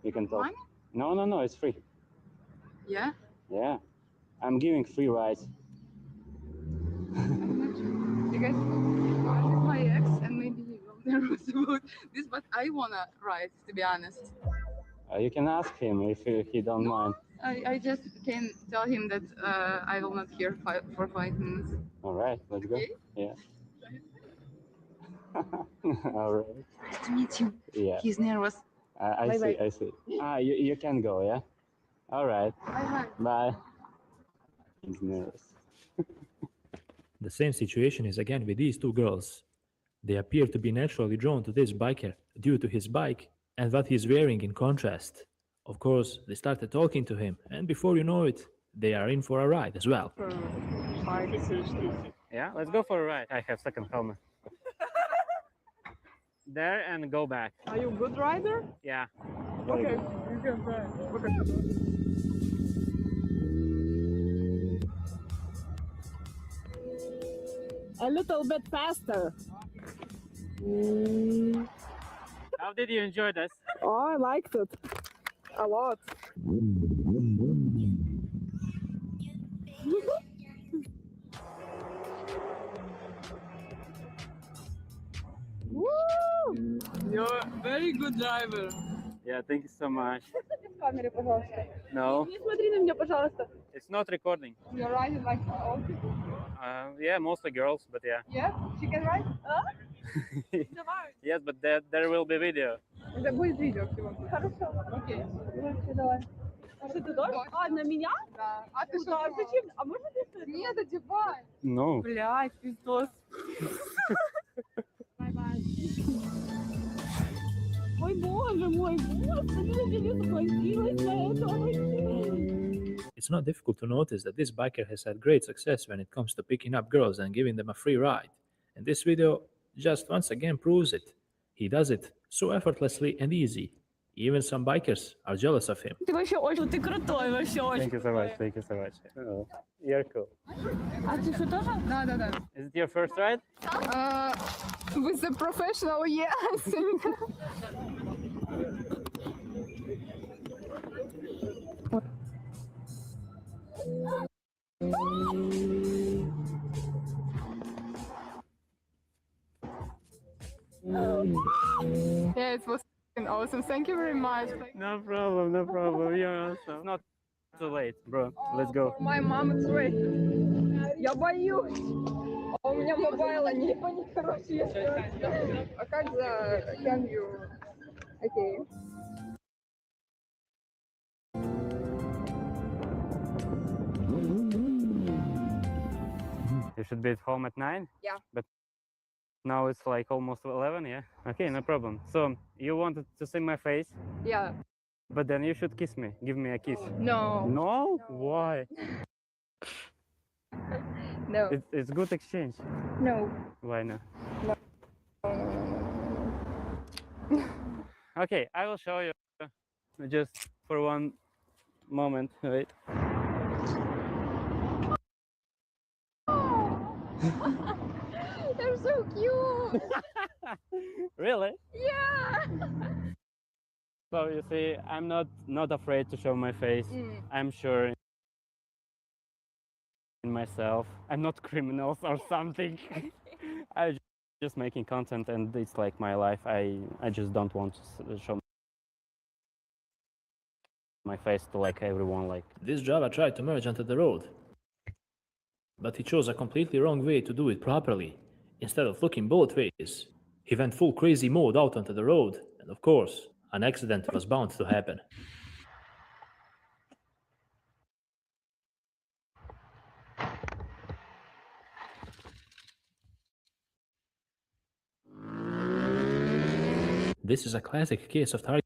You can talk. Money? No. It's free. Yeah. Yeah. I'm giving free rides. Because I'm with my ex and maybe he will nervous about this, but I wanna ride, to be honest. You can ask him if he don't mind. I just can tell him that I will not here for 5 minutes. All right, let's go. Okay. Yeah. All right. Nice to meet you. Yeah. He's nervous. I Bye-bye. see. I see. You can go. Yeah. All right. Bye. Bye. He's nervous. The same situation is again with these two girls. They appear to be naturally drawn to this biker due to his bike and what he's wearing in contrast. Of course, they started talking to him, and before you know it, they are in for a ride as well. Yeah, let's go for a ride. I have second helmet. There and go back. Are you a good rider? Yeah. Okay, you can try. Okay. A little bit faster. How did you enjoy this? Oh, I liked it a lot. Woo! You're a very good driver. Yeah, thank you so much. В камере, пожалуйста. No, Не смотри на меня, пожалуйста. it's not recording. You're riding like all people. Yeah, mostly girls, but yeah. Yeah? She can ride? Yes, but there will be video. Да будет видео всего. Хорошо. Окей. Давай. А что ты тоже? А, на меня? Да. А ты что? А зачем? А можно без? Нет, одевай. No. Блядь, пиздос. Бай-бай. Ой, боже мой, господи, я заплатилась за это. It's not difficult to notice that this biker has had great success when it comes to picking up girls and giving them a free ride. And this video just once again proves it. He does it so effortlessly and easy. Even some bikers are jealous of him. Ты вообще очень, ты крутой, вообще очень. Thank you so much. Thank you so much. Oh, you're cool. А ты что тоже? Да, да, да. Is it your first ride? With the professional, yes. Yeah, it was awesome. Thank you very much. No problem, no problem. You're awesome. Not too late, bro. Let's go. My mom is ready. Я боюсь. А у меня мобайла не короче. А как за can you? Okay. You should be at home at 9? Yeah. But now it's like almost 11, yeah? Okay, no problem. So, you wanted to see my face? Yeah. But then you should kiss me. Give me a kiss. No. No? Why? No. It's good exchange. No. Why not? No. Okay, I will show you. Just for one moment, wait. They're so cute. Really? Yeah. So you see, I'm not afraid to show my face. I'm sure in myself. I'm not criminals or something. I'm just making content, and it's like my life. I just don't want to show my face to like everyone. Like This driver tried to merge onto the road, but he chose a completely wrong way to do it properly. Instead of looking both ways, he went full crazy mode out onto the road, and of course, an accident was bound to happen. This is a classic case of target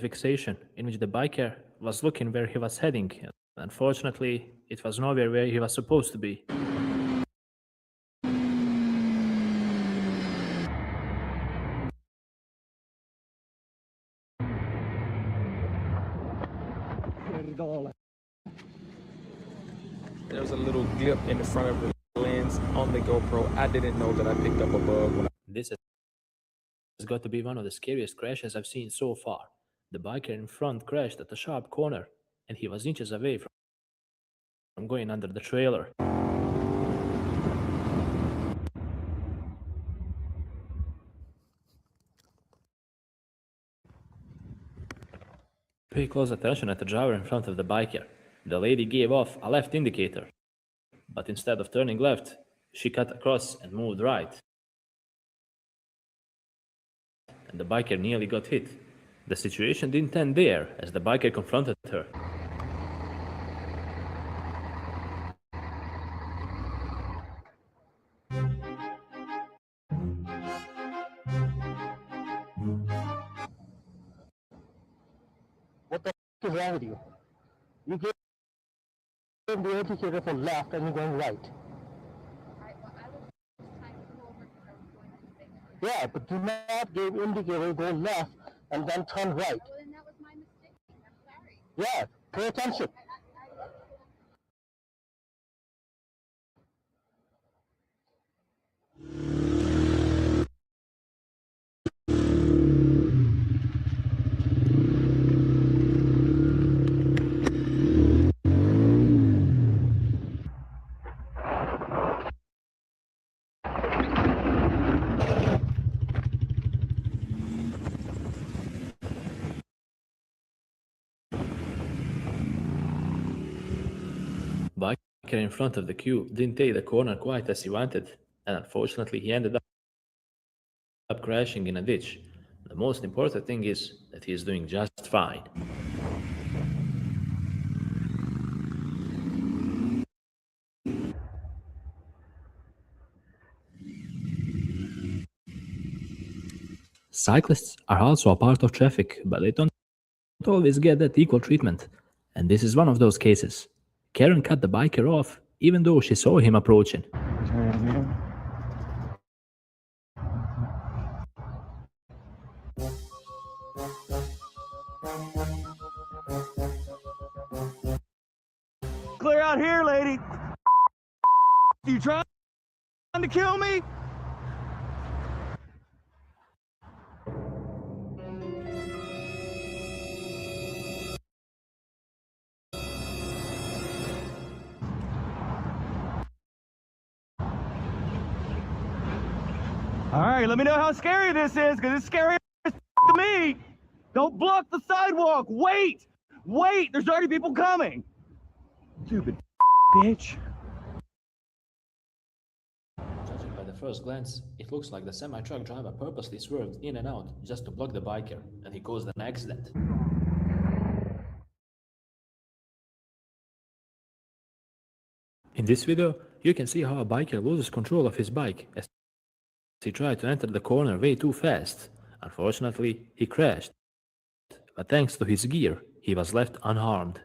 fixation, in which the biker was looking where he was heading. Unfortunately, it was nowhere where he was supposed to be. There was a little glip in the front of the lens on the GoPro. I didn't know that I picked up a bug when This has got to be one of the scariest crashes I've seen so far. The biker in front crashed at a sharp corner, and he was inches away from going under the trailer. Pay close attention at the driver in front of the biker. The lady gave off a left indicator, but instead of turning left, she cut across and moved right. And the biker nearly got hit. The situation didn't end there, as the biker confronted her. What the f is wrong with you? You gave the indicator for left and you're going right. Yeah, but do not give indicator, go left, and then turn right. Well, then that was my mistake. I'm sorry. Yeah, pay attention. Biker in front of the queue didn't take the corner quite as he wanted, and unfortunately he ended up crashing in a ditch. The most important thing is that he is doing just fine. Cyclists are also a part of traffic, but they don't always get that equal treatment. And this is one of those cases. Karen cut the biker off, even though she saw him approaching. Clear out here, lady. You trying to kill me? All right, let me know how scary this is, because it's scary as to me. Don't block the sidewalk. Wait. Wait. There's already people coming. Stupid bitch. Judging by the first glance, it looks like the semi-truck driver purposely swerved in and out just to block the biker, and he caused an accident. In this video, you can see how a biker loses control of his bike as he tried to enter the corner way too fast. Unfortunately, he crashed, but thanks to his gear, he was left unharmed.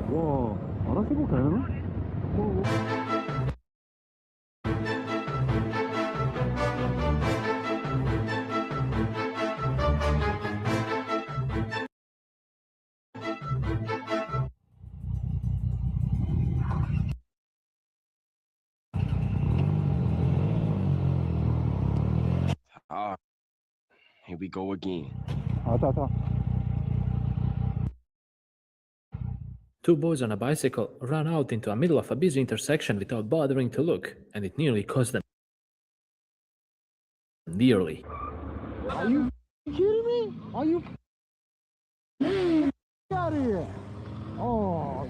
Whoa, ahora sí puedo creer, ¿no? Here we go again. Two boys on a bicycle ran out into the middle of a busy intersection without bothering to look, and it nearly cost them dearly. Are you kidding me? Are you? Get out of here! Oh,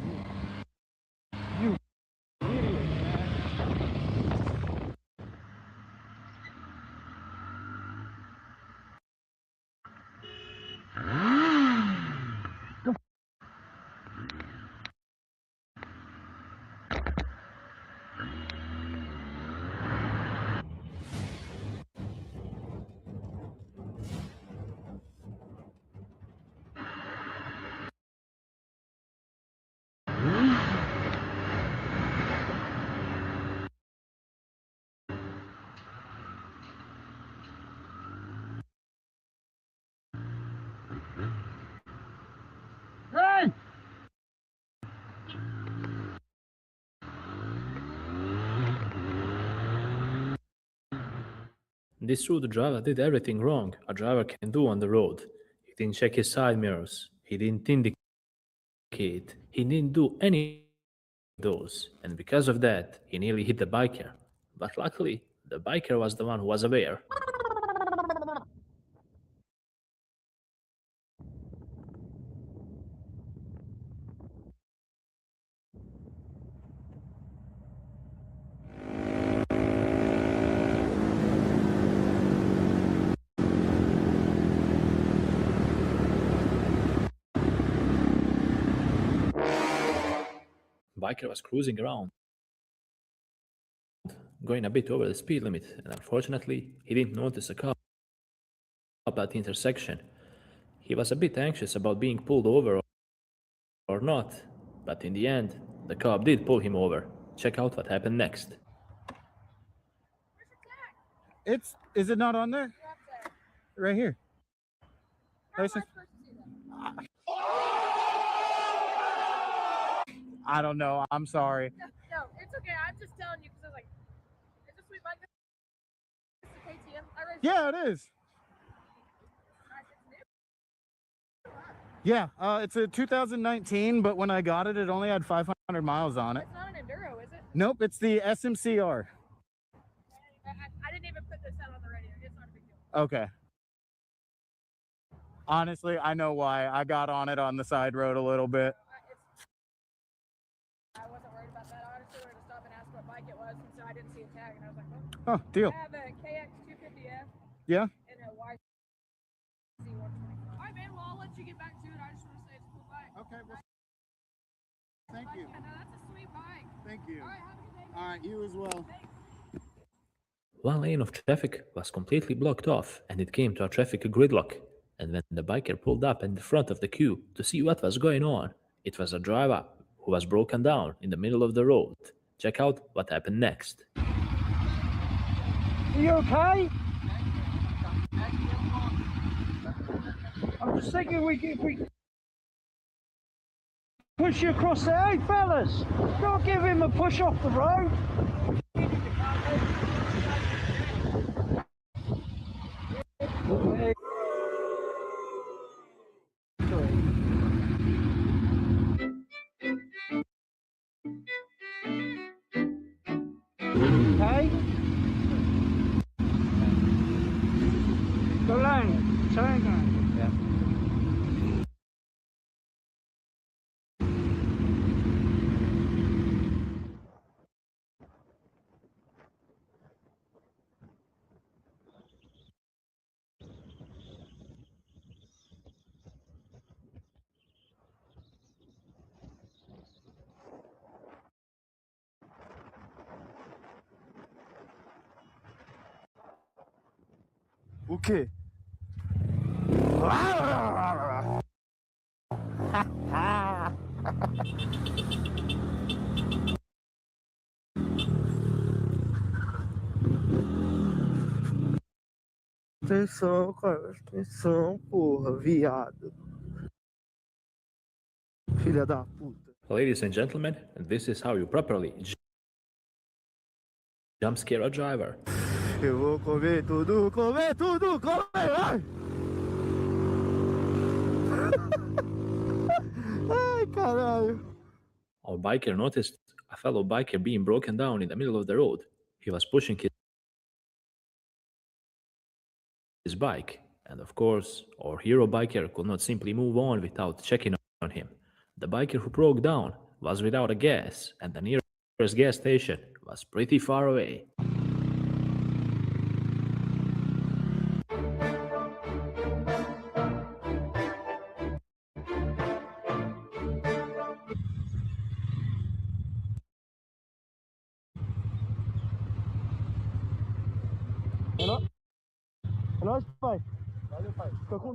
you idiot, Hey! This rude driver did everything wrong a driver can do on the road. He didn't check his side mirrors, he didn't indicate, he didn't do any of those, and because of that, he nearly hit the biker. But luckily, the biker was the one who was aware. Biker was cruising around going a bit over the speed limit, and unfortunately, he didn't notice a cop at the intersection. He was a bit anxious about being pulled over or not, but in the end, the cop did pull him over. Check out what happened next. Is it not on there? Right here. License. I don't know. I'm sorry. No, it's okay. I'm just telling you because I was like, is this sweet bike? It's a KTM. Yeah, it is. Yeah, it's a 2019, but when I got it, it only had 500 miles on it. It's not an Enduro, is it? Nope, it's the SMCR. I didn't even put this out on the radio. It's not a big deal. Okay. Honestly, I know why. I got on it on the side road a little bit. I wasn't worried about that. I honestly wanted to stop and ask what bike it was, and so I didn't see a tag, and I was like, oh, deal. I have a KX250F. Yeah. And a YZ125. All right, man. Well, I'll let you get back to it. I just want to say it's a cool bike. Okay. Well, thank you. Yeah, no, that's a sweet bike. Thank you. All right, have a good day. All right, you as well. One lane of traffic was completely blocked off, and it came to a traffic gridlock. And when the biker pulled up in the front of the queue to see what was going on, it was a driver who was broken down in the middle of the road. Check out what happened next. Are you okay? I'm just thinking we push you across there. Hey, fellas, don't give him a push off the road. Okay. Go lang. Sorry, yeah. Okay. Atenção, cara. Atenção, porra, viado. Filha da puta. Ladies and gentlemen, this is how you properly jump scare a driver. Eu vou comer tudo, comer tudo, comer! Ai, ai caralho. Our biker noticed a fellow biker being broken down in the middle of the road. He was pushing his bike, and of course, our hero biker could not simply move on without checking on him. The biker who broke down was without a gas, and the nearest gas station was pretty far away.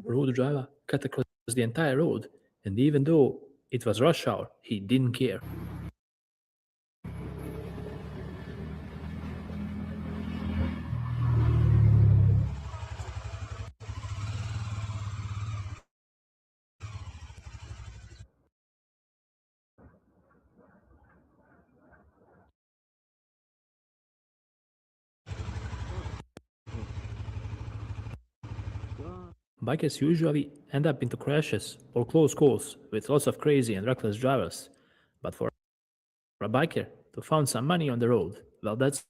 Road driver cut across the entire road, and even though it was rush hour, he didn't care. Bikers usually end up into crashes or close calls with lots of crazy and reckless drivers. But for a biker to find some money on the road, well, that's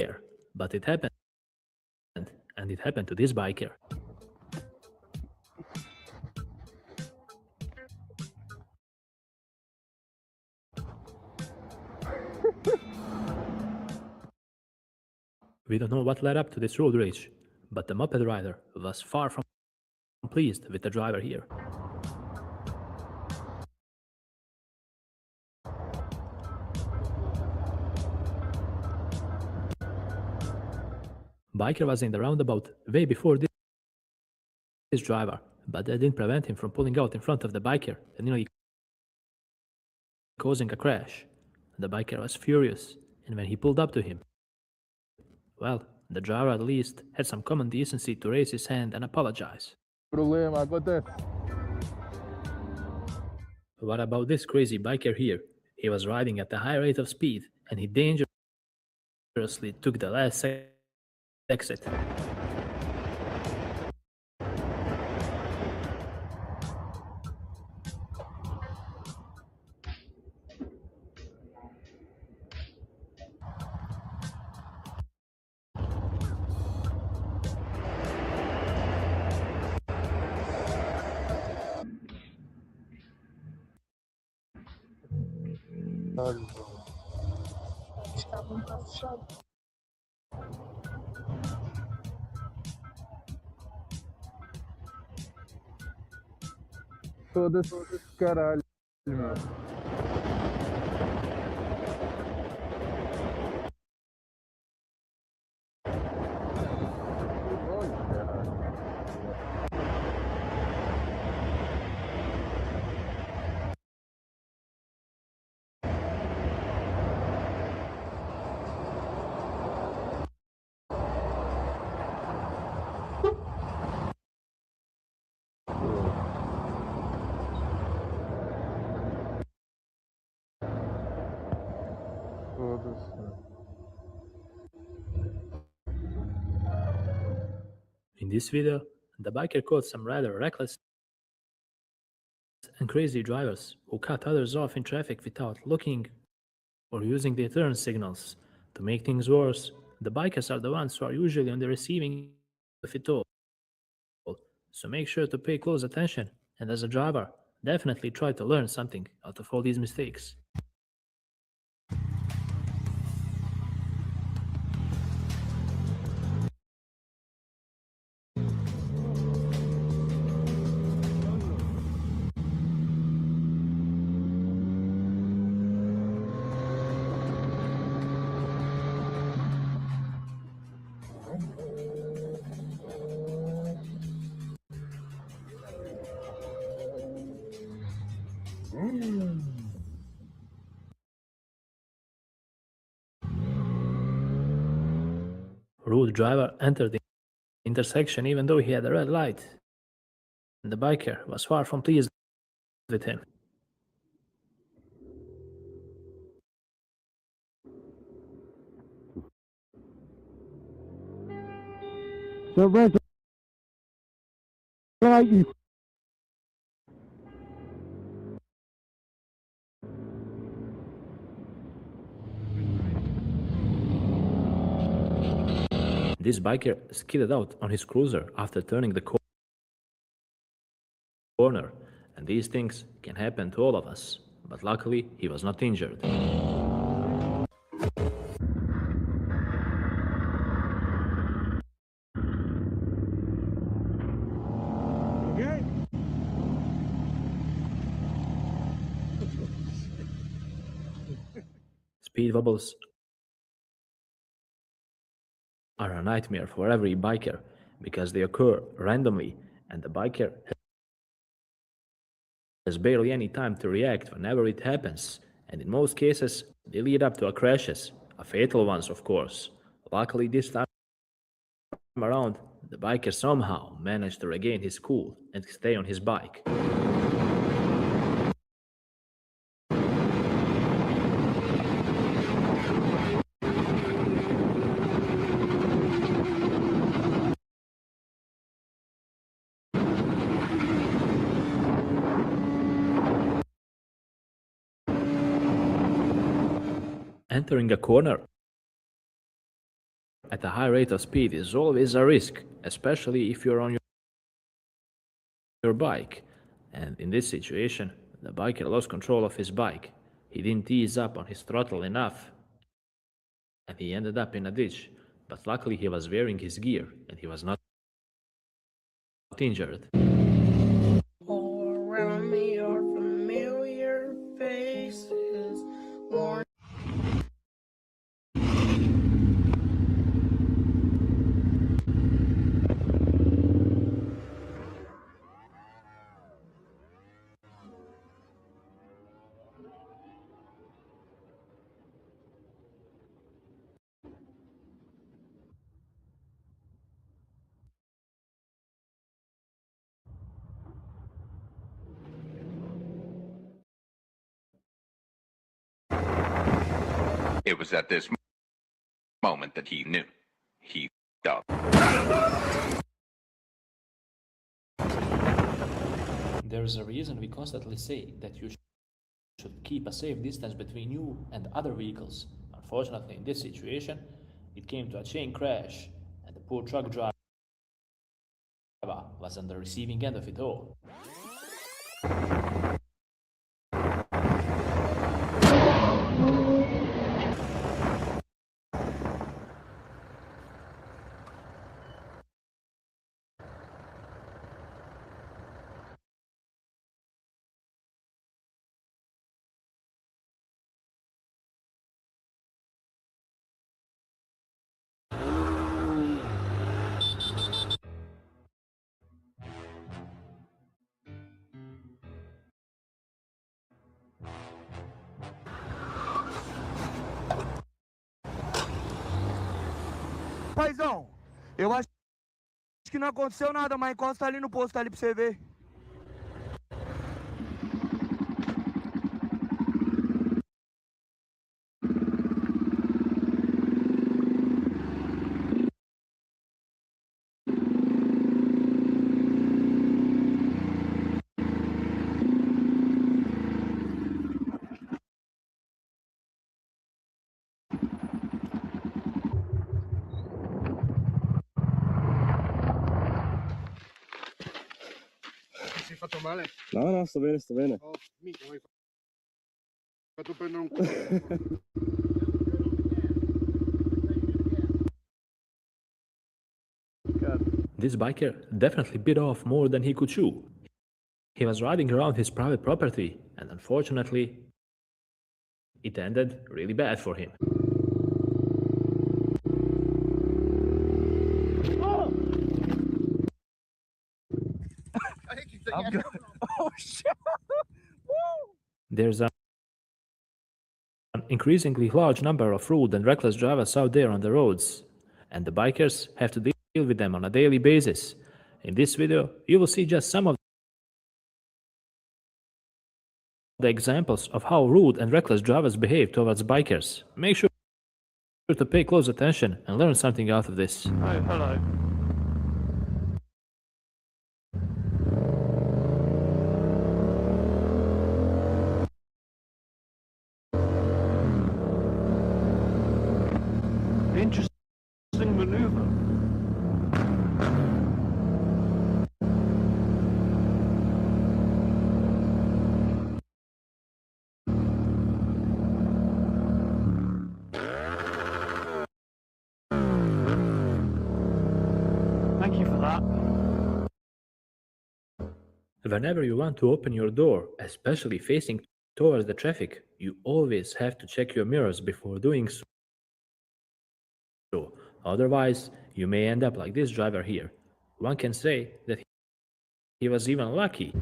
rare. But it happened. And it happened to this biker. We don't know what led up to this road rage, but the moped rider was far from pleased with the driver here. Biker was in the roundabout way before this driver, but that didn't prevent him from pulling out in front of the biker and nearly causing a crash. The biker was furious, and when he pulled up to him, well, the driver at least had some common decency to raise his hand and apologize. Problema, acontece. What about this crazy biker here? He was riding at a high rate of speed, and he dangerously took the last exit. Foda-se, caralho, meu. In this video, the biker caught some rather reckless and crazy drivers who cut others off in traffic without looking or using their turn signals. To make things worse, the bikers are the ones who are usually on the receiving of it all. So make sure to pay close attention, and as a driver, definitely try to learn something out of all these mistakes. Rude driver entered the intersection even though he had a red light. The biker was far from pleased with him. The red light, you. This biker skidded out on his cruiser after turning the corner, and these things can happen to all of us, but luckily he was not injured. Okay. Speed bubbles are a nightmare for every biker because they occur randomly, and the biker has barely any time to react whenever it happens, and in most cases they lead up to crashes, fatal ones of course. Luckily this time around, the biker somehow managed to regain his cool and stay on his bike. Entering a corner at a high rate of speed is always a risk, especially if you're on your bike. And in this situation, the biker lost control of his bike. He didn't ease up on his throttle enough, and he ended up in a ditch. But luckily he was wearing his gear, and he was not injured. All around me are familiar faces. Worn. It was at this moment that he knew. He stopped. There's a reason we constantly say that you should keep a safe distance between you and other vehicles. Unfortunately, in this situation, it came to a chain crash, and the poor truck driver was on the receiving end of it all. Paizão, eu acho que não aconteceu nada, mas encosta ali no posto ali pra você ver. Sei fatto male? No, sto bene, sto bene. Oh, mica, mi hai fatto prendere un This biker definitely bit off more than he could chew. He was riding around his private property, and unfortunately, it ended really bad for him. I'm good. Oh shit! There's an increasingly large number of rude and reckless drivers out there on the roads, and the bikers have to deal with them on a daily basis. In this video, you will see just some of the examples of how rude and reckless drivers behave towards bikers. Make sure to pay close attention and learn something out of this. Oh, hello. Interesting maneuver. Thank you for that. Whenever you want to open your door, especially facing towards the traffic, you always have to check your mirrors before doing so. Otherwise, you may end up like this driver here. One can say that he was even lucky.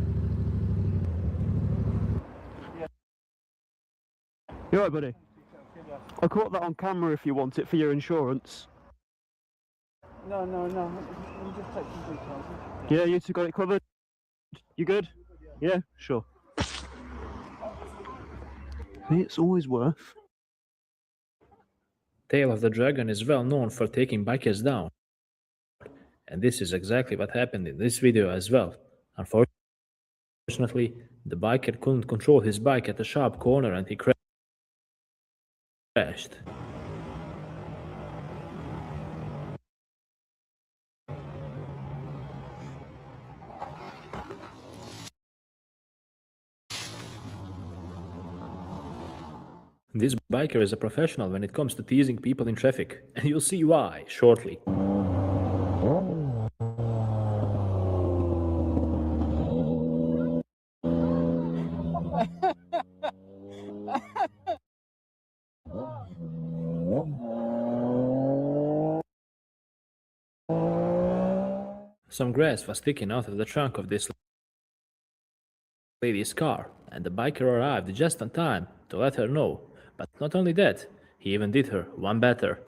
You alright, buddy? I caught that on camera if you want it for your insurance. No. Let me just take some details. Yeah, you two got it covered? You good? Yeah, sure. It's always worth. Tail of the Dragon is well known for taking bikers down. And this is exactly what happened in this video as well. Unfortunately, the biker couldn't control his bike at a sharp corner and he crashed. This biker is a professional when it comes to teasing people in traffic, and you'll see why shortly. Some grass was sticking out of the trunk of this lady's car, and the biker arrived just on time to let her know. But not only that, he even did her one better.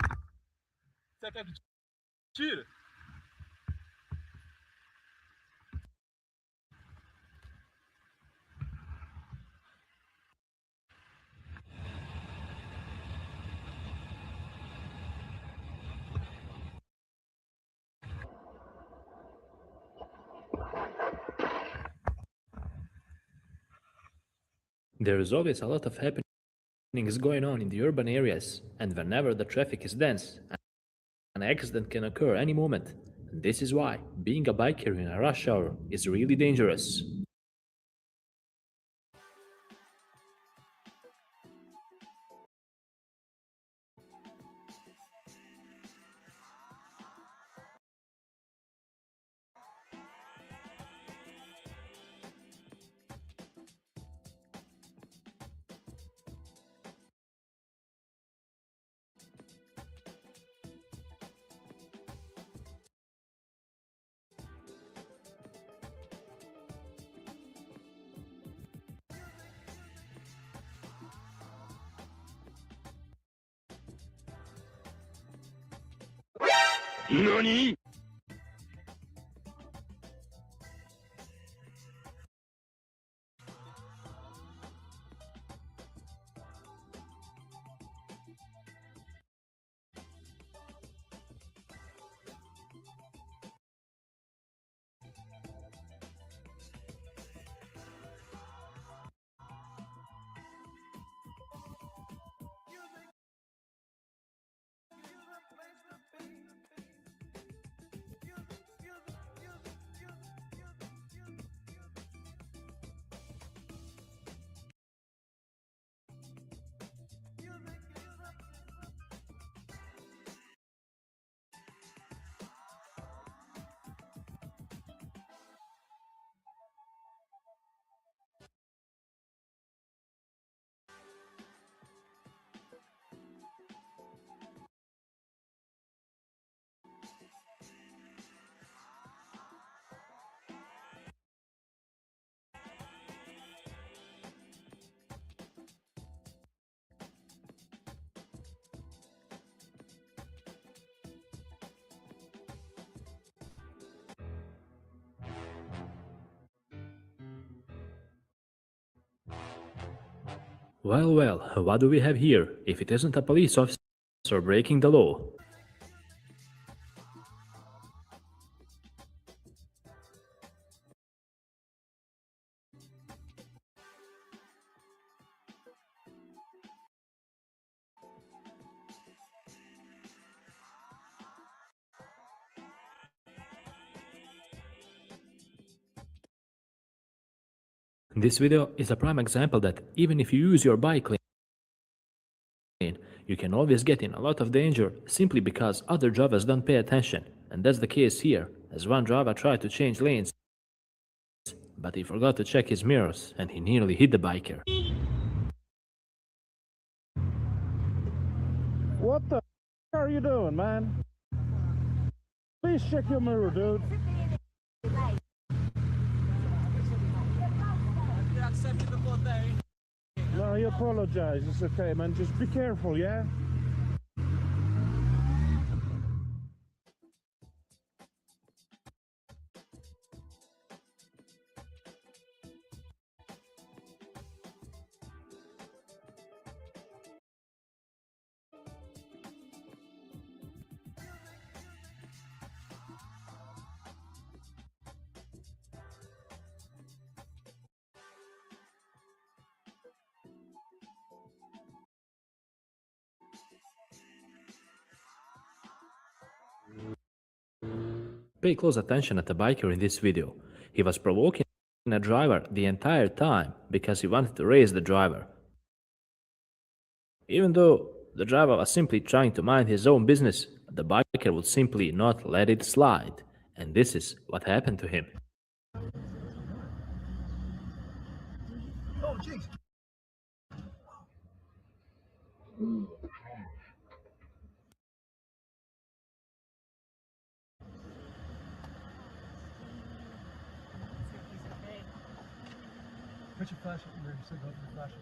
There is always a lot of happenings going on in the urban areas, and whenever the traffic is dense, an accident can occur any moment. And this is why being a biker in a rush hour is really dangerous. NANI?! Well, what do we have here, if it isn't a police officer breaking the law? This video is a prime example that even if you use your bike lane, you can always get in a lot of danger simply because other drivers don't pay attention. And that's the case here, as one driver tried to change lanes, but he forgot to check his mirrors and he nearly hit the biker. What the are you doing, man? Please check your mirror, dude. No, you apologize. It's okay, man. Just be careful, yeah? Pay close attention at the biker in this video. He was provoking a driver the entire time because he wanted to race the driver. Even though the driver was simply trying to mind his own business, the biker would simply not let it slide. And this is what happened to him. Oh, jeez. Put your flash up there. So go for the flashes.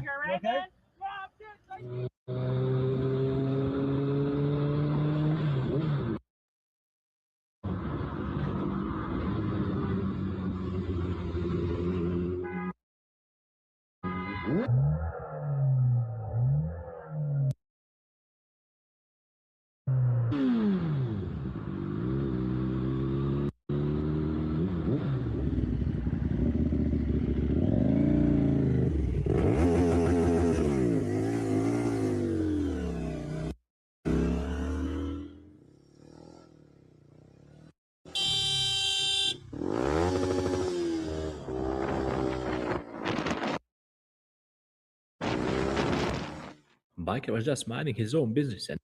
You're right, okay? man? Yeah, I'm good. biker was just minding his own business and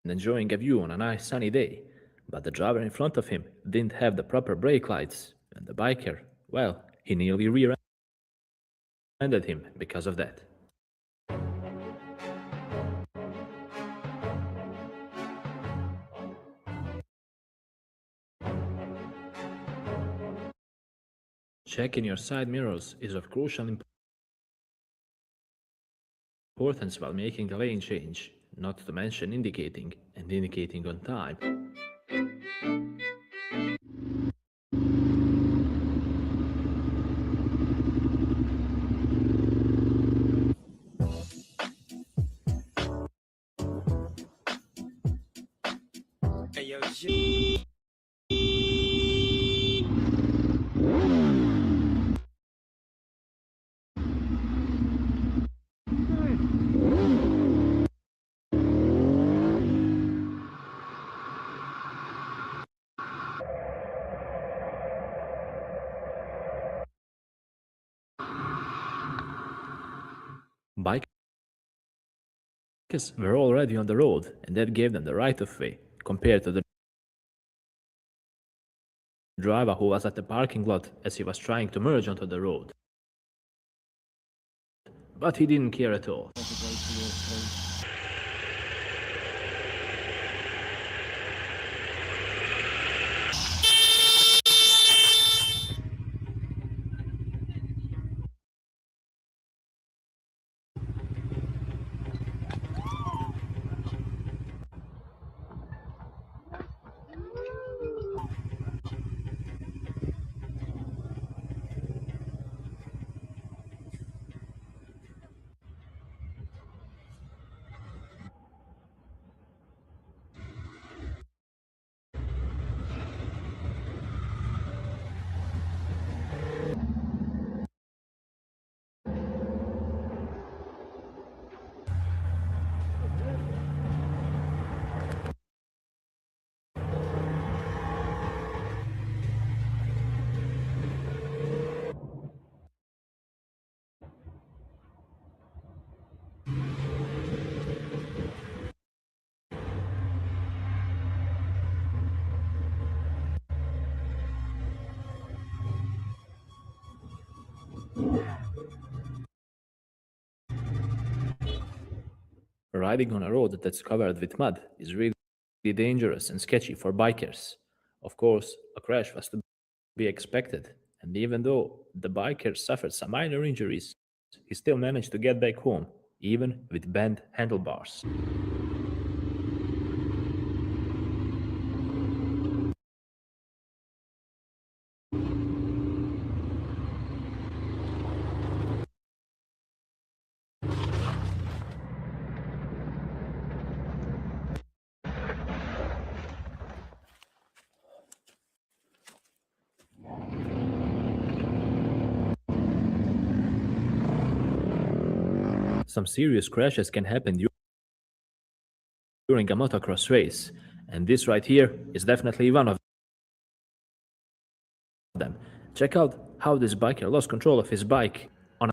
enjoying a view on a nice sunny day, but the driver in front of him didn't have the proper brake lights, and the biker, well, he nearly rear-ended him because of that. Checking your side mirrors is of crucial importance while making the lane change, not to mention indicating and indicating on time. Hey, yo, G. Bikers were already on the road, and that gave them the right of way, compared to the driver who was at the parking lot as he was trying to merge onto the road. But he didn't care at all. Riding on a road that's covered with mud is really dangerous and sketchy for bikers. Of course, a crash was to be expected, and even though the biker suffered some minor injuries, he still managed to get back home, even with bent handlebars. Some serious crashes can happen during a motocross race, and this right here is definitely one of them. Check out how this biker lost control of his bike on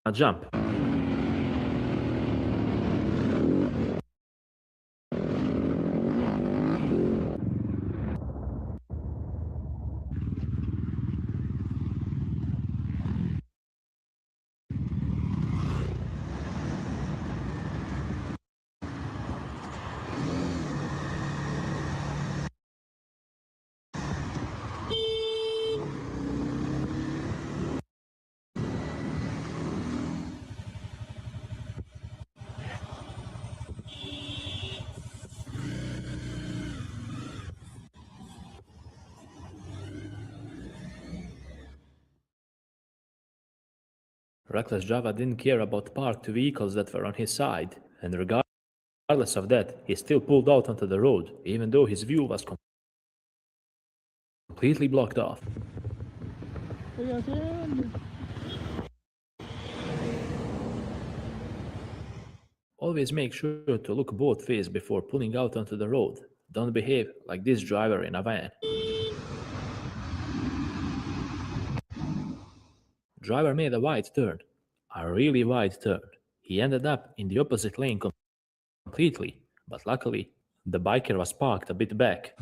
a jump. Reckless driver didn't care about parked vehicles that were on his side, and regardless of that, he still pulled out onto the road, even though his view was completely blocked off. Always make sure to look both ways before pulling out onto the road. Don't behave like this driver in a van. Driver made a wide turn. a really wide turn. He ended up in the opposite lane completely, but luckily, the biker was parked a bit back.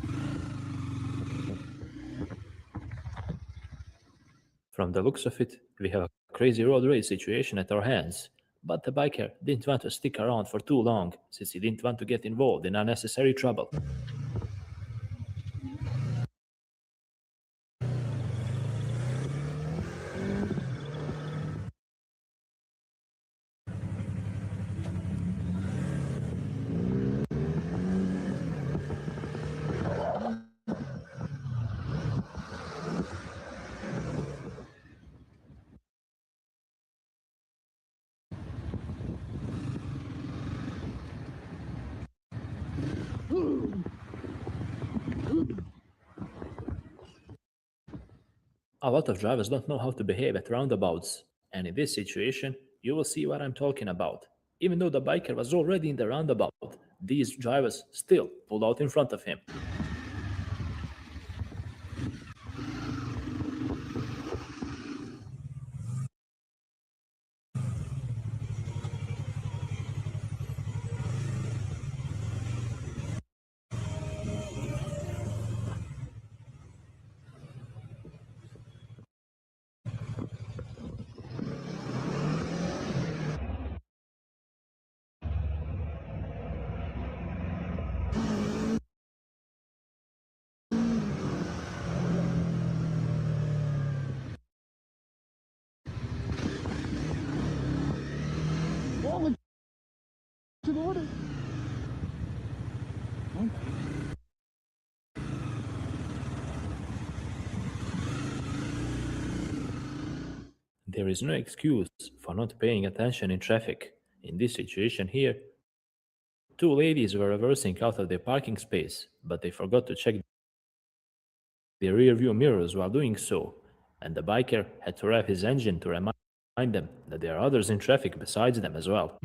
From the looks of it, we have a crazy road rage situation at our hands, but the biker didn't want to stick around for too long, since he didn't want to get involved in unnecessary trouble. A lot of drivers don't know how to behave at roundabouts, and in this situation, you will see what I'm talking about. Even though the biker was already in the roundabout, these drivers still pulled out in front of him. There is no excuse for not paying attention in traffic. In this situation here, two ladies were reversing out of their parking space, but they forgot to check their rear view mirrors while doing so, and the biker had to rev his engine to remind them that there are others in traffic besides them as well.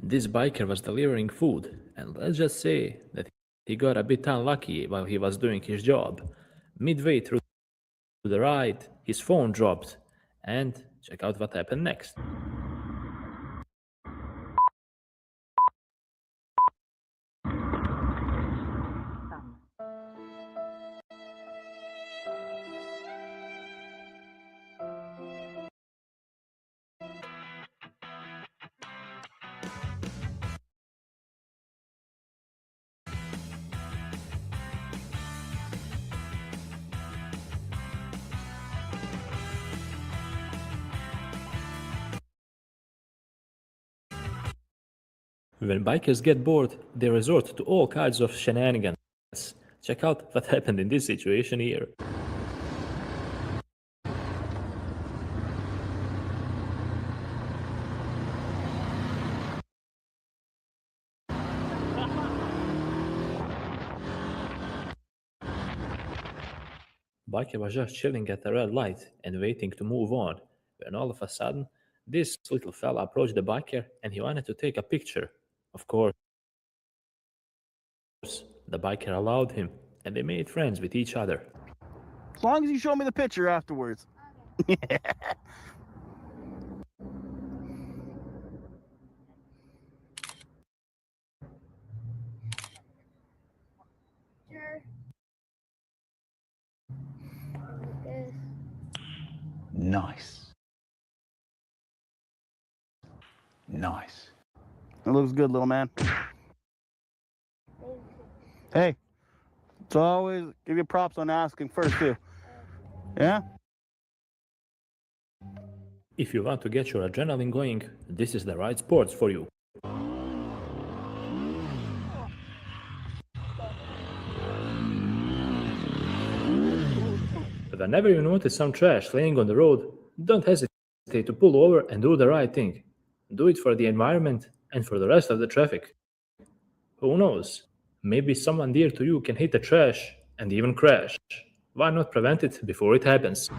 This biker was delivering food, and let's just say that he got a bit unlucky while he was doing his job. Midway through the ride, his phone dropped, and check out what happened next. When bikers get bored, they resort to all kinds of shenanigans. Check out what happened in this situation here. Biker was just chilling at a red light and waiting to move on, when all of a sudden, this little fella approached the biker and he wanted to take a picture. Of course, the biker allowed him, and they made friends with each other. As long as you show me the picture afterwards. Sure. Nice. Nice. It looks good, little man. Hey, it's always give you props on asking first, too. Yeah? If you want to get your adrenaline going, this is the right sports for you. Whenever you notice some trash laying on the road, don't hesitate to pull over and do the right thing. Do it for the environment and for the rest of the traffic. Who knows? Maybe someone dear to you can hit the trash and even crash. Why not prevent it before it happens?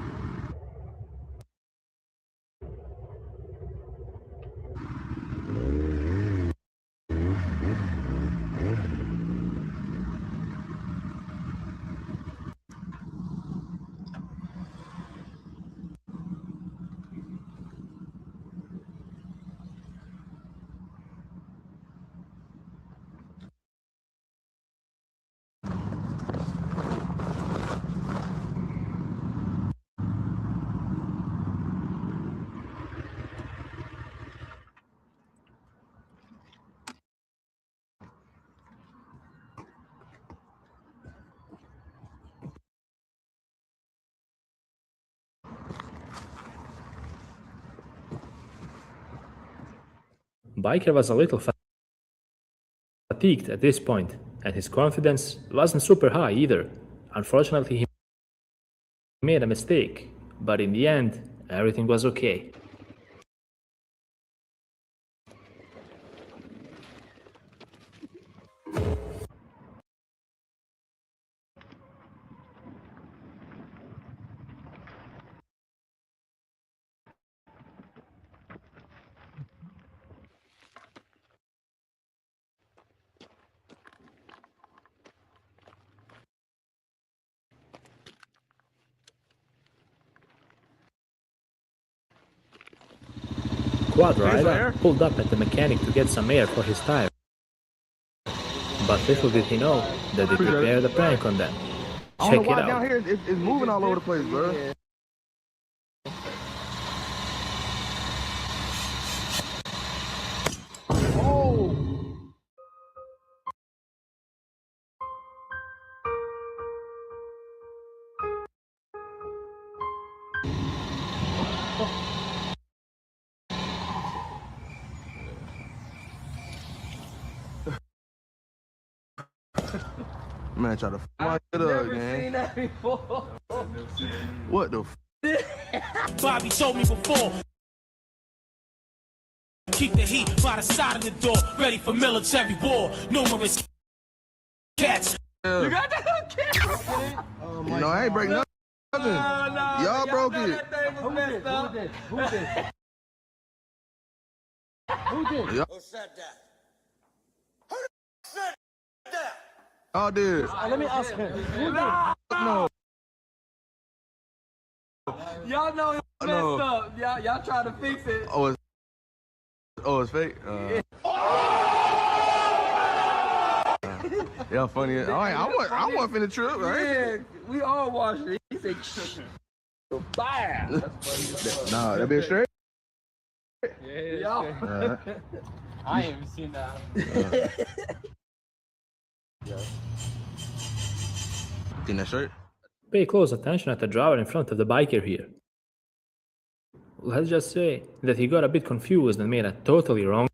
Biker was a little fatigued at this point, and his confidence wasn't super high either. Unfortunately, he made a mistake, but in the end, everything was okay. Quad Rider pulled up at the mechanic to get some air for his tire. But little did he know that they prepared a prank on them. I Check don't know it why out. down here it's moving all over the place, bro. Oh! Man, try to fuck it up, man. Seen that before. What the Bobby told me before. Keep the heat by the side of the door, ready for military war. Numerous cats. You got that on camera? No, I ain't break nothing. Y'all broke it. Who did? Who did? Who did? Who said that? Who said that? Y'all did. Let me ask him. Who No. Y'all know it messed No. up. Y'all trying to fix it. Oh, it's fake? Y'all funny. I want finna trip, right? Yeah, we all watched it. He said, bam. Nah, that bitch straight? Yeah. I ain't even seen that. Seen that shirt? Pay close attention at the driver in front of the biker here. Let's just say that he got a bit confused and made a totally wrong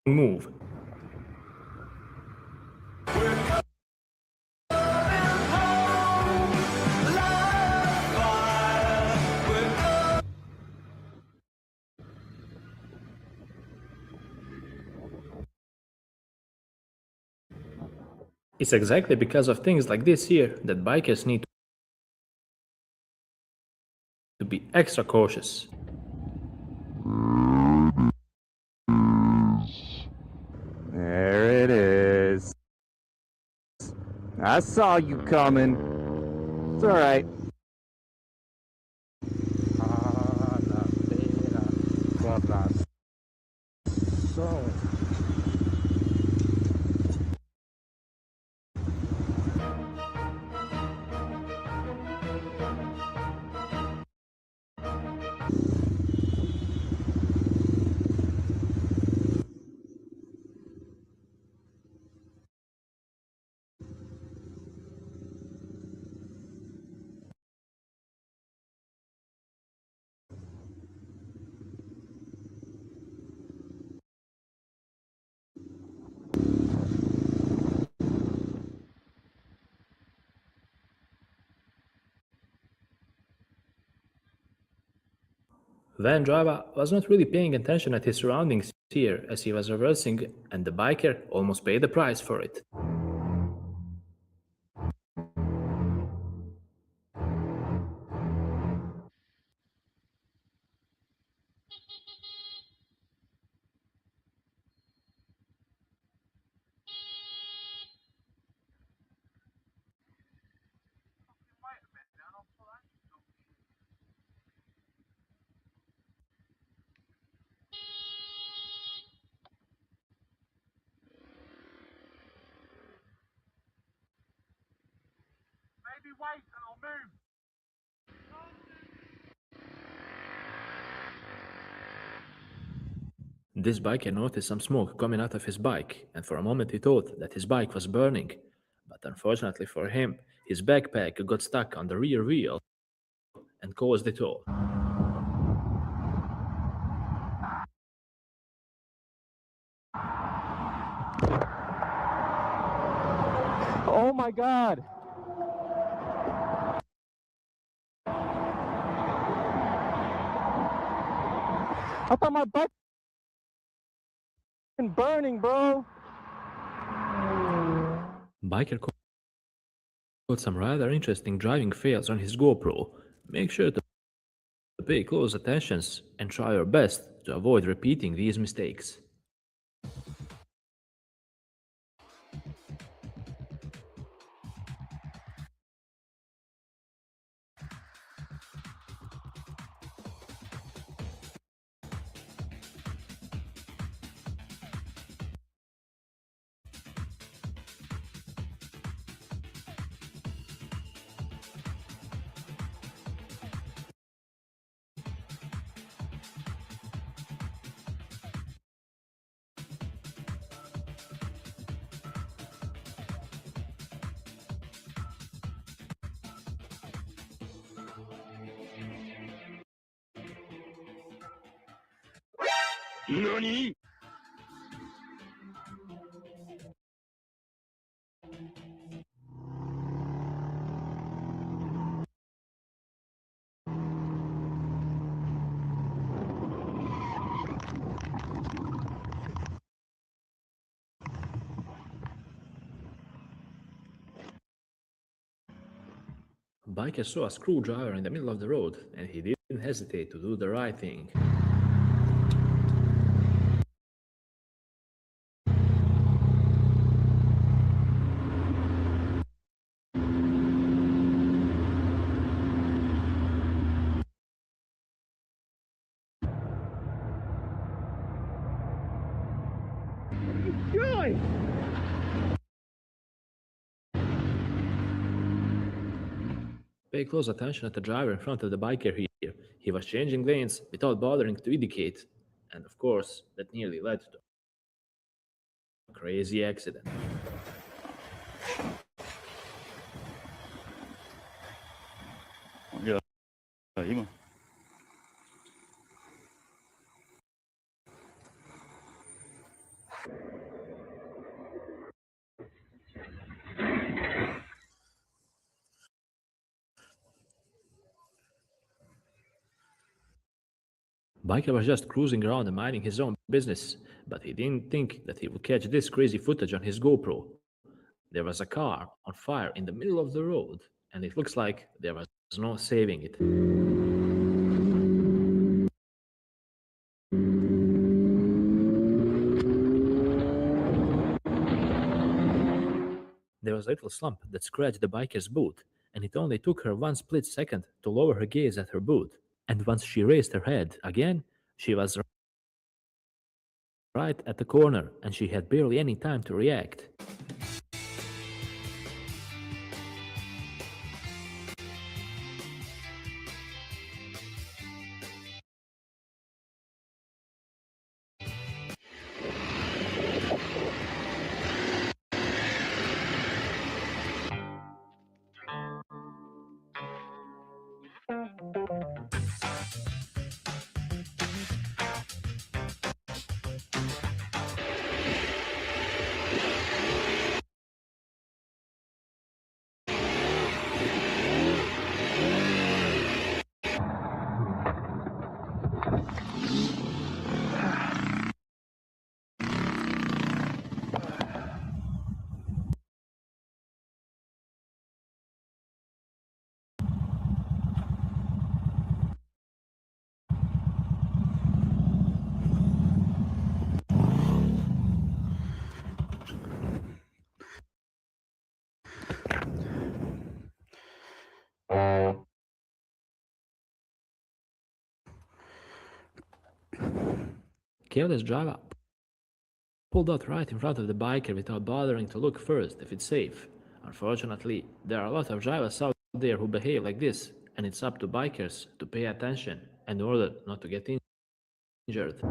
move. It's exactly because of things like this here that bikers need to be extra cautious. There it is. I saw you coming. It's all right. Van driver was not really paying attention at his surroundings here as he was reversing, and the biker almost paid the price for it. Maybe wait and I'll move. This biker noticed some smoke coming out of his bike, and for a moment he thought that his bike was burning. But unfortunately for him, his backpack got stuck on the rear wheel and caused it all. Oh my God. I thought my bike was burning, bro. Biker caught some rather interesting driving fails on his GoPro. Make sure to pay close attention and try your best to avoid repeating these mistakes. NANI?! Biker saw a screwdriver in the middle of the road, and he didn't hesitate to do the right thing. Good! Pay close attention at the driver in front of the biker here. He was changing lanes without bothering to indicate, and of course, that nearly led to a crazy accident. Giờ nghỉ mà. Biker was just cruising around and minding his own business, but he didn't think that he would catch this crazy footage on his GoPro. There was a car on fire in the middle of the road, and it looks like there was no saving it. There was a little slump that scratched the biker's boot, and it only took her one split second to lower her gaze at her boot. And once she raised her head again, she was right at the corner, and she had barely any time to react. careless driver pulled out right in front of the biker without bothering to look first if it's safe. Unfortunately, there are a lot of drivers out there who behave like this, and it's up to bikers to pay attention in order not to get injured.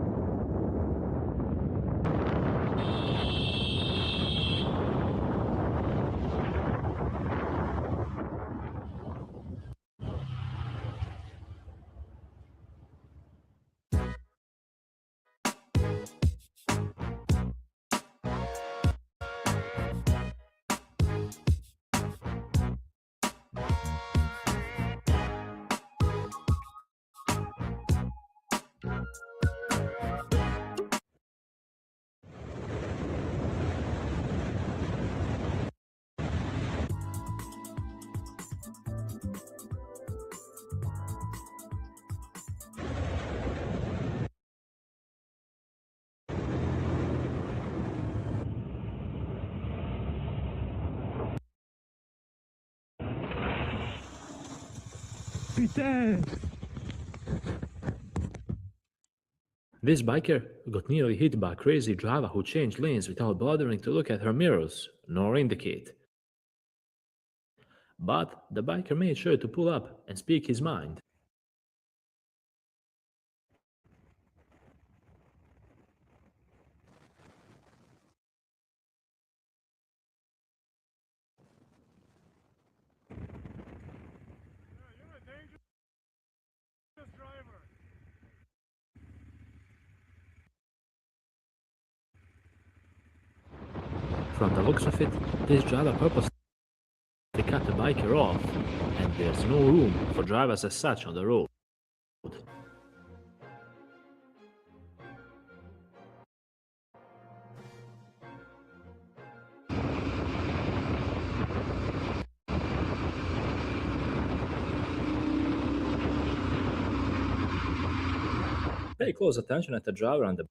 This biker got nearly hit by a crazy driver who changed lanes without bothering to look at her mirrors nor indicate. But the biker made sure to pull up and speak his mind. From the looks of it, this driver purposely cut the biker off, and there's no room for drivers as such on the road. Pay close attention at the driver on the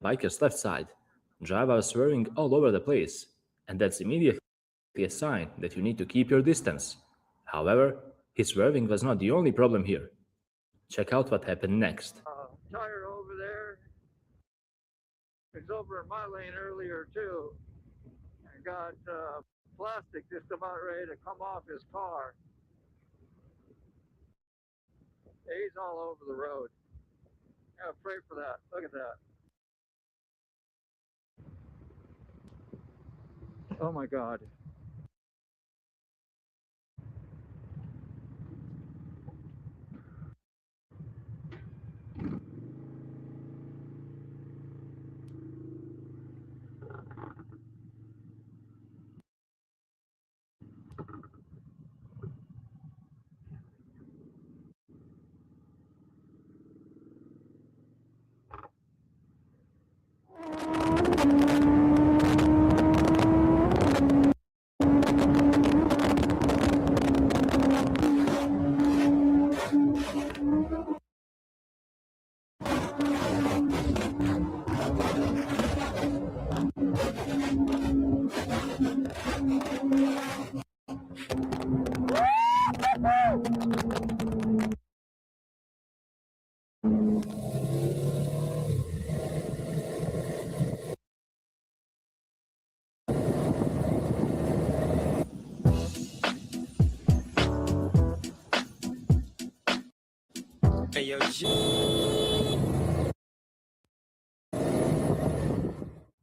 biker's left side. Driver is swerving all over the place, and that's immediately a sign that you need to keep your distance. However, his swerving was not the only problem here. Check out what happened next. Tire over there. It's over in my lane earlier too. I got plastic just about ready to come off his car. Yeah, he's all over the road. Yeah, pray for that. Look at that. Oh my God.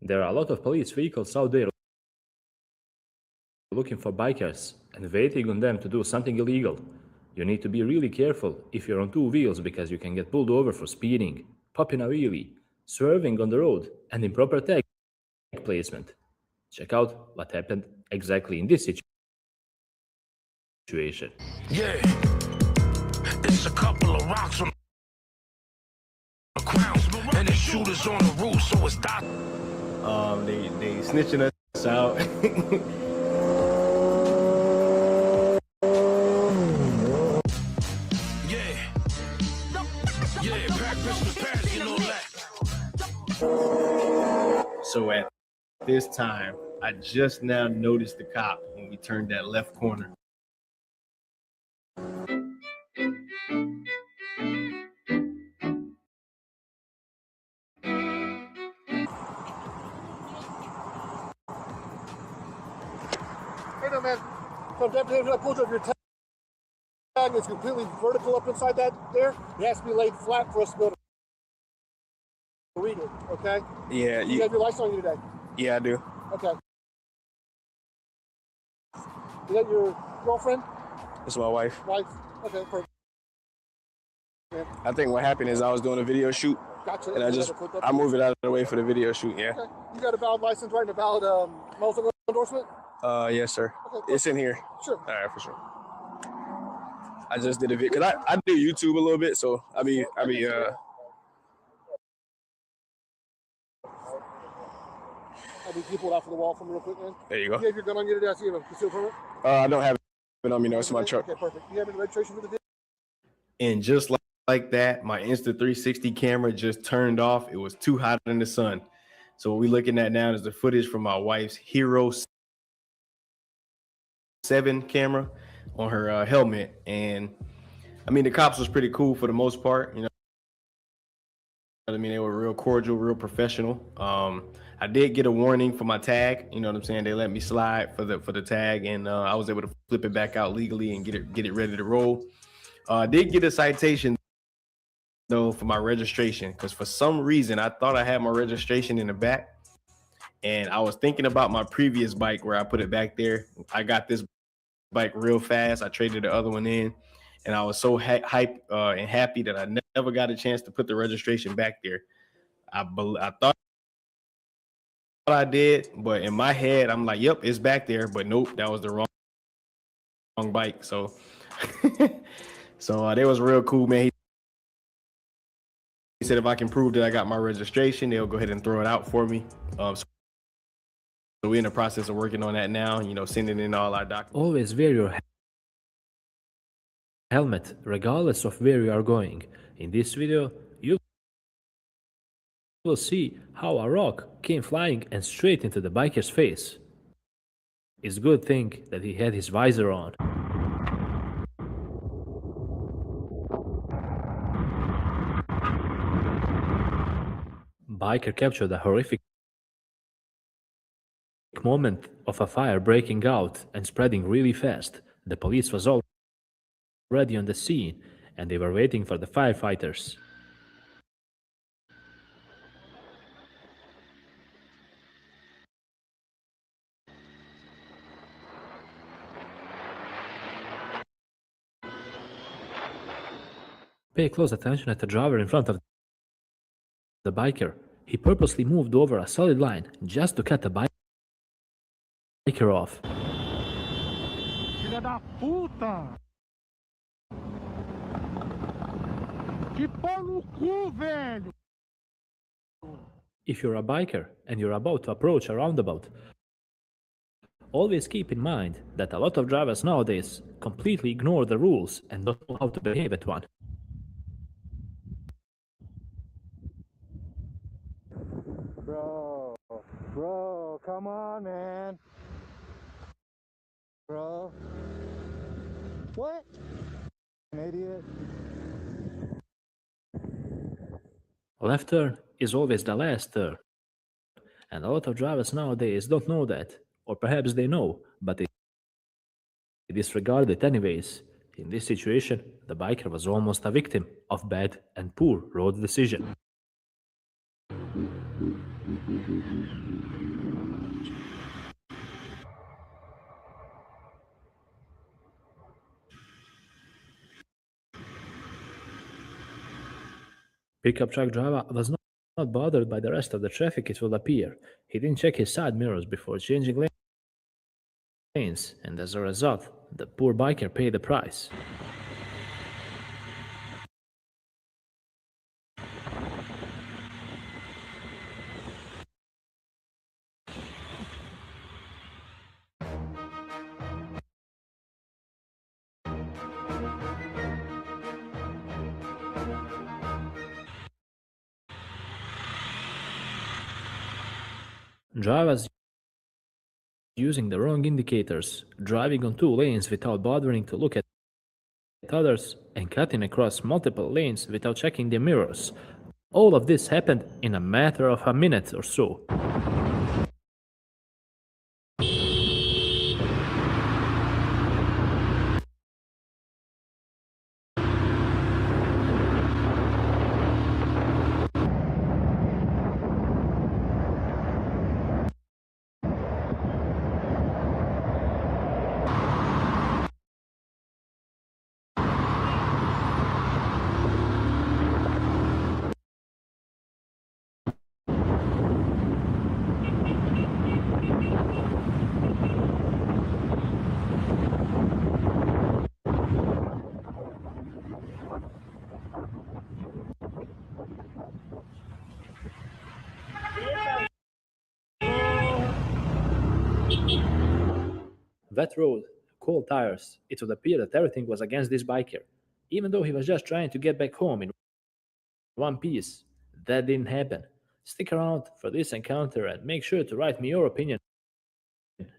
There are a lot of police vehicles out there looking for bikers and waiting on them to do something illegal. You need to be really careful if you're on two wheels because you can get pulled over for speeding, popping a wheelie, swerving on the road, and improper tag placement. Check out what happened exactly in this situation. Yeah, it's a couple of rocks on the ground, and the shooters on the roof, so it's that. They snitching us out. So at this time, I just now noticed the cop when we turned that left corner. here, man. So if I pulled up your tag, it's completely vertical up inside that there. It has to be laid flat for us to be able to read it, okay? Yeah. You have your license on you today? Yeah, I do. Okay. Is that your girlfriend? It's my wife. Wife? Okay, perfect. Yeah. I think what happened is I was doing a video shoot. Gotcha. And I moved it out of the way for the video shoot, yeah. Okay. You got a valid license, right? And a valid motorcycle endorsement? Yes, sir. Okay, it's in here. Sure. All right, for sure. I just did a video, because I do YouTube a little bit, so I be can you pull it out for the wall for me real quick, man? There you go. You have your gun on you today? I see you have a concealed permit? I don't have it on me, no, it's in my truck. Okay, perfect. You have any registration for the vehicle? And just like that, my Insta360 camera just turned off. It was too hot in the sun. So what we're looking at now is the footage from my wife's Hero 7 camera on her helmet. And I mean, the cops was pretty cool for the most part, you know. I mean, they were real cordial, real professional. I did get a warning for my tag. You know what I'm saying? They let me slide for the tag, and I was able to flip it back out legally and get it ready to roll. I did get a citation though for my registration, because for some reason I thought I had my registration in the back, and I was thinking about my previous bike where I put it back there. I got this bike real fast. I traded the other one in, and I was so hyped and happy that I never got a chance to put the registration back there. I thought I did, but in my head I'm like, yep, it's back there, but nope, that was the wrong bike. So so they was real cool, man. He said if I can prove that I got my registration, they'll go ahead and throw it out for me. So we're in the process of working on that now, you know, sending in all our documents. Always wear your helmet, regardless of where you are going. In this video, you will see how a rock came flying and straight into the biker's face. It's a good thing that he had his visor on. Biker captured a horrific moment of a fire breaking out and spreading really fast. The police was already on the scene, and they were waiting for the firefighters. Pay close attention at the driver in front of the biker. He purposely moved over a solid line just to cut the biker off. Filha da puta! Que pau no cu, velho! If you're a biker and you're about to approach a roundabout, always keep in mind that a lot of drivers nowadays completely ignore the rules and don't know how to behave at one. Bro, come on, man. Bro. What? An idiot. Left turn is always the last turn. And a lot of drivers nowadays don't know that. Or perhaps they know, but they disregard it anyways. In this situation, the biker was almost a victim of bad and poor road decision. Pickup truck driver was not bothered by the rest of the traffic, it will appear. He didn't check his side mirrors before changing lanes, and as a result, the poor biker paid the price. Drivers using the wrong indicators, driving on 2 lanes without bothering to look at others, and cutting across multiple lanes without checking their mirrors. All of this happened in a matter of a minute or so. wet road, cold tires, it would appear that everything was against this biker, even though he was just trying to get back home in one piece. That didn't happen. Stick around for this encounter and make sure to write me your opinion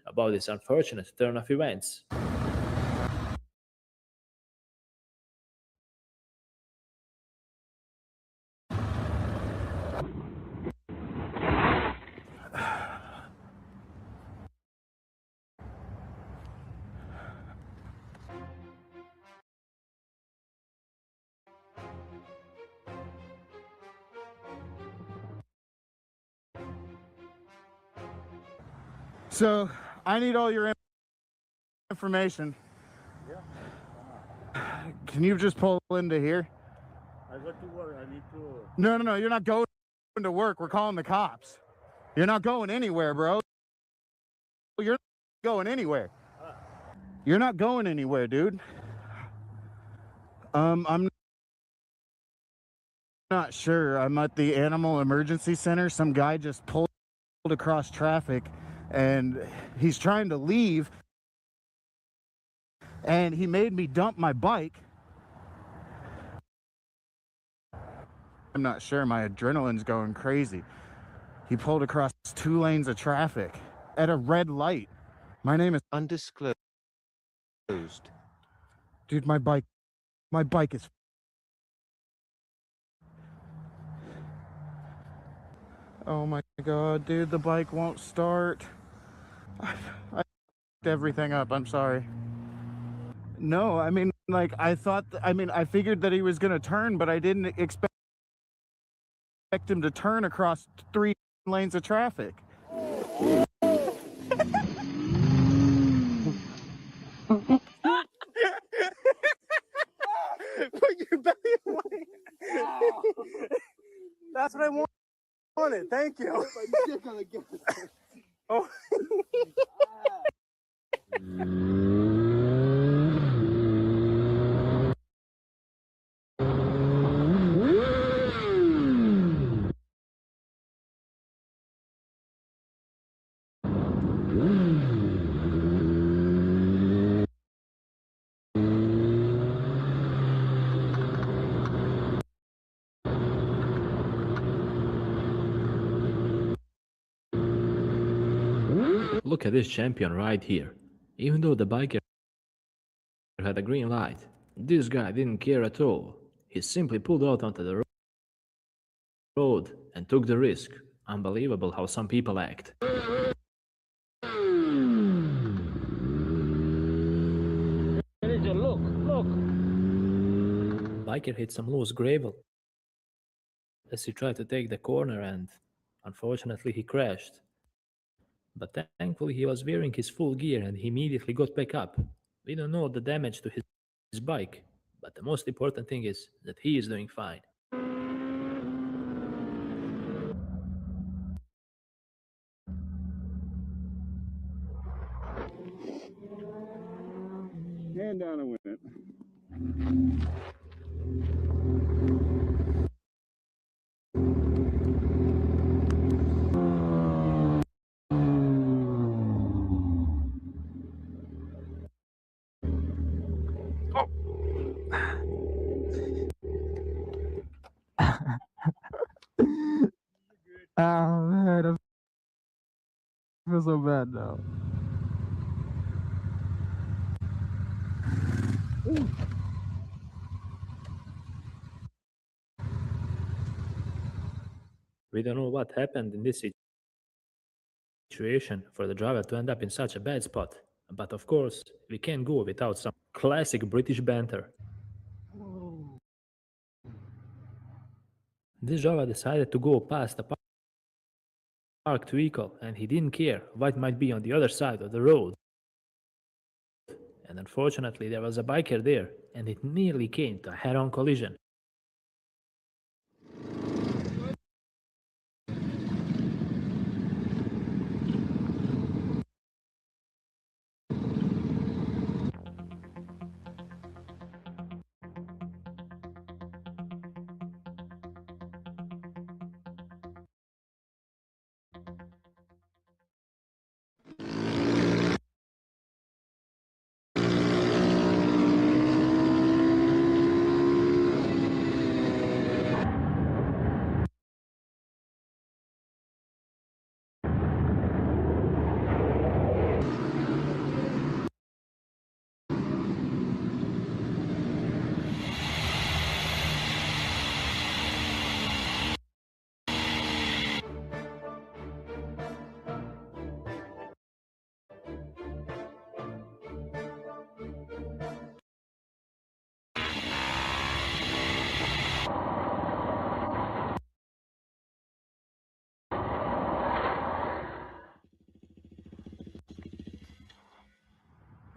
about this unfortunate turn of events. So I need all your information. Can you just pull into here? I got to work. I need to. No, you're not going to work. We're calling the cops. You're not going anywhere, bro. You're not going anywhere. You're not going anywhere, dude. I'm not sure. I'm at the Animal Emergency Center. Some guy just pulled across traffic and he's trying to leave. And he made me dump my bike. I'm not sure. My adrenaline's going crazy. He pulled across 2 lanes of traffic at a red light. My name is undisclosed. Dude, my bike is... Oh my God, dude, the bike won't start. I f***ed everything up. I'm sorry. No, I mean, like, I figured that he was gonna turn, but I didn't expect him to turn across 3 lanes of traffic. Put your belly away. That's what I wanted. Thank you. Oh. Look at this champion right here. Even though the biker had a green light, this guy didn't care at all. He simply pulled out onto the road and took the risk. Unbelievable how some people act. Look. Biker hit some loose gravel as he tried to take the corner and unfortunately he crashed. But thankfully he was wearing his full gear and he immediately got back up. We don't know the damage to his bike, but the most important thing is that he is doing fine. Hand down a win. Oh man, I feel so bad now. We don't know what happened in this situation for the driver to end up in such a bad spot. But of course, we can't go without some classic British banter. This driver decided to go past a parked vehicle and he didn't care what might be on the other side of the road. And unfortunately there was a biker there and it nearly came to a head-on collision.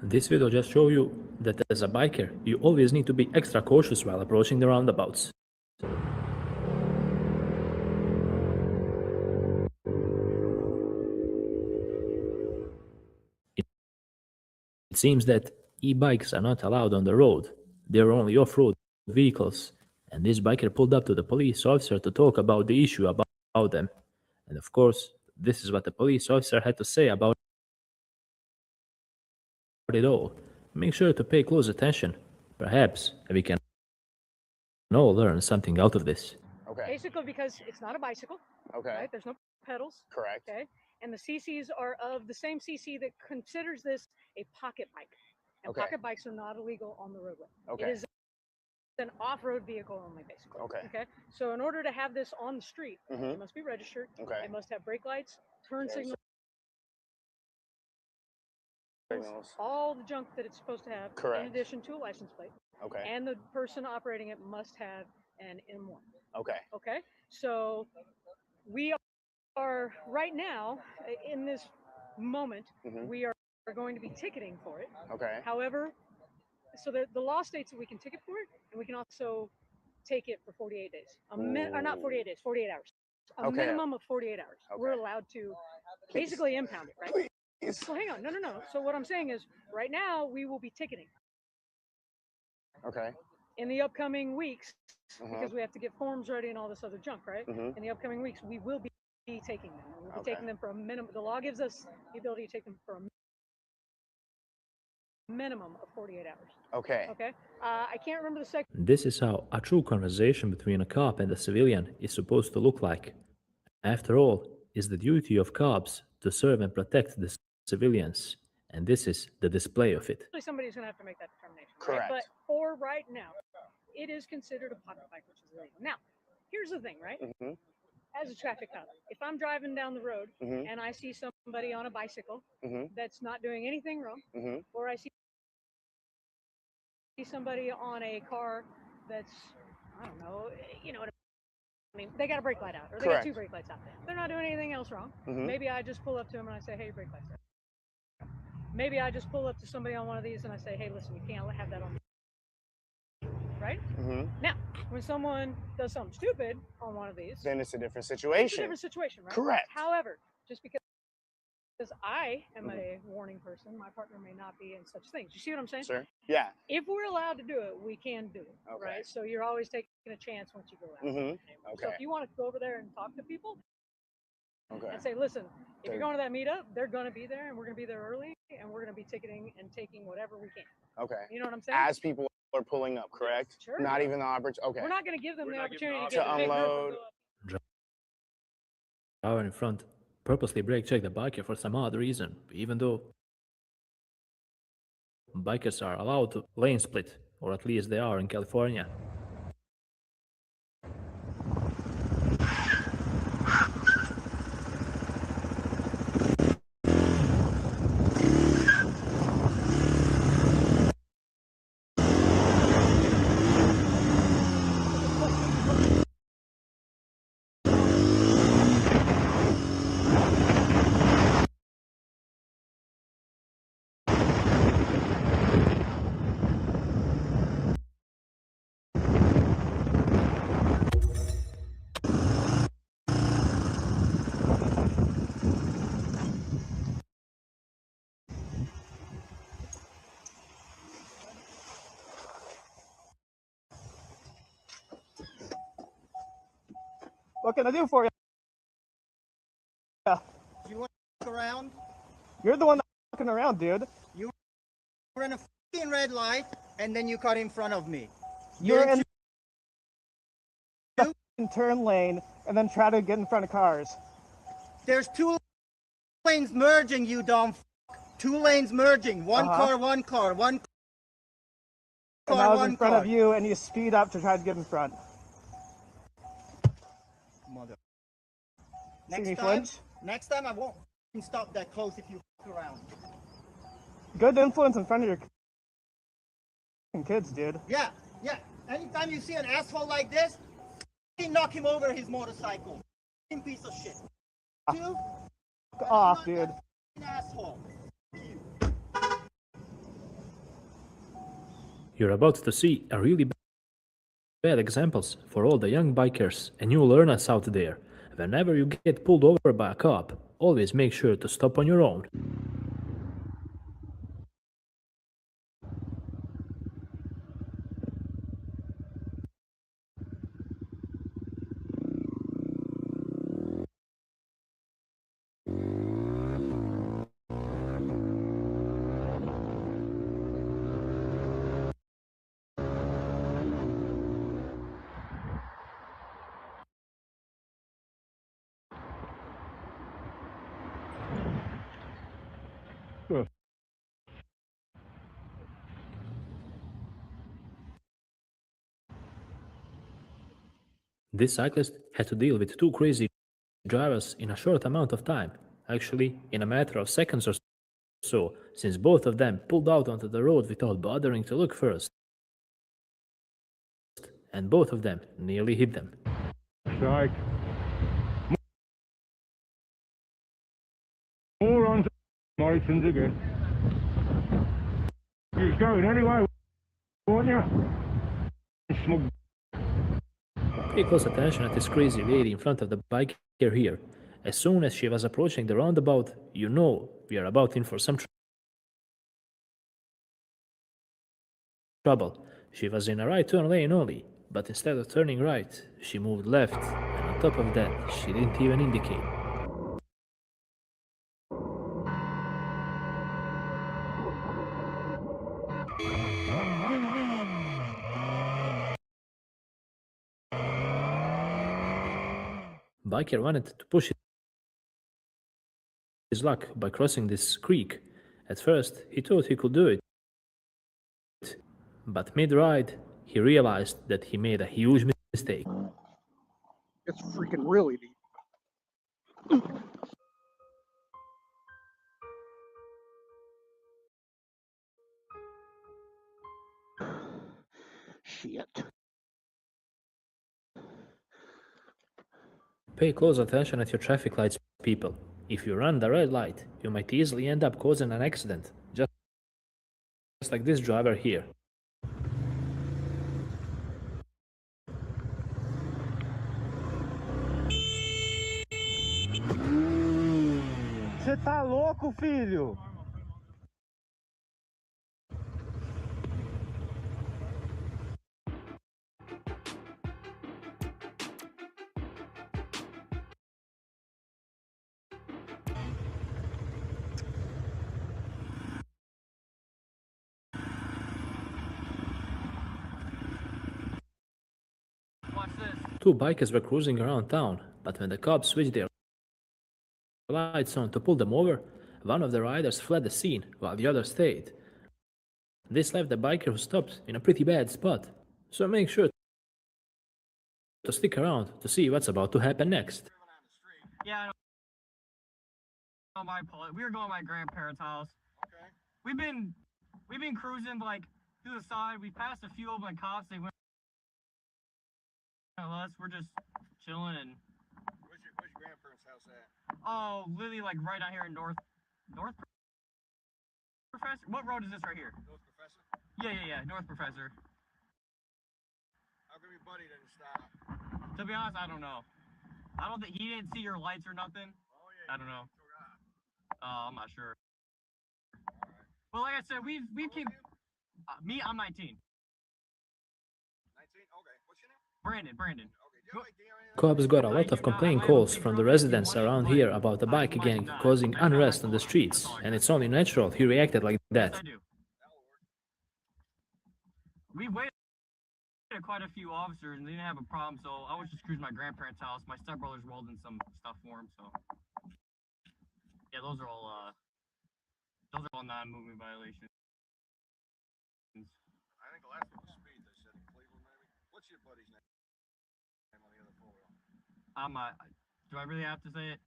This video just shows you that as a biker, you always need to be extra cautious while approaching the roundabouts. It seems that e-bikes are not allowed on the road. They are only off-road vehicles, and this biker pulled up to the police officer to talk about the issue about them. And of course, this is what the police officer had to say about it all. Make sure to pay close attention. Perhaps we can all learn something out of this. Okay. Basically because it's not a bicycle. Okay. Right? There's no pedals. Correct. Okay. And the CCs are of the same CC that considers this a pocket bike. And Okay. pocket bikes are not illegal on the roadway. Okay. It is an off-road vehicle only, basically. Okay. Okay. So in order to have this on the street, Mhm. it must be registered. Okay. It must have brake lights, turn Okay, signals, Signals. all the junk that it's supposed to have. Correct. In addition to a license plate. Okay. And the person operating it must have an M1. Okay. Okay. So we are right now in this moment, Mhm. we are going to be ticketing for it. Okay. However, so the law states that we can ticket for it, and we can also take it for 48 days. Or not 48 days, 48 hours. A Okay. minimum of 48 hours. Okay. We're allowed to basically impound it, right? So hang on, no. So what I'm saying is, right now we will be ticketing. Okay. In the upcoming weeks, Mhm. because we have to get forms ready and all this other junk, right? Mhm. In the upcoming weeks, we will be taking them. We'll be Okay. taking them for a minimum. The law gives us the ability to take them for a minimum of 48 hours. Okay. Okay. I can't remember the second. This is how a true conversation between a cop and a civilian is supposed to look like. After all, it's the duty of cops to serve and protect the civilians, and this is the display of it. Somebody's going to have to make that determination. Correct. Right? But for right now, it is considered a pocket bike, which is illegal. Now, here's the thing, right? Mhm. As a traffic cop, if I'm driving down the road Mhm. and I see somebody on a bicycle Mhm. that's not doing anything wrong, Mhm. or I see somebody on a car that's, I don't know, you know what I mean, they got a brake light out, or they got Correct. 2 brake lights out. They're not doing anything else wrong. Mhm. Maybe I just pull up to them and I say, hey, your brake light's out. Maybe I just pull up to somebody on one of these and I say, hey, listen, you can't have that on. Right? Mhm. Now, when someone does something stupid on one of these, Then it's a different it's a situation. different situation, right? Correct. However, just because I am a warning person, my partner may not be in such things. You see what I'm saying? Sir? Yeah. If we're allowed to do it, we can do it, Okay. right? So you're always taking a chance once you go out. Mhm. So Okay. if you want to go over there and talk to people Okay. and say, listen, if you're Okay. going to that meetup, they're going to be there, and we're going to be there early, and we're going to be ticketing and taking whatever we can. Okay. You know what I'm saying? As people are pulling up, correct? Sure. Not even the opportunity. Okay. We're not going to give them the opportunity to get the big group unload. and go up. Driver in front purposely brake check the biker for some odd reason, even though bikers are allowed to lane split, or at least they are in California. What can I do for you? Yeah. You want to look around? You're the one that's looking around, dude. You were in a fucking red light, and then you cut in front of me. You're in the turn lane and then try to get in front of cars. There's 2 lanes merging, you dumb fuck. 2 lanes merging. One car, one car, one And car, I was one in front car. of you, and you speed up to try to get in front. Mother. See me Next time, flinch? next time I won't stop that close if you fuck around. Good influence in front of your kids, dude. Yeah, yeah. Anytime you see an asshole like this, fucking knock him over his motorcycle. Fucking piece of shit. You Fuck off, dude. an asshole. You're about to see a really bad examples for all the young bikers and new learners out there. Whenever you get pulled over by a cop, always make sure to stop on your own. This cyclist had to deal with two crazy drivers in a short amount of time, actually in a matter of seconds or so, since both of them pulled out onto the road without bothering to look first. And both of them nearly hit them. Strike. More on Morrison's again. You're going anyway, won't you? Smug. Pay close attention at this crazy lady in front of the biker here. As soon as she was approaching the roundabout, you know we are about in for some trouble. She was in a right turn lane only, but instead of turning right, she moved left, and on top of that, she didn't even indicate. Biker wanted to push his luck by crossing this creek. At first, he thought he could do it, but mid-ride, he realized that he made a huge mistake. It's freaking really deep. Shit. Pay close attention at your traffic lights, people. If you run the red light, you might easily end up causing an accident, just like this driver here. Você tá louco, filho? Two bikers were cruising around town, but when the cops switched their lights on to pull them over, one of the riders fled the scene while the other stayed. This left the biker who stopped in a pretty bad spot, so make sure to stick around to see what's about to happen next. Yeah, we were going to my grandparents' house. Okay. We've been cruising like to the side. We passed a few open cops. They went us. We're just chilling and. Where's your grandparents' house at? Oh, literally like right out here in North Professor. What road is this right here? North Professor? Yeah. North Professor. How come your buddy didn't stop? To be honest, I don't know. I don't think he didn't see your lights or nothing. Oh yeah. I don't know. I'm not sure. Well, like I said, we came. Me, I'm 19. 19? Okay. What's your name? Brandon. Cops got a lot of complaint calls from the residents around here about the bike gang causing unrest on the streets, and it's only natural he reacted like that. We waited quite a few officers and they didn't have a problem, so I was just cruising my grandparents' house. My stepbrother's welding some stuff for him, so yeah, those are all non-moving violations. I think the last one was speed. They said in Cleveland, maybe. What's your buddy's name on the other four-wheel? Do I really have to say it?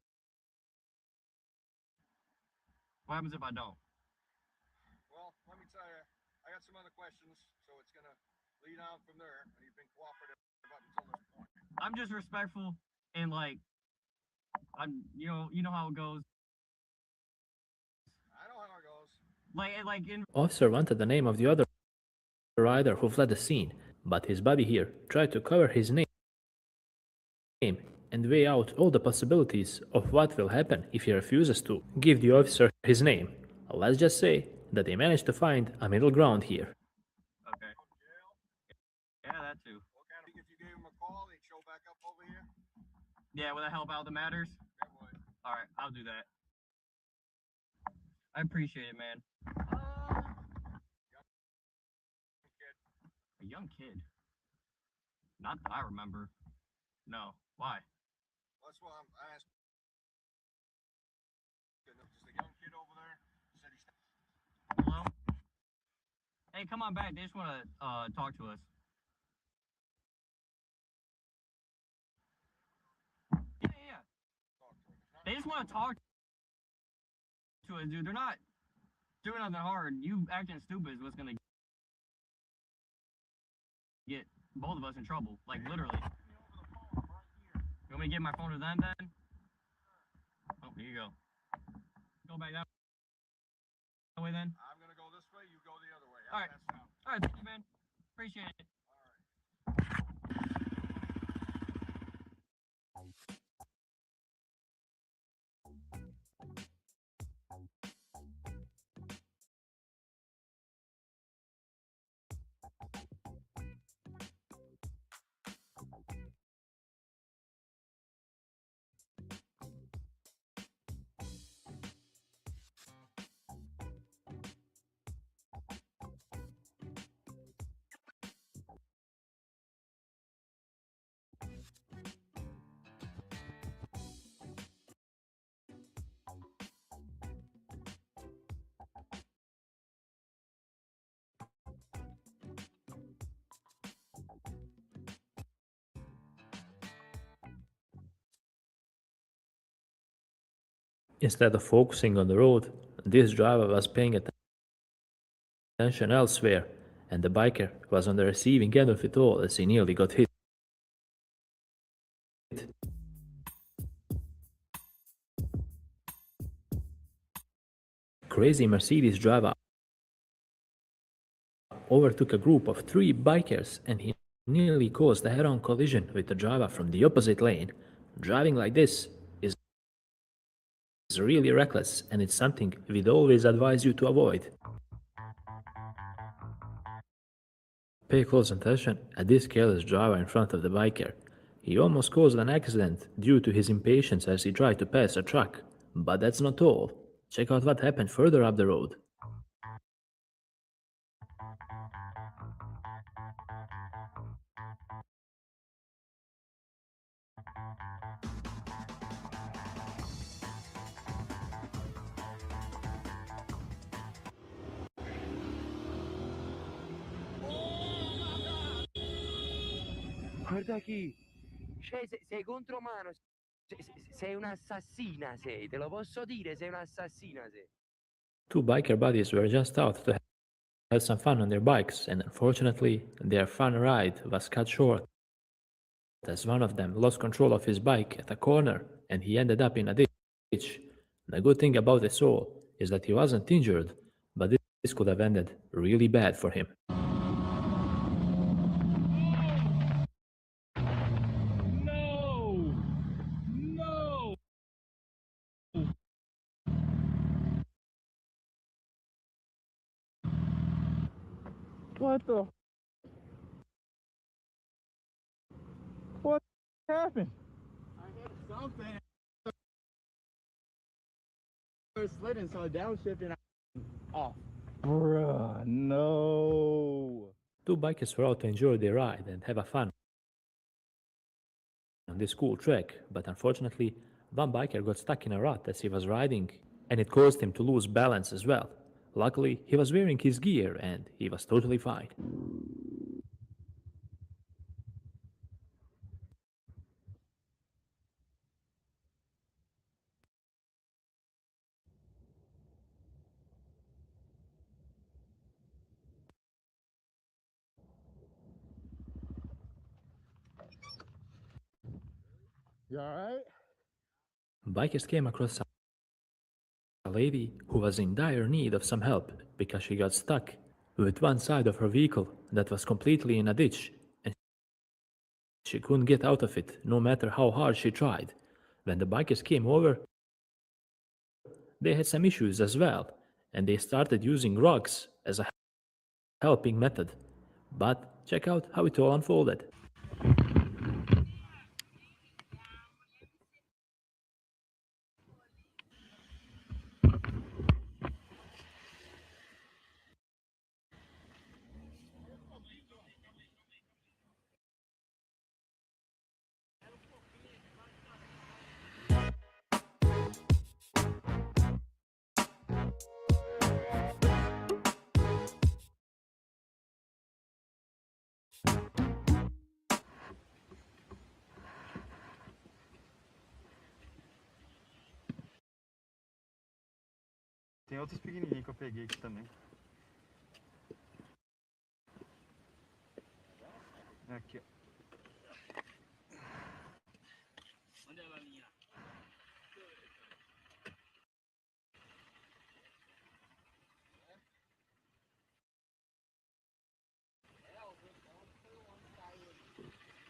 What happens if I don't? Well, let me tell you, I got some other questions, so it's gonna lead on from there, and you've been cooperative up until this point. I'm just respectful and like, you know how it goes. I know how it goes. Like in. Officer wanted the name of the other rider who fled the scene, but his buddy here tried to cover his name and weigh out all the possibilities of what will happen if he refuses to give the officer his name. Let's just say that they managed to find a middle ground here. Okay. Yeah, that too. If you gave him a call, they'd show back up over here. Yeah, will that help out the matters? All right, I'll do that. I appreciate it, man. A young kid? Not that I remember. No. Why? That's why I asked. Just a young kid over there said he's. Hello? Hey, come on back. They just want to talk to us. Yeah. They just want to talk to us, dude. They're not doing nothing hard. You acting stupid is what's gonna get both of us in trouble. Like, literally. You want me to give my phone to them then? Oh, here you go. Go back that way then? I'm gonna go this way. You go the other way. All right. All right, thank you, man. Appreciate it. Instead of focusing on the road, this driver was paying attention elsewhere, and the biker was on the receiving end of it all as he nearly got hit. Crazy Mercedes driver overtook a group of 3 bikers and he nearly caused a head-on collision with the driver from the opposite lane. Driving like this is really reckless, and it's something we'd always advise you to avoid. Pay close attention at this careless driver in front of the biker. He almost caused an accident due to his impatience as he tried to pass a truck. But that's not all. Check out what happened further up the road. Guarda qui, cioè sei contromano, sei un'assassina sei, te lo posso dire, sei un'assassina sei. 2 biker buddies were just out to have some fun on their bikes, and unfortunately, their fun ride was cut short as one of them lost control of his bike at a corner and he ended up in a ditch. The good thing about this all is that he wasn't injured, but this could have ended really bad for him. What the? What happened? I hit something. I was sliding, so downshift and off. Bruh, no. 2 bikers were out to enjoy their ride and have a fun on this cool track, but unfortunately, one biker got stuck in a rut as he was riding, and it caused him to lose balance as well. Luckily, he was wearing his gear and he was totally fine. You alright? Bikers came across a lady who was in dire need of some help because she got stuck with one side of her vehicle that was completely in a ditch, and she couldn't get out of it no matter how hard she tried. When the bikers came over, they had some issues as well, and they started using rocks as a helping method. But check out how it all unfolded. Tem outros pequenininhos que eu peguei aqui também. Aqui, ó.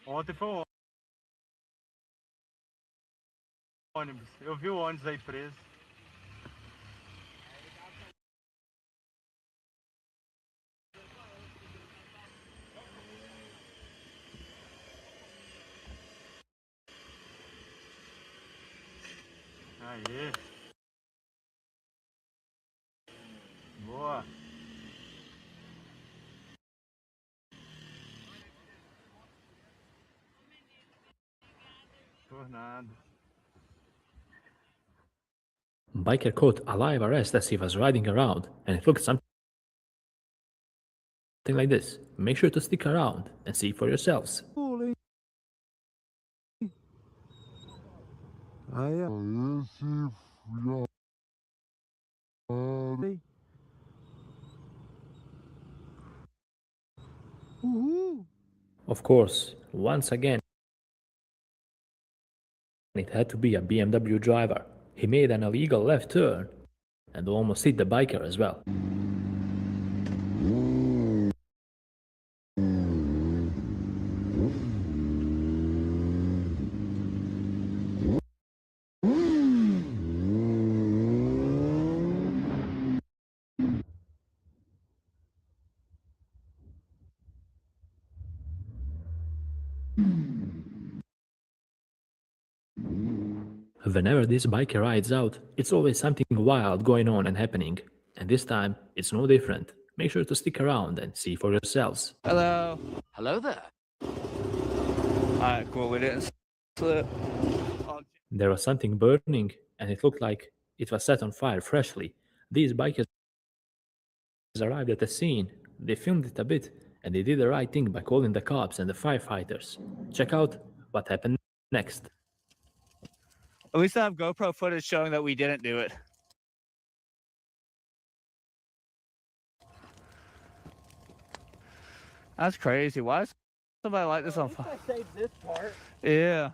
Ontem foi um ônibus. Eu vi o ônibus aí preso. Aê. Boa. Tornado. Biker caught a live arrest as he was riding around, and it looked something like this. Make sure to stick around and see for yourselves. Of course, once again, it had to be a BMW driver. He made an illegal left turn and almost hit the biker as well. Whenever this biker rides out, it's always something wild going on and happening. And this time, it's no different. Make sure to stick around and see for yourselves. Hello. Hello there. Alright, cool. We didn't slip. There was something burning, and it looked like it was set on fire freshly. These bikers arrived at the scene. They filmed it a bit, and they did the right thing by calling the cops and the firefighters. Check out what happened next. At least I have GoPro footage showing that we didn't do it. That's crazy. Why is somebody like this on fire? I saved this part. Yeah.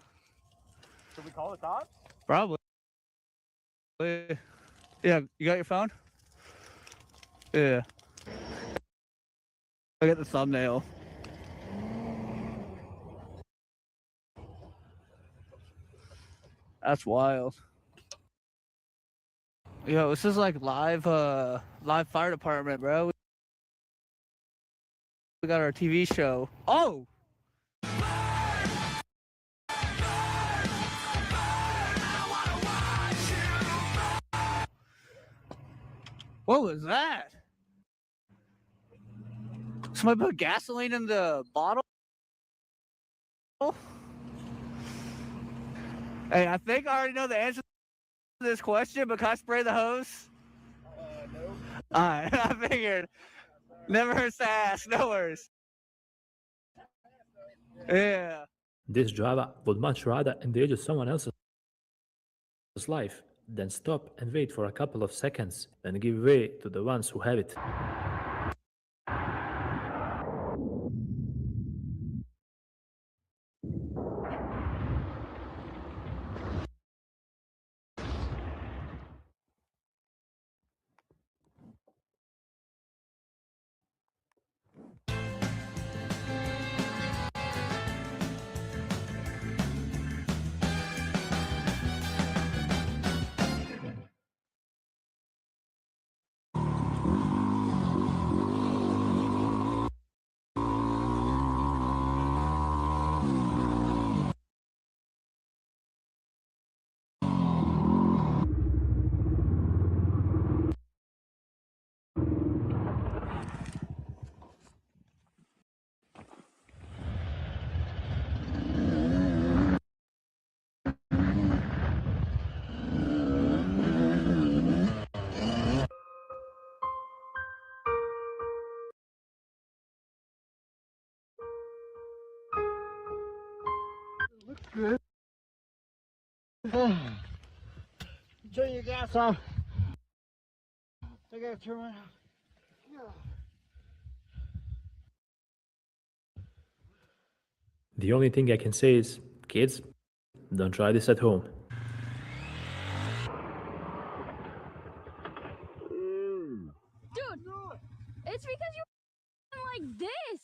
Should we call the cops? Probably. Yeah, you got your phone? Yeah. Look at the thumbnail. That's wild. Yo, this is like live fire department, bro. We got our TV show. Oh! What was that? Somebody put gasoline in the bottle? Hey, I think I already know the answer to this question, but can I spray the hose? No. Alright, I figured. Never hurts to ask, no worries. Yeah. This driver would much rather endanger someone else's life than stop and wait for a couple of seconds and give way to the ones who have it. Good. Turn your gas off. I gotta turn mine off. The only thing I can say is, kids, don't try this at home. Dude, it's because you're like this.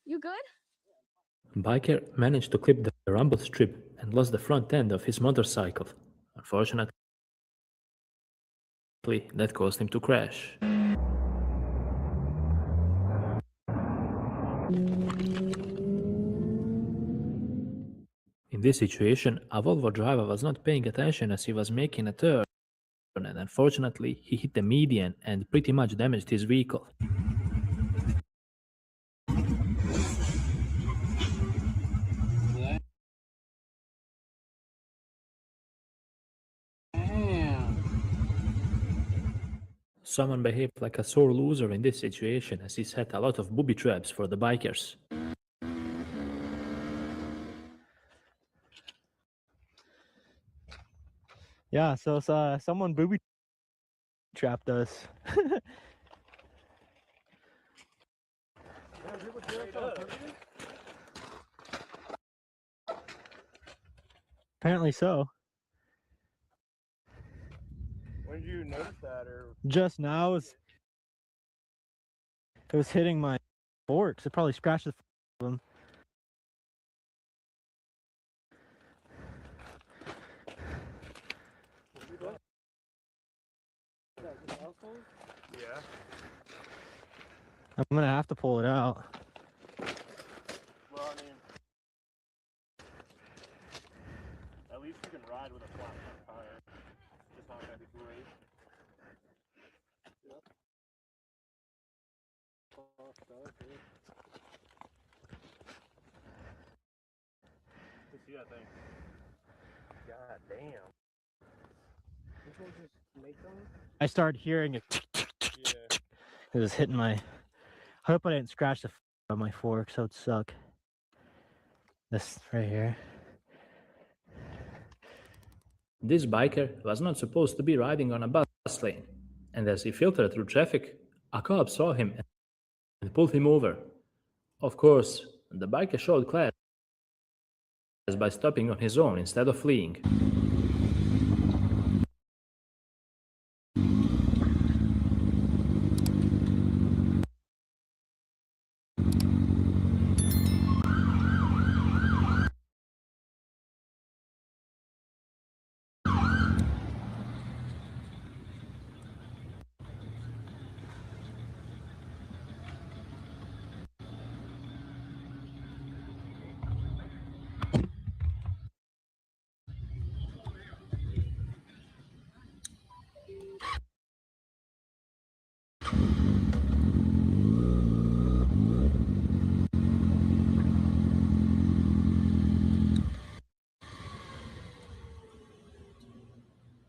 You good? Biker managed to clip the rumble strip and lost the front end of his motorcycle. Unfortunately, that caused him to crash. In this situation, a Volvo driver was not paying attention as he was making a turn, and unfortunately, he hit the median and pretty much damaged his vehicle. Someone behaved like a sore loser in this situation as he set a lot of booby traps for the bikers. Yeah, so someone booby trapped us. Apparently so. When did you notice that, or? Just now, it was hitting my forks. It probably scratched them. Yeah. I'm gonna have to pull it out. Well, I mean, at least you can ride with a flat front tire. It's not gonna be great. Yep. You see that thing? God damn. Which one just make them? I started hearing it. Yeah. It was hitting my. I hope I didn't scratch the on my fork, so it'd suck. This right here. This biker was not supposed to be riding on a bus lane, and as he filtered through traffic, a cop saw him and pulled him over. Of course, the biker showed class by stopping on his own instead of fleeing.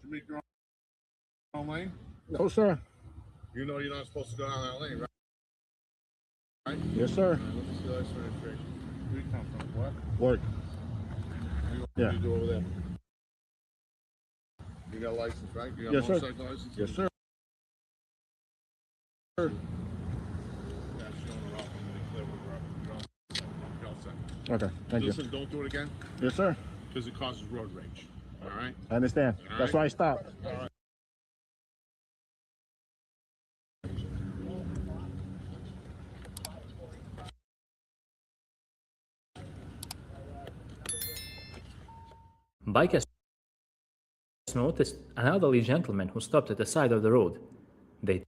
You make your own lane? No, sir. You know you're not supposed to go down that lane, right? Right? Yes, sir. Let me see the license registration. Where you come from? What? Work. What do you do over there? You got a license, right? You got Yes, a sir. motorcycle license? Yes, sir. That's showing it off. I'm gonna clear with Rob. Okay, thank you. Listen, don't do it again. Yes, sir. Because it causes road rage. All right? I understand. All That's right? why I stopped. All right. Bikers noticed an elderly gentleman who stopped at the side of the road. They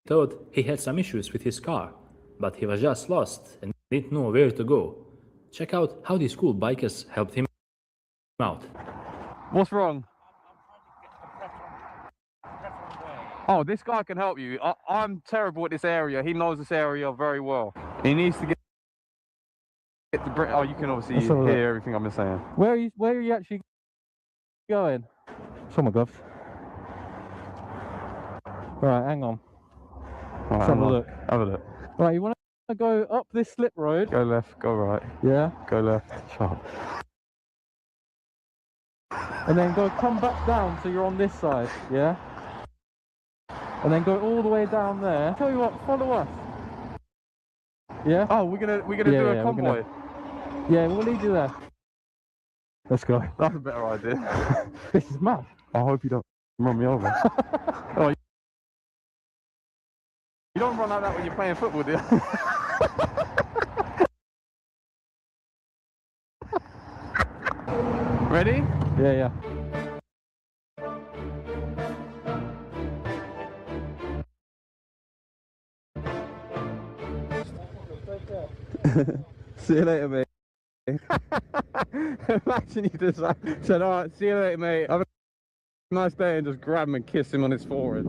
thought he had some issues with his car, but he was just lost and didn't know where to go. Check out how these cool bikers helped him out. What's wrong? Oh, this guy can help you. I'm terrible at this area. He knows this area very well. He needs to get the bridge. Oh, you can obviously hear everything I'm saying. Where are you actually going? Show my gloves. Right, hang on. Right, Let's have a look. Have a look. Right, you want to go up this slip road? Go left, go right. Yeah. Go left. Sharp. And then come back down so you're on this side, yeah? And then go all the way down there. Tell you what, follow us. Yeah? Oh, we're gonna do a convoy. Yeah, we'll lead you there. Let's go. That's a better idea. This is mad. I hope you don't run me over. Oh, you don't run like that when you're playing football, do you? Ready? Yeah, yeah. See you later, mate. Imagine you just said, alright, see you later, mate. Have a nice day, and just grab him and kiss him on his forehead.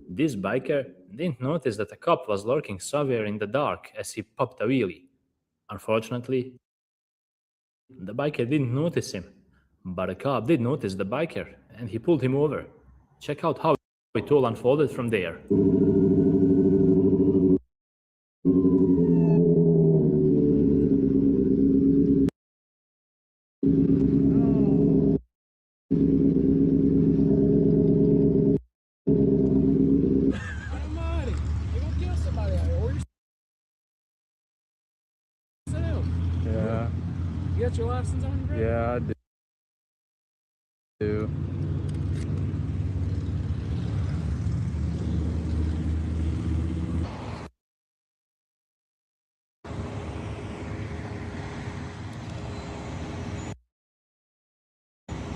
This biker didn't notice that a cop was lurking somewhere in the dark as he popped a wheelie. Unfortunately, the biker didn't notice him, but a cop did notice the biker, and he pulled him over. Check out how it all unfolded from there. Yeah. You got your license on you, bro? Yeah, I do.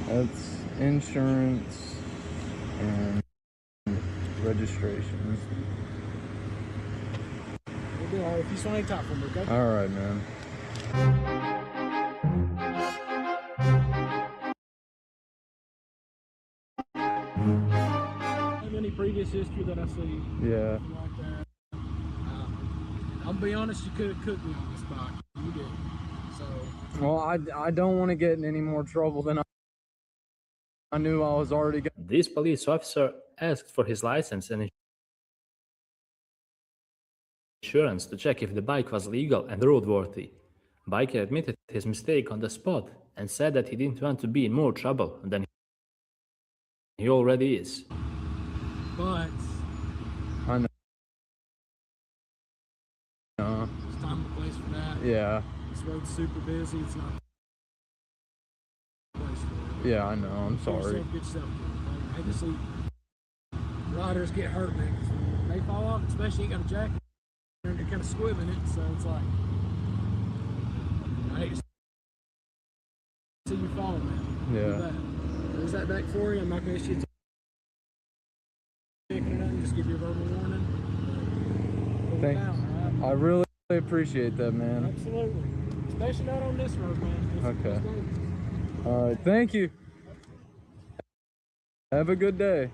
That's insurance and registration. We'll be alright if you want to talk from me, okay? Alright, man. Have any previous history that I see? Yeah. Like that. I'll be honest, you could have cooked me on this bike. You did. So. Well, I don't want to get in any more trouble than I knew I was already going. This police officer asked for his license and insurance to check if the bike was legal and roadworthy. Biker admitted his mistake on the spot and said that he didn't want to be in more trouble than he already is. But I know. it's time and place for that. Yeah. This road's super busy. It's not the place for it. Yeah, I know. I'm sorry. Get yourself good. I hate to see riders get hurt, man. When they fall off, especially you got a jacket, they're kind of swimming it, so it's like I hate to see you fall, man. Yeah. There's that back for you. I'm not going to issue a ticket or nothing. Just give you a verbal warning. Thanks. I really appreciate that, man. Absolutely. Especially not on this road, man. Okay. All right. Thank you. Have a good day.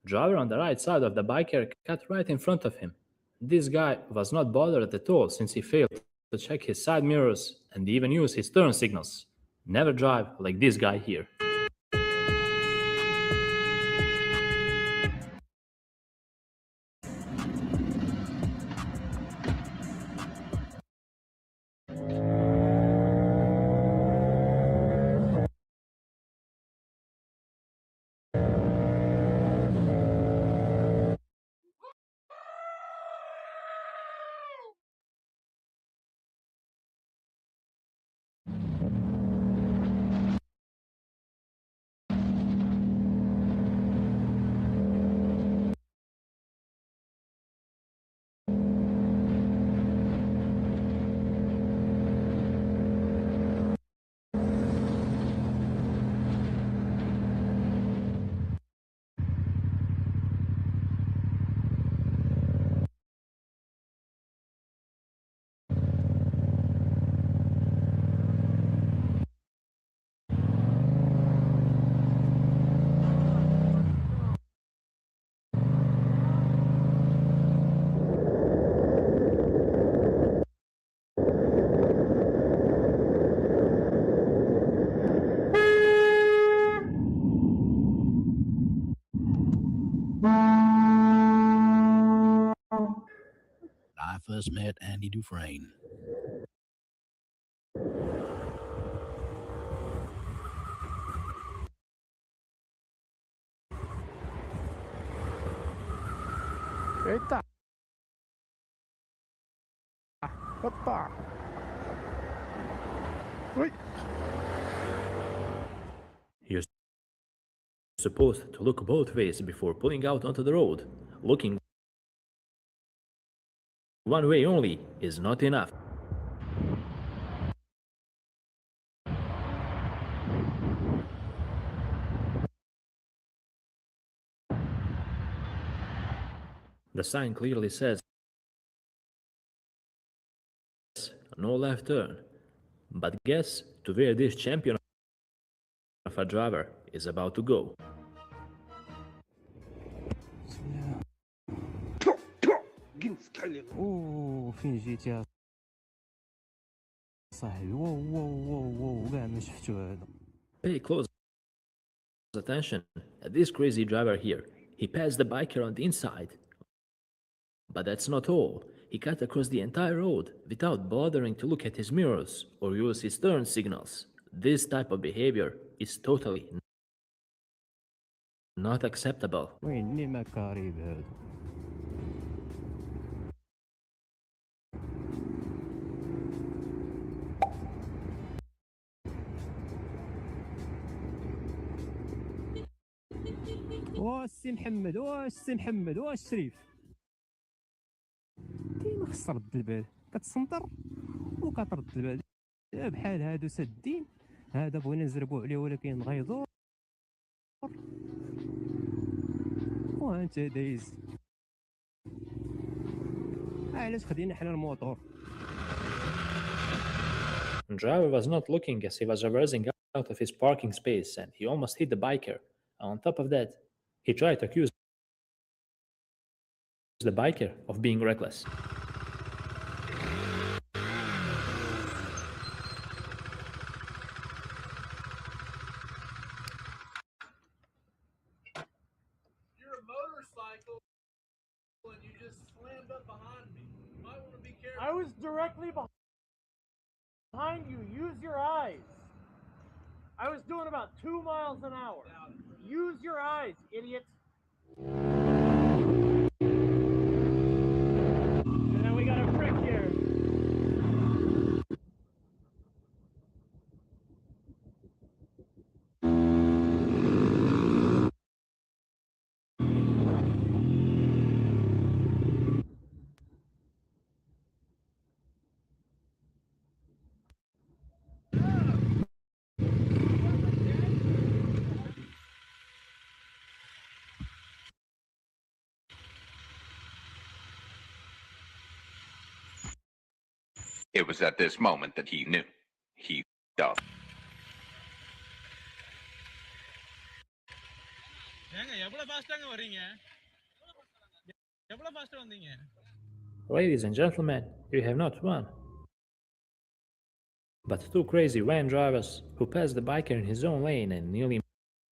Driver on the right side of the biker cut right in front of him. This guy was not bothered at all since he failed to check his side mirrors and even use his turn signals. Never drive like this guy here. I first met Andy Dufresne. Eita! Opa! Ui! You're supposed to look both ways before pulling out onto the road. Looking one way only is not enough. The sign clearly says no left turn. But guess to where this champion of a driver is about to go. اوه فين جيت يا صاحبي واو كاع ما شفتو هذا. Pay close attention at this crazy driver here. He passed the biker on the inside. But that's not all. He cut across the entire road without bothering to look at his mirrors or use his turn signals. This type of behavior is totally not acceptable. وين ما قريب هذا. السي محمد السي محمد الشريف ديما خص ترد البال كتسنطر وكترد البال بحال هادو سادين هذا بغينا نزربو عليه ولكن غيدور وانت دايز علاش خدينا حنا الموتور. The driver was not looking as he was reversing out of his parking space and he almost hit the biker. On top of that, he tried to accuse the biker of being reckless. You're a motorcycle and you just slammed up behind me. You might want to be careful. I was directly behind you. Use your eyes. I was doing about 2 miles an hour. Use your eyes, idiot. And then we got a prick here. It was at this moment that he knew. He f***ed up. Ladies and gentlemen, you have not one, but two crazy van drivers who passed the biker in his own lane and nearly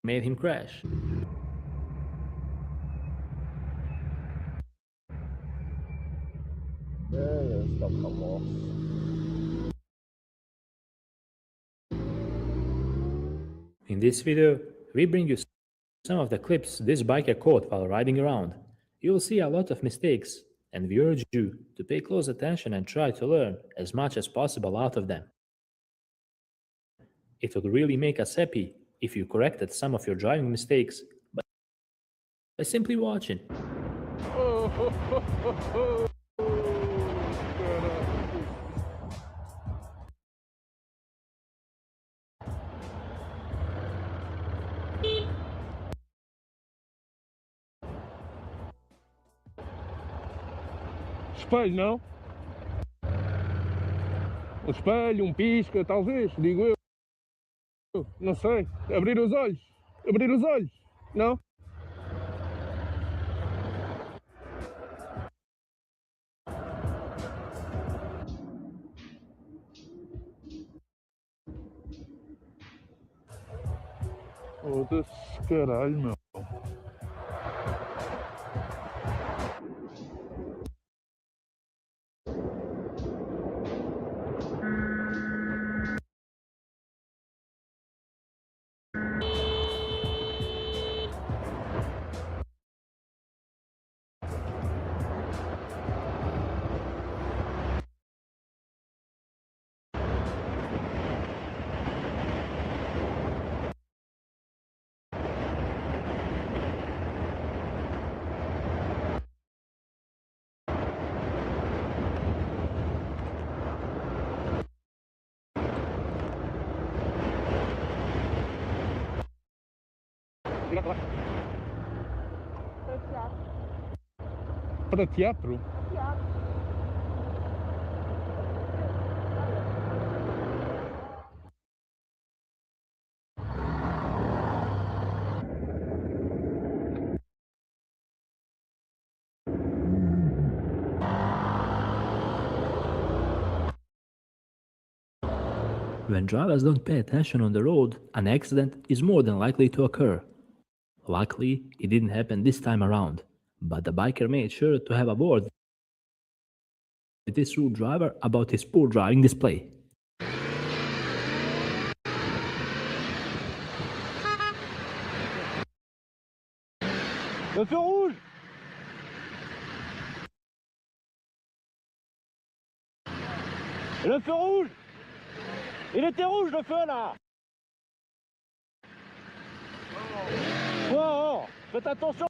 made him crash. In this video, we bring you some of the clips this biker caught while riding around. You'll see a lot of mistakes, and we urge you to pay close attention and try to learn as much as possible out of them. It would really make us happy if you corrected some of your driving mistakes by simply watching. Espelho, não? Um espelho, pisca, talvez, digo eu. Não sei. Abrir os olhos. Abrir os olhos. Não? Foda-se, caralho, meu. Para teatro? When drivers don't pay attention on the road, an accident is more than likely to occur. Luckily, it didn't happen this time around, but the biker made sure to have a word with this rude driver about his poor driving display. Le feu rouge! Le feu rouge! Il était rouge le feu là! Oh, faites attention!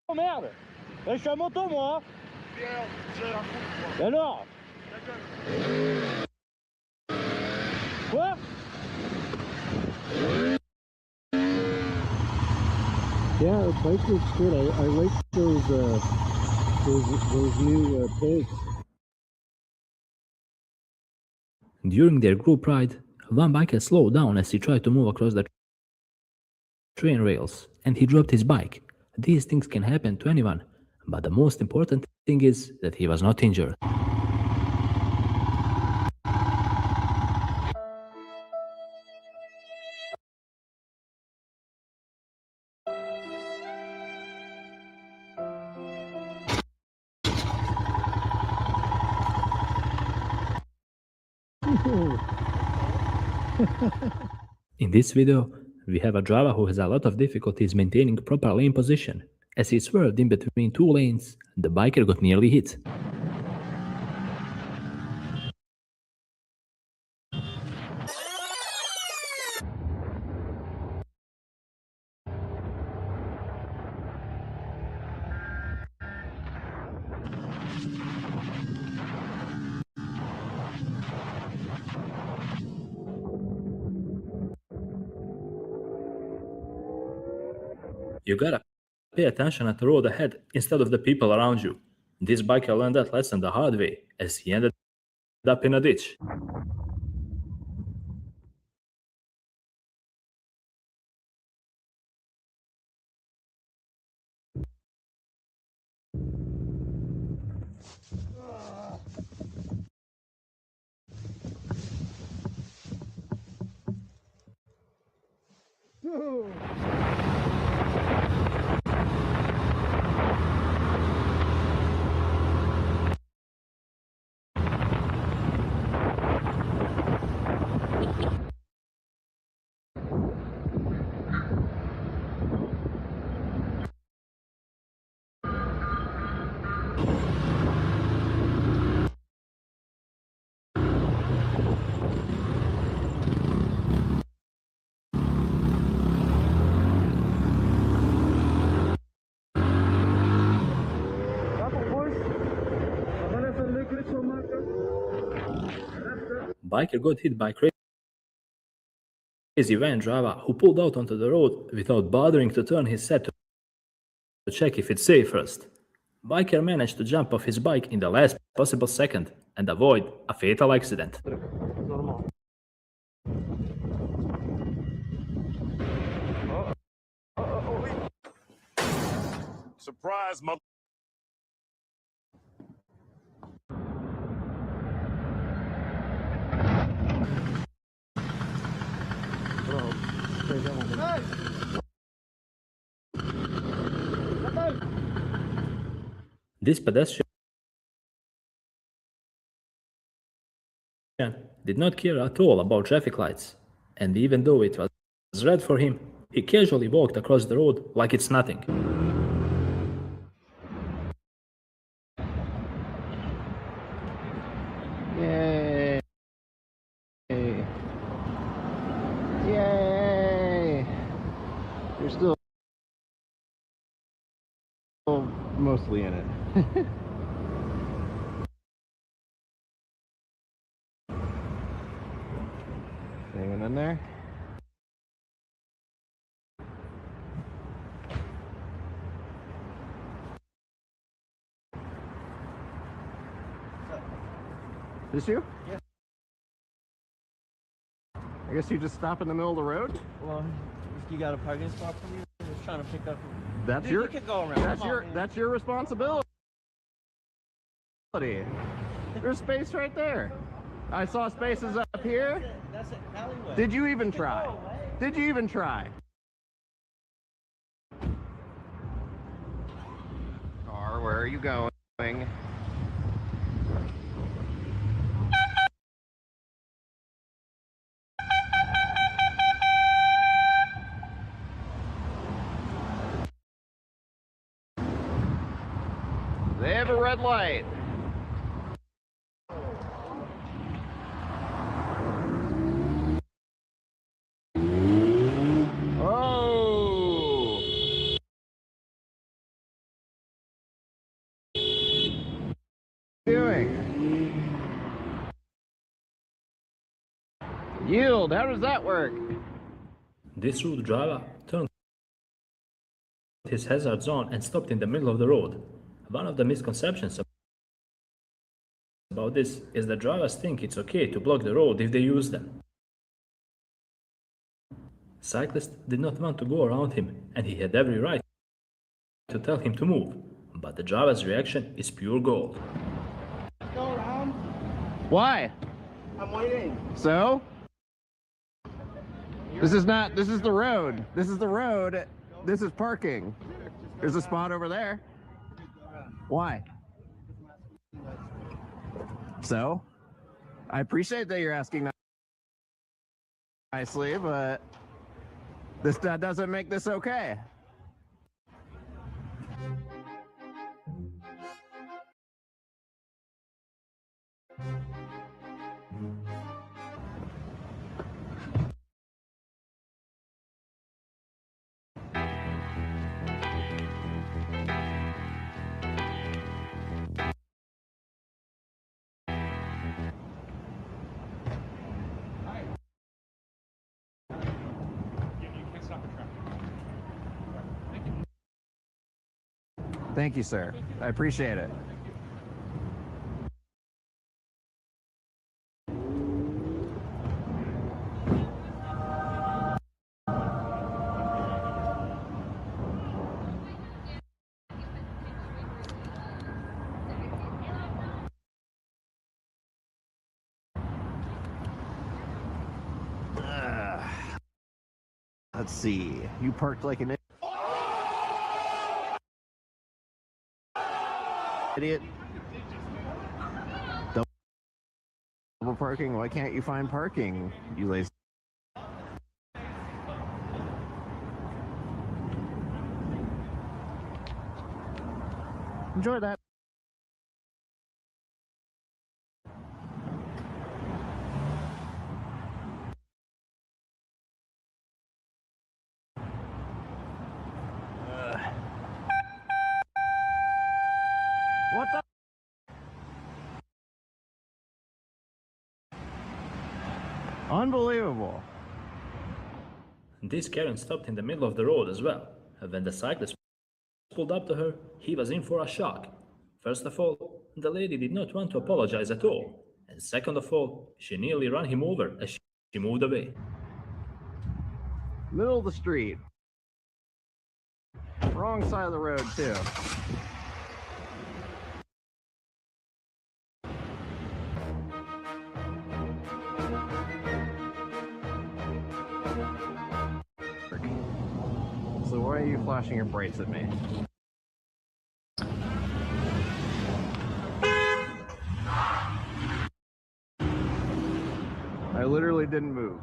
Oh merde! Je suis à moto moi! Et alors? Quoi? Yeah, the bike looks good. I like those new pegs. During their group ride, one biker slowed down as he tried to move across the train rails, and he dropped his bike. These things can happen to anyone, but the most important thing is that he was not injured. In this video, we have a driver who has a lot of difficulties maintaining proper lane position. As he swerved in between two lanes, the biker got nearly hit. You gotta pay attention at the road ahead instead of the people around you. This biker learned that lesson the hard way, as he ended up in a ditch. Biker got hit by crazy van driver who pulled out onto the road without bothering to turn his head to check if it's safe first. Biker managed to jump off his bike in the last possible second and avoid a fatal accident. Surprise, mother. This pedestrian did not care at all about traffic lights, and even though it was red for him, he casually walked across the road like it's nothing. Yay! Yay! You're still mostly in it. Hanging in there. Did you? Yeah. I guess you just stop in the middle of the road? Well, if you got a parking spot for me, I'm just trying to pick up. That's Dude, your. you can go around. That's your responsibility. There's space right there. I saw spaces up here. That's an alleyway. Did you even try? Did you even try? Car, where are you going? They have a red light. Oh! Doing? Yield, how does that work? This rude driver turned his hazards on and stopped in the middle of the road. One of the misconceptions about this is that drivers think it's okay to block the road if they use them. Cyclist did not want to go around him, and he had every right to tell him to move, but the driver's reaction is pure gold. Go around. Why? I'm waiting. So? This is the road. This is the road. This is parking. There's a spot over there. Why? So? I appreciate that you're asking nicely, but that doesn't make this okay. Thank you, sir. I appreciate it. Let's see. You parked like an idiot. Double parking? Why can't you find parking, you lazy? Enjoy that. What the? Unbelievable. This Karen stopped in the middle of the road as well. When the cyclist pulled up to her, he was in for a shock. First of all, the lady did not want to apologize at all. And second of all, she nearly ran him over as she moved away. Middle of the street. Wrong side of the road, too. So why are you flashing your brights at me? I literally didn't move.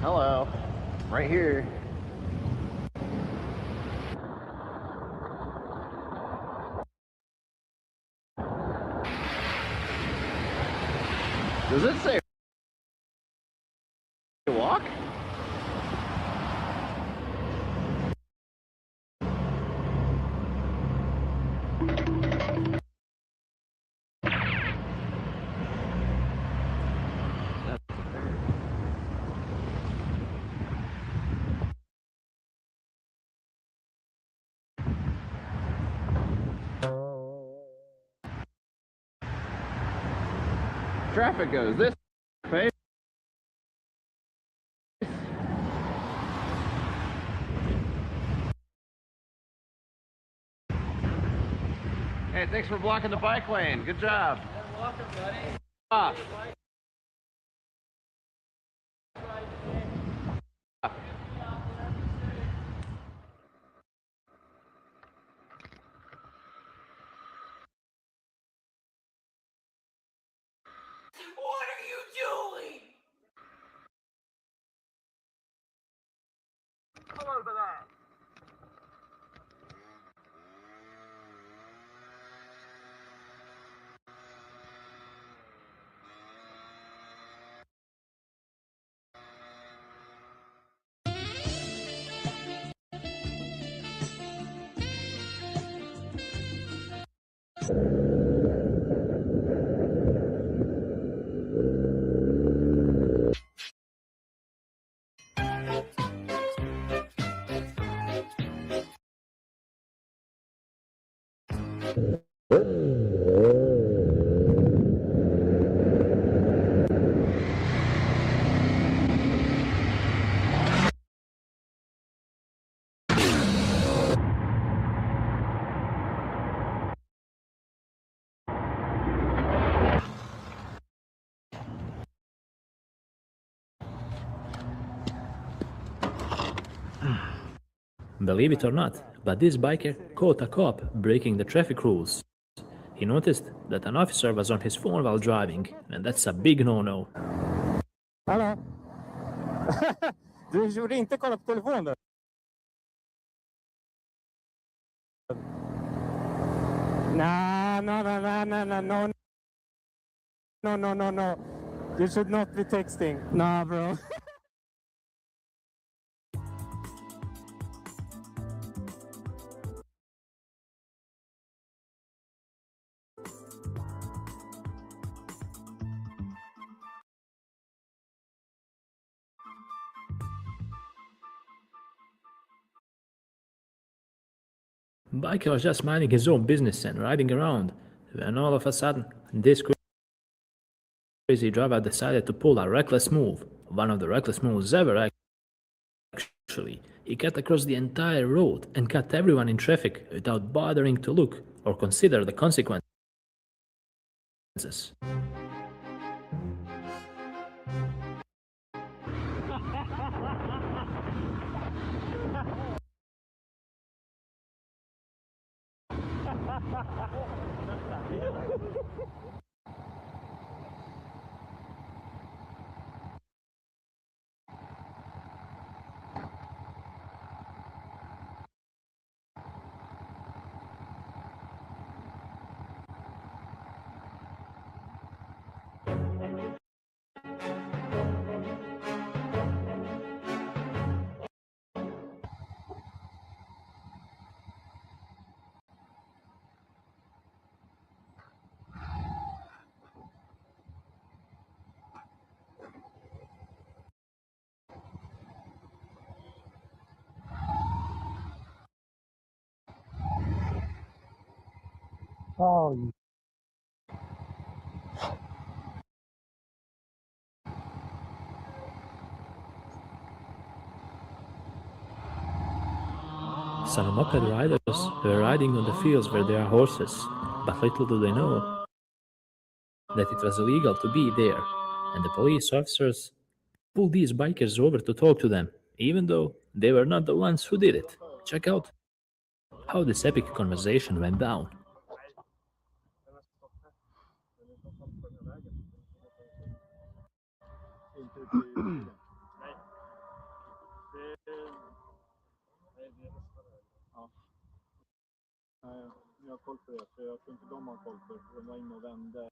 Hello, right here. Does it say walk? Traffic goes this way. Hey, thanks for blocking the bike lane. Good job. You're welcome, buddy. Off. What are you doing? Come over there. Believe it or not, but this biker caught a cop breaking the traffic rules. He noticed that an officer was on his phone while driving, and that's a big no-no. Hallå? Du gjorde inte kolla på telefonen? No. You should not be texting. Nah, bro. Biker was just minding his own business and riding around, when all of a sudden, this crazy driver decided to pull a reckless move. One of the reckless moves ever, actually. He cut across the entire road and cut everyone in traffic without bothering to look or consider the consequences. Oh. Some moped riders were riding on the fields where there are horses, but little do they know that it was illegal to be there, and the police officers pulled these bikers over to talk to them, even though they were not the ones who did it. Check out how this epic conversation went down. Nej, jag har koll på det, för jag tror inte de har koll på det, för de var inne och vände.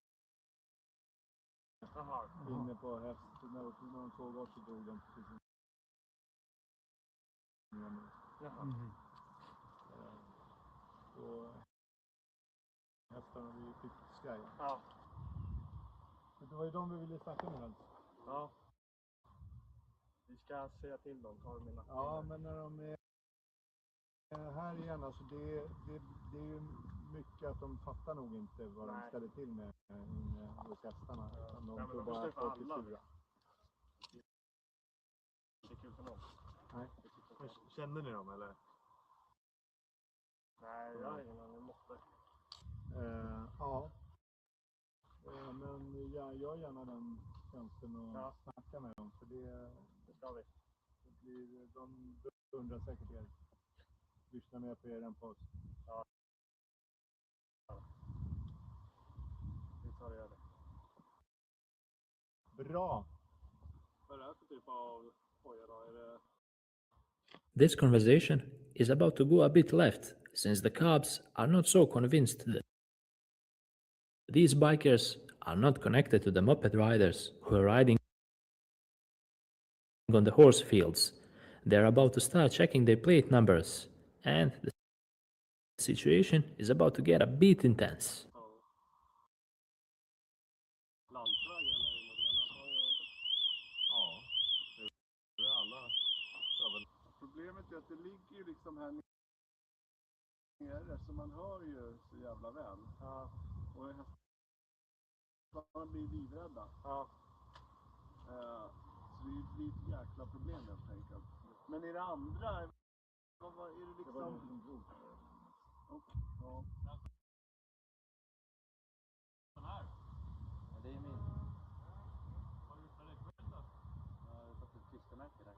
Inne på hästen, när de såg oss så drog de precis in. sen när vi fick Sky. Ja. Det var ju de vi ville snacka med helst. Ja. Vi ska säga till dem, tar mina. Ja, men när de är här igen, alltså det är ju mycket att de fattar nog inte vad de ställer till med hos hästarna. De tror bara att folk är sura. Det är kul för någon. Nej. Känner ni dem eller? Nej, jag har ingen aning. Måste. Ja. Men jag gör gärna den tjänsten och snacka med dem. För det ska vi. De undrar säkert er. Lyssna mer på er än på oss. Ja. Vi tar det. Bra. Vad är det här för typ av hojar då? Är det... This conversation is about to go a bit left, since the cops are not so convinced that these bikers are not connected to the moped riders who are riding on the horse fields. They're about to start checking their plate numbers, and the situation is about to get a bit intense. Problemet är att det ligger ju liksom här nere, så man hör ju så jävla väl. Ja. Och hästarna blir livrädda. Ja. Så det blir ett jäkla problem helt enkelt. Men är det andra? Vad är det liksom? Det var någon som drog. Okej, ja. Den här? Ja, det är min. Har du gjort en räckvidd då? Ja, jag har fått ett klistermärke där.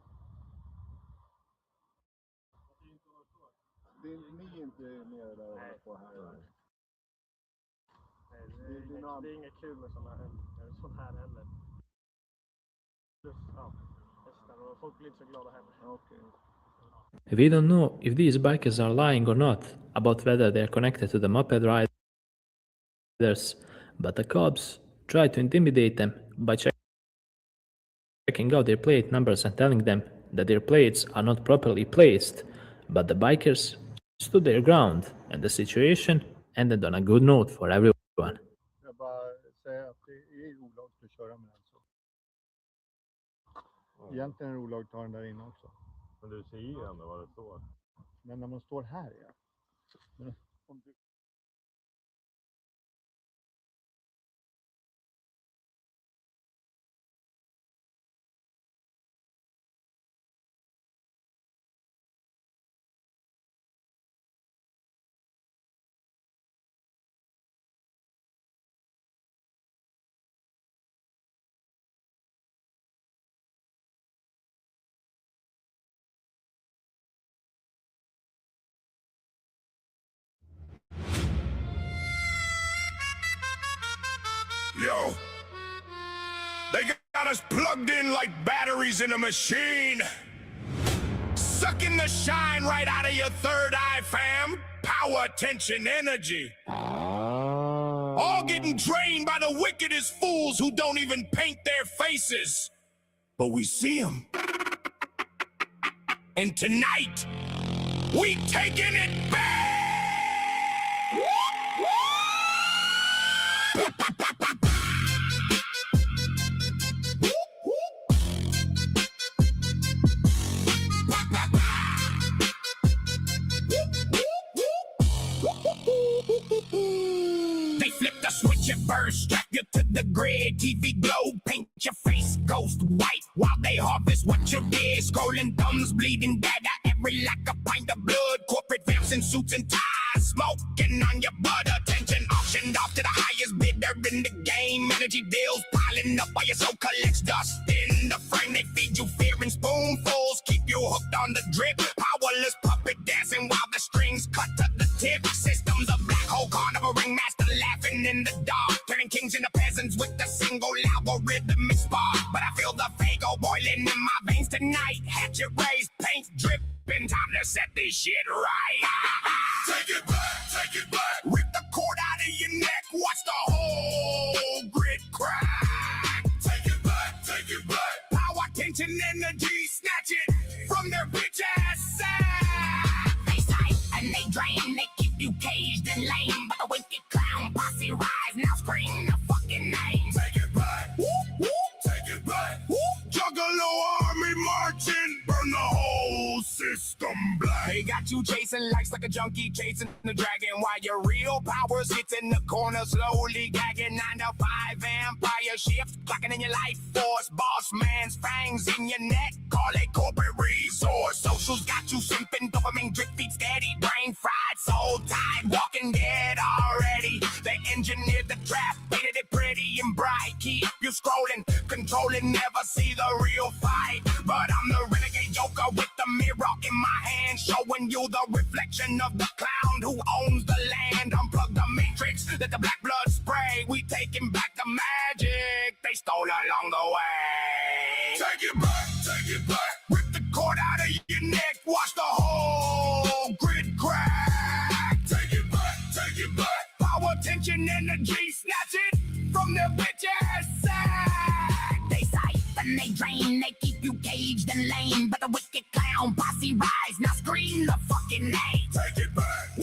Ni är inte nere där och håller på här? Nej, det är inget kul med sån här heller. Plus, ja, hästar och folk blir inte så glada heller. Okay. We don't know if these bikers are lying or not about whether they are connected to the moped riders, but the cops try to intimidate them by checking out their plate numbers and telling them that their plates are not properly placed, but the bikers stood their ground and the situation ended on a good note for everyone. Jag bara säger att det är olagligt att köra med den så. Egentligen är det olagligt att ta den där inne också. Men du ser ju ändå vad det står. Men när man står här, ja. Men om du... Yo, they got us plugged in like batteries in a machine. Sucking the shine right out of your third eye, fam. Power, attention, energy. All getting drained by the wickedest fools who don't even paint their faces. But we see them. And tonight, we taking it back. They flip the switch and burst, strap you to the grid. TV glow, paint your face ghost white while they harvest what you did. Scrolling thumbs, bleeding dagger, every lack a pint of blood. Corporate vamps in suits and ties, smoking on your butt. Attention auctioned off to the highest bidder in the game. Energy deals piling up while your soul collects dust in the frame. They feed you fear in spoonfuls, keep you hooked on the drip. Powerless puppet dancing while the strings cut to the tip. Systems of black hole carnival ringmaster laughing in the dark, turning kings into peasants with a single algorithmic spark. But I feel the Fago boiling in my veins tonight. Hatchet raised, paint dripping, time to set this shit right. Take it back, take it back. Rip the cord out of your neck, watch the whole grid crack. Take it back, take it back. Power, tension, energy, snatch it from their bitch ass side. They sight and they drain, they keep you caged and lame. But the wicked clown posse got you chasing lights like a junkie chasing the dragon. While your real power sits in the corner, slowly gagging. 9 to 5 vampire shift, clocking in your life force. Boss man's fangs in your neck, call it corporate resource. Socials got you simping, dopamine drip feet steady. Brain fried, soul tied, walking dead already. They engineered the trap, painted it pretty and bright. Keep you scrolling, controlling, never see the real fight. But I'm the renegade joker with the mirror in my hand, showing you the reflection of the clown who owns the land. Unplug the matrix, let the black blood spray. We taking back the magic they stole along the way. Take it back. Rip the cord out of your neck, watch the whole grid crack. Take it back. Power, tension, energy, snatch it from their bitch ass sack. They siphon, they drain, they keep you caged and lame. But the wicked clown posse rise, now scream the fucking name. Take it back.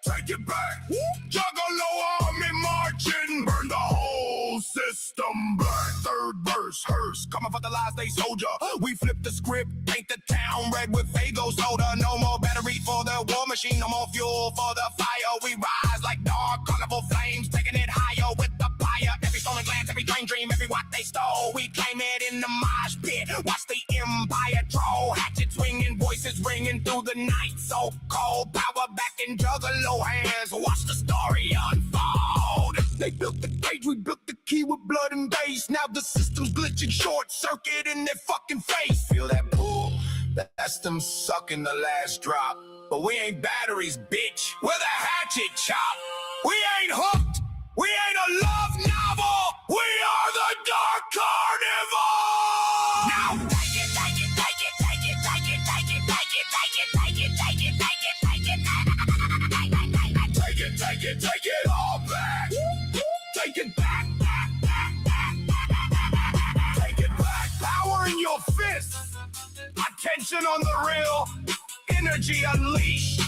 Take it back. Juggalo army marching, burn the whole system black. Third verse, hearse, coming for the lies they soldier. We flip the script, paint the town red with Fago soda. No more battery for the war machine, no more fuel for the fire. We rise like dark carnival flames, taking it higher with the fire. Every stolen glance, every train dream, every what they stole, we claim it in the mosh pit. Watch the empire troll, hatchet swinging, voices ringing through the night. So cold, power back in juggalo hands. Watch the story unfold. They built the cage, we built the key with blood and bass. Now the system's glitching, short circuit in their fucking face. Feel that pull? That's them sucking the last drop. But we ain't batteries, bitch. We're the hatchet chop. We ain't hooked. We ain't a love novel. We are the Dark Carnival. Now take it, take it, take it, take it, take it, take it, take it, take it, take it, take it, take it, take it, take it, take it, take it all back. Take it back, back, back, back, back. Take it back. Power in your fists. Attention on the real. Energy unleashed.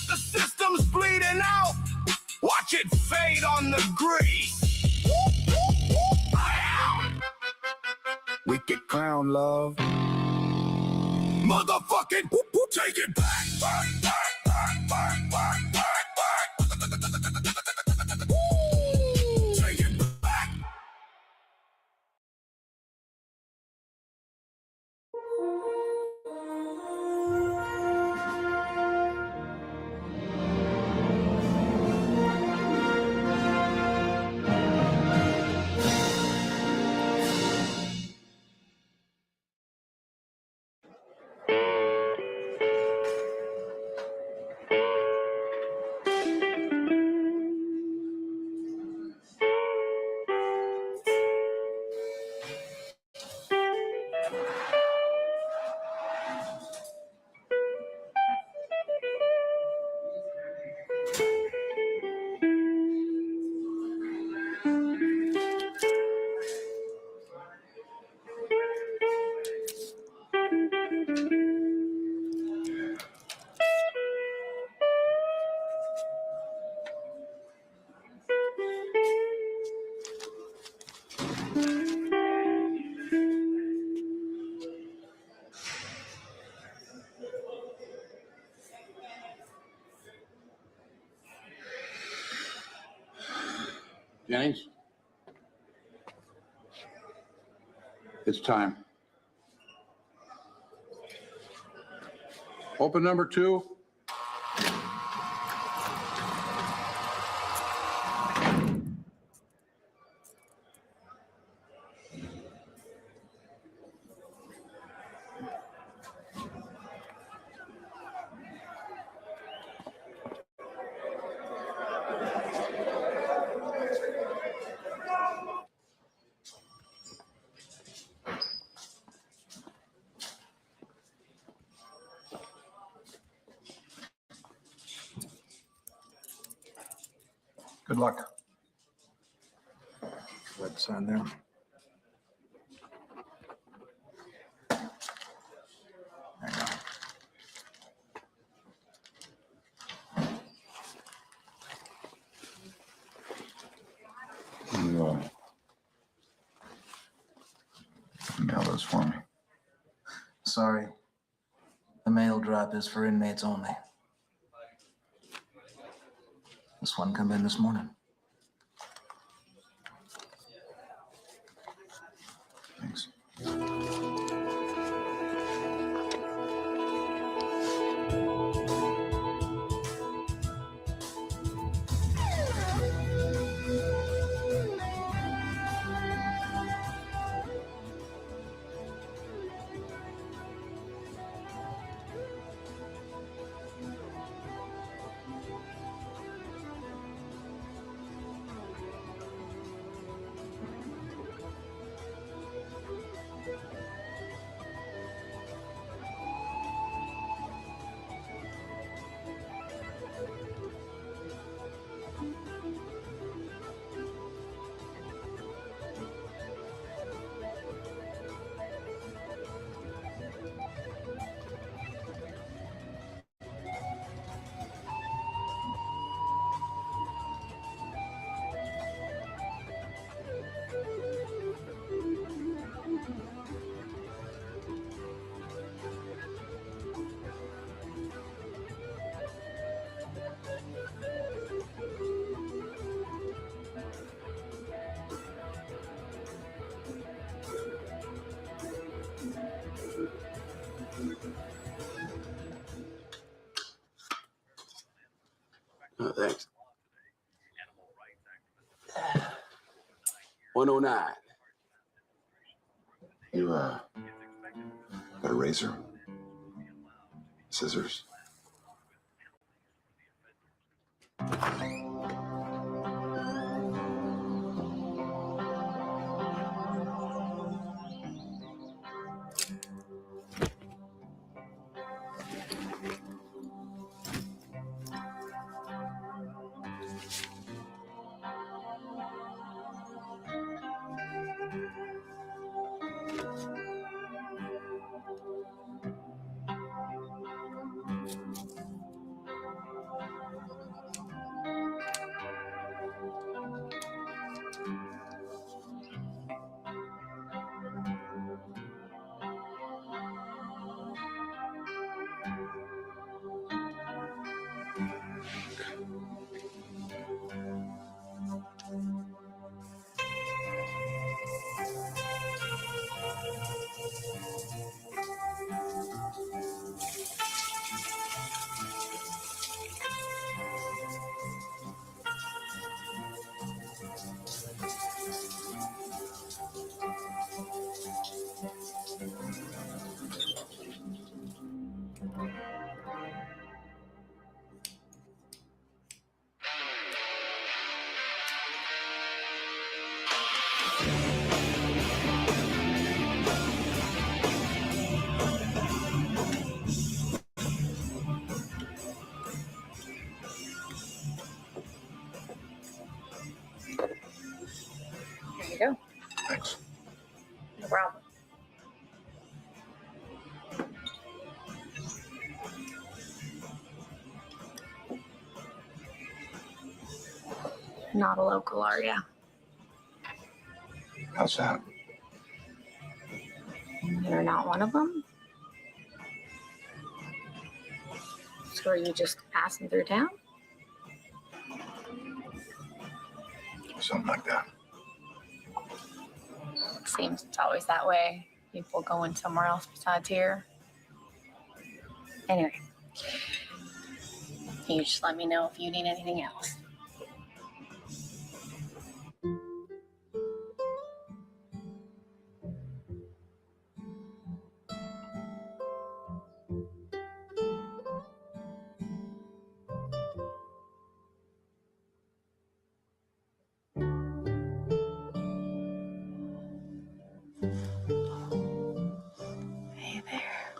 The system's bleeding out. Watch it fade on the grease. Wicked clown love. Motherfucking take it back. Back, back, back, back, back, back, back. Take it back. Jennings? It's time. Open number 2. Good luck. Let's sign there. Mail those for me. Sorry. The mail drop is for inmates only. This one come in this morning. Thanks. Oh, thanks. 109. You, got a razor? Scissors? There you go. Thanks. No problem. Not a local, are ya? How's that? You're not one of them? So are you just passing through town? Something like that. Seems it's always that way. People going somewhere else besides here. Anyway, you just let me know if you need anything else. Hey there.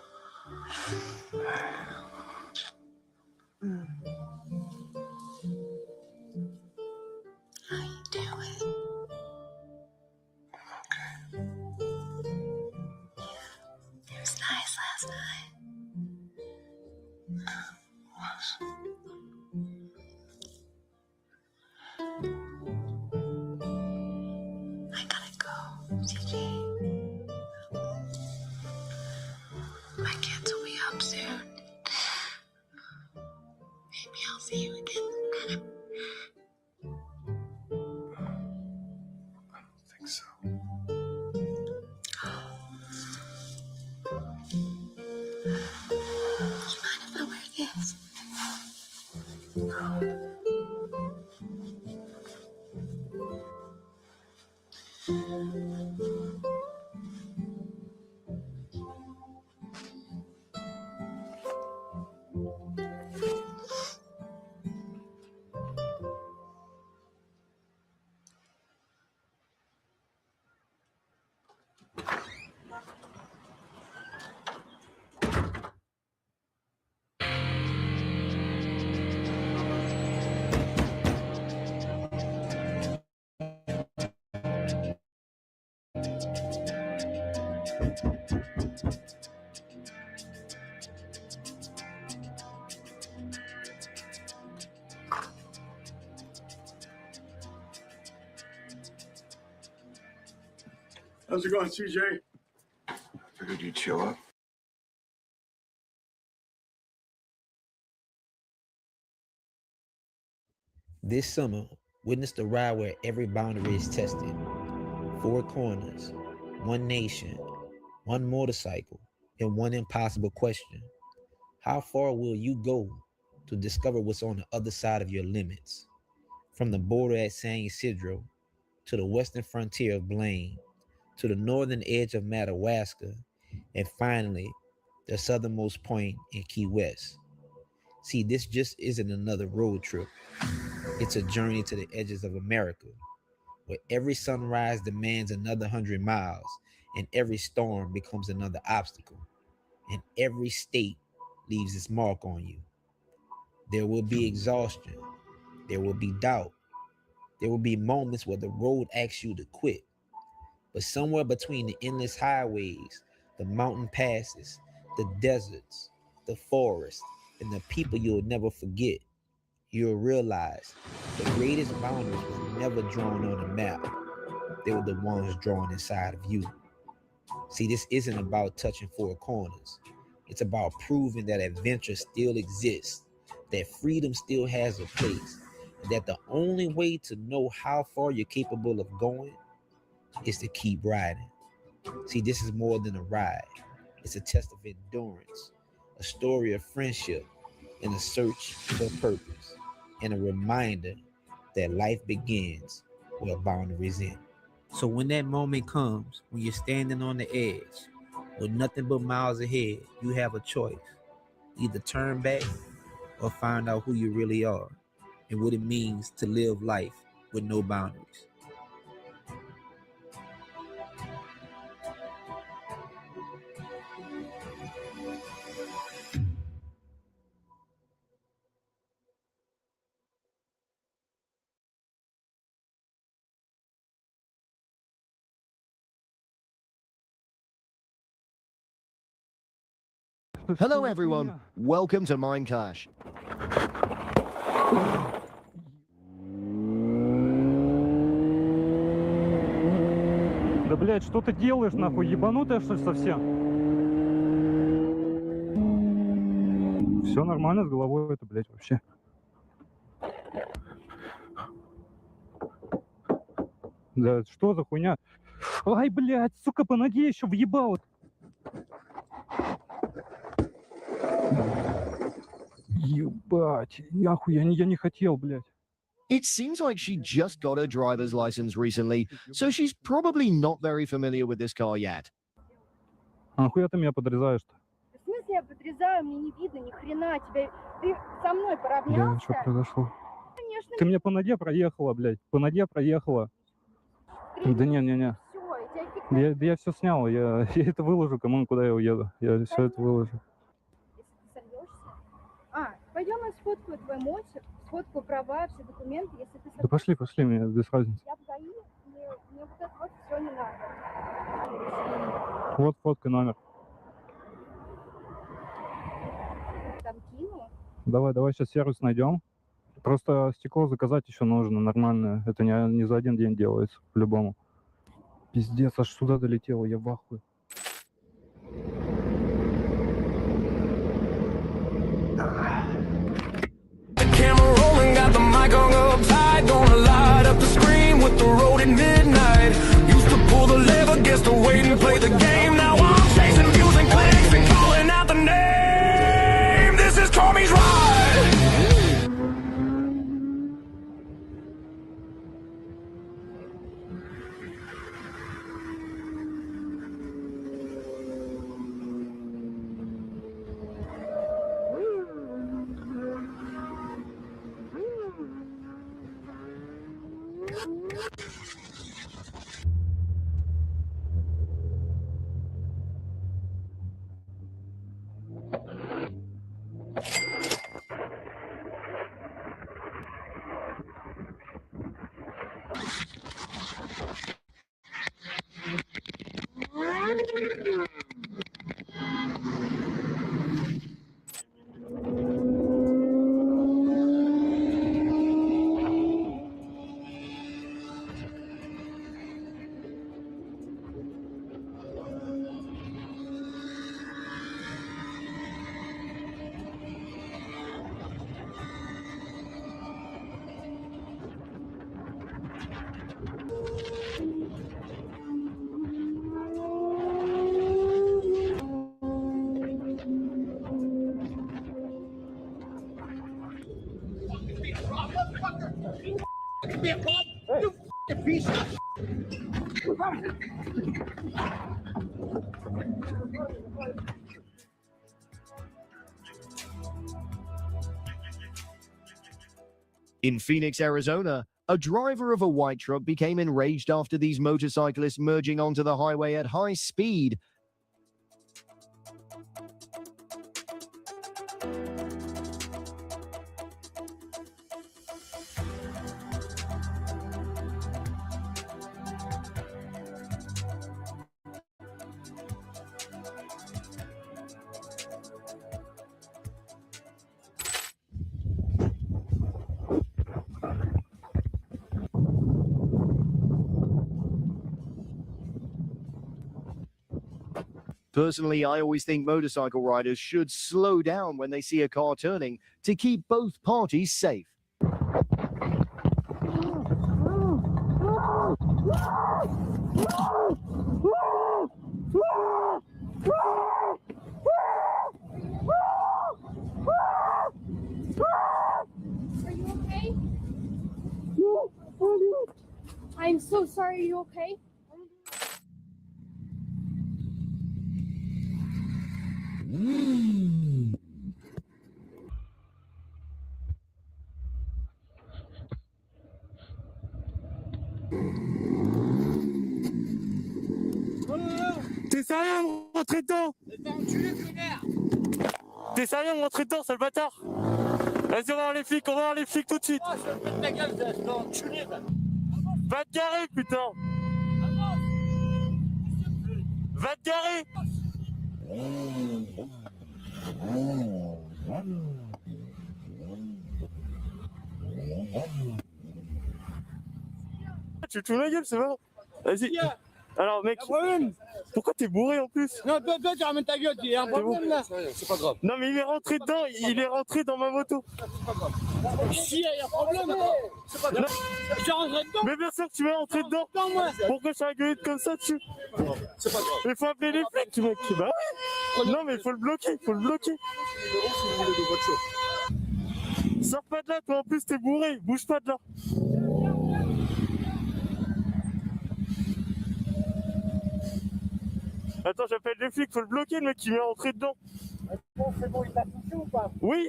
think so. If I wear this. How's it going, CJ? Figured you'd show up. This summer, witness the ride where every boundary is tested. 4 corners, 1 nation, 1 motorcycle, and 1 impossible question. How far will you go to discover what's on the other side of your limits? From the border at San Ysidro, to the western frontier of Blaine, to the northern edge of Madawaska, and finally, the southernmost point in Key West. See, this just isn't another road trip. It's a journey to the edges of America, where every sunrise demands another 100 miles, and every storm becomes another obstacle, and every state leaves its mark on you. There will be exhaustion. There will be doubt. There will be moments where the road asks you to quit. But somewhere between the endless highways, the mountain passes, the deserts, the forests, and the people you'll never forget, you'll realize the greatest boundaries were never drawn on a map. They were the ones drawn inside of you. See, this isn't about touching 4 corners. It's about proving that adventure still exists, that freedom still has a place, and that the only way to know how far you're capable of going is to keep riding. See, this is more than a ride. It's a test of endurance, a story of friendship, and a search for purpose, and a reminder that life begins where boundaries end. So when that moment comes, when you're standing on the edge, with nothing but miles ahead, you have a choice. Either turn back or find out who you really are and what it means to live life with no boundaries. Hello everyone, welcome to Minecraft. Да, блядь, что ты делаешь, нахуй, ебанутая, что ли, совсем? Все нормально с головой, это, блядь, вообще. Да, что за хуйня? Ай, блядь, сука, по ноге еще въебал. Ебать, нахуй, я не хотел, блядь. It seems like she just got her driver's license recently, so she's probably not very familiar with this car yet. А нахуя ты меня подрезаешь-то? В смысле я подрезаю? Мне не видно ни хрена тебя. Ты со мной поравнялся? Да, что произошло? Конечно. Ты мне по ноге проехала, блядь, по ноге проехала. Да не. Все, я все снял, я это выложу, кому куда я уеду. Я все это выложу. Если ты сольешься. Пойдем я сфоткаю твой мотик, сфоткаю права, все документы, если ты... Да пошли, мне без разницы. Я в ГАИ, мне вот это вот все не надо. Вот фотка, номер. Там кину? Давай сейчас сервис найдем. Просто стекло заказать еще нужно нормальное. Это не за один день делается, по-любому. Пиздец, аж сюда долетело, я в ахуе. The camera rolling, got the In Phoenix, Arizona, a driver of a white truck became enraged after these motorcyclists merging onto the highway at high speed. Personally, I always think motorcycle riders should slow down when they see a car turning to keep both parties safe. Are you okay? I'm so sorry. Are you okay? T'es sérieux de me rentrer dedans? T'es sérieux de me rentrer dedans, sale bâtard? Vas-y, on va voir les flics, tout de suite. Va te garer, putain. Va te garer. Tu te fous la gueule, c'est vrai? Vas-y. Alors mec, pourquoi t'es bourré en plus? Non, toi, tu ramènes ta gueule, il y a un problème là. C'est pas grave. Non mais il est rentré dedans, il est rentré dans ma moto. Si, il y a un problème. C'est pas grave. Je suis rentré dedans. Mais bien sûr que tu vas rentrer dedans. Pourquoi je suis un gueulette comme ça dessus? C'est pas grave. Il faut appeler les flics, mec. Bah ouais. Non mais il faut le bloquer, Sors pas de là, toi en plus t'es bourré, bouge pas de là. Attends, j'appelle les flics, faut le bloquer, le mec qui vient rentrer dedans. C'est bon, il t'a touché ou pas? Oui.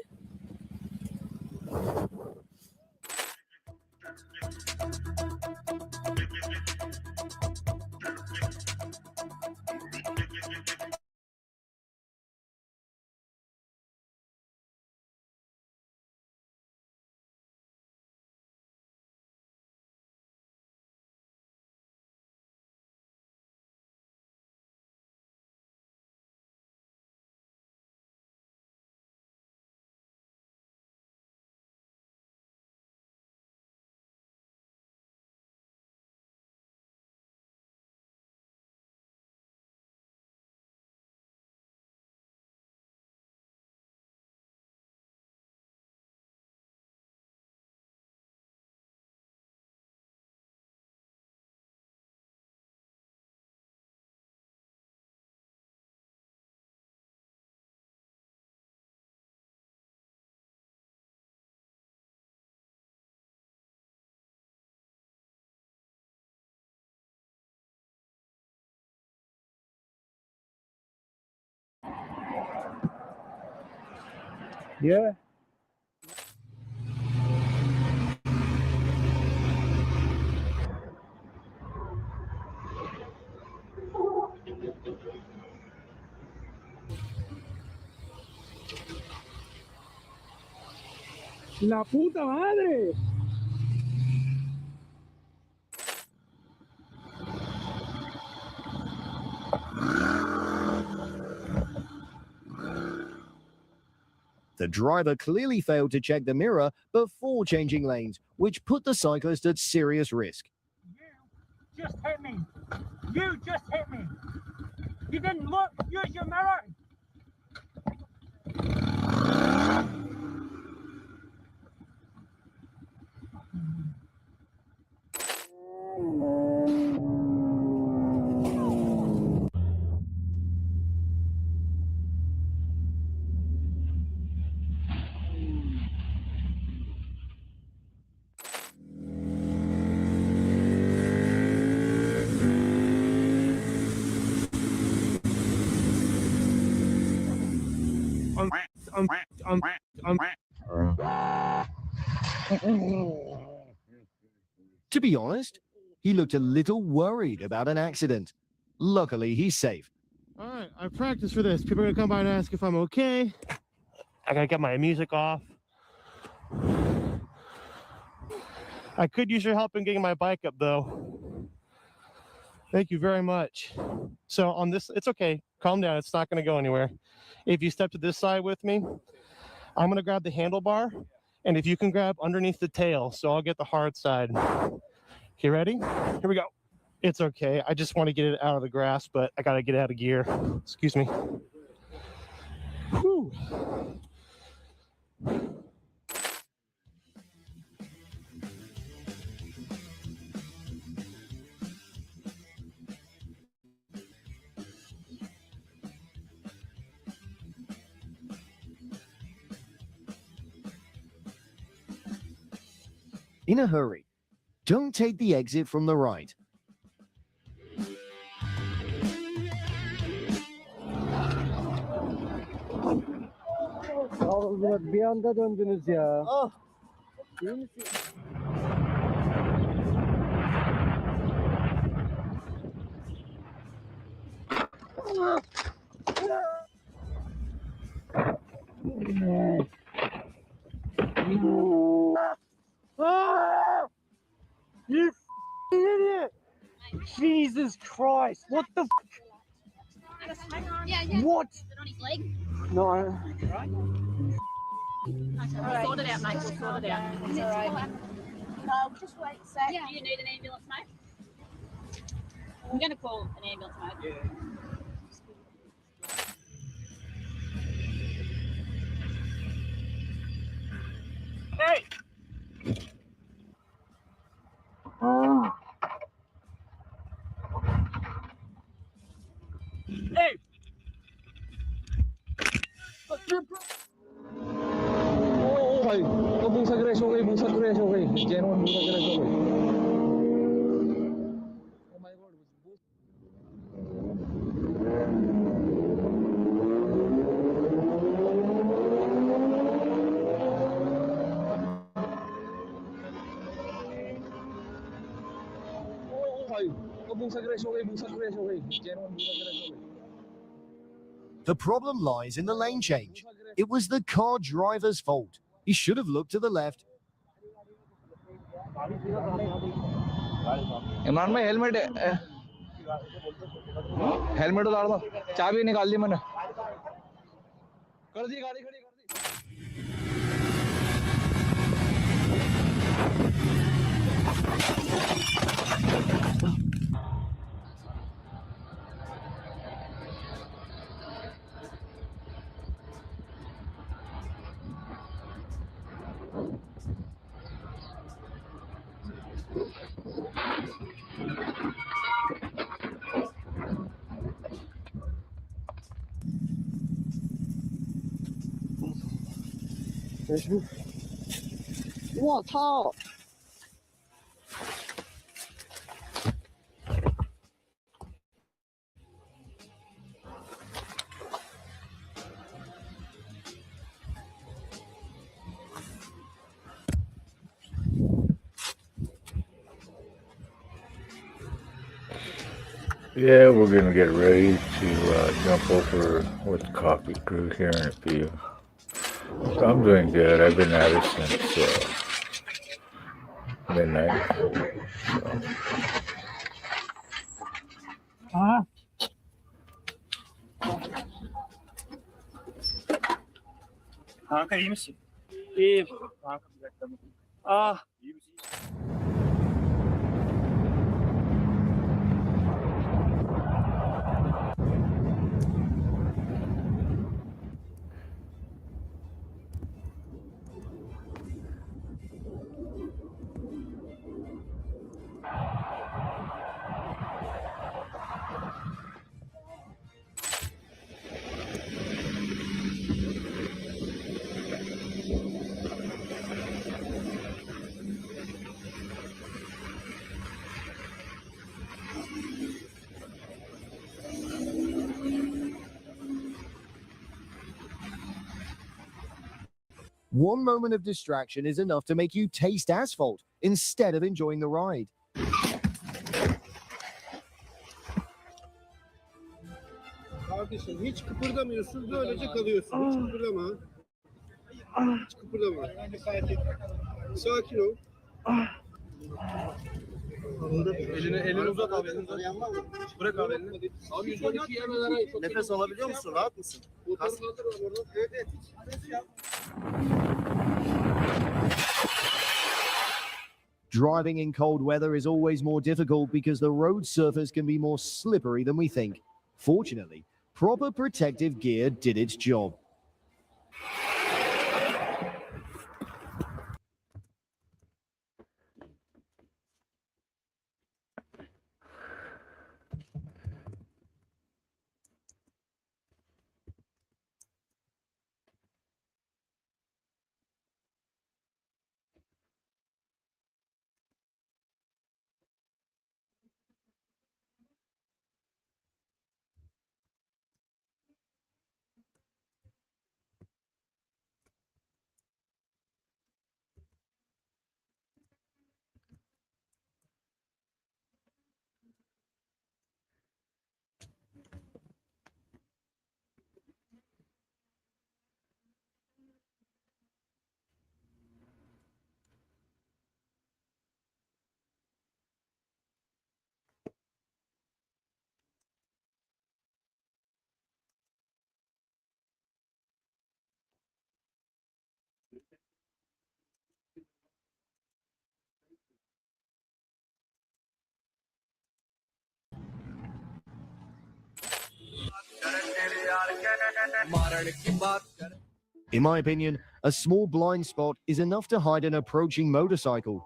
Yeah. La puta madre. The driver clearly failed to check the mirror before changing lanes, which put the cyclist at serious risk. You just hit me. You just hit me. You didn't look. Use your mirror. To be honest, he looked a little worried about an accident. Luckily, he's safe. All right, I practiced for this. People are gonna come by and ask if I'm okay. I gotta get my music off. I could use your help in getting my bike up, though. Thank you very much. So on this, it's okay. Calm down. It's not gonna go anywhere. If you step to this side with me, I'm gonna grab the handlebar, and if you can grab underneath the tail, so I'll get the hard side. Okay, ready? Here we go. It's okay. I just want to get it out of the grass, but I gotta get out of gear. Excuse me. Whew. In a hurry, don't take the exit from the right. Bir anda döndünüz ya. İyi misin? You idiot! Jesus Christ! What the? What? No, We'll sort it out, mate. We'll sort it out. It's all right. No, just wait a sec. Do you need an ambulance, mate? I'm going to call an ambulance, mate. Hey! Hey! Okay. Bungsag res, okay. Bungsag res, okay. Genuine bungsag res, okay. Oh my God. Okay. Bungsag res, okay. Bungsag res, okay. Genuine bungsag res, okay. The problem lies in the lane change. It was the car driver's fault. He should have looked to the left. Imran भाई helmet उतार दो चाबी निकाल दी मैंने कर दी गाड़ी खड़ी कर दी我操！ Yeah, we're gonna get ready to jump over with the coffee crew here in a few. So I'm doing good. I've been at it since midnight. So. Kanka iyi misin? İyiyim. Kanka bir dakika. İyi misin? One moment of distraction is enough to make you taste asphalt instead of enjoying the ride. Kardeşim hiç kıpırdamıyorsun, böylece kalıyorsun. Hiç kıpırdama. Hiç kıpırdama. Sakin ol. Elini uzat abi. Bırak abi elini. Abi 112 yemeler. Nefes alabiliyor musun? Rahat mısın? Evet. Driving in cold weather is always more difficult because the road surface can be more slippery than we think. Fortunately, proper protective gear did its job. In my opinion, a small blind spot is enough to hide an approaching motorcycle.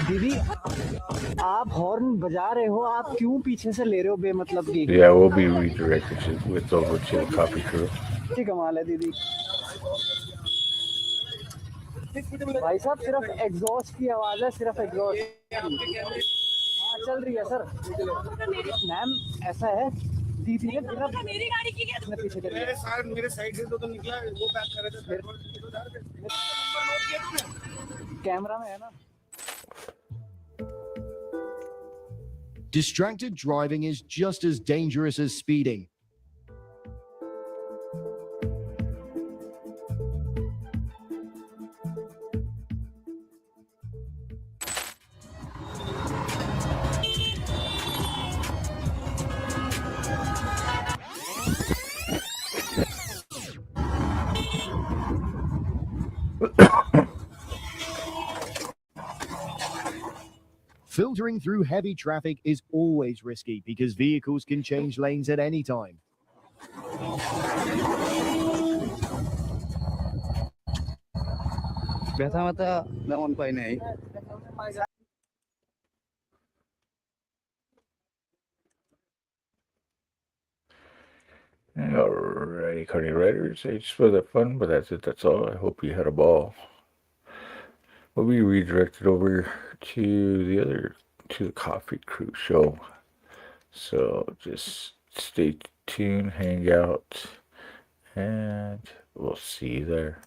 दीदी आप horn बजा रहे हो, आप क्यों पीछे से ले रहे हो बेमतलब की? Yeah, we'll be redirected with over to the coffee crew. अच्छी कमाल है दीदी। भाई साहब सिर्फ एग्जॉस्ट की आवाज है, सिर्फ एग्जॉस्ट। हाँ चल रही है सर। मैम ऐसा है दीदी ने बिना मेरी गाड़ी की क्या पीछे कर दिया। मेरे साइड से तो निकला, वो पैक कर रहे थे। कैमरा में है ना। Distracted driving is just as dangerous as speeding. Filtering through heavy traffic is always risky because vehicles can change lanes at any time. Alrighty, Carny Riders. It's just for the fun, but that's it. That's all. I hope you had a ball. We'll be redirected over to the Coffee Crew show. So just stay tuned, hang out, and we'll see you there.